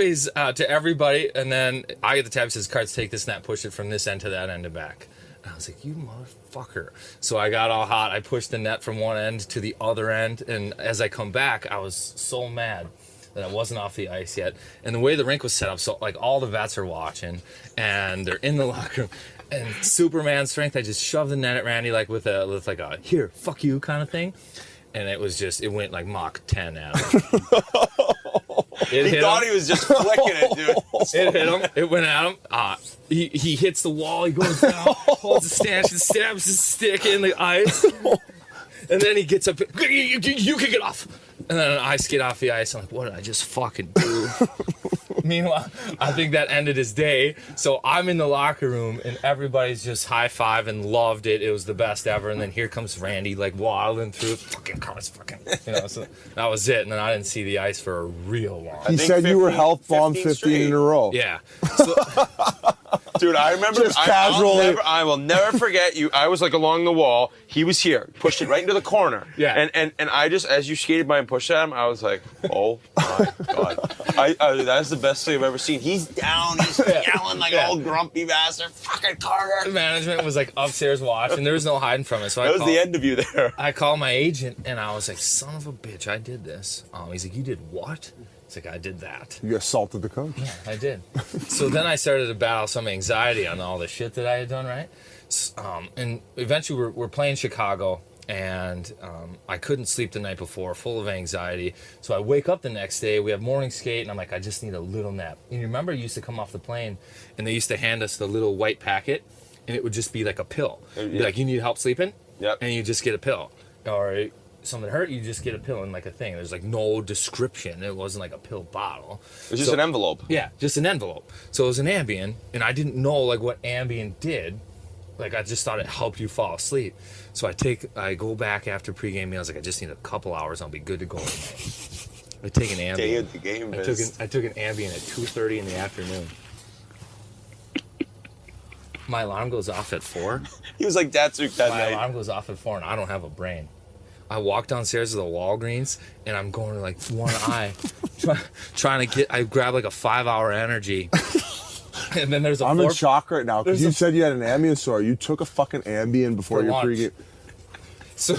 to everybody, and then I get the tab. He says, "Carts, take this net, push it from this end to that end and back." And I was like, "You motherfucker!" So I got all hot. I pushed the net from one end to the other end, and as I come back, I was so mad that I wasn't off the ice yet. And the way the rink was set up, so like all the vets are watching, and they're in the locker room. And Superman strength, I just shoved the net at Randy like with like a here, fuck you kind of thing. And it went like Mach 10 at him. He thought he was just flicking it, dude. It hit him. It went at him. He hits the wall. He goes down, holds the stanchion, stabs his stick in the ice. And then he gets up. You can get off. And then I skid off the ice. I'm like, what did I just fucking do? Meanwhile, I think that ended his day. So I'm in the locker room, and everybody's just high-fiving, loved it. It was the best ever. And then here comes Randy, like, waddling through. Fucking cars, fucking. You know, so that was it. And then I didn't see the ice for a real long time. He said you were health bombed 15 in a row. Yeah. So, dude, I remember. Just casually. I will never forget you. I was like along the wall. He was here, pushed it right into the corner. Yeah. And I just, as you skated by and pushed at him, I was like, oh my God. That's the best thing I've ever seen. He's down, he's yelling like an old grumpy bastard, fucking Carter. Management was like upstairs watching. There was no hiding from it. So that was the end of you there. I called my agent and I was like, son of a bitch, I did this. He's like, you did what? It's like, I did that. You assaulted the coach? Yeah, I did. So then I started to battle some anxiety on all the shit that I had done, right? And eventually we're playing Chicago, and I couldn't sleep the night before, full of anxiety. So I wake up the next day, we have morning skate, and I'm like, I just need a little nap. And you remember I used to come off the plane, and they used to hand us the little white packet, and it would just be like a pill. Be like, you need help sleeping? Yep. And you just get a pill. Or something hurt, you just get a pill in like a thing. There's like no description. It wasn't like a pill bottle. It was just an envelope. Yeah, just an envelope. So it was an Ambien, and I didn't know like what Ambien did. Like I just thought it helped you fall asleep. So I go back after pregame meals. Like I just need a couple hours. I'll be good to go tonight. I take an Ambien. Day of the game. I took an Ambien at 2:30 in the afternoon. My alarm goes off at 4. He was like Datsuk that night. My alarm goes off at 4, and I don't have a brain. I walk downstairs to the Walgreens, and I'm going to like one eye, trying to get. I grab like a 5-hour energy. And then there's I'm in shock right now because you said you had an Ambien store. You took a fucking Ambien before your pregame. So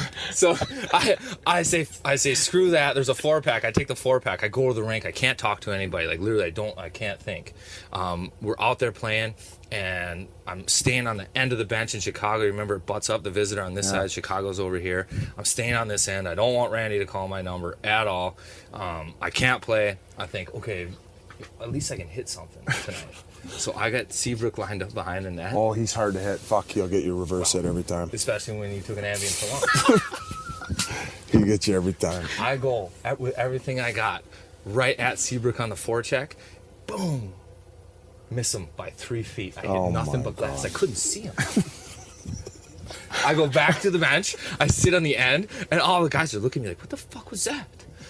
I say screw that. There's a 4-pack. I take the 4-pack. I go to the rink. I can't talk to anybody. Like literally, I can't think. We're out there playing, and I'm staying on the end of the bench in Chicago. Remember, it butts up the visitor on this side. Chicago's over here. I'm staying on this end. I don't want Randy to call my number at all. I can't play. I think, okay, at least I can hit something tonight. So I got Seabrook lined up behind the net. Oh, he's hard to hit. Fuck, he'll get you reverse hit every time. Especially when you took an Ambien for lunch. He'll get you every time. I go with everything I got right at Seabrook on the forecheck. Boom. Miss him by 3 feet. I hit nothing but glass. I couldn't see him. I go back to the bench. I sit on the end, and all the guys are looking at me like, what the fuck was that?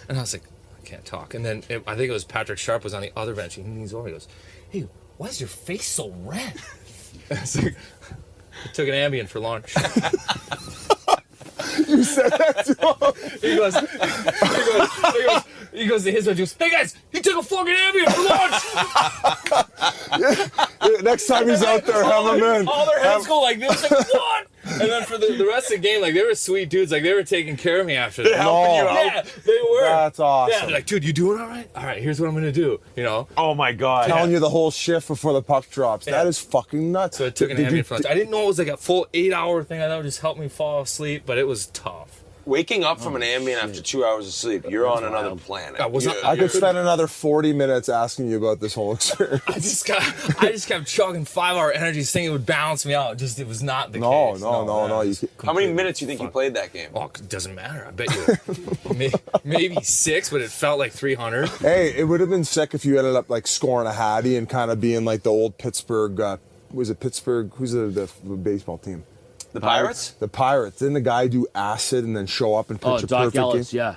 And I was like, I can't talk. And then I think it was Patrik Sharp was on the other bench. He leans over. He goes, hey, why is your face so red? I was like, I took an Ambien for lunch. You said that to him. He goes to his bench. He goes, hey guys, he took a fucking Ambien for lunch. Yeah, next time he's out there, have him in. All their heads go like this, like what? And then for the rest of the game, like they were sweet dudes, like they were taking care of me after that. They're helping you out. Yeah, they were. That's awesome. Yeah, they're like, dude, you doing all right? All right, here's what I'm gonna do. You know? Oh my God. Telling you the whole shift before the puck drops. Yeah. That is fucking nuts. So I took an Ambien for lunch. I didn't know it was like a full 8-hour thing. I thought it would just help me fall asleep, but it was tough. waking up from an Ambien after 2 hours of sleep, you're on another planet. I could spend another 40 minutes asking you about this whole experience. I just kept chugging 5-hour energies thinking it would balance me out. It was not the case. No. How many minutes do you think you played that game? Oh, it doesn't matter. I bet you maybe 6, but it felt like 300. Hey, it would have been sick if you ended up like scoring a hattie and kind of being like the old Pittsburgh. Was it Pittsburgh? Who's the baseball team? The Pirates? The Pirates. Didn't the guy do acid and then show up and pitch a Doc perfect Ellis, game? Yeah.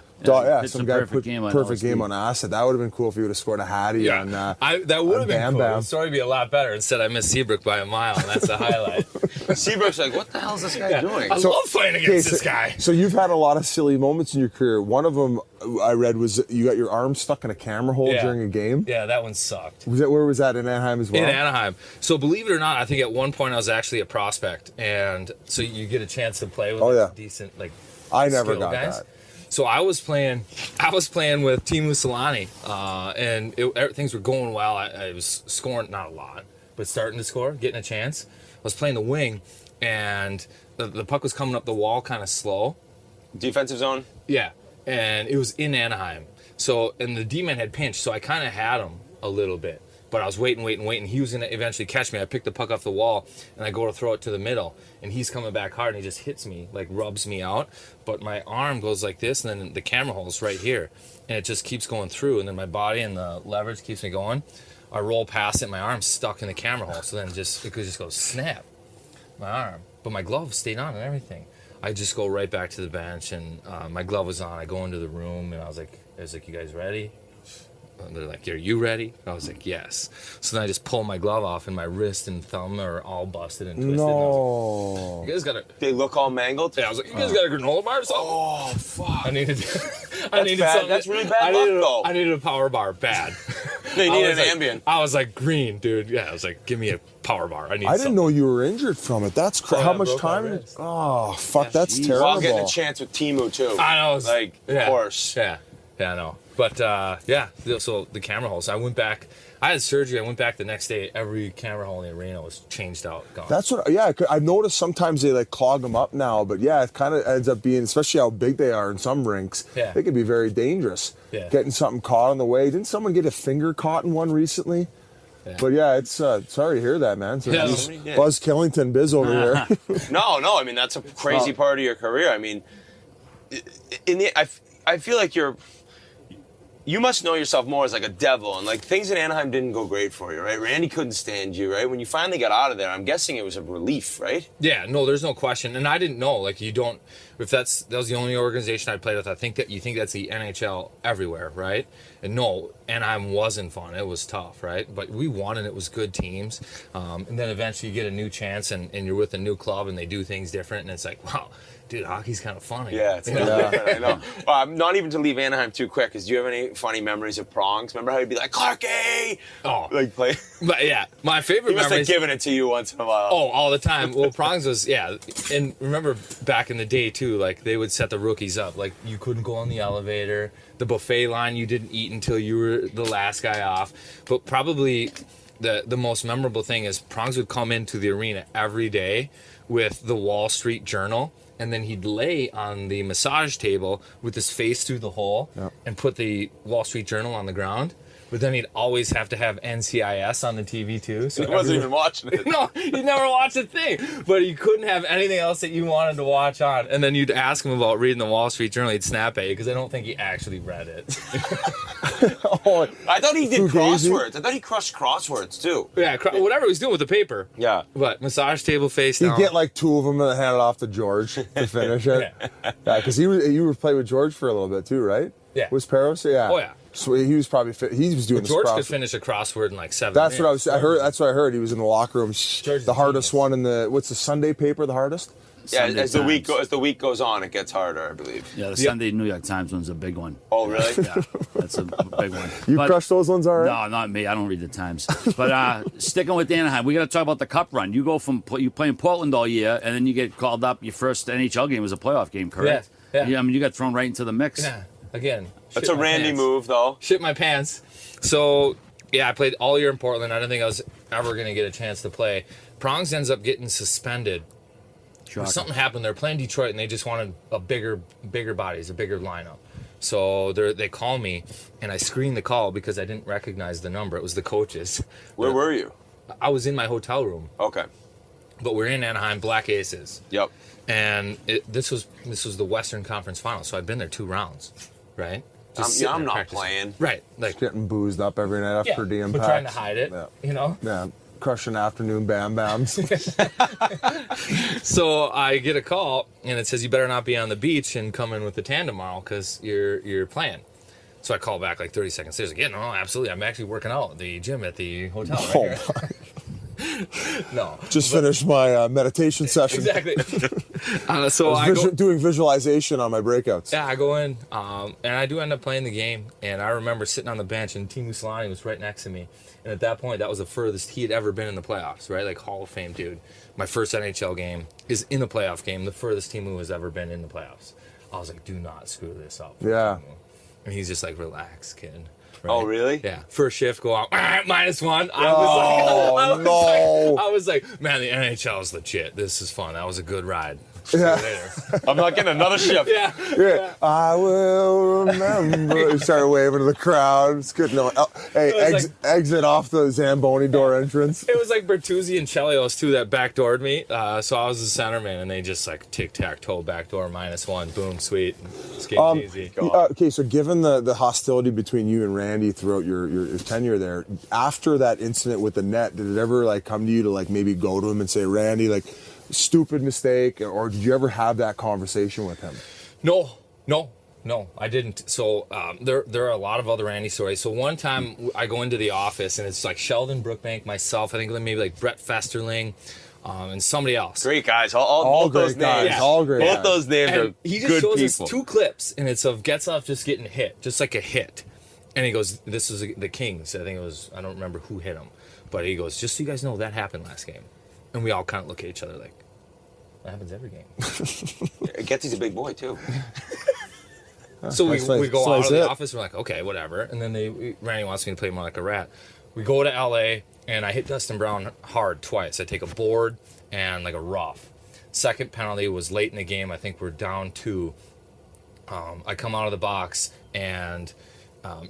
Some guy put perfect game on acid. That would have been cool if he would have scored a hattie on that would have been cool. The story would be a lot better. Instead, I missed Seabrook by a mile, and that's the highlight. Seabrook's like, what the hell is this guy doing? I love playing against this guy. So you've had a lot of silly moments in your career. One of them I read was you got your arm stuck in a camera hole during a game. Yeah, that one sucked. Where was that, in Anaheim as well? In Anaheim. So believe it or not, I think at one point I was actually a prospect, and so you get a chance to play with decent I never got guys. that. So I was playing with Team Mussolani, and things were going well. I was scoring, not a lot, but starting to score, getting a chance. I was playing the wing, and the puck was coming up the wall kind of slow. Defensive zone? Yeah, and it was in Anaheim. So, and the D-man had pinched, so I kind of had him a little bit. But I was waiting. He was going to eventually catch me. I picked the puck off the wall, and I go to throw it to the middle. And he's coming back hard, and he just hits me, rubs me out. But my arm goes like this, and then the camera hole's right here. And it just keeps going through. And then my body and the leverage keeps me going. I roll past it, my arm's stuck in the camera hole. So then it just goes snap, my arm. But my glove stayed on and everything. I just go right back to the bench, and my glove was on. I go into the room, and I was like, you guys ready? And they're like, are you ready? I was like, yes. So then I just pull my glove off, and my wrist and thumb are all busted and twisted. No. Like, you guys got a... They look all mangled? Yeah, I was like, you guys got a granola bar or something? Oh, fuck. I needed something. That's really bad luck, though. I needed a power bar, bad. They needed an Ambien. I was like, green, dude. Yeah, I was like, give me a power bar. I didn't know you were injured from it. That's crazy. How much time? Oh, fuck, that's terrible. While getting a chance with Timu, too. I know. Of course. Yeah, I know. But, so the camera holes, I went back. I had surgery. I went back the next day. Every camera hole in the arena was changed out, gone. That's what, I've noticed sometimes they clog them up now, but it kind of ends up being, especially how big they are in some rinks, they can be very dangerous. Yeah. Getting something caught on the way. Didn't someone get a finger caught in one recently? Yeah. But it's sorry to hear that, man. So Buzz Killington biz over here. No, I mean, that's a crazy part of your career. I mean, I feel like you must know yourself more as a devil, and things in Anaheim didn't go great for you, right? Randy couldn't stand you, right? When you finally got out of there, I'm guessing it was a relief, right? Yeah, no, there's no question. And I didn't know, you don't, if that was the only organization I played with, I think that's the NHL everywhere, right? And no, Anaheim wasn't fun. It was tough, right? But we won, and it was good teams. And then eventually you get a new chance, and you're with a new club, and they do things different, and it's like, wow. Dude, hockey's kind of funny. Yeah, it's I know. Not even to leave Anaheim too quick, because do you have any funny memories of Prongs? Remember how he'd be like, Clarky! Oh. Play? But yeah, my favorite he must have given it to you once in a while. Oh, all the time. Well, Prongs was, and remember back in the day too, they would set the rookies up. You couldn't go on the elevator. The buffet line, you didn't eat until you were the last guy off. But probably the most memorable thing is Prongs would come into the arena every day with the Wall Street Journal. And then he'd lay on the massage table with his face through the hole and put the Wall Street Journal on the ground. But then he'd always have to have NCIS on the TV too. So he wasn't even watching it. No, he never watched a thing. But he couldn't have anything else that you wanted to watch on. And then you'd ask him about reading the Wall Street Journal. He'd snap at you because I don't think he actually read it. I thought he did crosswords. I thought he crushed crosswords too. Yeah, whatever he was doing with the paper. Yeah. But massage table face down. He'd get 2 of them and hand it off to George to finish it. Yeah, because you were playing with George for a little bit too, right? Yeah. Was Pearson? Yeah. Oh yeah. So he was probably he was doing. George could finish a crossword in 7 That's minutes. what I heard. That's what I heard. He was in the locker room. The hardest one in the what's the Sunday paper? The hardest. Yeah, as the week goes on, it gets harder, I believe. Yeah, the Sunday New York Times one's a big one. Oh, really? Yeah, that's a big one. You crushed those ones, all right? No, not me. I don't read the Times. But sticking with Anaheim, we got to talk about the Cup run. You go from you play in Portland all year, and then you get called up. Your first NHL game was a playoff game, correct? Yeah. I mean, you got thrown right into the mix. Yeah. Again, that's a Randy move, though. Shit my pants. So, I played all year in Portland. I didn't think I was ever going to get a chance to play. Prongs ends up getting suspended Something happened. They're playing Detroit, and they just wanted a bigger bodies, a bigger lineup. So they call me, and I screened the call because I didn't recognize the number. It was the coaches. Where were you? I was in my hotel room. Okay. But we're in Anaheim, Black Aces. Yep. And this was the Western Conference Final, so I've been there 2 rounds, right? I'm not playing. Right. Just getting boozed up every night after DM but packs. trying to hide it, you know? Yeah. Crushing afternoon bam bams. So I get a call, and it says, you better not be on the beach and come in with the tan tomorrow because you're playing. So I call back like 30 seconds later. Like, yeah, no, absolutely. I'm actually working out at the gym at the hotel right here. No. Just finished my meditation session. Exactly. So I go doing visualization on my breakouts. Yeah, I go in, and I do end up playing the game. And I remember sitting on the bench, and Teemu Selanne was right next to me. And at that point, that was the furthest he had ever been in the playoffs, right? Like Hall of Fame dude. My first NHL game is in a playoff game, the furthest Teemu has ever been in the playoffs. I was like, do not screw this up. Yeah. And he's just like, relax, kid. Right? Oh, really? Yeah. First shift, go out, -1. I was like, man, the NHL is legit. This is fun. That was a good ride. Yeah. I'm not getting another shift. Yeah. I will remember. You start waving to the crowd. It's good. No, hey, exit off the Zamboni door entrance. It was like Bertuzzi and Chelios too that backdoored me. So I was the centerman, and they just like tic-tac-toe backdoor -1. Boom, sweet. Skating easy. Okay, so given the hostility between you and Randy throughout your tenure there, after that incident with the net, did it ever like come to you to like maybe go to him and say, Randy, like, stupid mistake, or did you ever have that conversation with him? No, I didn't. So there are a lot of other Randy stories. So one time I go into the office, and it's like Sheldon Brookbank, myself, I think maybe like Brett Festerling, and somebody else. Great guys. All great those guys. names. All great Both guys. those names And are he just good shows people. us 2 clips, and it's of Getzlaf just getting hit, just like a hit. And he goes, this is the Kings. I think it was, I don't remember who hit him. But he goes, just so you guys know, that happened last game. And we all kind of look at each other like, that happens every game. Getsy's a big boy, too. So we go out of the office, we're like, okay, whatever. And then Randy wants me to play more like a rat. We go to LA, and I hit Dustin Brown hard twice. I take a board and like a rough. Second penalty was late in the game. I think we're down 2. I come out of the box, and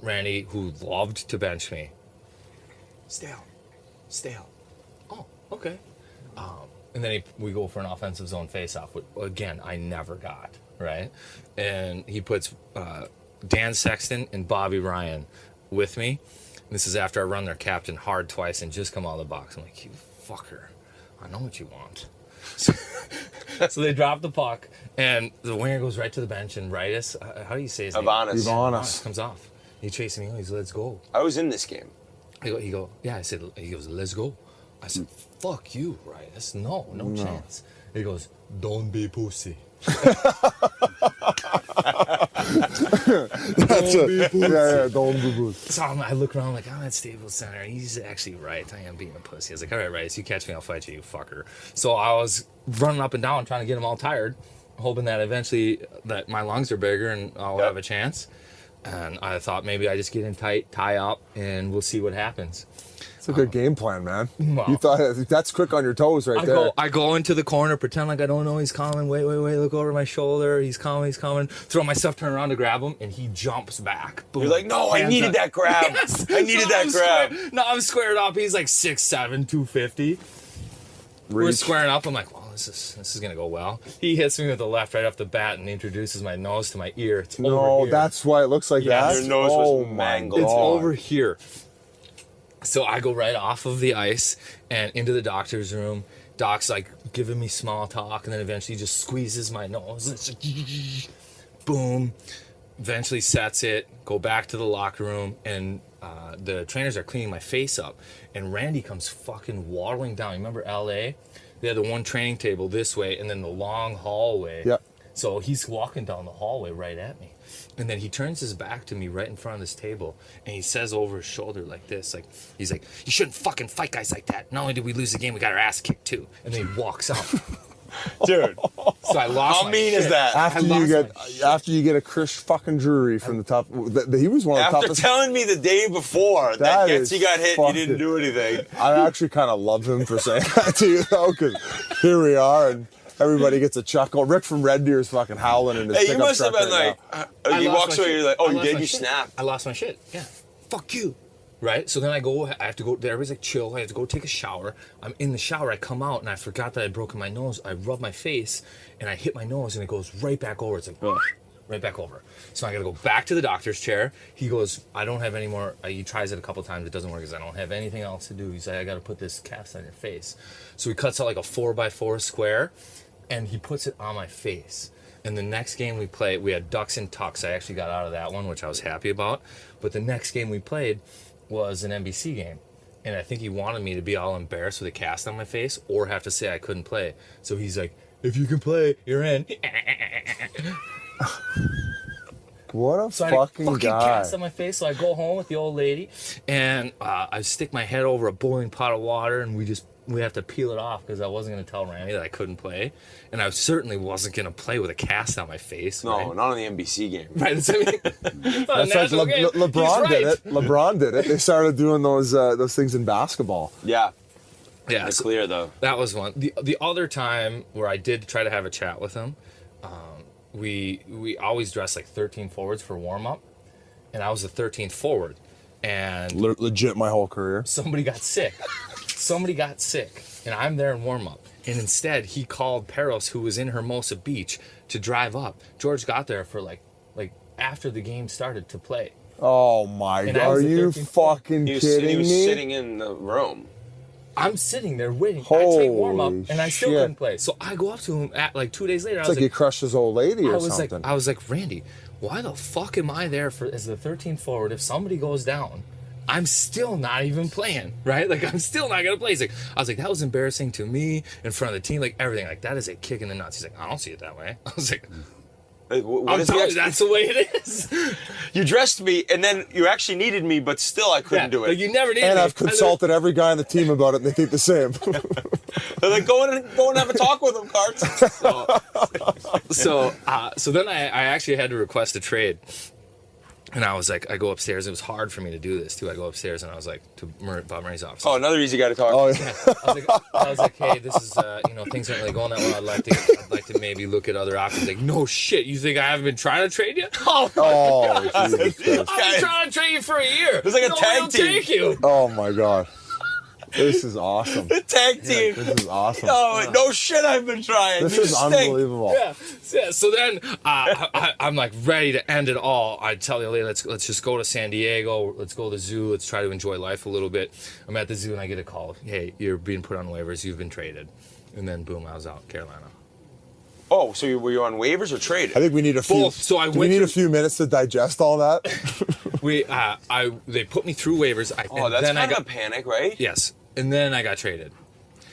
Randy, who loved to bench me, stale. Oh, okay. And then we go for an offensive zone faceoff, which, again, I never got, right? And he puts Dan Sexton and Bobby Ryan with me. And this is after I run their captain hard twice and just come out of the box. I'm like, you fucker, I know what you want. So they drop the puck, and the winger goes right to the bench, and Ritus, how do you say his name? Ivanis. Comes off. He chases me. He's, let's go. I was in this game. He goes, let's go. I said, fuck you, Ritus. No chance. He goes, don't be pussy. Don't be pussy. So I look around like, I'm at Staples Center. He's actually right. I am being a pussy. I was like, all right, Ritus, you catch me, I'll fight you fucker. So I was running up and down trying to get them all tired, hoping that eventually that my lungs are bigger and I'll have a chance. And I thought maybe I just get in tight, tie up, and we'll see what happens. It's a good game plan, man. Well, you thought that's quick on your toes right there. I go into the corner, pretend like I don't know he's coming. Wait, look over my shoulder. He's coming. Throw myself, turn around to grab him, and he jumps back. Boom. You're like, no, I needed that grab. Yes. I needed that grab. I'm squared up. He's like 6'7", 250. We're squaring up. I'm like, well, this is gonna go well. He hits me with the left right off the bat and introduces my nose to my ear. It's over here. That's why it looks like that. Your nose was mangled. It's over here. So I go right off of the ice and into the doctor's room. Doc's like giving me small talk, and then eventually just squeezes my nose. It's like, boom. Eventually sets it. Go back to the locker room, and the trainers are cleaning my face up. And Randy comes fucking waddling down. You remember LA? They had the one training table this way, and then the long hallway. Yep. So he's walking down the hallway right at me. And then he turns his back to me right in front of this table, and he says over his shoulder like this, like, he's like, you shouldn't fucking fight guys like that. Not only did we lose the game, we got our ass kicked too. And then he walks out. Dude. So I lost How mean is that? After you get a Chris fucking Drury from the top, he was one of the toughest. After telling me the day before that Getzky got hit, you didn't do anything. I actually kind of love him for saying that to you, though, because here we are, and Everybody gets a chuckle. Rick from Red Deer is fucking howling in his Hey, you pickup must have truck been right like, he walks away, shit. you're like, oh, I you lost did? my You shit. snapped. I lost my shit. Yeah. Fuck you. Right? So then I have to go, everybody's like, chill. I have to go take a shower. I'm in the shower. I come out and I forgot that I'd broken my nose. I rub my face and I hit my nose and it goes right back over. It's like, right back over. So I got to go back to the doctor's chair. He goes, I don't have any more. He tries it a couple times. It doesn't work because I don't have anything else to do. He's like, I got to put this cast on your face. So he cuts out like a 4x4 square and he puts it on my face. And the next game we played, we had Ducks and Tucks. I actually got out of that one, which I was happy about. But the next game we played was an NBC game. And I think he wanted me to be all embarrassed with a cast on my face or have to say I couldn't play. So he's like, if you can play, you're in. What a So fucking I had a guy. cast on my face. So I go home with the old lady and I stick my head over a boiling pot of water and we have to peel it off because I wasn't going to tell Randy that I couldn't play. And I certainly wasn't going to play with a cast on my face. No, right? not on the NBC game. Right. That's That's like LeBron did it. LeBron did it. They started doing those things in basketball. Yeah. Yeah. It's clear, though. That was one. The other time where I did try to have a chat with him, we always dress like 13 forwards for warm-up. And I was the 13th forward. And legit my whole career. somebody got sick. And I'm there in warm-up. And instead, he called Peros, who was in Hermosa Beach, to drive up. George got there for like after the game started to play. Oh my And God. I was Are the you 13th fucking He was kidding me? sitting in the room. I'm sitting there waiting. I Holy take warm-up, and I still shit. couldn't play. So I go up to him at like 2 days later. It's like he crushed his old lady or something. I was like, Randy, why the fuck am I there as the 13th forward if somebody goes down? I'm still not even playing, right? Like, I'm still not going to play. He's like, I was like, that was embarrassing to me in front of the team, like everything. Like, that is a kick in the nuts. He's like, I don't see it that way. I was like, What is telling you, that's the way it is. You dressed me, and then you actually needed me, but still I couldn't do it. Like, you never needed And me. I've consulted every guy on the team about it, and they think the same. They're like, go and have a talk with him, Carts. So then I actually had to request a trade. And I was like, I go upstairs. It was hard for me to do this, too. I go upstairs, and I was like, to Bob Murray's office. Oh, another easy guy to talk to. Oh, yeah. I was like, hey, this is, things aren't really going that well. I'd like to maybe look at other options. Like, no shit, you think I haven't been trying to trade you? Oh, Jesus Christ. I've been trying to trade you for a year. It's like a tag will team. Take you. Oh, my God. This is awesome. The tag team. This is awesome. Oh, no shit, I've been trying. This You is stink. unbelievable. Yeah. So then I'm like ready to end it all. I tell the lady, let's just go to San Diego. Let's go to the zoo. Let's try to enjoy life a little bit. I'm at the zoo and I get a call. Hey, you're being put on waivers. You've been traded. And then boom, I was out, Carolina. Oh, so were you on waivers or traded? I think we need a few. Both. So I do we went need through- a few minutes to digest all that? They put me through waivers. That's then kind of a panic, right? Yes. And then I got traded.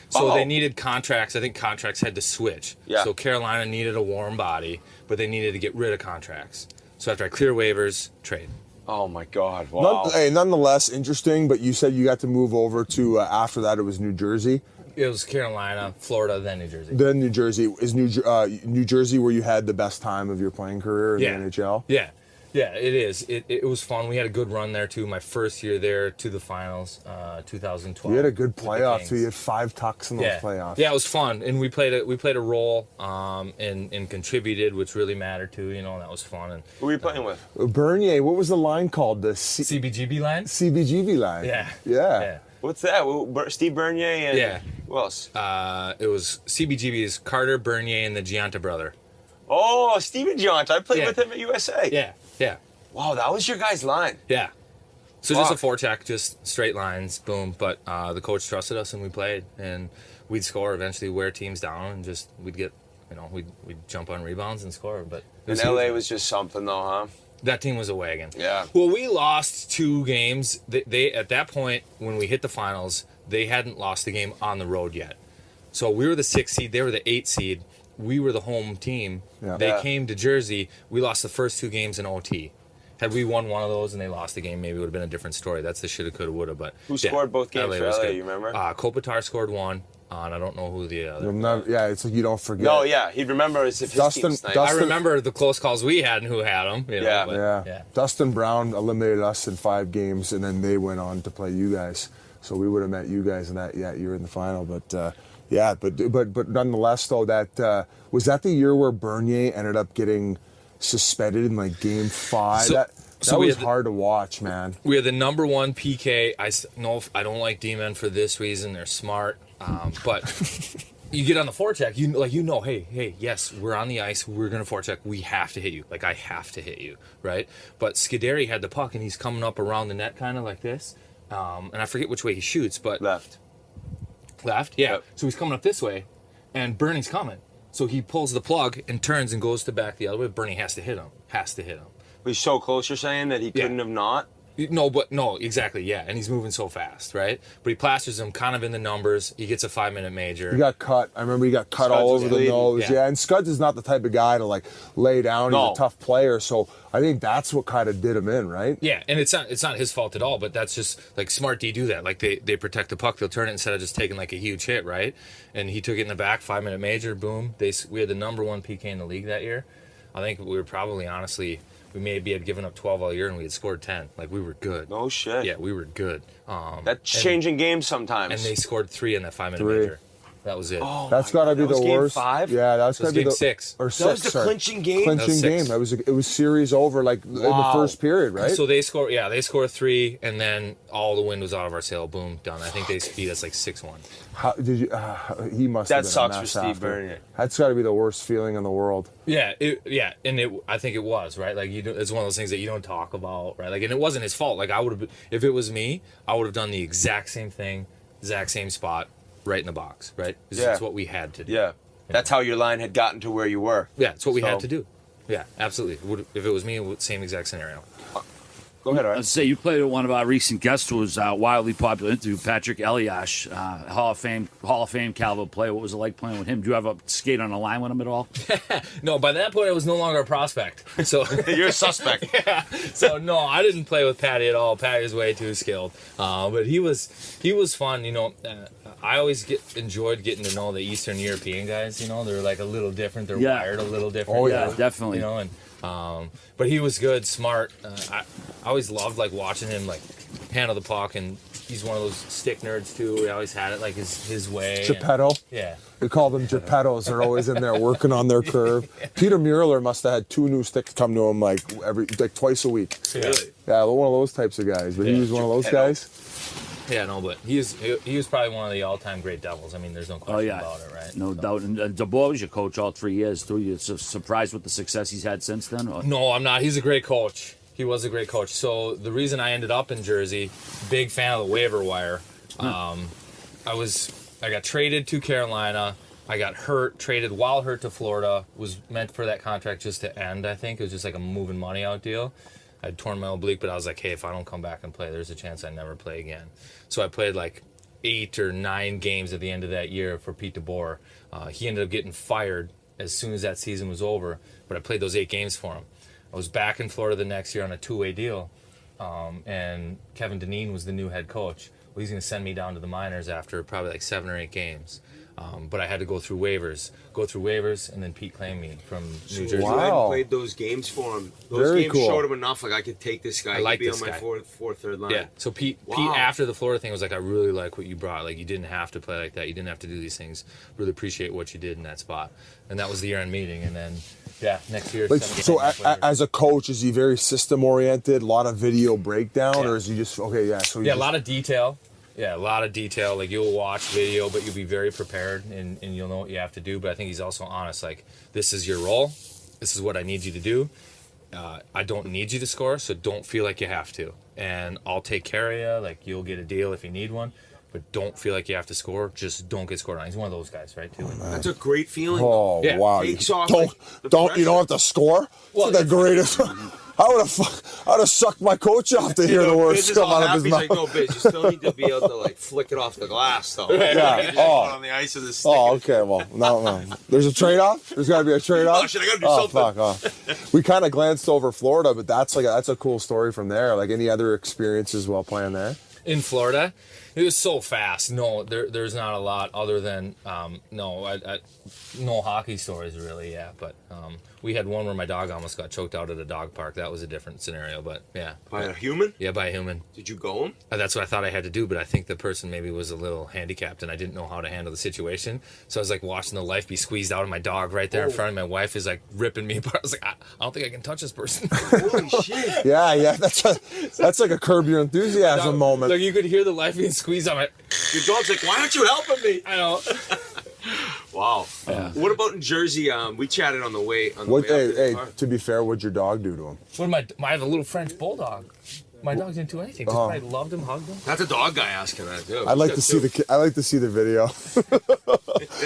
So Oh. they needed contracts. I think contracts had to switch. Yeah. So Carolina needed a warm body, but they needed to get rid of contracts. So after I clear waivers, trade. Oh my God! Wow. Nonetheless, interesting. But you said you got to move over to after that. It was New Jersey. It was Carolina, Florida, then New Jersey. Then New Jersey is New Jersey where you had the best time of your playing career in the NHL. Yeah. Yeah, it is. It was fun. We had a good run there too. My first year there to the finals, 2012. You had a good with the playoff Kings. too. You had 5 tucks in those playoffs. Yeah, it was fun, and we played a role and contributed, which really mattered too. And that was fun. And Who were you playing with? Bernier. What was the line called? The CBGB line. CBGB line. Yeah. What's that? Steve Bernier and who else? It was CBGB's Carter Bernier and the Gianta brother. Oh, Steven Giant. I played with him at USA. Yeah. Wow, that was your guys' line. Yeah. So just a forecheck, just straight lines, boom. But the coach trusted us, and we played, and we'd score. Eventually, wear teams down, and just we'd get, we'd jump on rebounds and score. But And LA was just something, though, huh? That team was a wagon. Yeah. Well, we lost 2 games. They at that point when we hit the finals, they hadn't lost the game on the road yet. So we were the 6th seed. They were the 8th seed. We were the home team. Yeah. They came to Jersey. We lost the first 2 games in OT. Had we won one of those and they lost the game, maybe it would have been a different story. That's the shoulda, coulda, woulda. But Who scored both games for was LA, good. you remember? Kopitar scored 1, and I don't know who the other. It's like you don't forget. No, yeah, he'd remember as if his team's nice. I remember the close calls we had and who had them. Yeah. Dustin Brown eliminated us in 5 games, and then they went on to play you guys. So we would have met you guys in that year in the final. But Yeah, but nonetheless, though, that was that the year where Bernier ended up getting suspended in like Game 5. That was hard to watch, man. We are the number one PK. I don't like D-men for this reason. They're smart, but you get on the forecheck. Hey, yes, we're on the ice. We're gonna forecheck. We have to hit you. Like I have to hit you, right? But Scuderi had the puck and he's coming up around the net, kind of like this. And I forget which way he shoots, but left, yeah. Yep. So he's coming up this way, and Bernie's coming. So he pulls the plug and turns and goes to back the other way. Bernie has to hit him. He's so close, you're saying, that he couldn't have not? No, exactly, yeah. And he's moving so fast, right? But he plasters him kind of in the numbers. He gets a 5-minute major. He got cut. I remember he got cut all over the nose. Yeah, and Scuds is not the type of guy to like lay down. He's a tough player. So I think that's what kind of did him in, right? Yeah, and it's not his fault at all, but that's just like smart D do that. Like they protect the puck, they'll turn it instead of just taking like a huge hit, right? And he took it in the back, 5-minute major, boom. We had the number one PK in the league that year. I think we were probably honestly, we maybe had given up 12 all year and we had scored 10. Like we were good. No shit. Yeah, we were good. That's changing games sometimes. And they scored 3 in that 5-minute major. That was it. Oh, that's got to be the worst. Game 5? Yeah, that's got to be game 6. Or 6. That was the clinching game? Clinching game. It was series over like in the first period, right? So they score 3, and then all the wind was out of our sail. Boom, done. I think they beat us like 6-1. How did you? He must. That have been sucks a for mess Steve after. Bernier. That's got to be the worst feeling in the world. Yeah, I think it was right. Like it's one of those things that you don't talk about, right? Like, and it wasn't his fault. Like I would have, if it was me, I would have done the exact same thing, exact same spot, right in the box, right? It's what we had to do. Yeah. That's how your line had gotten to where you were. Yeah, it's what we had to do. Yeah, absolutely. If it was me, same exact scenario. Go ahead, Art. Let's say you played with one of our recent guests who was wildly popular interview, Patrik Eliáš, Hall of Fame caliber player. What was it like playing with him? Do you ever skate on a line with him at all? No, by that point I was no longer a prospect. So you're a suspect. Yeah. So no, I didn't play with Patty at all. Patty was way too skilled. But he was fun. You know, I always enjoyed getting to know the Eastern European guys. You know, they're like a little different. They're wired a little different. Oh yeah, definitely. You know, and but he was good, smart. I always loved like watching him like handle the puck, and he's one of those stick nerds too. He always had it like his way. Geppetto. Yeah. We call them Geppettos. They're always in there working on their curve. Peter Mueller must have had 2 new sticks come to him like twice a week. Really? Yeah, one of those types of guys. But he was one of those guys. Yeah, no, but he was probably one of the all-time great Devils. I mean, there's no question about it, right? No doubt. And DeBoer was your coach all 3 years, too. You're surprised with the success he's had since then? Or? No, I'm not. He's a great coach. He was a great coach. So the reason I ended up in Jersey, big fan of the waiver wire. I got traded to Carolina. I got traded while hurt to Florida. Was meant for that contract just to end, I think. It was just like a moving money out deal. I'd torn my oblique, but I was like, hey, if I don't come back and play, there's a chance I never play again. So I played like 8 or 9 games at the end of that year for Pete DeBoer. He ended up getting fired as soon as that season was over, but I played those 8 games for him. I was back in Florida the next year on a 2-way deal, and Kevin Dineen was the new head coach. Well, he's going to send me down to the minors after probably like 7 or 8 games. But I had to go through waivers, and then Pete claimed me from New Jersey. Wow. You hadn't played those games for him. Those games showed him enough. Like, I could take this guy. I He'd be on my third line. Yeah. So Pete, after the Florida thing, was like, I really like what you brought. Like, you didn't have to play like that. You didn't have to do these things. Really appreciate what you did in that spot. And that was the year-end meeting. And then, next year. Like, so as a coach, is he very system-oriented, a lot of video breakdown, or is he just, a lot of detail. Yeah, a lot of detail. Like, you'll watch video, but you'll be very prepared, and you'll know what you have to do. But I think he's also honest. Like, this is your role. This is what I need you to do. I don't need you to score, so don't feel like you have to. And I'll take care of you. Like, you'll get a deal if you need one. But don't feel like you have to score. Just don't get scored on. He's one of those guys, right, too. That's a great feeling. Oh, yeah. wow. Takes off, You don't have to score? Well, the greatest. I would have sucked my coach off to hear the words come out of his mouth. He's like, no, Biz, you still need to be able to like flick it off the glass, though. Yeah. On the ice of the stick. Oh, okay. Well, no. There's a trade-off? There's got to be a trade-off? Oh, shit, I got to do something. Fuck. We kind of glanced over Florida, but that's a cool story from there. Like, any other experiences while playing there? In Florida? It was so fast. No, there's not a lot other than no hockey stories really. Yeah, but we had one where my dog almost got choked out at a dog park. That was a different scenario, but yeah. By a human? Yeah, by a human. Did you go him? That's what I thought I had to do, but I think the person maybe was a little handicapped and I didn't know how to handle the situation. So I was like watching the life be squeezed out of my dog right there in front of me. My wife is like ripping me apart. I was like, I don't think I can touch this person. Holy shit. Yeah, that's like a Curb Your Enthusiasm moment. Like you could hear the life being squeezed out. Your dog's like, why aren't you helping me? I know. Wow. Yeah. What about in Jersey? We chatted on the way. Hey, to be fair, what'd your dog do to him? I have a little French bulldog. My dog didn't do anything. Just I loved him, hugged him. That's a dog guy asking that too. I'd like to see the video.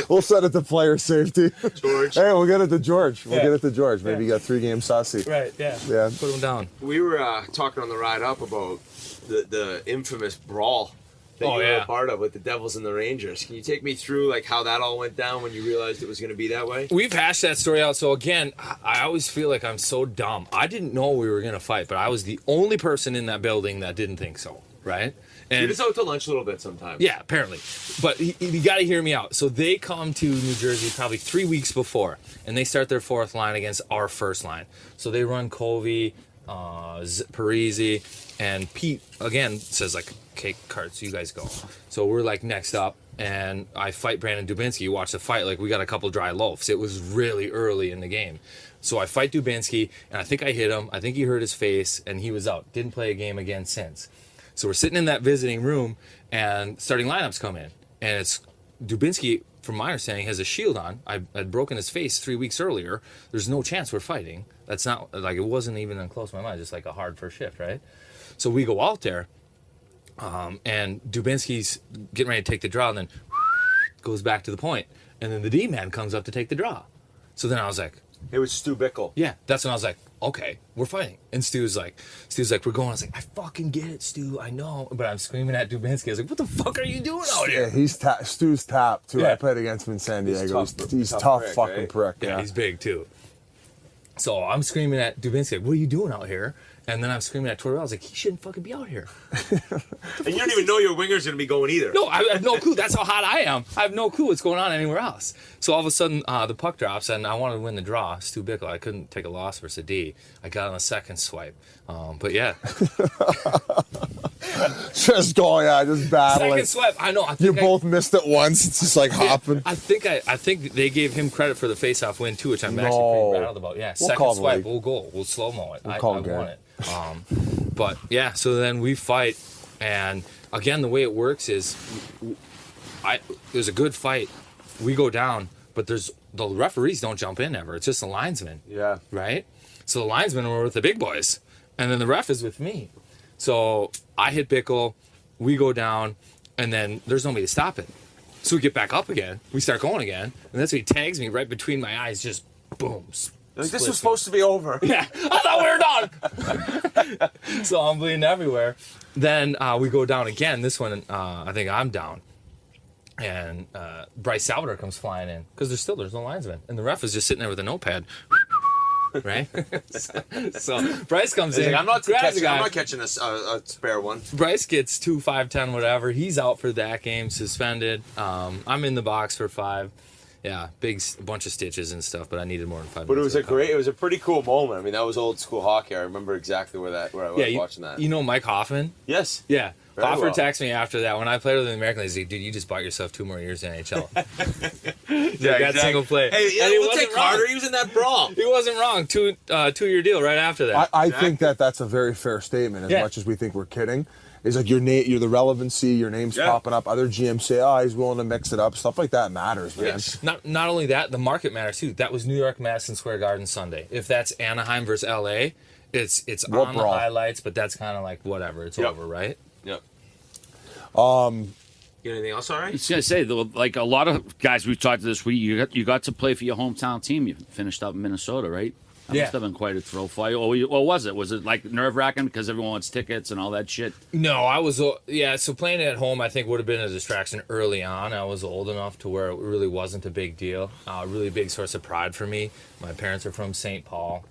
We'll set it to player safety. George. Hey, we'll get it to George. Maybe you got 3-game sussy. Right. Yeah. Yeah. Put him down. We were talking on the ride up about the infamous brawl that you were a part of with the Devils and the Rangers. Can you take me through like how that all went down when you realized it was going to be that way? We've hashed that story out. So again, I always feel like I'm so dumb. I didn't know we were going to fight, but I was the only person in that building that didn't think so, right? And you're just out to lunch a little bit sometimes. Yeah, apparently. But you got to hear me out. So they come to New Jersey probably 3 weeks before, and they start their fourth line against our first line. So they run Colby, Parisi, and Pete, again, says like, okay, Carts, you guys go. So we're like next up, and I fight Brandon Dubinsky. You watch the fight, like we got a couple dry loafs. It was really early in the game. So I fight Dubinsky, and I think I hit him. I think he hurt his face, and he was out. Didn't play a game again since. So we're sitting in that visiting room, and starting lineups come in. And it's Dubinsky, from my understanding, has a shield on. I'd broken his face 3 weeks earlier. There's no chance we're fighting. That's not, like, it wasn't even close to my mind, just like a hard first shift, right? So we go out there, and Dubinsky's getting ready to take the draw, and then goes back to the point. And then the D-man comes up to take the draw. So then I was like... It was Stu Bickle. Yeah, that's when I was like, okay, we're fighting. And Stu's like, we're going. I was like, I fucking get it, Stu, I know. But I'm screaming at Dubinsky. I was like, what the fuck are you doing out here? Yeah, Stu's tapped, too. Yeah. I played against him in San Diego. He's tough prick, fucking right? Prick. Yeah, he's big, too. So I'm screaming at Dubinsky, like, what are you doing out here? And then I'm screaming at Tortorella. I was like, he shouldn't fucking be out here. And you don't even know your winger's going to be going either. No, I have no clue. That's how hot I am. I have no clue what's going on anywhere else. So all of a sudden, the puck drops, and I wanted to win the draw. Stu Bickle. I couldn't take a loss versus a D. I got on the second swipe. But yeah. Just battling. Second swipe. I know. You both missed it once. It's just like hopping. I think they gave him credit for the face-off win, too, which I'm actually pretty proud about. Yeah, second swipe. We'll go. We'll slow-mo it. I won it. But yeah, so then we fight, and again, the way it works is, there's a good fight, we go down, but the referees don't jump in ever. It's just the linesmen. Yeah. Right. So the linesmen were with the big boys, and then the ref is with me. So I hit Bickle, we go down, and then there's nobody to stop it. So we get back up again. We start going again, and that's when he tags me right between my eyes, just boom. Like, this was supposed to be over. Yeah, I thought we were done. So I'm bleeding everywhere. Then we go down again. This one, I think I'm down. And Bryce Salvador comes flying in because there's no linesman. And the ref is just sitting there with a notepad. Right? So Bryce comes in. Like, I'm not catching a spare one. Bryce gets 2, 5, 10, whatever. He's out for that game, suspended. I'm in the box for 5. Yeah, bunch of stitches and stuff, but I needed more than 5 minutes. But it was a pretty cool moment. I mean, that was old school hockey. I remember exactly where I was watching that. You know Mike Hoffman? Yes. Yeah. Hoffer texted me after that. When I played with the American League, he's like, dude, you just bought yourself 2 more years in NHL. Yeah, got single play. Hey, we'll take Carter. He was in that brawl. He wasn't wrong. 2-year deal right after that. I think that's a very fair statement, as much as we think we're kidding. It's like you're the relevancy, your name's popping up. Other GMs say, oh, he's willing to mix it up. Stuff like that matters, man. Yes. Not only that, the market matters too. That was New York, Madison Square Garden Sunday. If that's Anaheim versus LA, it's on the highlights, but that's kind of like whatever. It's over, right? Yep. You got anything else, all right? I was going to say, like a lot of guys we've talked to this week, you got to play for your hometown team. You finished up in Minnesota, right? That must have been quite a thrill for you. Or was it? Was it like nerve-wracking because everyone wants tickets and all that shit? No, I was, so playing at home I think would have been a distraction early on. I was old enough to where it really wasn't a big deal. Really big source of pride for me. My parents are from St. Paul.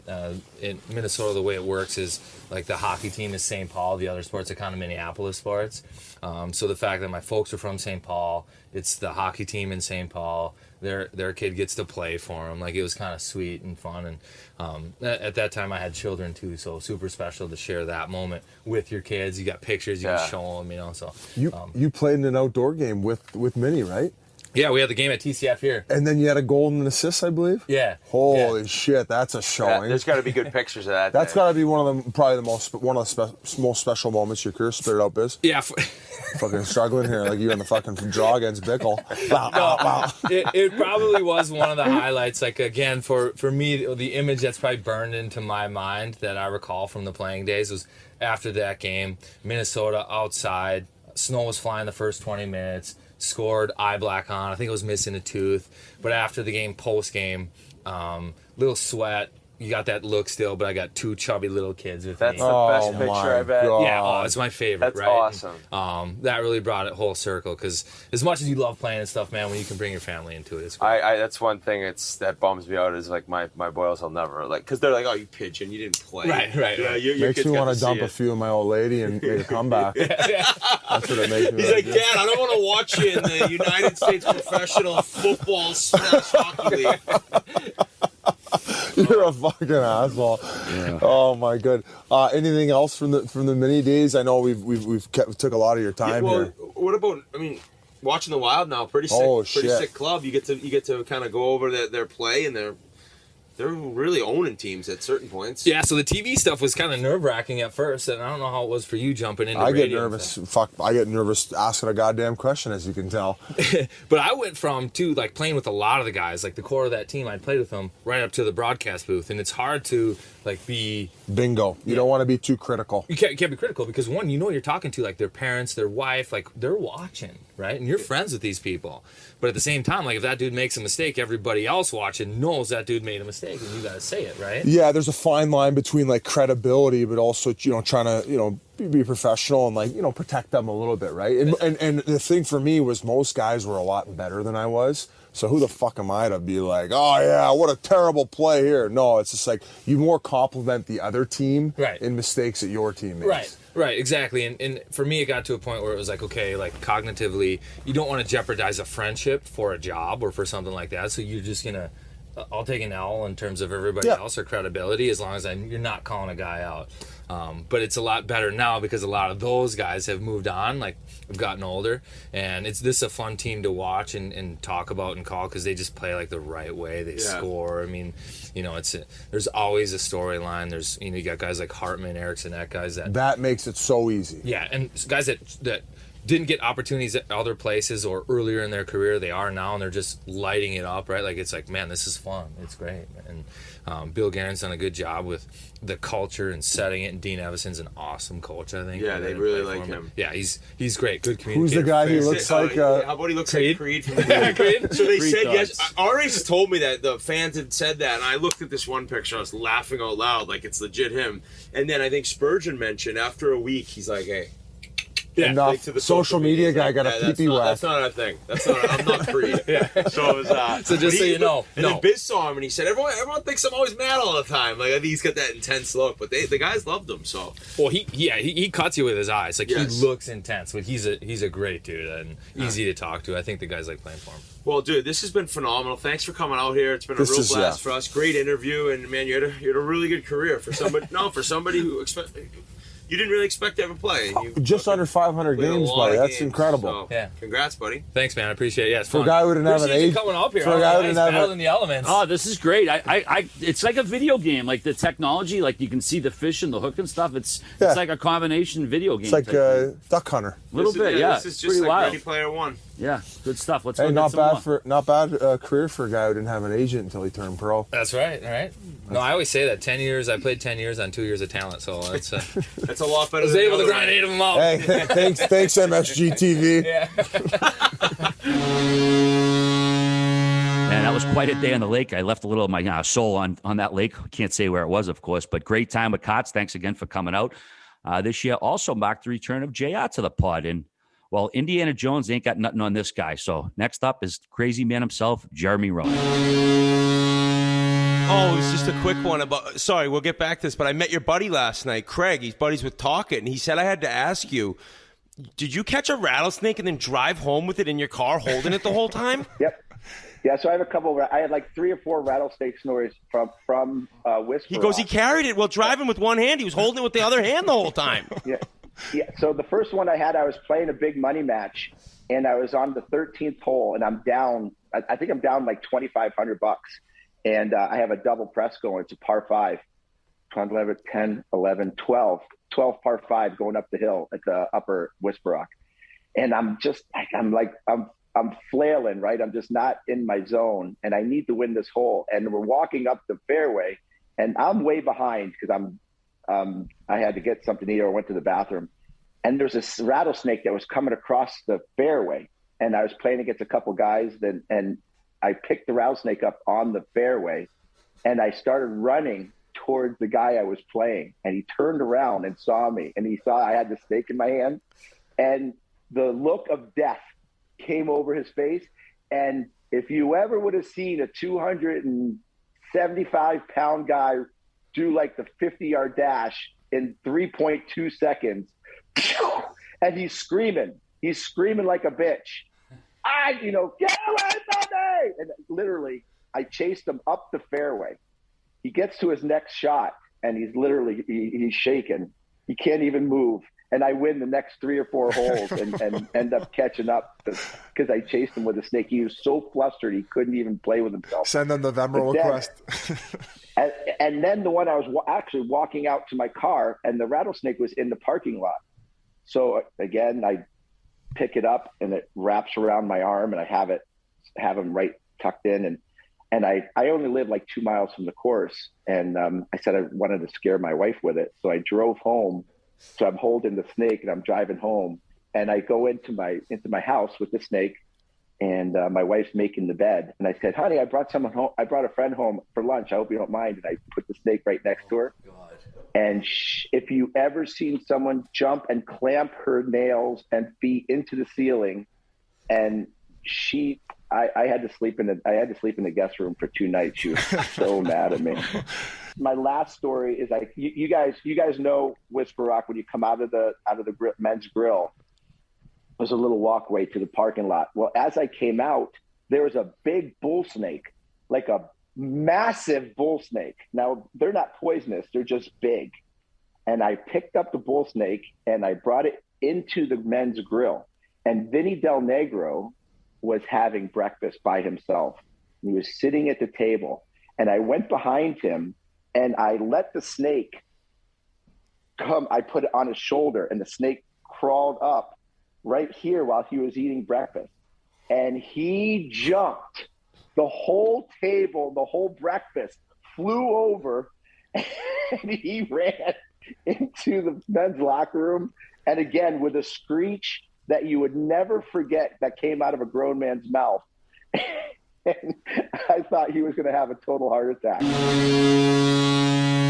In Minnesota, the way it works is like the hockey team is St. Paul. The other sports are kind of Minneapolis sports. So the fact that my folks are from St. Paul, it's the hockey team in St. Paul. Their kid gets to play for them. Like, it was kind of sweet and fun. And at that time, I had children too, so super special to share that moment with your kids. You got pictures, you can show them, you know. So you played in an outdoor game with Minnie, right? Yeah, we had the game at TCF here. And then you had a goal and an assist, I believe? Yeah. Holy shit, that's a showing. Yeah, there's got to be good pictures of that. That's got to be one of the most special moments of your career. Spit it out, Biz. Yeah. Fucking struggling here like you're in the fucking draw against Bickle. Wow. It probably was one of the highlights. Like, again, for me, the image that's probably burned into my mind that I recall from the playing days was after that game, Minnesota outside, snow was flying the first 20 minutes, scored, eye black on. I think it was missing a tooth. But after the game, post game, little sweat. You got that look still, but I got two chubby little kids with me. That's the best picture, I bet. God. Yeah, it's my favorite. That's right? awesome. That really brought it whole circle, because as much as you love playing and stuff, man, when you can bring your family into it, it's great. That's one thing that bums me out is like my boys will never because they're like, oh, you pigeon, you didn't play. Right. Yeah, your makes kids me want got to dump a few of my old lady and make a comeback. That's what it makes me. He's like, Dad, I don't want to watch you in the United States Professional Football Hockey League. You're a fucking asshole. Yeah. Oh my god. Anything else from the mini days? I know we've took a lot of your time here. What about? I mean, watching the Wild now, pretty sick club. You get to kind of go over their play, and they're really owning teams at certain points. Yeah, so the TV stuff was kind of nerve-wracking at first, and I don't know how it was for you jumping into radio. I get nervous. I get nervous asking a goddamn question, as you can tell. But I went from, like, playing with a lot of the guys, like the core of that team, I played with them right up to the broadcast booth, and it's hard to, like, be... Bingo. You don't want to be too critical. You can't be critical, because, one, you know you're talking to, like, their parents, their wife, like, they're watching, right? And you're friends with these people. But at the same time, like, if that dude makes a mistake, everybody else watching knows that dude made a mistake, and you got to say it, right? Yeah, there's a fine line between, like, credibility, but also, trying to, be professional and, like, protect them a little bit, right? And the thing for me was most guys were a lot better than I was. So who the fuck am I to be like, oh, yeah, what a terrible play here. No, it's just like you more compliment the other team in mistakes that your team makes. Right, exactly. And for me, it got to a point where it was like, okay, like cognitively, you don't want to jeopardize a friendship for a job or for something like that. So you're just going to, I'll take an L in terms of everybody else or credibility as long as you're not calling a guy out. But it's a lot better now because a lot of those guys have moved on, like have gotten older, and this is a fun team to watch and talk about and call because they just play like the right way. They score. I mean, there's always a storyline. There's you got guys like Hartman, Eriksson, guys that makes it so easy. Yeah, and guys that didn't get opportunities at other places or earlier in their career, they are now, and they're just lighting it up, right? Like, it's like, man, this is fun. It's great. And Bill Guerin's done a good job with the culture and setting it, and Dean Evison's an awesome coach, I think. Yeah, they really like him. Yeah, he's great. Good communicator. Who's the guy who looks like... how about he looks like Creed from the Creed? So they said, yes, Ari's told me that the fans had said that, and I looked at this one picture, I was laughing out loud, like it's legit him. And then I think Spurgeon mentioned, after a week, he's like, hey... Yeah, enough. To the social media guy got a pee-pee whack. That's not a thing. I'm not Creed. So it was, so just so you know. And then Biz saw him and he said, everyone thinks I'm always mad all the time. Like, I think he's got that intense look, but the guys loved him. So well, he cuts you with his eyes. Like, he looks intense, but he's a great dude and easy to talk to. I think the guys like playing for him. Well, dude, this has been phenomenal. Thanks for coming out here. It's been a real blast for us. Great interview, and man, you had a really good career for somebody. For somebody who you didn't really expect to ever play. Just under 500 games, buddy. That's incredible. So, congrats, buddy. Thanks, man. I appreciate it. Yeah, it's fun. For a guy who didn't have an age. Coming up here. For a guy who didn't have in the elements. Oh, this is great. It's like a video game. Like the technology, like you can see the fish and the hook and stuff. It's like a combination video game. It's like Duck Hunter. A little bit, yeah. This is just like wild. Ready Player One. Yeah, good stuff. Let's go. Not bad career for a guy who didn't have an agent until he turned pro. That's right. All right. No, I always say that 10 years. I played 10 years on 2 years of talent, so that's that's a lot better. I was able to grind 8 of them out. Hey, thanks, MSG TV. Yeah. And that was quite a day on the lake. I left a little of my soul on that lake. Can't say where it was, of course, but great time with Cots. Thanks again for coming out. This year also marked the return of JR to the pod. And, well, Indiana Jones ain't got nothing on this guy. So next up is crazy man himself, Jeremy Roenick. Oh, it was just a quick one about. Sorry, we'll get back to this, but I met your buddy last night, Craig. He's buddies with Talkit, and he said I had to ask you, did you catch a rattlesnake and then drive home with it in your car holding it the whole time? Yep. Yeah, so I have a couple. I had like 3 or 4 rattlesnake stories from Whisper. He goes, he carried it while driving with one hand. He was holding it with the other hand the whole time. Yeah. So the first one I had, I was playing a big money match, and I was on the 13th hole, and I'm down. I think I'm down like $2,500, and I have a double press going. It's a par 5, 10, 11, 12 par 5 going up the hill at the upper Whisper Rock, and I'm flailing, right? I'm just not in my zone, and I need to win this hole. And we're walking up the fairway, and I'm way behind because I had to get something to eat or went to the bathroom. And there's this rattlesnake that was coming across the fairway, and I was playing against a couple guys, and I picked the rattlesnake up on the fairway, and I started running towards the guy I was playing, and he turned around and saw me, and he saw I had the snake in my hand, and the look of death came over his face. And if you ever would have seen a 275-pound guy do like the 50-yard dash in 3.2 seconds, and he's screaming like a bitch, get away from me! And literally, I chased him up the fairway. He gets to his next shot, and he's shaking. He can't even move. And I win the next 3 or 4 holes and end up catching up because I chased him with a snake. He was so flustered he couldn't even play with himself. Send them the Venmo request. and then the one I was actually walking out to my car, and the rattlesnake was in the parking lot. So again, I pick it up, and it wraps around my arm, and I have him right tucked in. And I only live like 2 miles from the course. And I said I wanted to scare my wife with it. So I drove home. So I'm holding the snake, and I'm driving home, and I go into my house with the snake, and my wife's making the bed. And I said, honey, I brought someone home. I brought a friend home for lunch. I hope you don't mind. And I put the snake right next to her. God. And if you ever seen someone jump and clamp her nails and feet into the ceiling, and I had to sleep in the guest room for 2 nights. She was so mad at me. My last story is like you guys know Whisper Rock. When you come out of the men's grill, there's a little walkway to the parking lot. Well, as I came out, there was a big bull snake, like a massive bull snake. Now they're not poisonous; they're just big. And I picked up the bull snake and I brought it into the men's grill. And Vinny Del Negro was having breakfast by himself. He was sitting at the table, and I went behind him and I let the snake come. I put it on his shoulder, and the snake crawled up right here while he was eating breakfast. And he jumped the whole table, the whole breakfast, flew over, and he ran into the men's locker room. And again, with a screech that you would never forget that came out of a grown man's mouth. And I thought he was going to have a total heart attack.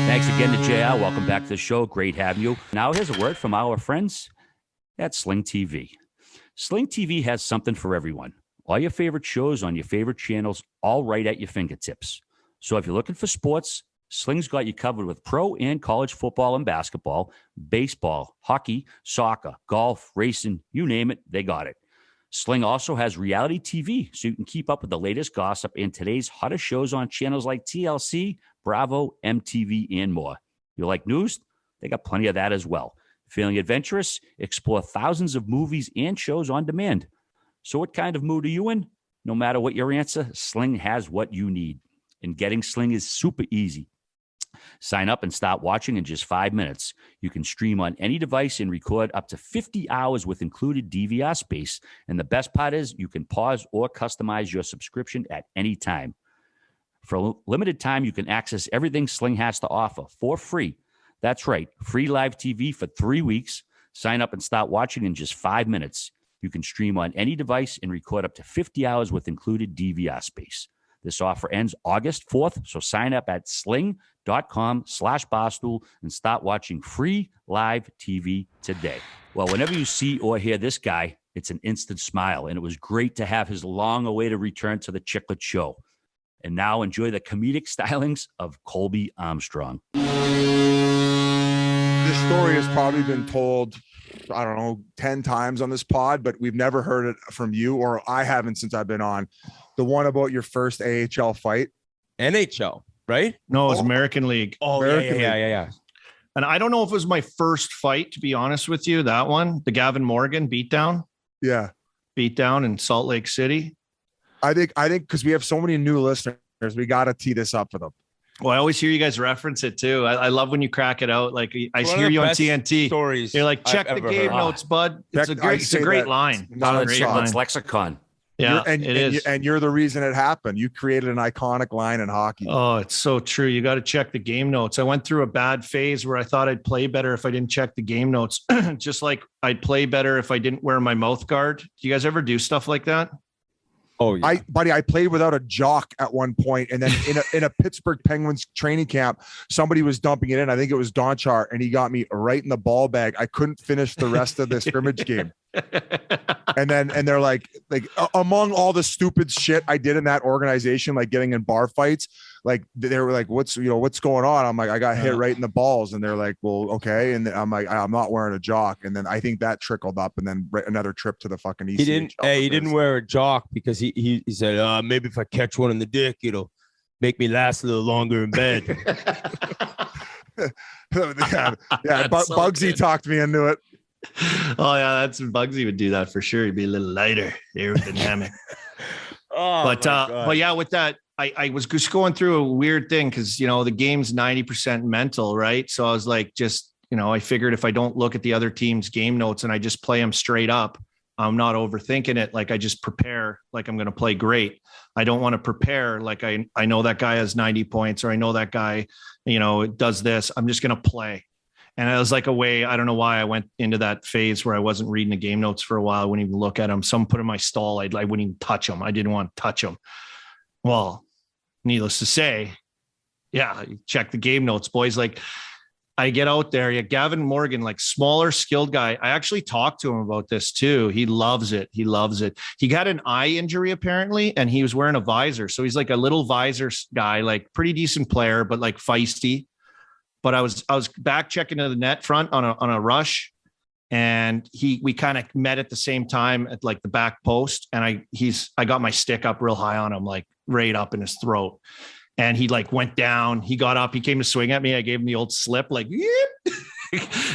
Thanks again to JR. Welcome back to the show. Great having you. Now here's a word from our friends at Sling TV. Sling TV has something for everyone. All your favorite shows on your favorite channels, all right at your fingertips. So if you're looking for sports, Sling's got you covered with pro and college football and basketball, baseball, hockey, soccer, golf, racing, you name it, they got it. Sling also has reality TV, so you can keep up with the latest gossip and today's hottest shows on channels like TLC, Bravo, MTV, and more. You like news? They got plenty of that as well. Feeling adventurous? Explore thousands of movies and shows on demand. So what kind of mood are you in? No matter what your answer, Sling has what you need. And getting Sling is super easy. Sign up and start watching in just 5 minutes. You can stream on any device and record up to 50 hours with included DVR space. And the best part is you can pause or customize your subscription at any time. For a limited time, you can access everything Sling has to offer for free. That's right, free live TV for 3 weeks. Sign up and start watching in just 5 minutes. You can stream on any device and record up to 50 hours with included DVR space. This offer ends August 4th, so sign up at sling.com/Barstool and start watching free live TV today. Well, whenever you see or hear this guy, it's an instant smile, and it was great to have his long-awaited return to the Chiclets show. And now enjoy the comedic stylings of Colby Armstrong. This story has probably been told, I don't know, 10 times on this pod, but we've never heard it from you, or I haven't since I've been on. The one about your first AHL fight. NHL, right? No, it was American League. Oh, American yeah. And I don't know if it was my first fight, to be honest with you. That one, the Gavin Morgan beatdown. Yeah. Beatdown in Salt Lake City. I think because we have so many new listeners, we got to tee this up for them. Well, I always hear you guys reference it too. I love when you crack it out. Like I hear you on TNT. Stories You're like, check the game notes, bud. It's a great line. It's lexicon. Yeah, it is. And you're the reason it happened. You created an iconic line in hockey. Oh, it's so true. You got to check the game notes. I went through a bad phase where I thought I'd play better if I didn't check the game notes. Just like I'd play better if I didn't wear my mouth guard. Do you guys ever do stuff like that? Oh, yeah. I played without a jock at one point, and then in a Pittsburgh Penguins training camp, somebody was dumping it in. I think it was Donchar, and he got me right in the ball bag. I couldn't finish the rest of the scrimmage game. And they're like among all the stupid shit I did in that organization, like getting in bar fights, like they were like, what's going on? I'm like, I got hit right in the balls. And they're like, well, okay. And I'm like, I'm not wearing a jock. And then I think that trickled up, and then another trip to the fucking ECHL. He didn't wear a jock because he said, maybe if I catch one in the dick, it'll make me last a little longer in bed. yeah, so Bugsy good. talked me into it. Oh yeah, that's Bugsy would do that for sure. He'd be a little lighter, aerodynamic. But yeah, with that, I was just going through a weird thing because the game's 90% mental, right? So I was like, I figured if I don't look at the other team's game notes and I just play them straight up, I'm not overthinking it. Like I just prepare like I'm going to play great. I don't want to prepare like I know that guy has 90 points, or I know that guy, does this. I'm just going to play. And it was like a way, I don't know why I went into that phase where I wasn't reading the game notes for a while. I wouldn't even look at them. Some put in my stall. I wouldn't even touch them. I didn't want to touch them. Well, needless to say, yeah, check the game notes, boys. Like I get out there. Yeah, Gavin Morgan, like smaller, skilled guy. I actually talked to him about this too. He loves it. He got an eye injury apparently, and he was wearing a visor. So he's like a little visor guy, like pretty decent player, but like feisty. But I was back checking to the net front on a rush, and we kind of met at the same time at like the back post, and I got my stick up real high on him, like right up in his throat, and he like went down. He got up, he came to swing at me. I gave him the old slip, like yep.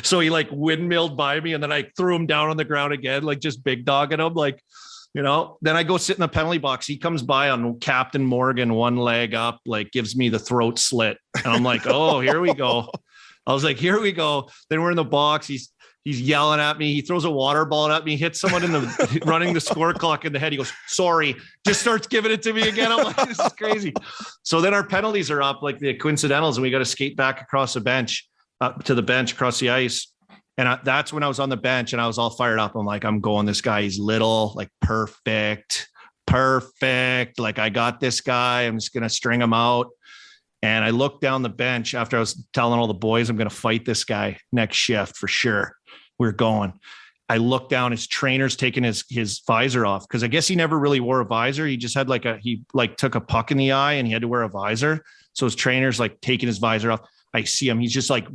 So he like windmilled by me, and then I threw him down on the ground again, like just big dogging him, like. Then I go sit in the penalty box. He comes by on Captain Morgan, one leg up, like gives me the throat slit. And I'm like, oh, here we go. I was like, here we go. Then we're in the box. He's yelling at me. He throws a water ball at me, hits someone in the running the score clock in the head. He goes, sorry, just starts giving it to me again. I'm like, this is crazy. So then our penalties are up, like the coincidentals, and we got to skate back across the bench, to the bench across the ice. And that's when I was on the bench and I was all fired up. I'm like, I'm going, this guy, he's little, like perfect. Like I got this guy. I'm just going to string him out. And I looked down the bench after I was telling all the boys, I'm going to fight this guy next shift for sure. We're going. I looked down, his trainer's taking his visor off. Cause I guess he never really wore a visor. He just had he took a puck in the eye and he had to wear a visor. So his trainer's like taking his visor off. I see him. He's just like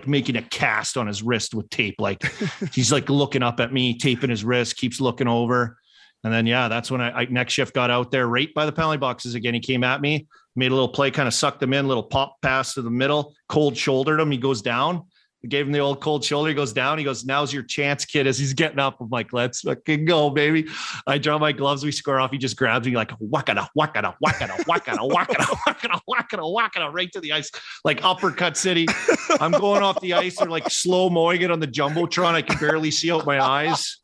making a cast on his wrist with tape. Like he's like looking up at me, taping his wrist, keeps looking over. And then, yeah, that's when I next shift got out there right by the penalty boxes again. He came at me, made a little play, kind of sucked him in, little pop pass to the middle, cold shouldered him. He goes down. We gave him the old cold shoulder. He goes down. He goes, now's your chance, kid. As he's getting up, I'm like, let's fucking go, baby. I draw my gloves. We square off. He just grabs me like whack-a-da, whack-a-da, whack-a-da, whack-a-da, whack-a-da, whack-a-da, whack-a-da, whack-a-da, right to the ice, like uppercut city. I'm going off the ice. They're like slow-mowing it on the Jumbotron. I can barely see out my eyes.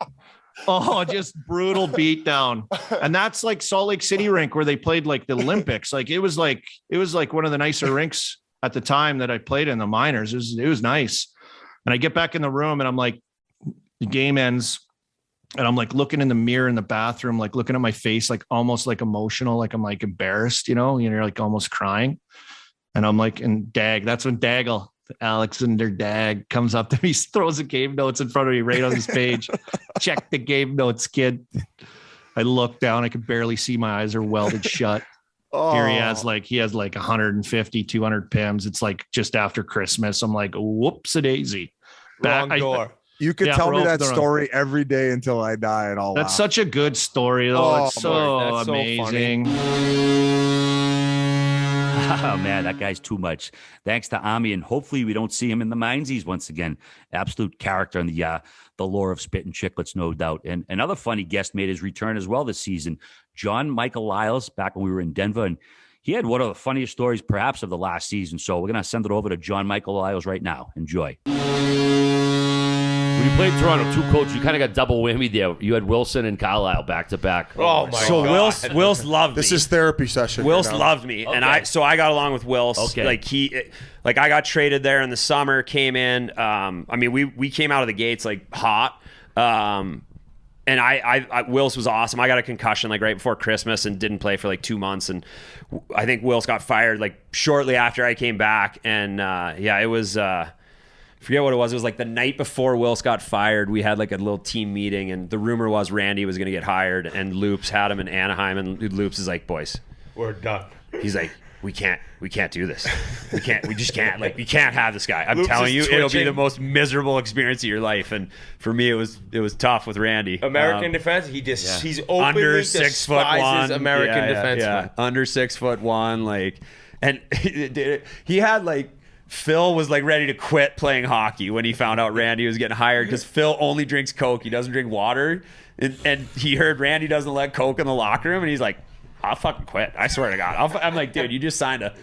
Oh, just brutal beatdown. And that's like Salt Lake City rink where they played like the Olympics. Like it was like one of the nicer rinks at the time that I played in the minors. It was nice. And I get back in the room and I'm like, the game ends. And I'm like looking in the mirror in the bathroom, like looking at my face, like almost like emotional, like I'm like embarrassed, you're like almost crying. And I'm like, and Dag, that's when Daggle, Alexander Dag, comes up to me, throws the game notes in front of me right on his page. Check the game notes, kid. I look down, I could barely see, my eyes are welded shut. Here he has like 150, 200 PIMs. It's like just after Christmas. I'm like, whoops a daisy. Wrong door. You could tell me that story every day until I die, and all. That's such a good story, though. It's so amazing. Oh man, that guy's too much. Thanks to Ami, and hopefully we don't see him in the Mindsies once again. Absolute character in the lore of Spittin' Chiclets, no doubt. And another funny guest made his return as well this season, John Michael Liles, back when we were in Denver, and he had one of the funniest stories perhaps of the last season. So we're gonna send it over to John Michael Liles right now. Enjoy. When you played Toronto, two coaches, you kind of got double whammy there. You had Wilson and Carlisle back to back. Oh my God. So Wills loved me. This is therapy session. Wills loved me, and I got along with Wills. Okay. Like I got traded there in the summer. Came in. I mean, we came out of the gates like hot. And Wills was awesome. I got a concussion like right before Christmas and didn't play for like 2 months. And I think Wills got fired like shortly after I came back. And it was. Forget what it was. It was like the night before Wills got fired. We had like a little team meeting, and the rumor was Randy was going to get hired, and Loops had him in Anaheim, and Loops is like, boys, we're done. He's like, we can't do this. We just can't. Like, we can't have this guy. I'm Loops telling you, is it'll be twitching. the most miserable experience of your life. And for me, it was tough with Randy. American defense. He's openly under despises 6'1" American defensemen. Yeah, under 6'1", like, and he had like. Phil was like ready to quit playing hockey when he found out Randy was getting hired because Phil only drinks Coke. He doesn't drink water. And he heard Randy doesn't let Coke in the locker room, and he's like, I'll fucking quit. I swear to God. I'm like, dude, you just signed a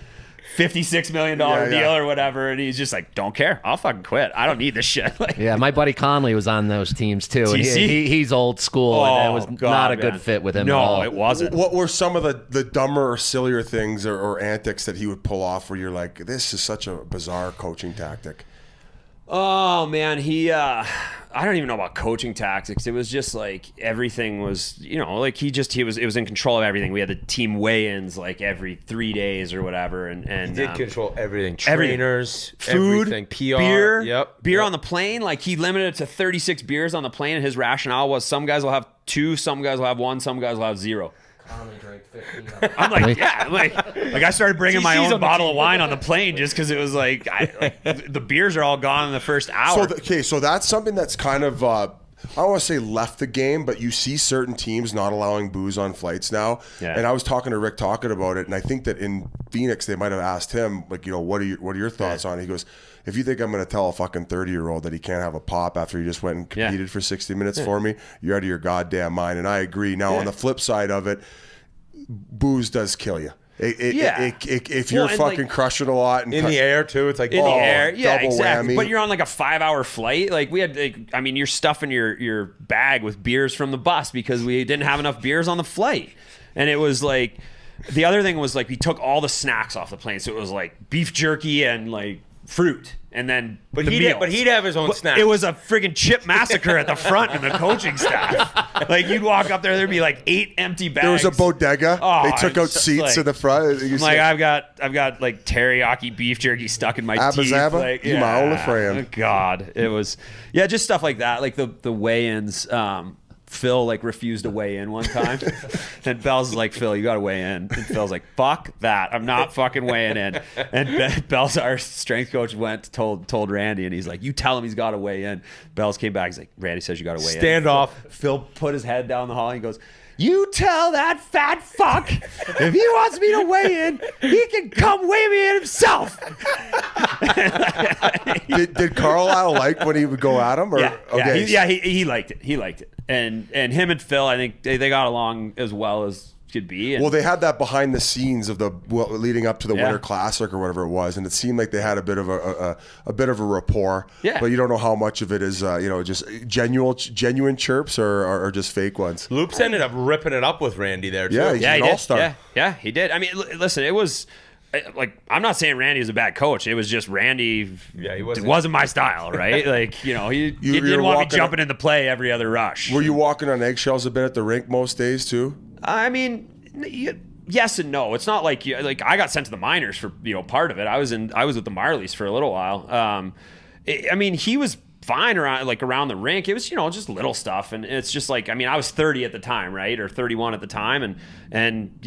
$56 million deal or whatever. And he's just like, don't care. I'll fucking quit. I don't need this shit. Like, yeah, my buddy Conley was on those teams too. And he's old school, and it was not a good fit with him at all. No, it wasn't. What were some of the dumber or sillier things or antics that he would pull off where you're like, this is such a bizarre coaching tactic? Oh man, I don't even know about coaching tactics. It was just like everything was, like he was in control of everything. We had the team weigh-ins like every 3 days or whatever, and he did control everything. Everything. Trainers, food, everything, PR, beer on the plane. Like he limited it to 36 beers on the plane, and his rationale was some guys will have 2, some guys will have 1, some guys will have 0. I'm like, I started bringing my own bottle of wine on the plane just because it was like, the beers are all gone in the first hour. So that's something that's kind of, I don't want to say left the game, but you see certain teams not allowing booze on flights now. Yeah. And I was talking to Rick talking about it, and I think that in Phoenix they might have asked him, like, what are your thoughts on it? He goes, if you think I'm going to tell a fucking 30-year-old that he can't have a pop after he just went and competed for 60 minutes for me, you're out of your goddamn mind. And I agree. Now, on the flip side of it, booze does kill you. If you're fucking crushing a lot and in the air too, it's like in the air, double exactly. whammy. But you're on like a 5-hour flight. Like we had, you're stuffing your bag with beers from the bus because we didn't have enough beers on the flight, and it was like the other thing was like we took all the snacks off the plane, so it was like beef jerky and like fruit. And then, but he'd have his own snacks. It was a friggin' chip massacre at the front and the coaching staff. Like you'd walk up there'd be like 8 empty bags. There was a bodega. They took out seats in the front. I'm like, I've got like teriyaki beef jerky stuck in my teeth. Like, oh God, it was just stuff like that. Like the weigh-ins. Phil like refused to weigh in one time, and Bell's like, Phil, you got to weigh in. And Phil's like, fuck that, I'm not fucking weighing in. And Bell's our strength coach told Randy, and he's like, you tell him he's got to weigh in. Bell's came back, he's like, Randy says you got to weigh in. Stand off. Phil put his head down the hall and he goes, you tell that fat fuck if he wants me to weigh in, he can come weigh me in himself. Did Carlisle like when he would go at him? Or? He liked it. He liked it. And him and Phil, I think they got along as well as could be. And they had that behind the scenes of leading up to the Winter Classic or whatever it was, and it seemed like they had a bit of a rapport. Yeah. But you don't know how much of it is just genuine chirps or just fake ones. Loops ended up ripping it up with Randy there too. Yeah, he's an all-star. Yeah, he did. I mean, listen, it was I'm not saying Randy was a bad coach. It was just Randy. Yeah, it wasn't my style, right? Like, he didn't want me jumping in the play every other rush. Were you walking on eggshells a bit at the rink most days too? I mean, yes and no. It's not like I got sent to the minors for part of it. I was with the Marlies for a little while. He was fine around the rink. It was just little stuff, and it's just like, I was 30 at the time, right, or 31 at the time, and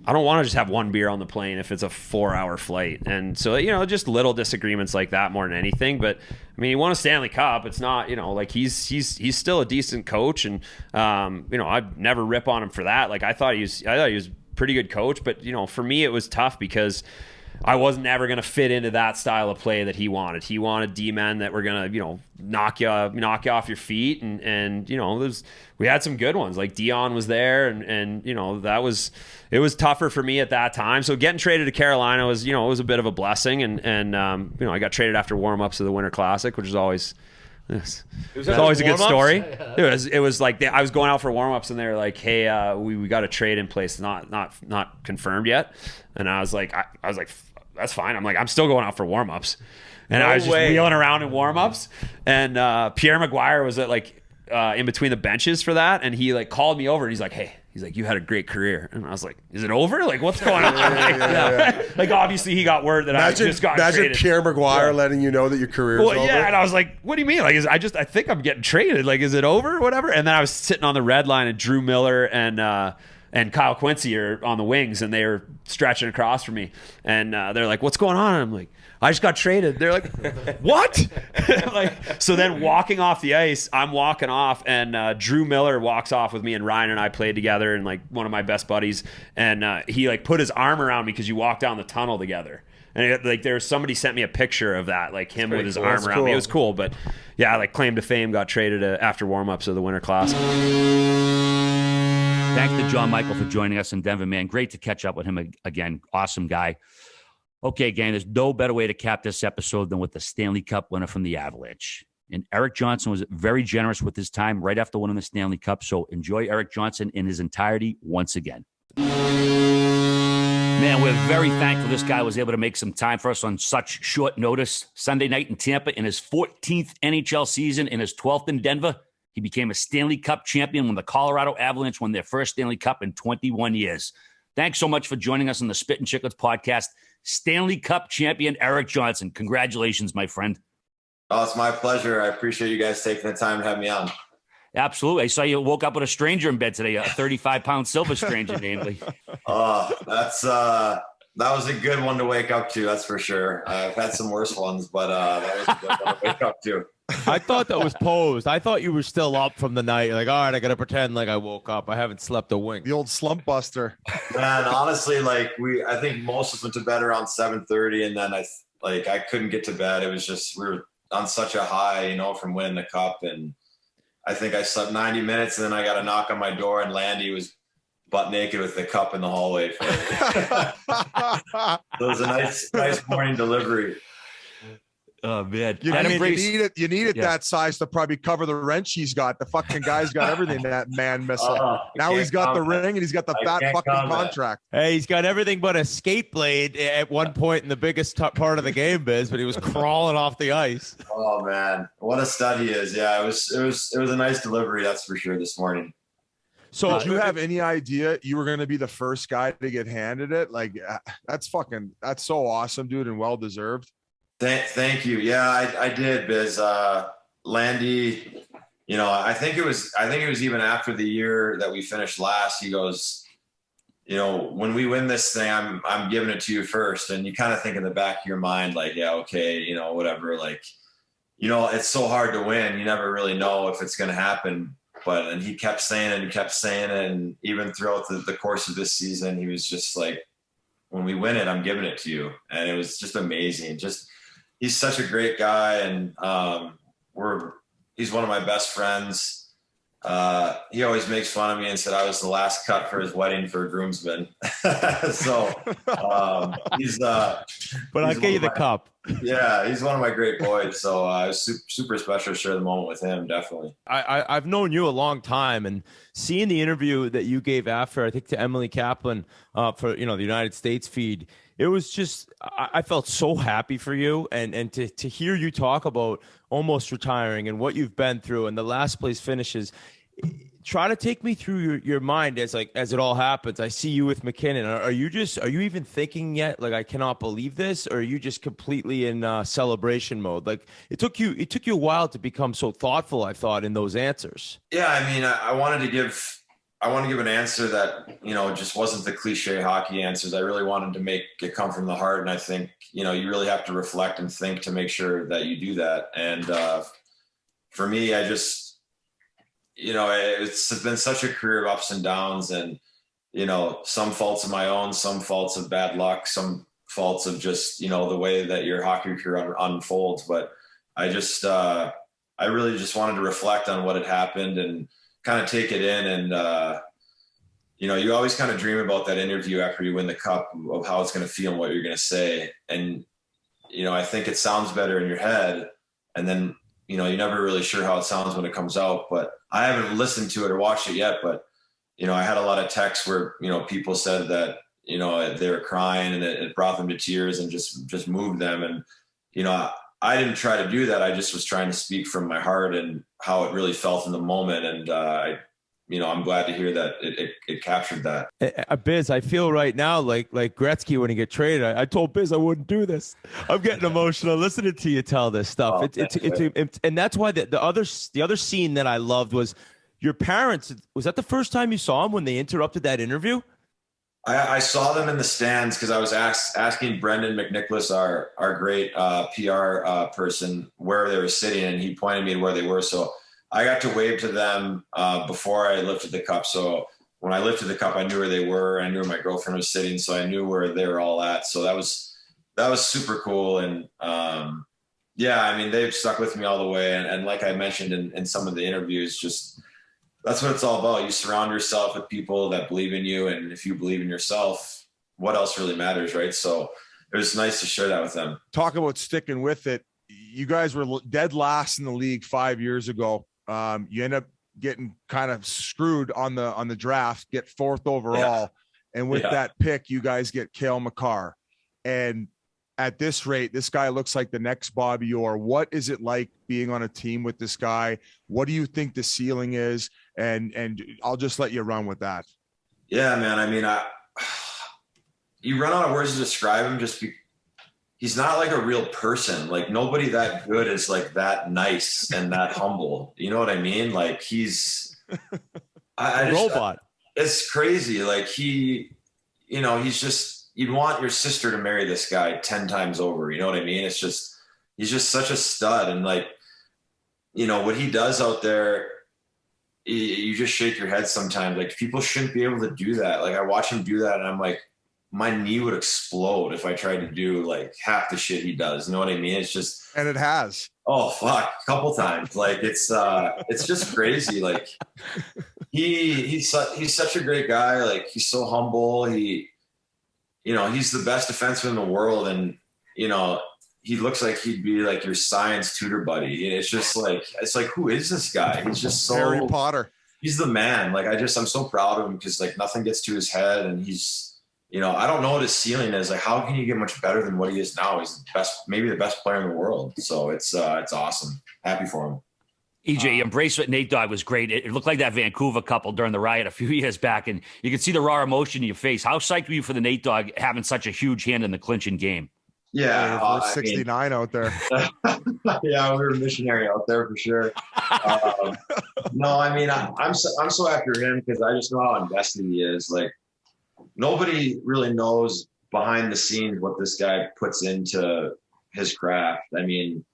I don't want to just have one beer on the plane if it's a 4-hour flight. And so, just little disagreements like that more than anything. But he won a Stanley Cup. It's not, he's still a decent coach. And, I'd never rip on him for that. Like, I thought he was a pretty good coach, but for me, it was tough because I wasn't ever going to fit into that style of play that he wanted. He wanted D-men that were going to, knock you off your feet. And we had some good ones. Like Dion was there, and it was tougher for me at that time. So getting traded to Carolina was, it was a bit of a blessing. And I got traded after warm-ups of the Winter Classic, which is always... It's always a good story. It was like I was going out for warm-ups and they were like, "Hey, we got a trade in place, not confirmed yet." And I was like, "That's fine." I'm like, "I'm still going out for warm-ups," and I was just wheeling around in warm-ups. And Pierre Maguire was in between the benches for that, and he called me over and he's like, "Hey." He's like, "You had a great career." And I was like, "Is it over? Like, what's going on?" Obviously he got word that I just got traded. Imagine Pierre Maguire letting you know that your career is over. Yeah, and I was like, "What do you mean? Like, I think I'm getting traded. Like, is it over or whatever?" And then I was sitting on the red line, and Drew Miller and Kyle Quincy are on the wings, and they were stretching across from me. And they're like, "What's going on?" And I'm like, "I just got traded." They're like, "What?" So then walking off the ice, I'm walking off, and Drew Miller walks off with me, and Ryan and I played together, and one of my best buddies. And he put his arm around me because you walk down the tunnel together. And there's somebody sent me a picture of that, him with his arm around me. It was cool, but yeah, claim to fame, got traded after warm-ups of the Winter Classic. Thanks to John Michael for joining us in Denver, man. Great to catch up with him again. Awesome guy. Okay, gang, there's no better way to cap this episode than with the Stanley Cup winner from the Avalanche. And Erik Johnson was very generous with his time right after winning the Stanley Cup. So enjoy Erik Johnson in his entirety once again. Man, we're very thankful this guy was able to make some time for us on such short notice. Sunday night in Tampa in his 14th NHL season, in his 12th in Denver, he became a Stanley Cup champion when the Colorado Avalanche won their first Stanley Cup in 21 years. Thanks so much for joining us on the Spittin' Chiclets podcast. Stanley Cup champion Erik Johnson. Congratulations, my friend. Oh, it's my pleasure. I appreciate you guys taking the time to have me on. Absolutely. I saw you woke up with a stranger in bed today, a 35-pound silver stranger, namely. That was a good one to wake up to, that's for sure. I've had some worse ones, but that was a good one to wake up to. I thought that was posed. I thought you were still up from the night. All right, I got to pretend like I woke up. I haven't slept a wink. The old slump buster. Man, honestly, I think most of us went to bed around 7:30, and then I couldn't get to bed. It was just, we were on such a high, from winning the cup, and I think I slept 90 minutes, and then I got a knock on my door, and Landy was butt naked with the cup in the hallway. So it was a nice morning delivery. Oh man, you need it that size to probably cover the wrench he's got. The fucking guy's got everything that man missing. Now he's got the ring and he's got the fat fucking contract. Hey, he's got everything but a skate blade at one point in the biggest part of the game, Biz, but he was crawling off the ice. Oh man, what a stud he is! Yeah, it was a nice delivery, that's for sure, this morning. So, do you have any idea you were going to be the first guy to get handed it? That's so awesome, dude, and well deserved. Thank you. Yeah, I did, Biz. Landy, I think it was even after the year that we finished last. He goes, when we win this thing, I'm giving it to you first. And you kind of think in the back of your mind, yeah, okay, whatever. It's so hard to win. You never really know if it's going to happen. And he kept saying it and kept saying it. And even throughout the course of this season, he was just like, when we win it, I'm giving it to you. And it was just amazing. He's such a great guy, and he's one of my best friends. He always makes fun of me and said I was the last cut for his wedding for a groomsman. So but I'll get you the cup. Yeah, he's one of my great boys. So it's super special to share the moment with him, definitely. I've known you a long time, and seeing the interview that you gave after, I think, to Emily Kaplan for the United States feed, it was just, I felt so happy for you, and to hear you talk about almost retiring and what you've been through and the last place finishes. Try to take me through your mind as it all happens. I see you with McKinnon. Are you even thinking yet, like, I cannot believe this, or are you just completely in celebration mode? Like, it took you a while to become so thoughtful, I thought, in those answers. Yeah, I mean, I wanted to give an answer that, just wasn't the cliche hockey answers. I really wanted to make it come from the heart. And I think, you really have to reflect and think to make sure that you do that. And for me, I just, it's been such a career of ups and downs, and, some faults of my own, some faults of bad luck, some faults of just, the way that your hockey career unfolds. But I just, I really just wanted to reflect on what had happened and kind of take it in. And, you always kind of dream about that interview after you win the cup of how it's going to feel and what you're going to say. And, I think it sounds better in your head. And then, you're never really sure how it sounds when it comes out, but I haven't listened to it or watched it yet. But, I had a lot of texts where, people said that, they were crying and it brought them to tears and just moved them. And, I didn't try to do that. I just was trying to speak from my heart and how it really felt in the moment. And, I'm glad to hear that it captured that. Biz, I feel right now like Gretzky when he get traded. I told Biz I wouldn't do this. I'm getting emotional listening to you tell this stuff. It's and that's why the other scene that I loved was your parents. Was that the first time you saw them when they interrupted that interview? I saw them in the stands because I was asking Brendan McNicholas, our great PR person, where they were sitting, and he pointed me to where they were. So I got to wave to them before I lifted the cup. So when I lifted the cup, I knew where they were. I knew where my girlfriend was sitting, so I knew where they were all at. So that was super cool. And yeah, I mean, they've stuck with me all the way. And like I mentioned in some of the interviews, just that's what it's all about. You surround yourself with people that believe in you, and if you believe in yourself, what else really matters, right? So it was nice to share that with them. Talk about sticking with it. You guys were dead last in the league 5 years ago. You end up getting kind of screwed on the draft, get 4th overall. Yeah. And with that pick, you guys get Cale Makar. And at this rate, this guy looks like the next Bobby Orr. What is it like being on a team with this guy? What do you think the ceiling is? And I'll just let you run with that. Yeah, man. I mean, you run out of words to describe him. He's not like a real person. Like, nobody that good is like that nice and that humble. You know what I mean? Like, he's a robot. It's crazy. Like, he's just, you'd want your sister to marry this guy 10 times over. You know what I mean? It's just, he's just such a stud. And like, what he does out there, you just shake your head sometimes. Like, people shouldn't be able to do that. Like, I watch him do that and I'm like, my knee would explode if I tried to do like half the shit he does. You know what I mean? It's just, and it has. Oh fuck, a couple times. Like, it's just crazy. Like, he's such a great guy. Like, he's so humble. He's the best defenseman in the world, and he looks like he'd be like your science tutor buddy. It's just like, who is this guy? He's just so Harry Potter. He's the man. Like, I'm so proud of him because like nothing gets to his head, and he's. I don't know what his ceiling is. Like, how can you get much better than what he is now? He's the best, maybe the best player in the world. So it's awesome. Happy for him. EJ, embrace what Nate Dogg was great. It looked like that Vancouver couple during the riot a few years back, and you could see the raw emotion in your face. How psyched were you for the Nate Dogg having such a huge hand in the clinching game? Yeah, 69 out there. Yeah, we were missionary out there for sure. No, I mean, I'm so after him because I just know how invested he is. Like, nobody really knows behind the scenes what this guy puts into his craft. I mean,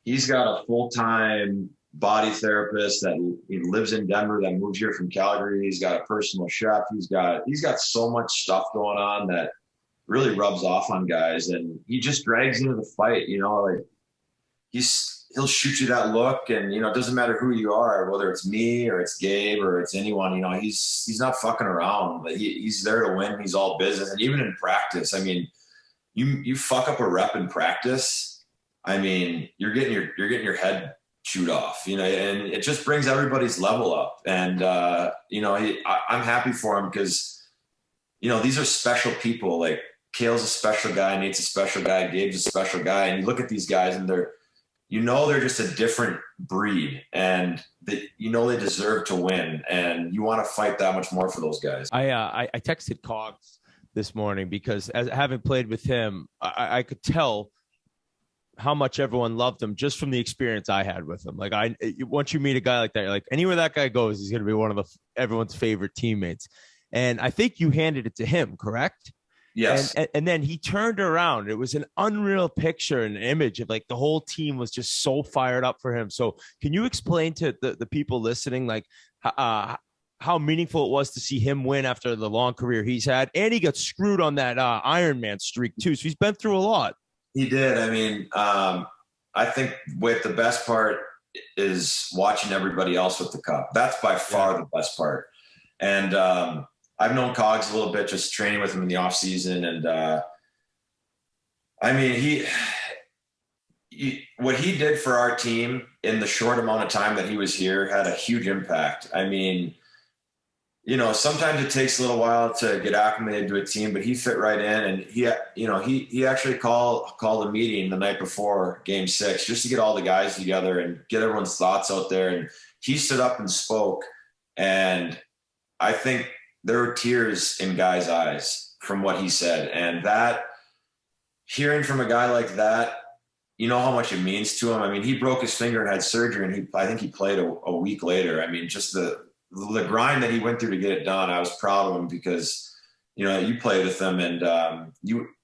he's got a full-time body therapist that he lives in Denver that moved here from Calgary. He's got a personal chef. He's got so much stuff going on that really rubs off on guys, and he just drags into the fight. Like, he'll shoot you that look, and it doesn't matter who you are, whether it's me or it's Gabe or it's anyone. He's not fucking around. Like, he's there to win. He's all business, and even in practice, I mean, you fuck up a rep in practice, I mean, you're getting your head chewed off, and it just brings everybody's level up. And, I'm happy for him because, these are special people. Like Kale's a special guy. Nate's a special guy. Gabe's a special guy. And you look at these guys and they're just a different breed, and they deserve to win. And you want to fight that much more for those guys. I texted Cogs this morning because as having played with him, I could tell how much everyone loved him just from the experience I had with him. Like once you meet a guy like that, you're like, anywhere that guy goes, he's going to be one of everyone's favorite teammates. And I think you handed it to him, correct? Yes. And then he turned around. It was an unreal picture and image of like the whole team was just so fired up for him. So can you explain to the people listening, like how meaningful it was to see him win after the long career he's had? And he got screwed on that Ironman streak too. So he's been through a lot. He did. I mean, I think the best part is watching everybody else with the cup. That's by far the best part. And I've known Cogs a little bit, just training with him in the off season. And I mean, what he did for our team in the short amount of time that he was here had a huge impact. I mean, sometimes it takes a little while to get acclimated to a team, but he fit right in. And he actually called a meeting the night before Game 6 just to get all the guys together and get everyone's thoughts out there. And he stood up and spoke. And I think there were tears in guys' eyes from what he said. And that, hearing from a guy like that, how much it means to him. I mean, he broke his finger and had surgery, and I think he played a week later. I mean, just the grind that he went through to get it done, I was proud of him because, you played with them, and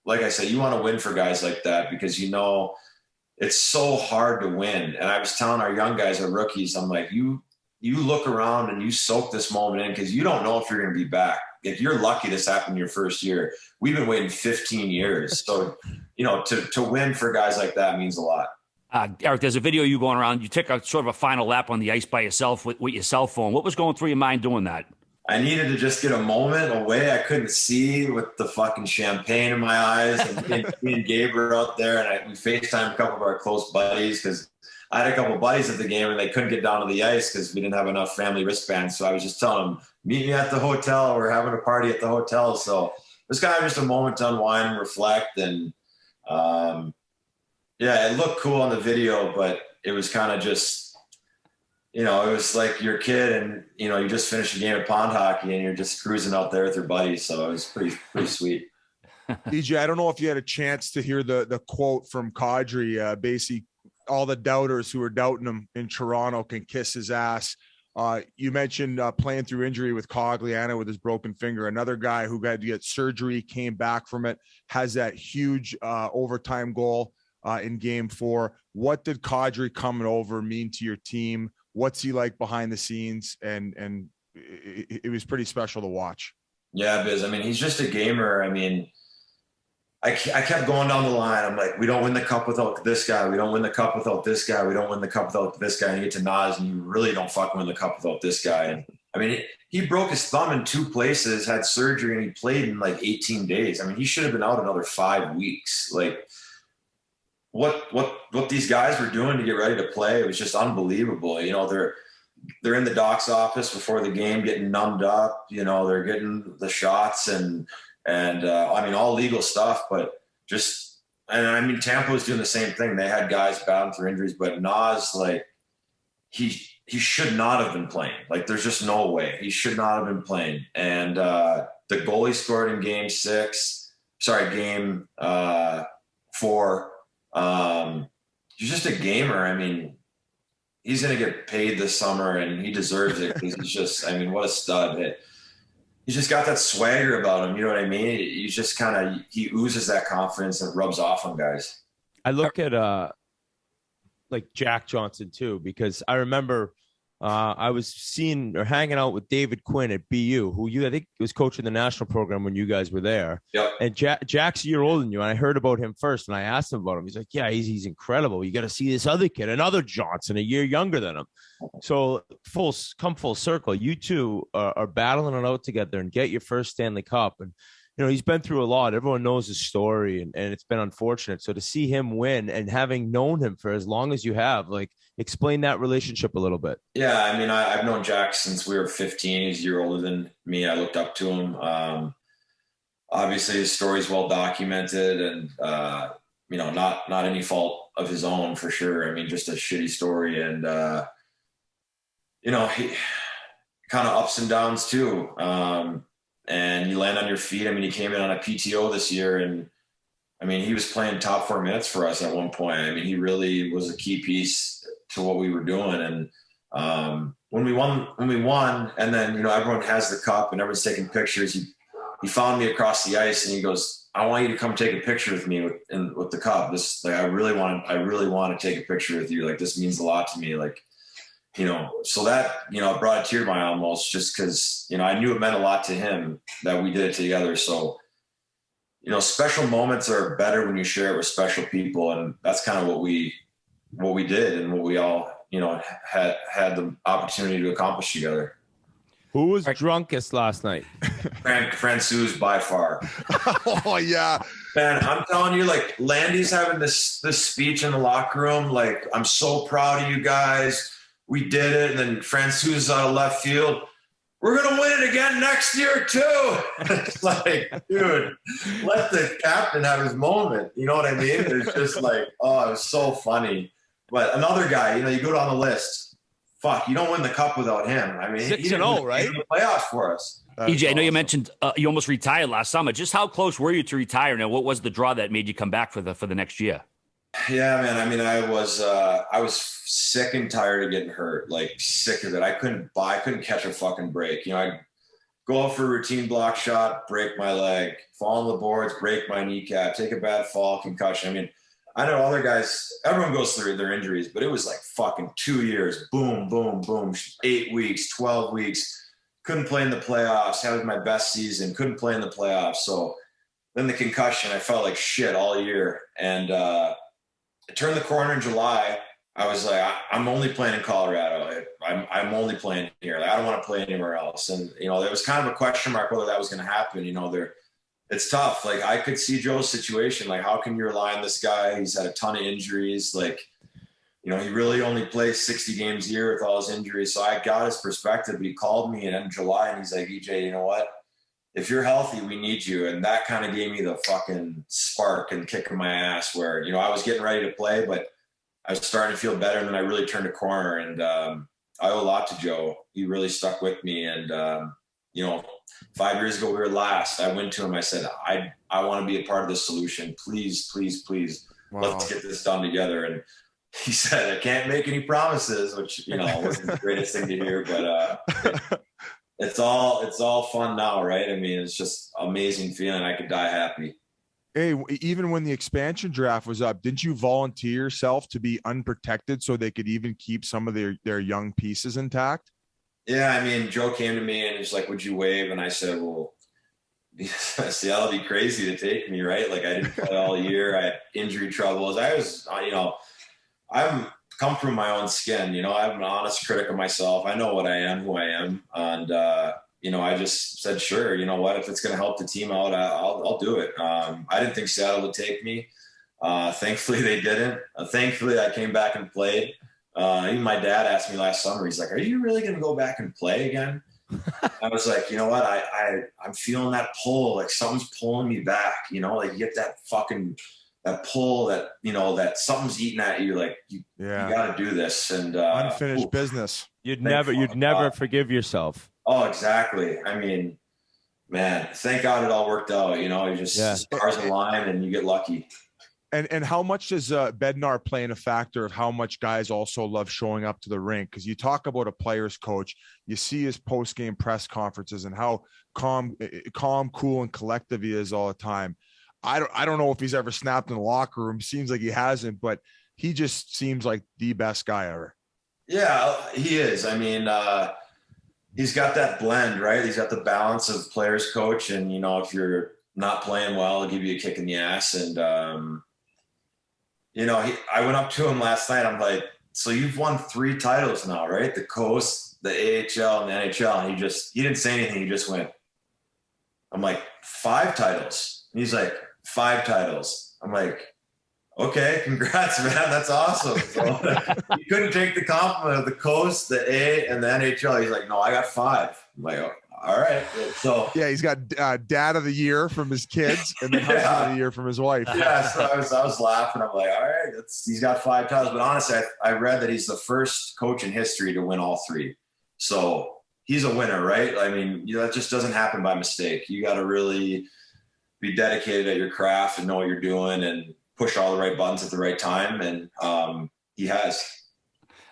like I said, you want to win for guys like that because, it's so hard to win. And I was telling our young guys, our rookies, I'm like, you look around and you soak this moment in because you don't know if you're going to be back. If you're lucky this happened your first year, we've been waiting 15 years. So, to win for guys like that means a lot. Erik, there's a video of you going around. You took a sort of a final lap on the ice by yourself with your cell phone. What was going through your mind doing that? I needed to just get a moment away. I couldn't see with the fucking champagne in my eyes. And me and Gabe were out there, and we FaceTimed a couple of our close buddies because I had a couple of buddies at the game and they couldn't get down to the ice because we didn't have enough family wristbands. So I was just telling them, meet me at the hotel. We're having a party at the hotel. So it was kind of just a moment to unwind and reflect. And it looked cool on the video, but it was kind of just, it was like your kid and, you just finished a game of pond hockey and you're just cruising out there with your buddies. So it was pretty sweet. DJ, I don't know if you had a chance to hear the quote from Kadri, basically, all the doubters who were doubting him in Toronto can kiss his ass. You mentioned playing through injury with Cogliano with his broken finger. Another guy who had to get surgery, came back from it, has that huge overtime goal in Game 4. What did Kadri coming over mean to your team? What's he like behind the scenes? And it was pretty special to watch. Yeah, Biz. I mean, he's just a gamer. I mean, I kept going down the line. I'm like, we don't win the cup without this guy. We don't win the cup without this guy. We don't win the cup without this guy. And you get to Nas and you really don't fucking win the cup without this guy. And I mean, he broke his thumb in 2 places, had surgery, and he played in like 18 days. I mean, he should have been out another 5 weeks. Like what these guys were doing to get ready to play, it was just unbelievable. They're in the doc's office before the game getting numbed up. They're getting the shots and I mean, all legal stuff, but I mean, Tampa was doing the same thing. They had guys battling through injuries, but Nas, like, he should not have been playing. Like, there's just no way. He should not have been playing. And the goal he scored in Game 4, he's just a gamer. I mean, he's going to get paid this summer, and he deserves it because he's just, I mean, what a stud. He's just got that swagger about him. You know what I mean? He's just he oozes that confidence and rubs off on guys. I look at like Jack Johnson too, because I remember I was hanging out with David Quinn at BU, who I think was coaching the national program when you guys were there. Yep. And Jack's a year older than you, and I heard about him first, and I asked him about him. He's like, yeah, he's incredible. You got to see this other kid, another Johnson, a year younger than him. So full circle, you two are battling it out together and get your first Stanley Cup. And you know, he's been through a lot. Everyone knows his story, and it's been unfortunate. So to see him win, and having known him for as long as you have, like, explain that relationship a little bit. Yeah, I mean, I've known Jack since we were 15. He's a year older than me. I looked up to him. Obviously, his story's well documented, and you know, not any fault of his own, for sure. I mean, just a shitty story, and you know, he kind of ups and downs too. And you land on your feet. I mean, he came in on a PTO this year, and I mean, he was playing top 4 minutes for us at one point. I mean, he really was a key piece to what we were doing. And when we won, and then, you know, everyone has the cup and everyone's taking pictures. He found me across the ice and he goes, "I want you to come take a picture with me with the cup. This, like, I really want to take a picture with you. Like, this means a lot to me." Like, you know, so that, you know, it brought a tear to my eye almost, just because, you know, I knew it meant a lot to him that we did it together. So, you know, special moments are better when you share it with special people. And that's kind of what we did, and what we all, you know, had the opportunity to accomplish together. Who was drunkest last night? Francis by far. Oh yeah, man, I'm telling you, like, Landy's having this speech in the locker room. Like, "I'm so proud of you guys. We did it." And then Francis out of left field, "We're going to win it again next year too." It's like, dude, let the captain have his moment. You know what I mean? It's just like, oh, it was so funny. But another guy, you know, you go down the list, fuck, you don't win the cup without him. I mean, 6-0, right? He's in the playoffs for us. EJ, I know you mentioned you almost retired last summer. Just how close were you to retire? Now, what was the draw that made you come back for the next year? Yeah, man. I mean, I was sick and tired of getting hurt, like sick of it. I couldn't catch a fucking break. You know, I'd go out for a routine block shot, break my leg, fall on the boards, break my kneecap, take a bad fall, concussion. I mean, I know other guys, everyone goes through their injuries, but it was like fucking 2 years, boom, boom, boom, 8 weeks, 12 weeks. Couldn't play in the playoffs. Had my best season, couldn't play in the playoffs. So then the concussion, I felt like shit all year. And I turned the corner in July. I was like, I'm only playing in Colorado. I'm only playing here. Like, I don't want to play anywhere else. And, you know, there was kind of a question mark whether that was going to happen. You know, it's tough. Like, I could see Joe's situation. Like, how can you rely on this guy? He's had a ton of injuries. Like, you know, he really only plays 60 games a year with all his injuries. So I got his perspective. He called me in July and he's like, "EJ, you know what? If you're healthy, we need you." And that kind of gave me the fucking spark and kick in my ass where, you know, I was getting ready to play, but I was starting to feel better. And then I really turned a corner, and I owe a lot to Joe. He really stuck with me. And, you know, 5 years ago, we were last. I went to him. I said, I want to be a part of the solution. Please, please, please. Wow. Let's get this done together. And he said, "I can't make any promises," which, you know, wasn't the greatest thing to hear, but it's all fun now, right? I mean, it's just amazing feeling. I could die happy. Hey, even when the expansion draft was up, didn't you volunteer yourself to be unprotected so they could even keep some of their young pieces intact? Yeah, I mean, Joe came to me and he's like, "Would you waive?" And I said, "Well, Seattle would be crazy to take me, right? Like, I didn't play all year. I had injury troubles. I was, you know, I'm come from my own skin. You know, I'm an honest critic of myself. I know what I am, who I am. And, you know, I just said, sure, you know what, if it's going to help the team out, I'll do it. I didn't think Seattle would take me. Thankfully, they didn't. Thankfully, I came back and played. Even my dad asked me last summer, he's like, "Are you really going to go back and play again?" I was like, you know what? I'm feeling that pull, like something's pulling me back, you know, like you get that pull that, you know, that something's eating at you. Like you got to do this. And unfinished business. You'd never forgive yourself. Oh, exactly. I mean, man, thank God it all worked out. You know, you just stars align and you get lucky. And how much does Bednar play in a factor of how much guys also love showing up to the rink? Because you talk about a player's coach, you see his post-game press conferences and how calm, cool, and collective he is all the time. I don't know if he's ever snapped in the locker room. Seems like he hasn't, but he just seems like the best guy ever. Yeah, he is. I mean, he's got that blend, right? He's got the balance of player's coach, and, you know, if you're not playing well, he'll give you a kick in the ass. And you know, I went up to him last night. I'm like, "So you've won 3 titles now, right? The Coast, the AHL, and the NHL." And he didn't say anything. He just went, I'm like, 5 titles. And he's like, 5 titles. I'm like, okay, congrats, man. That's awesome. So he couldn't take the compliment of the coast, the A, and the NHL. He's like, no, I got 5. I'm like, oh, all right. So yeah, he's got dad of the year from his kids, and then husband of the year from his wife. Yeah, so I was laughing. I'm like, all right, he's got 5 titles. But honestly, I read that he's the first coach in history to win all 3. So he's a winner, right? I mean, that just doesn't happen by mistake. You got to really be dedicated at your craft and know what you're doing and push all the right buttons at the right time. And he has.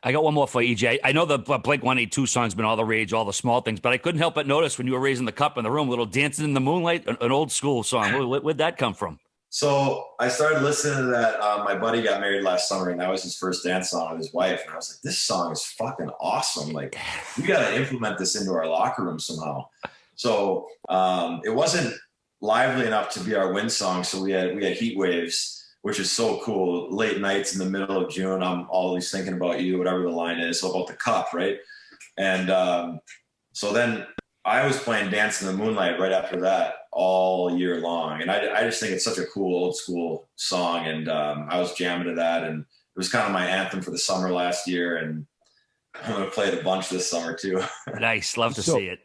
I got one more for EJ. I know the Blink-182 song's been all the rage, all the small things, but I couldn't help but notice when you were raising the cup in the room, little Dancing in the Moonlight, an old school song. Where'd that come from? So I started listening to that. My buddy got married last summer, and that was his first dance song with his wife. And I was like, this song is fucking awesome. Like, we got to implement this into our locker room somehow. So it wasn't lively enough to be our win song. So we had Heat Waves, which is so cool. Late nights in the middle of June, I'm always thinking about you, whatever the line is, so about the cup, right? And so then I was playing Dance in the Moonlight right after that all year long. And I just think it's such a cool old school song. And I was jamming to that. And it was kind of my anthem for the summer last year. And I'm going to play it a bunch this summer too. Nice. Love to see it.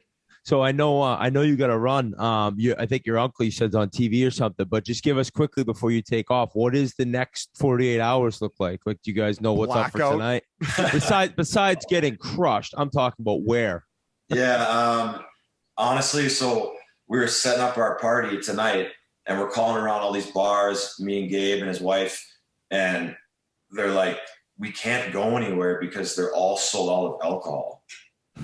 So I know you got to run. I think your uncle, you said, on TV or something, but just give us quickly before you take off. What does the next 48 hours look like? Like, do you guys know what's up for tonight? Besides getting crushed, I'm talking about where. Yeah. Honestly, so we were setting up our party tonight and we're calling around all these bars, me and Gabe and his wife, and they're like, we can't go anywhere because they're all sold out of alcohol.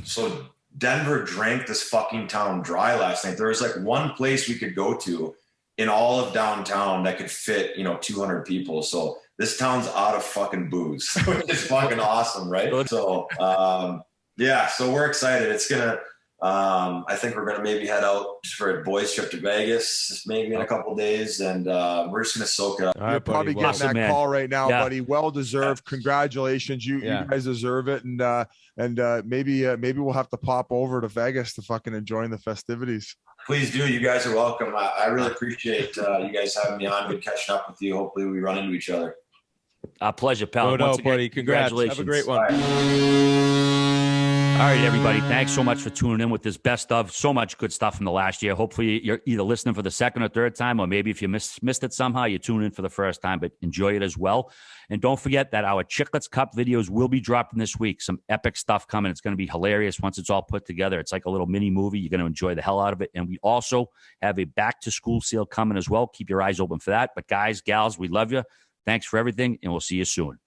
So Denver drank this fucking town dry last night. There was like one place we could go to in all of downtown that could fit, 200 people. So this town's out of fucking booze, which is fucking awesome, right? So, yeah, so we're excited. It's going to, I think we're going to maybe head out for a boys trip to Vegas, maybe in a couple of days, and we're just going to soak it up. You're probably getting that call right now, buddy. Well deserved. Congratulations. You guys deserve it. And maybe we'll have to pop over to Vegas to fucking enjoy the festivities. Please do. You guys are welcome. I really appreciate you guys having me on. Good catching up with you. Hopefully we run into each other. Our pleasure, pal. No, buddy. Congratulations. Have a great one. All right, everybody. Thanks so much for tuning in with this best of. So much good stuff from the last year. Hopefully you're either listening for the second or third time, or maybe if you missed it somehow, you tune in for the first time, but enjoy it as well. And don't forget that our Chiclets Cup videos will be dropping this week. Some epic stuff coming. It's going to be hilarious once it's all put together. It's like a little mini movie. You're going to enjoy the hell out of it. And we also have a back-to-school sale coming as well. Keep your eyes open for that. But guys, gals, we love you. Thanks for everything, and we'll see you soon.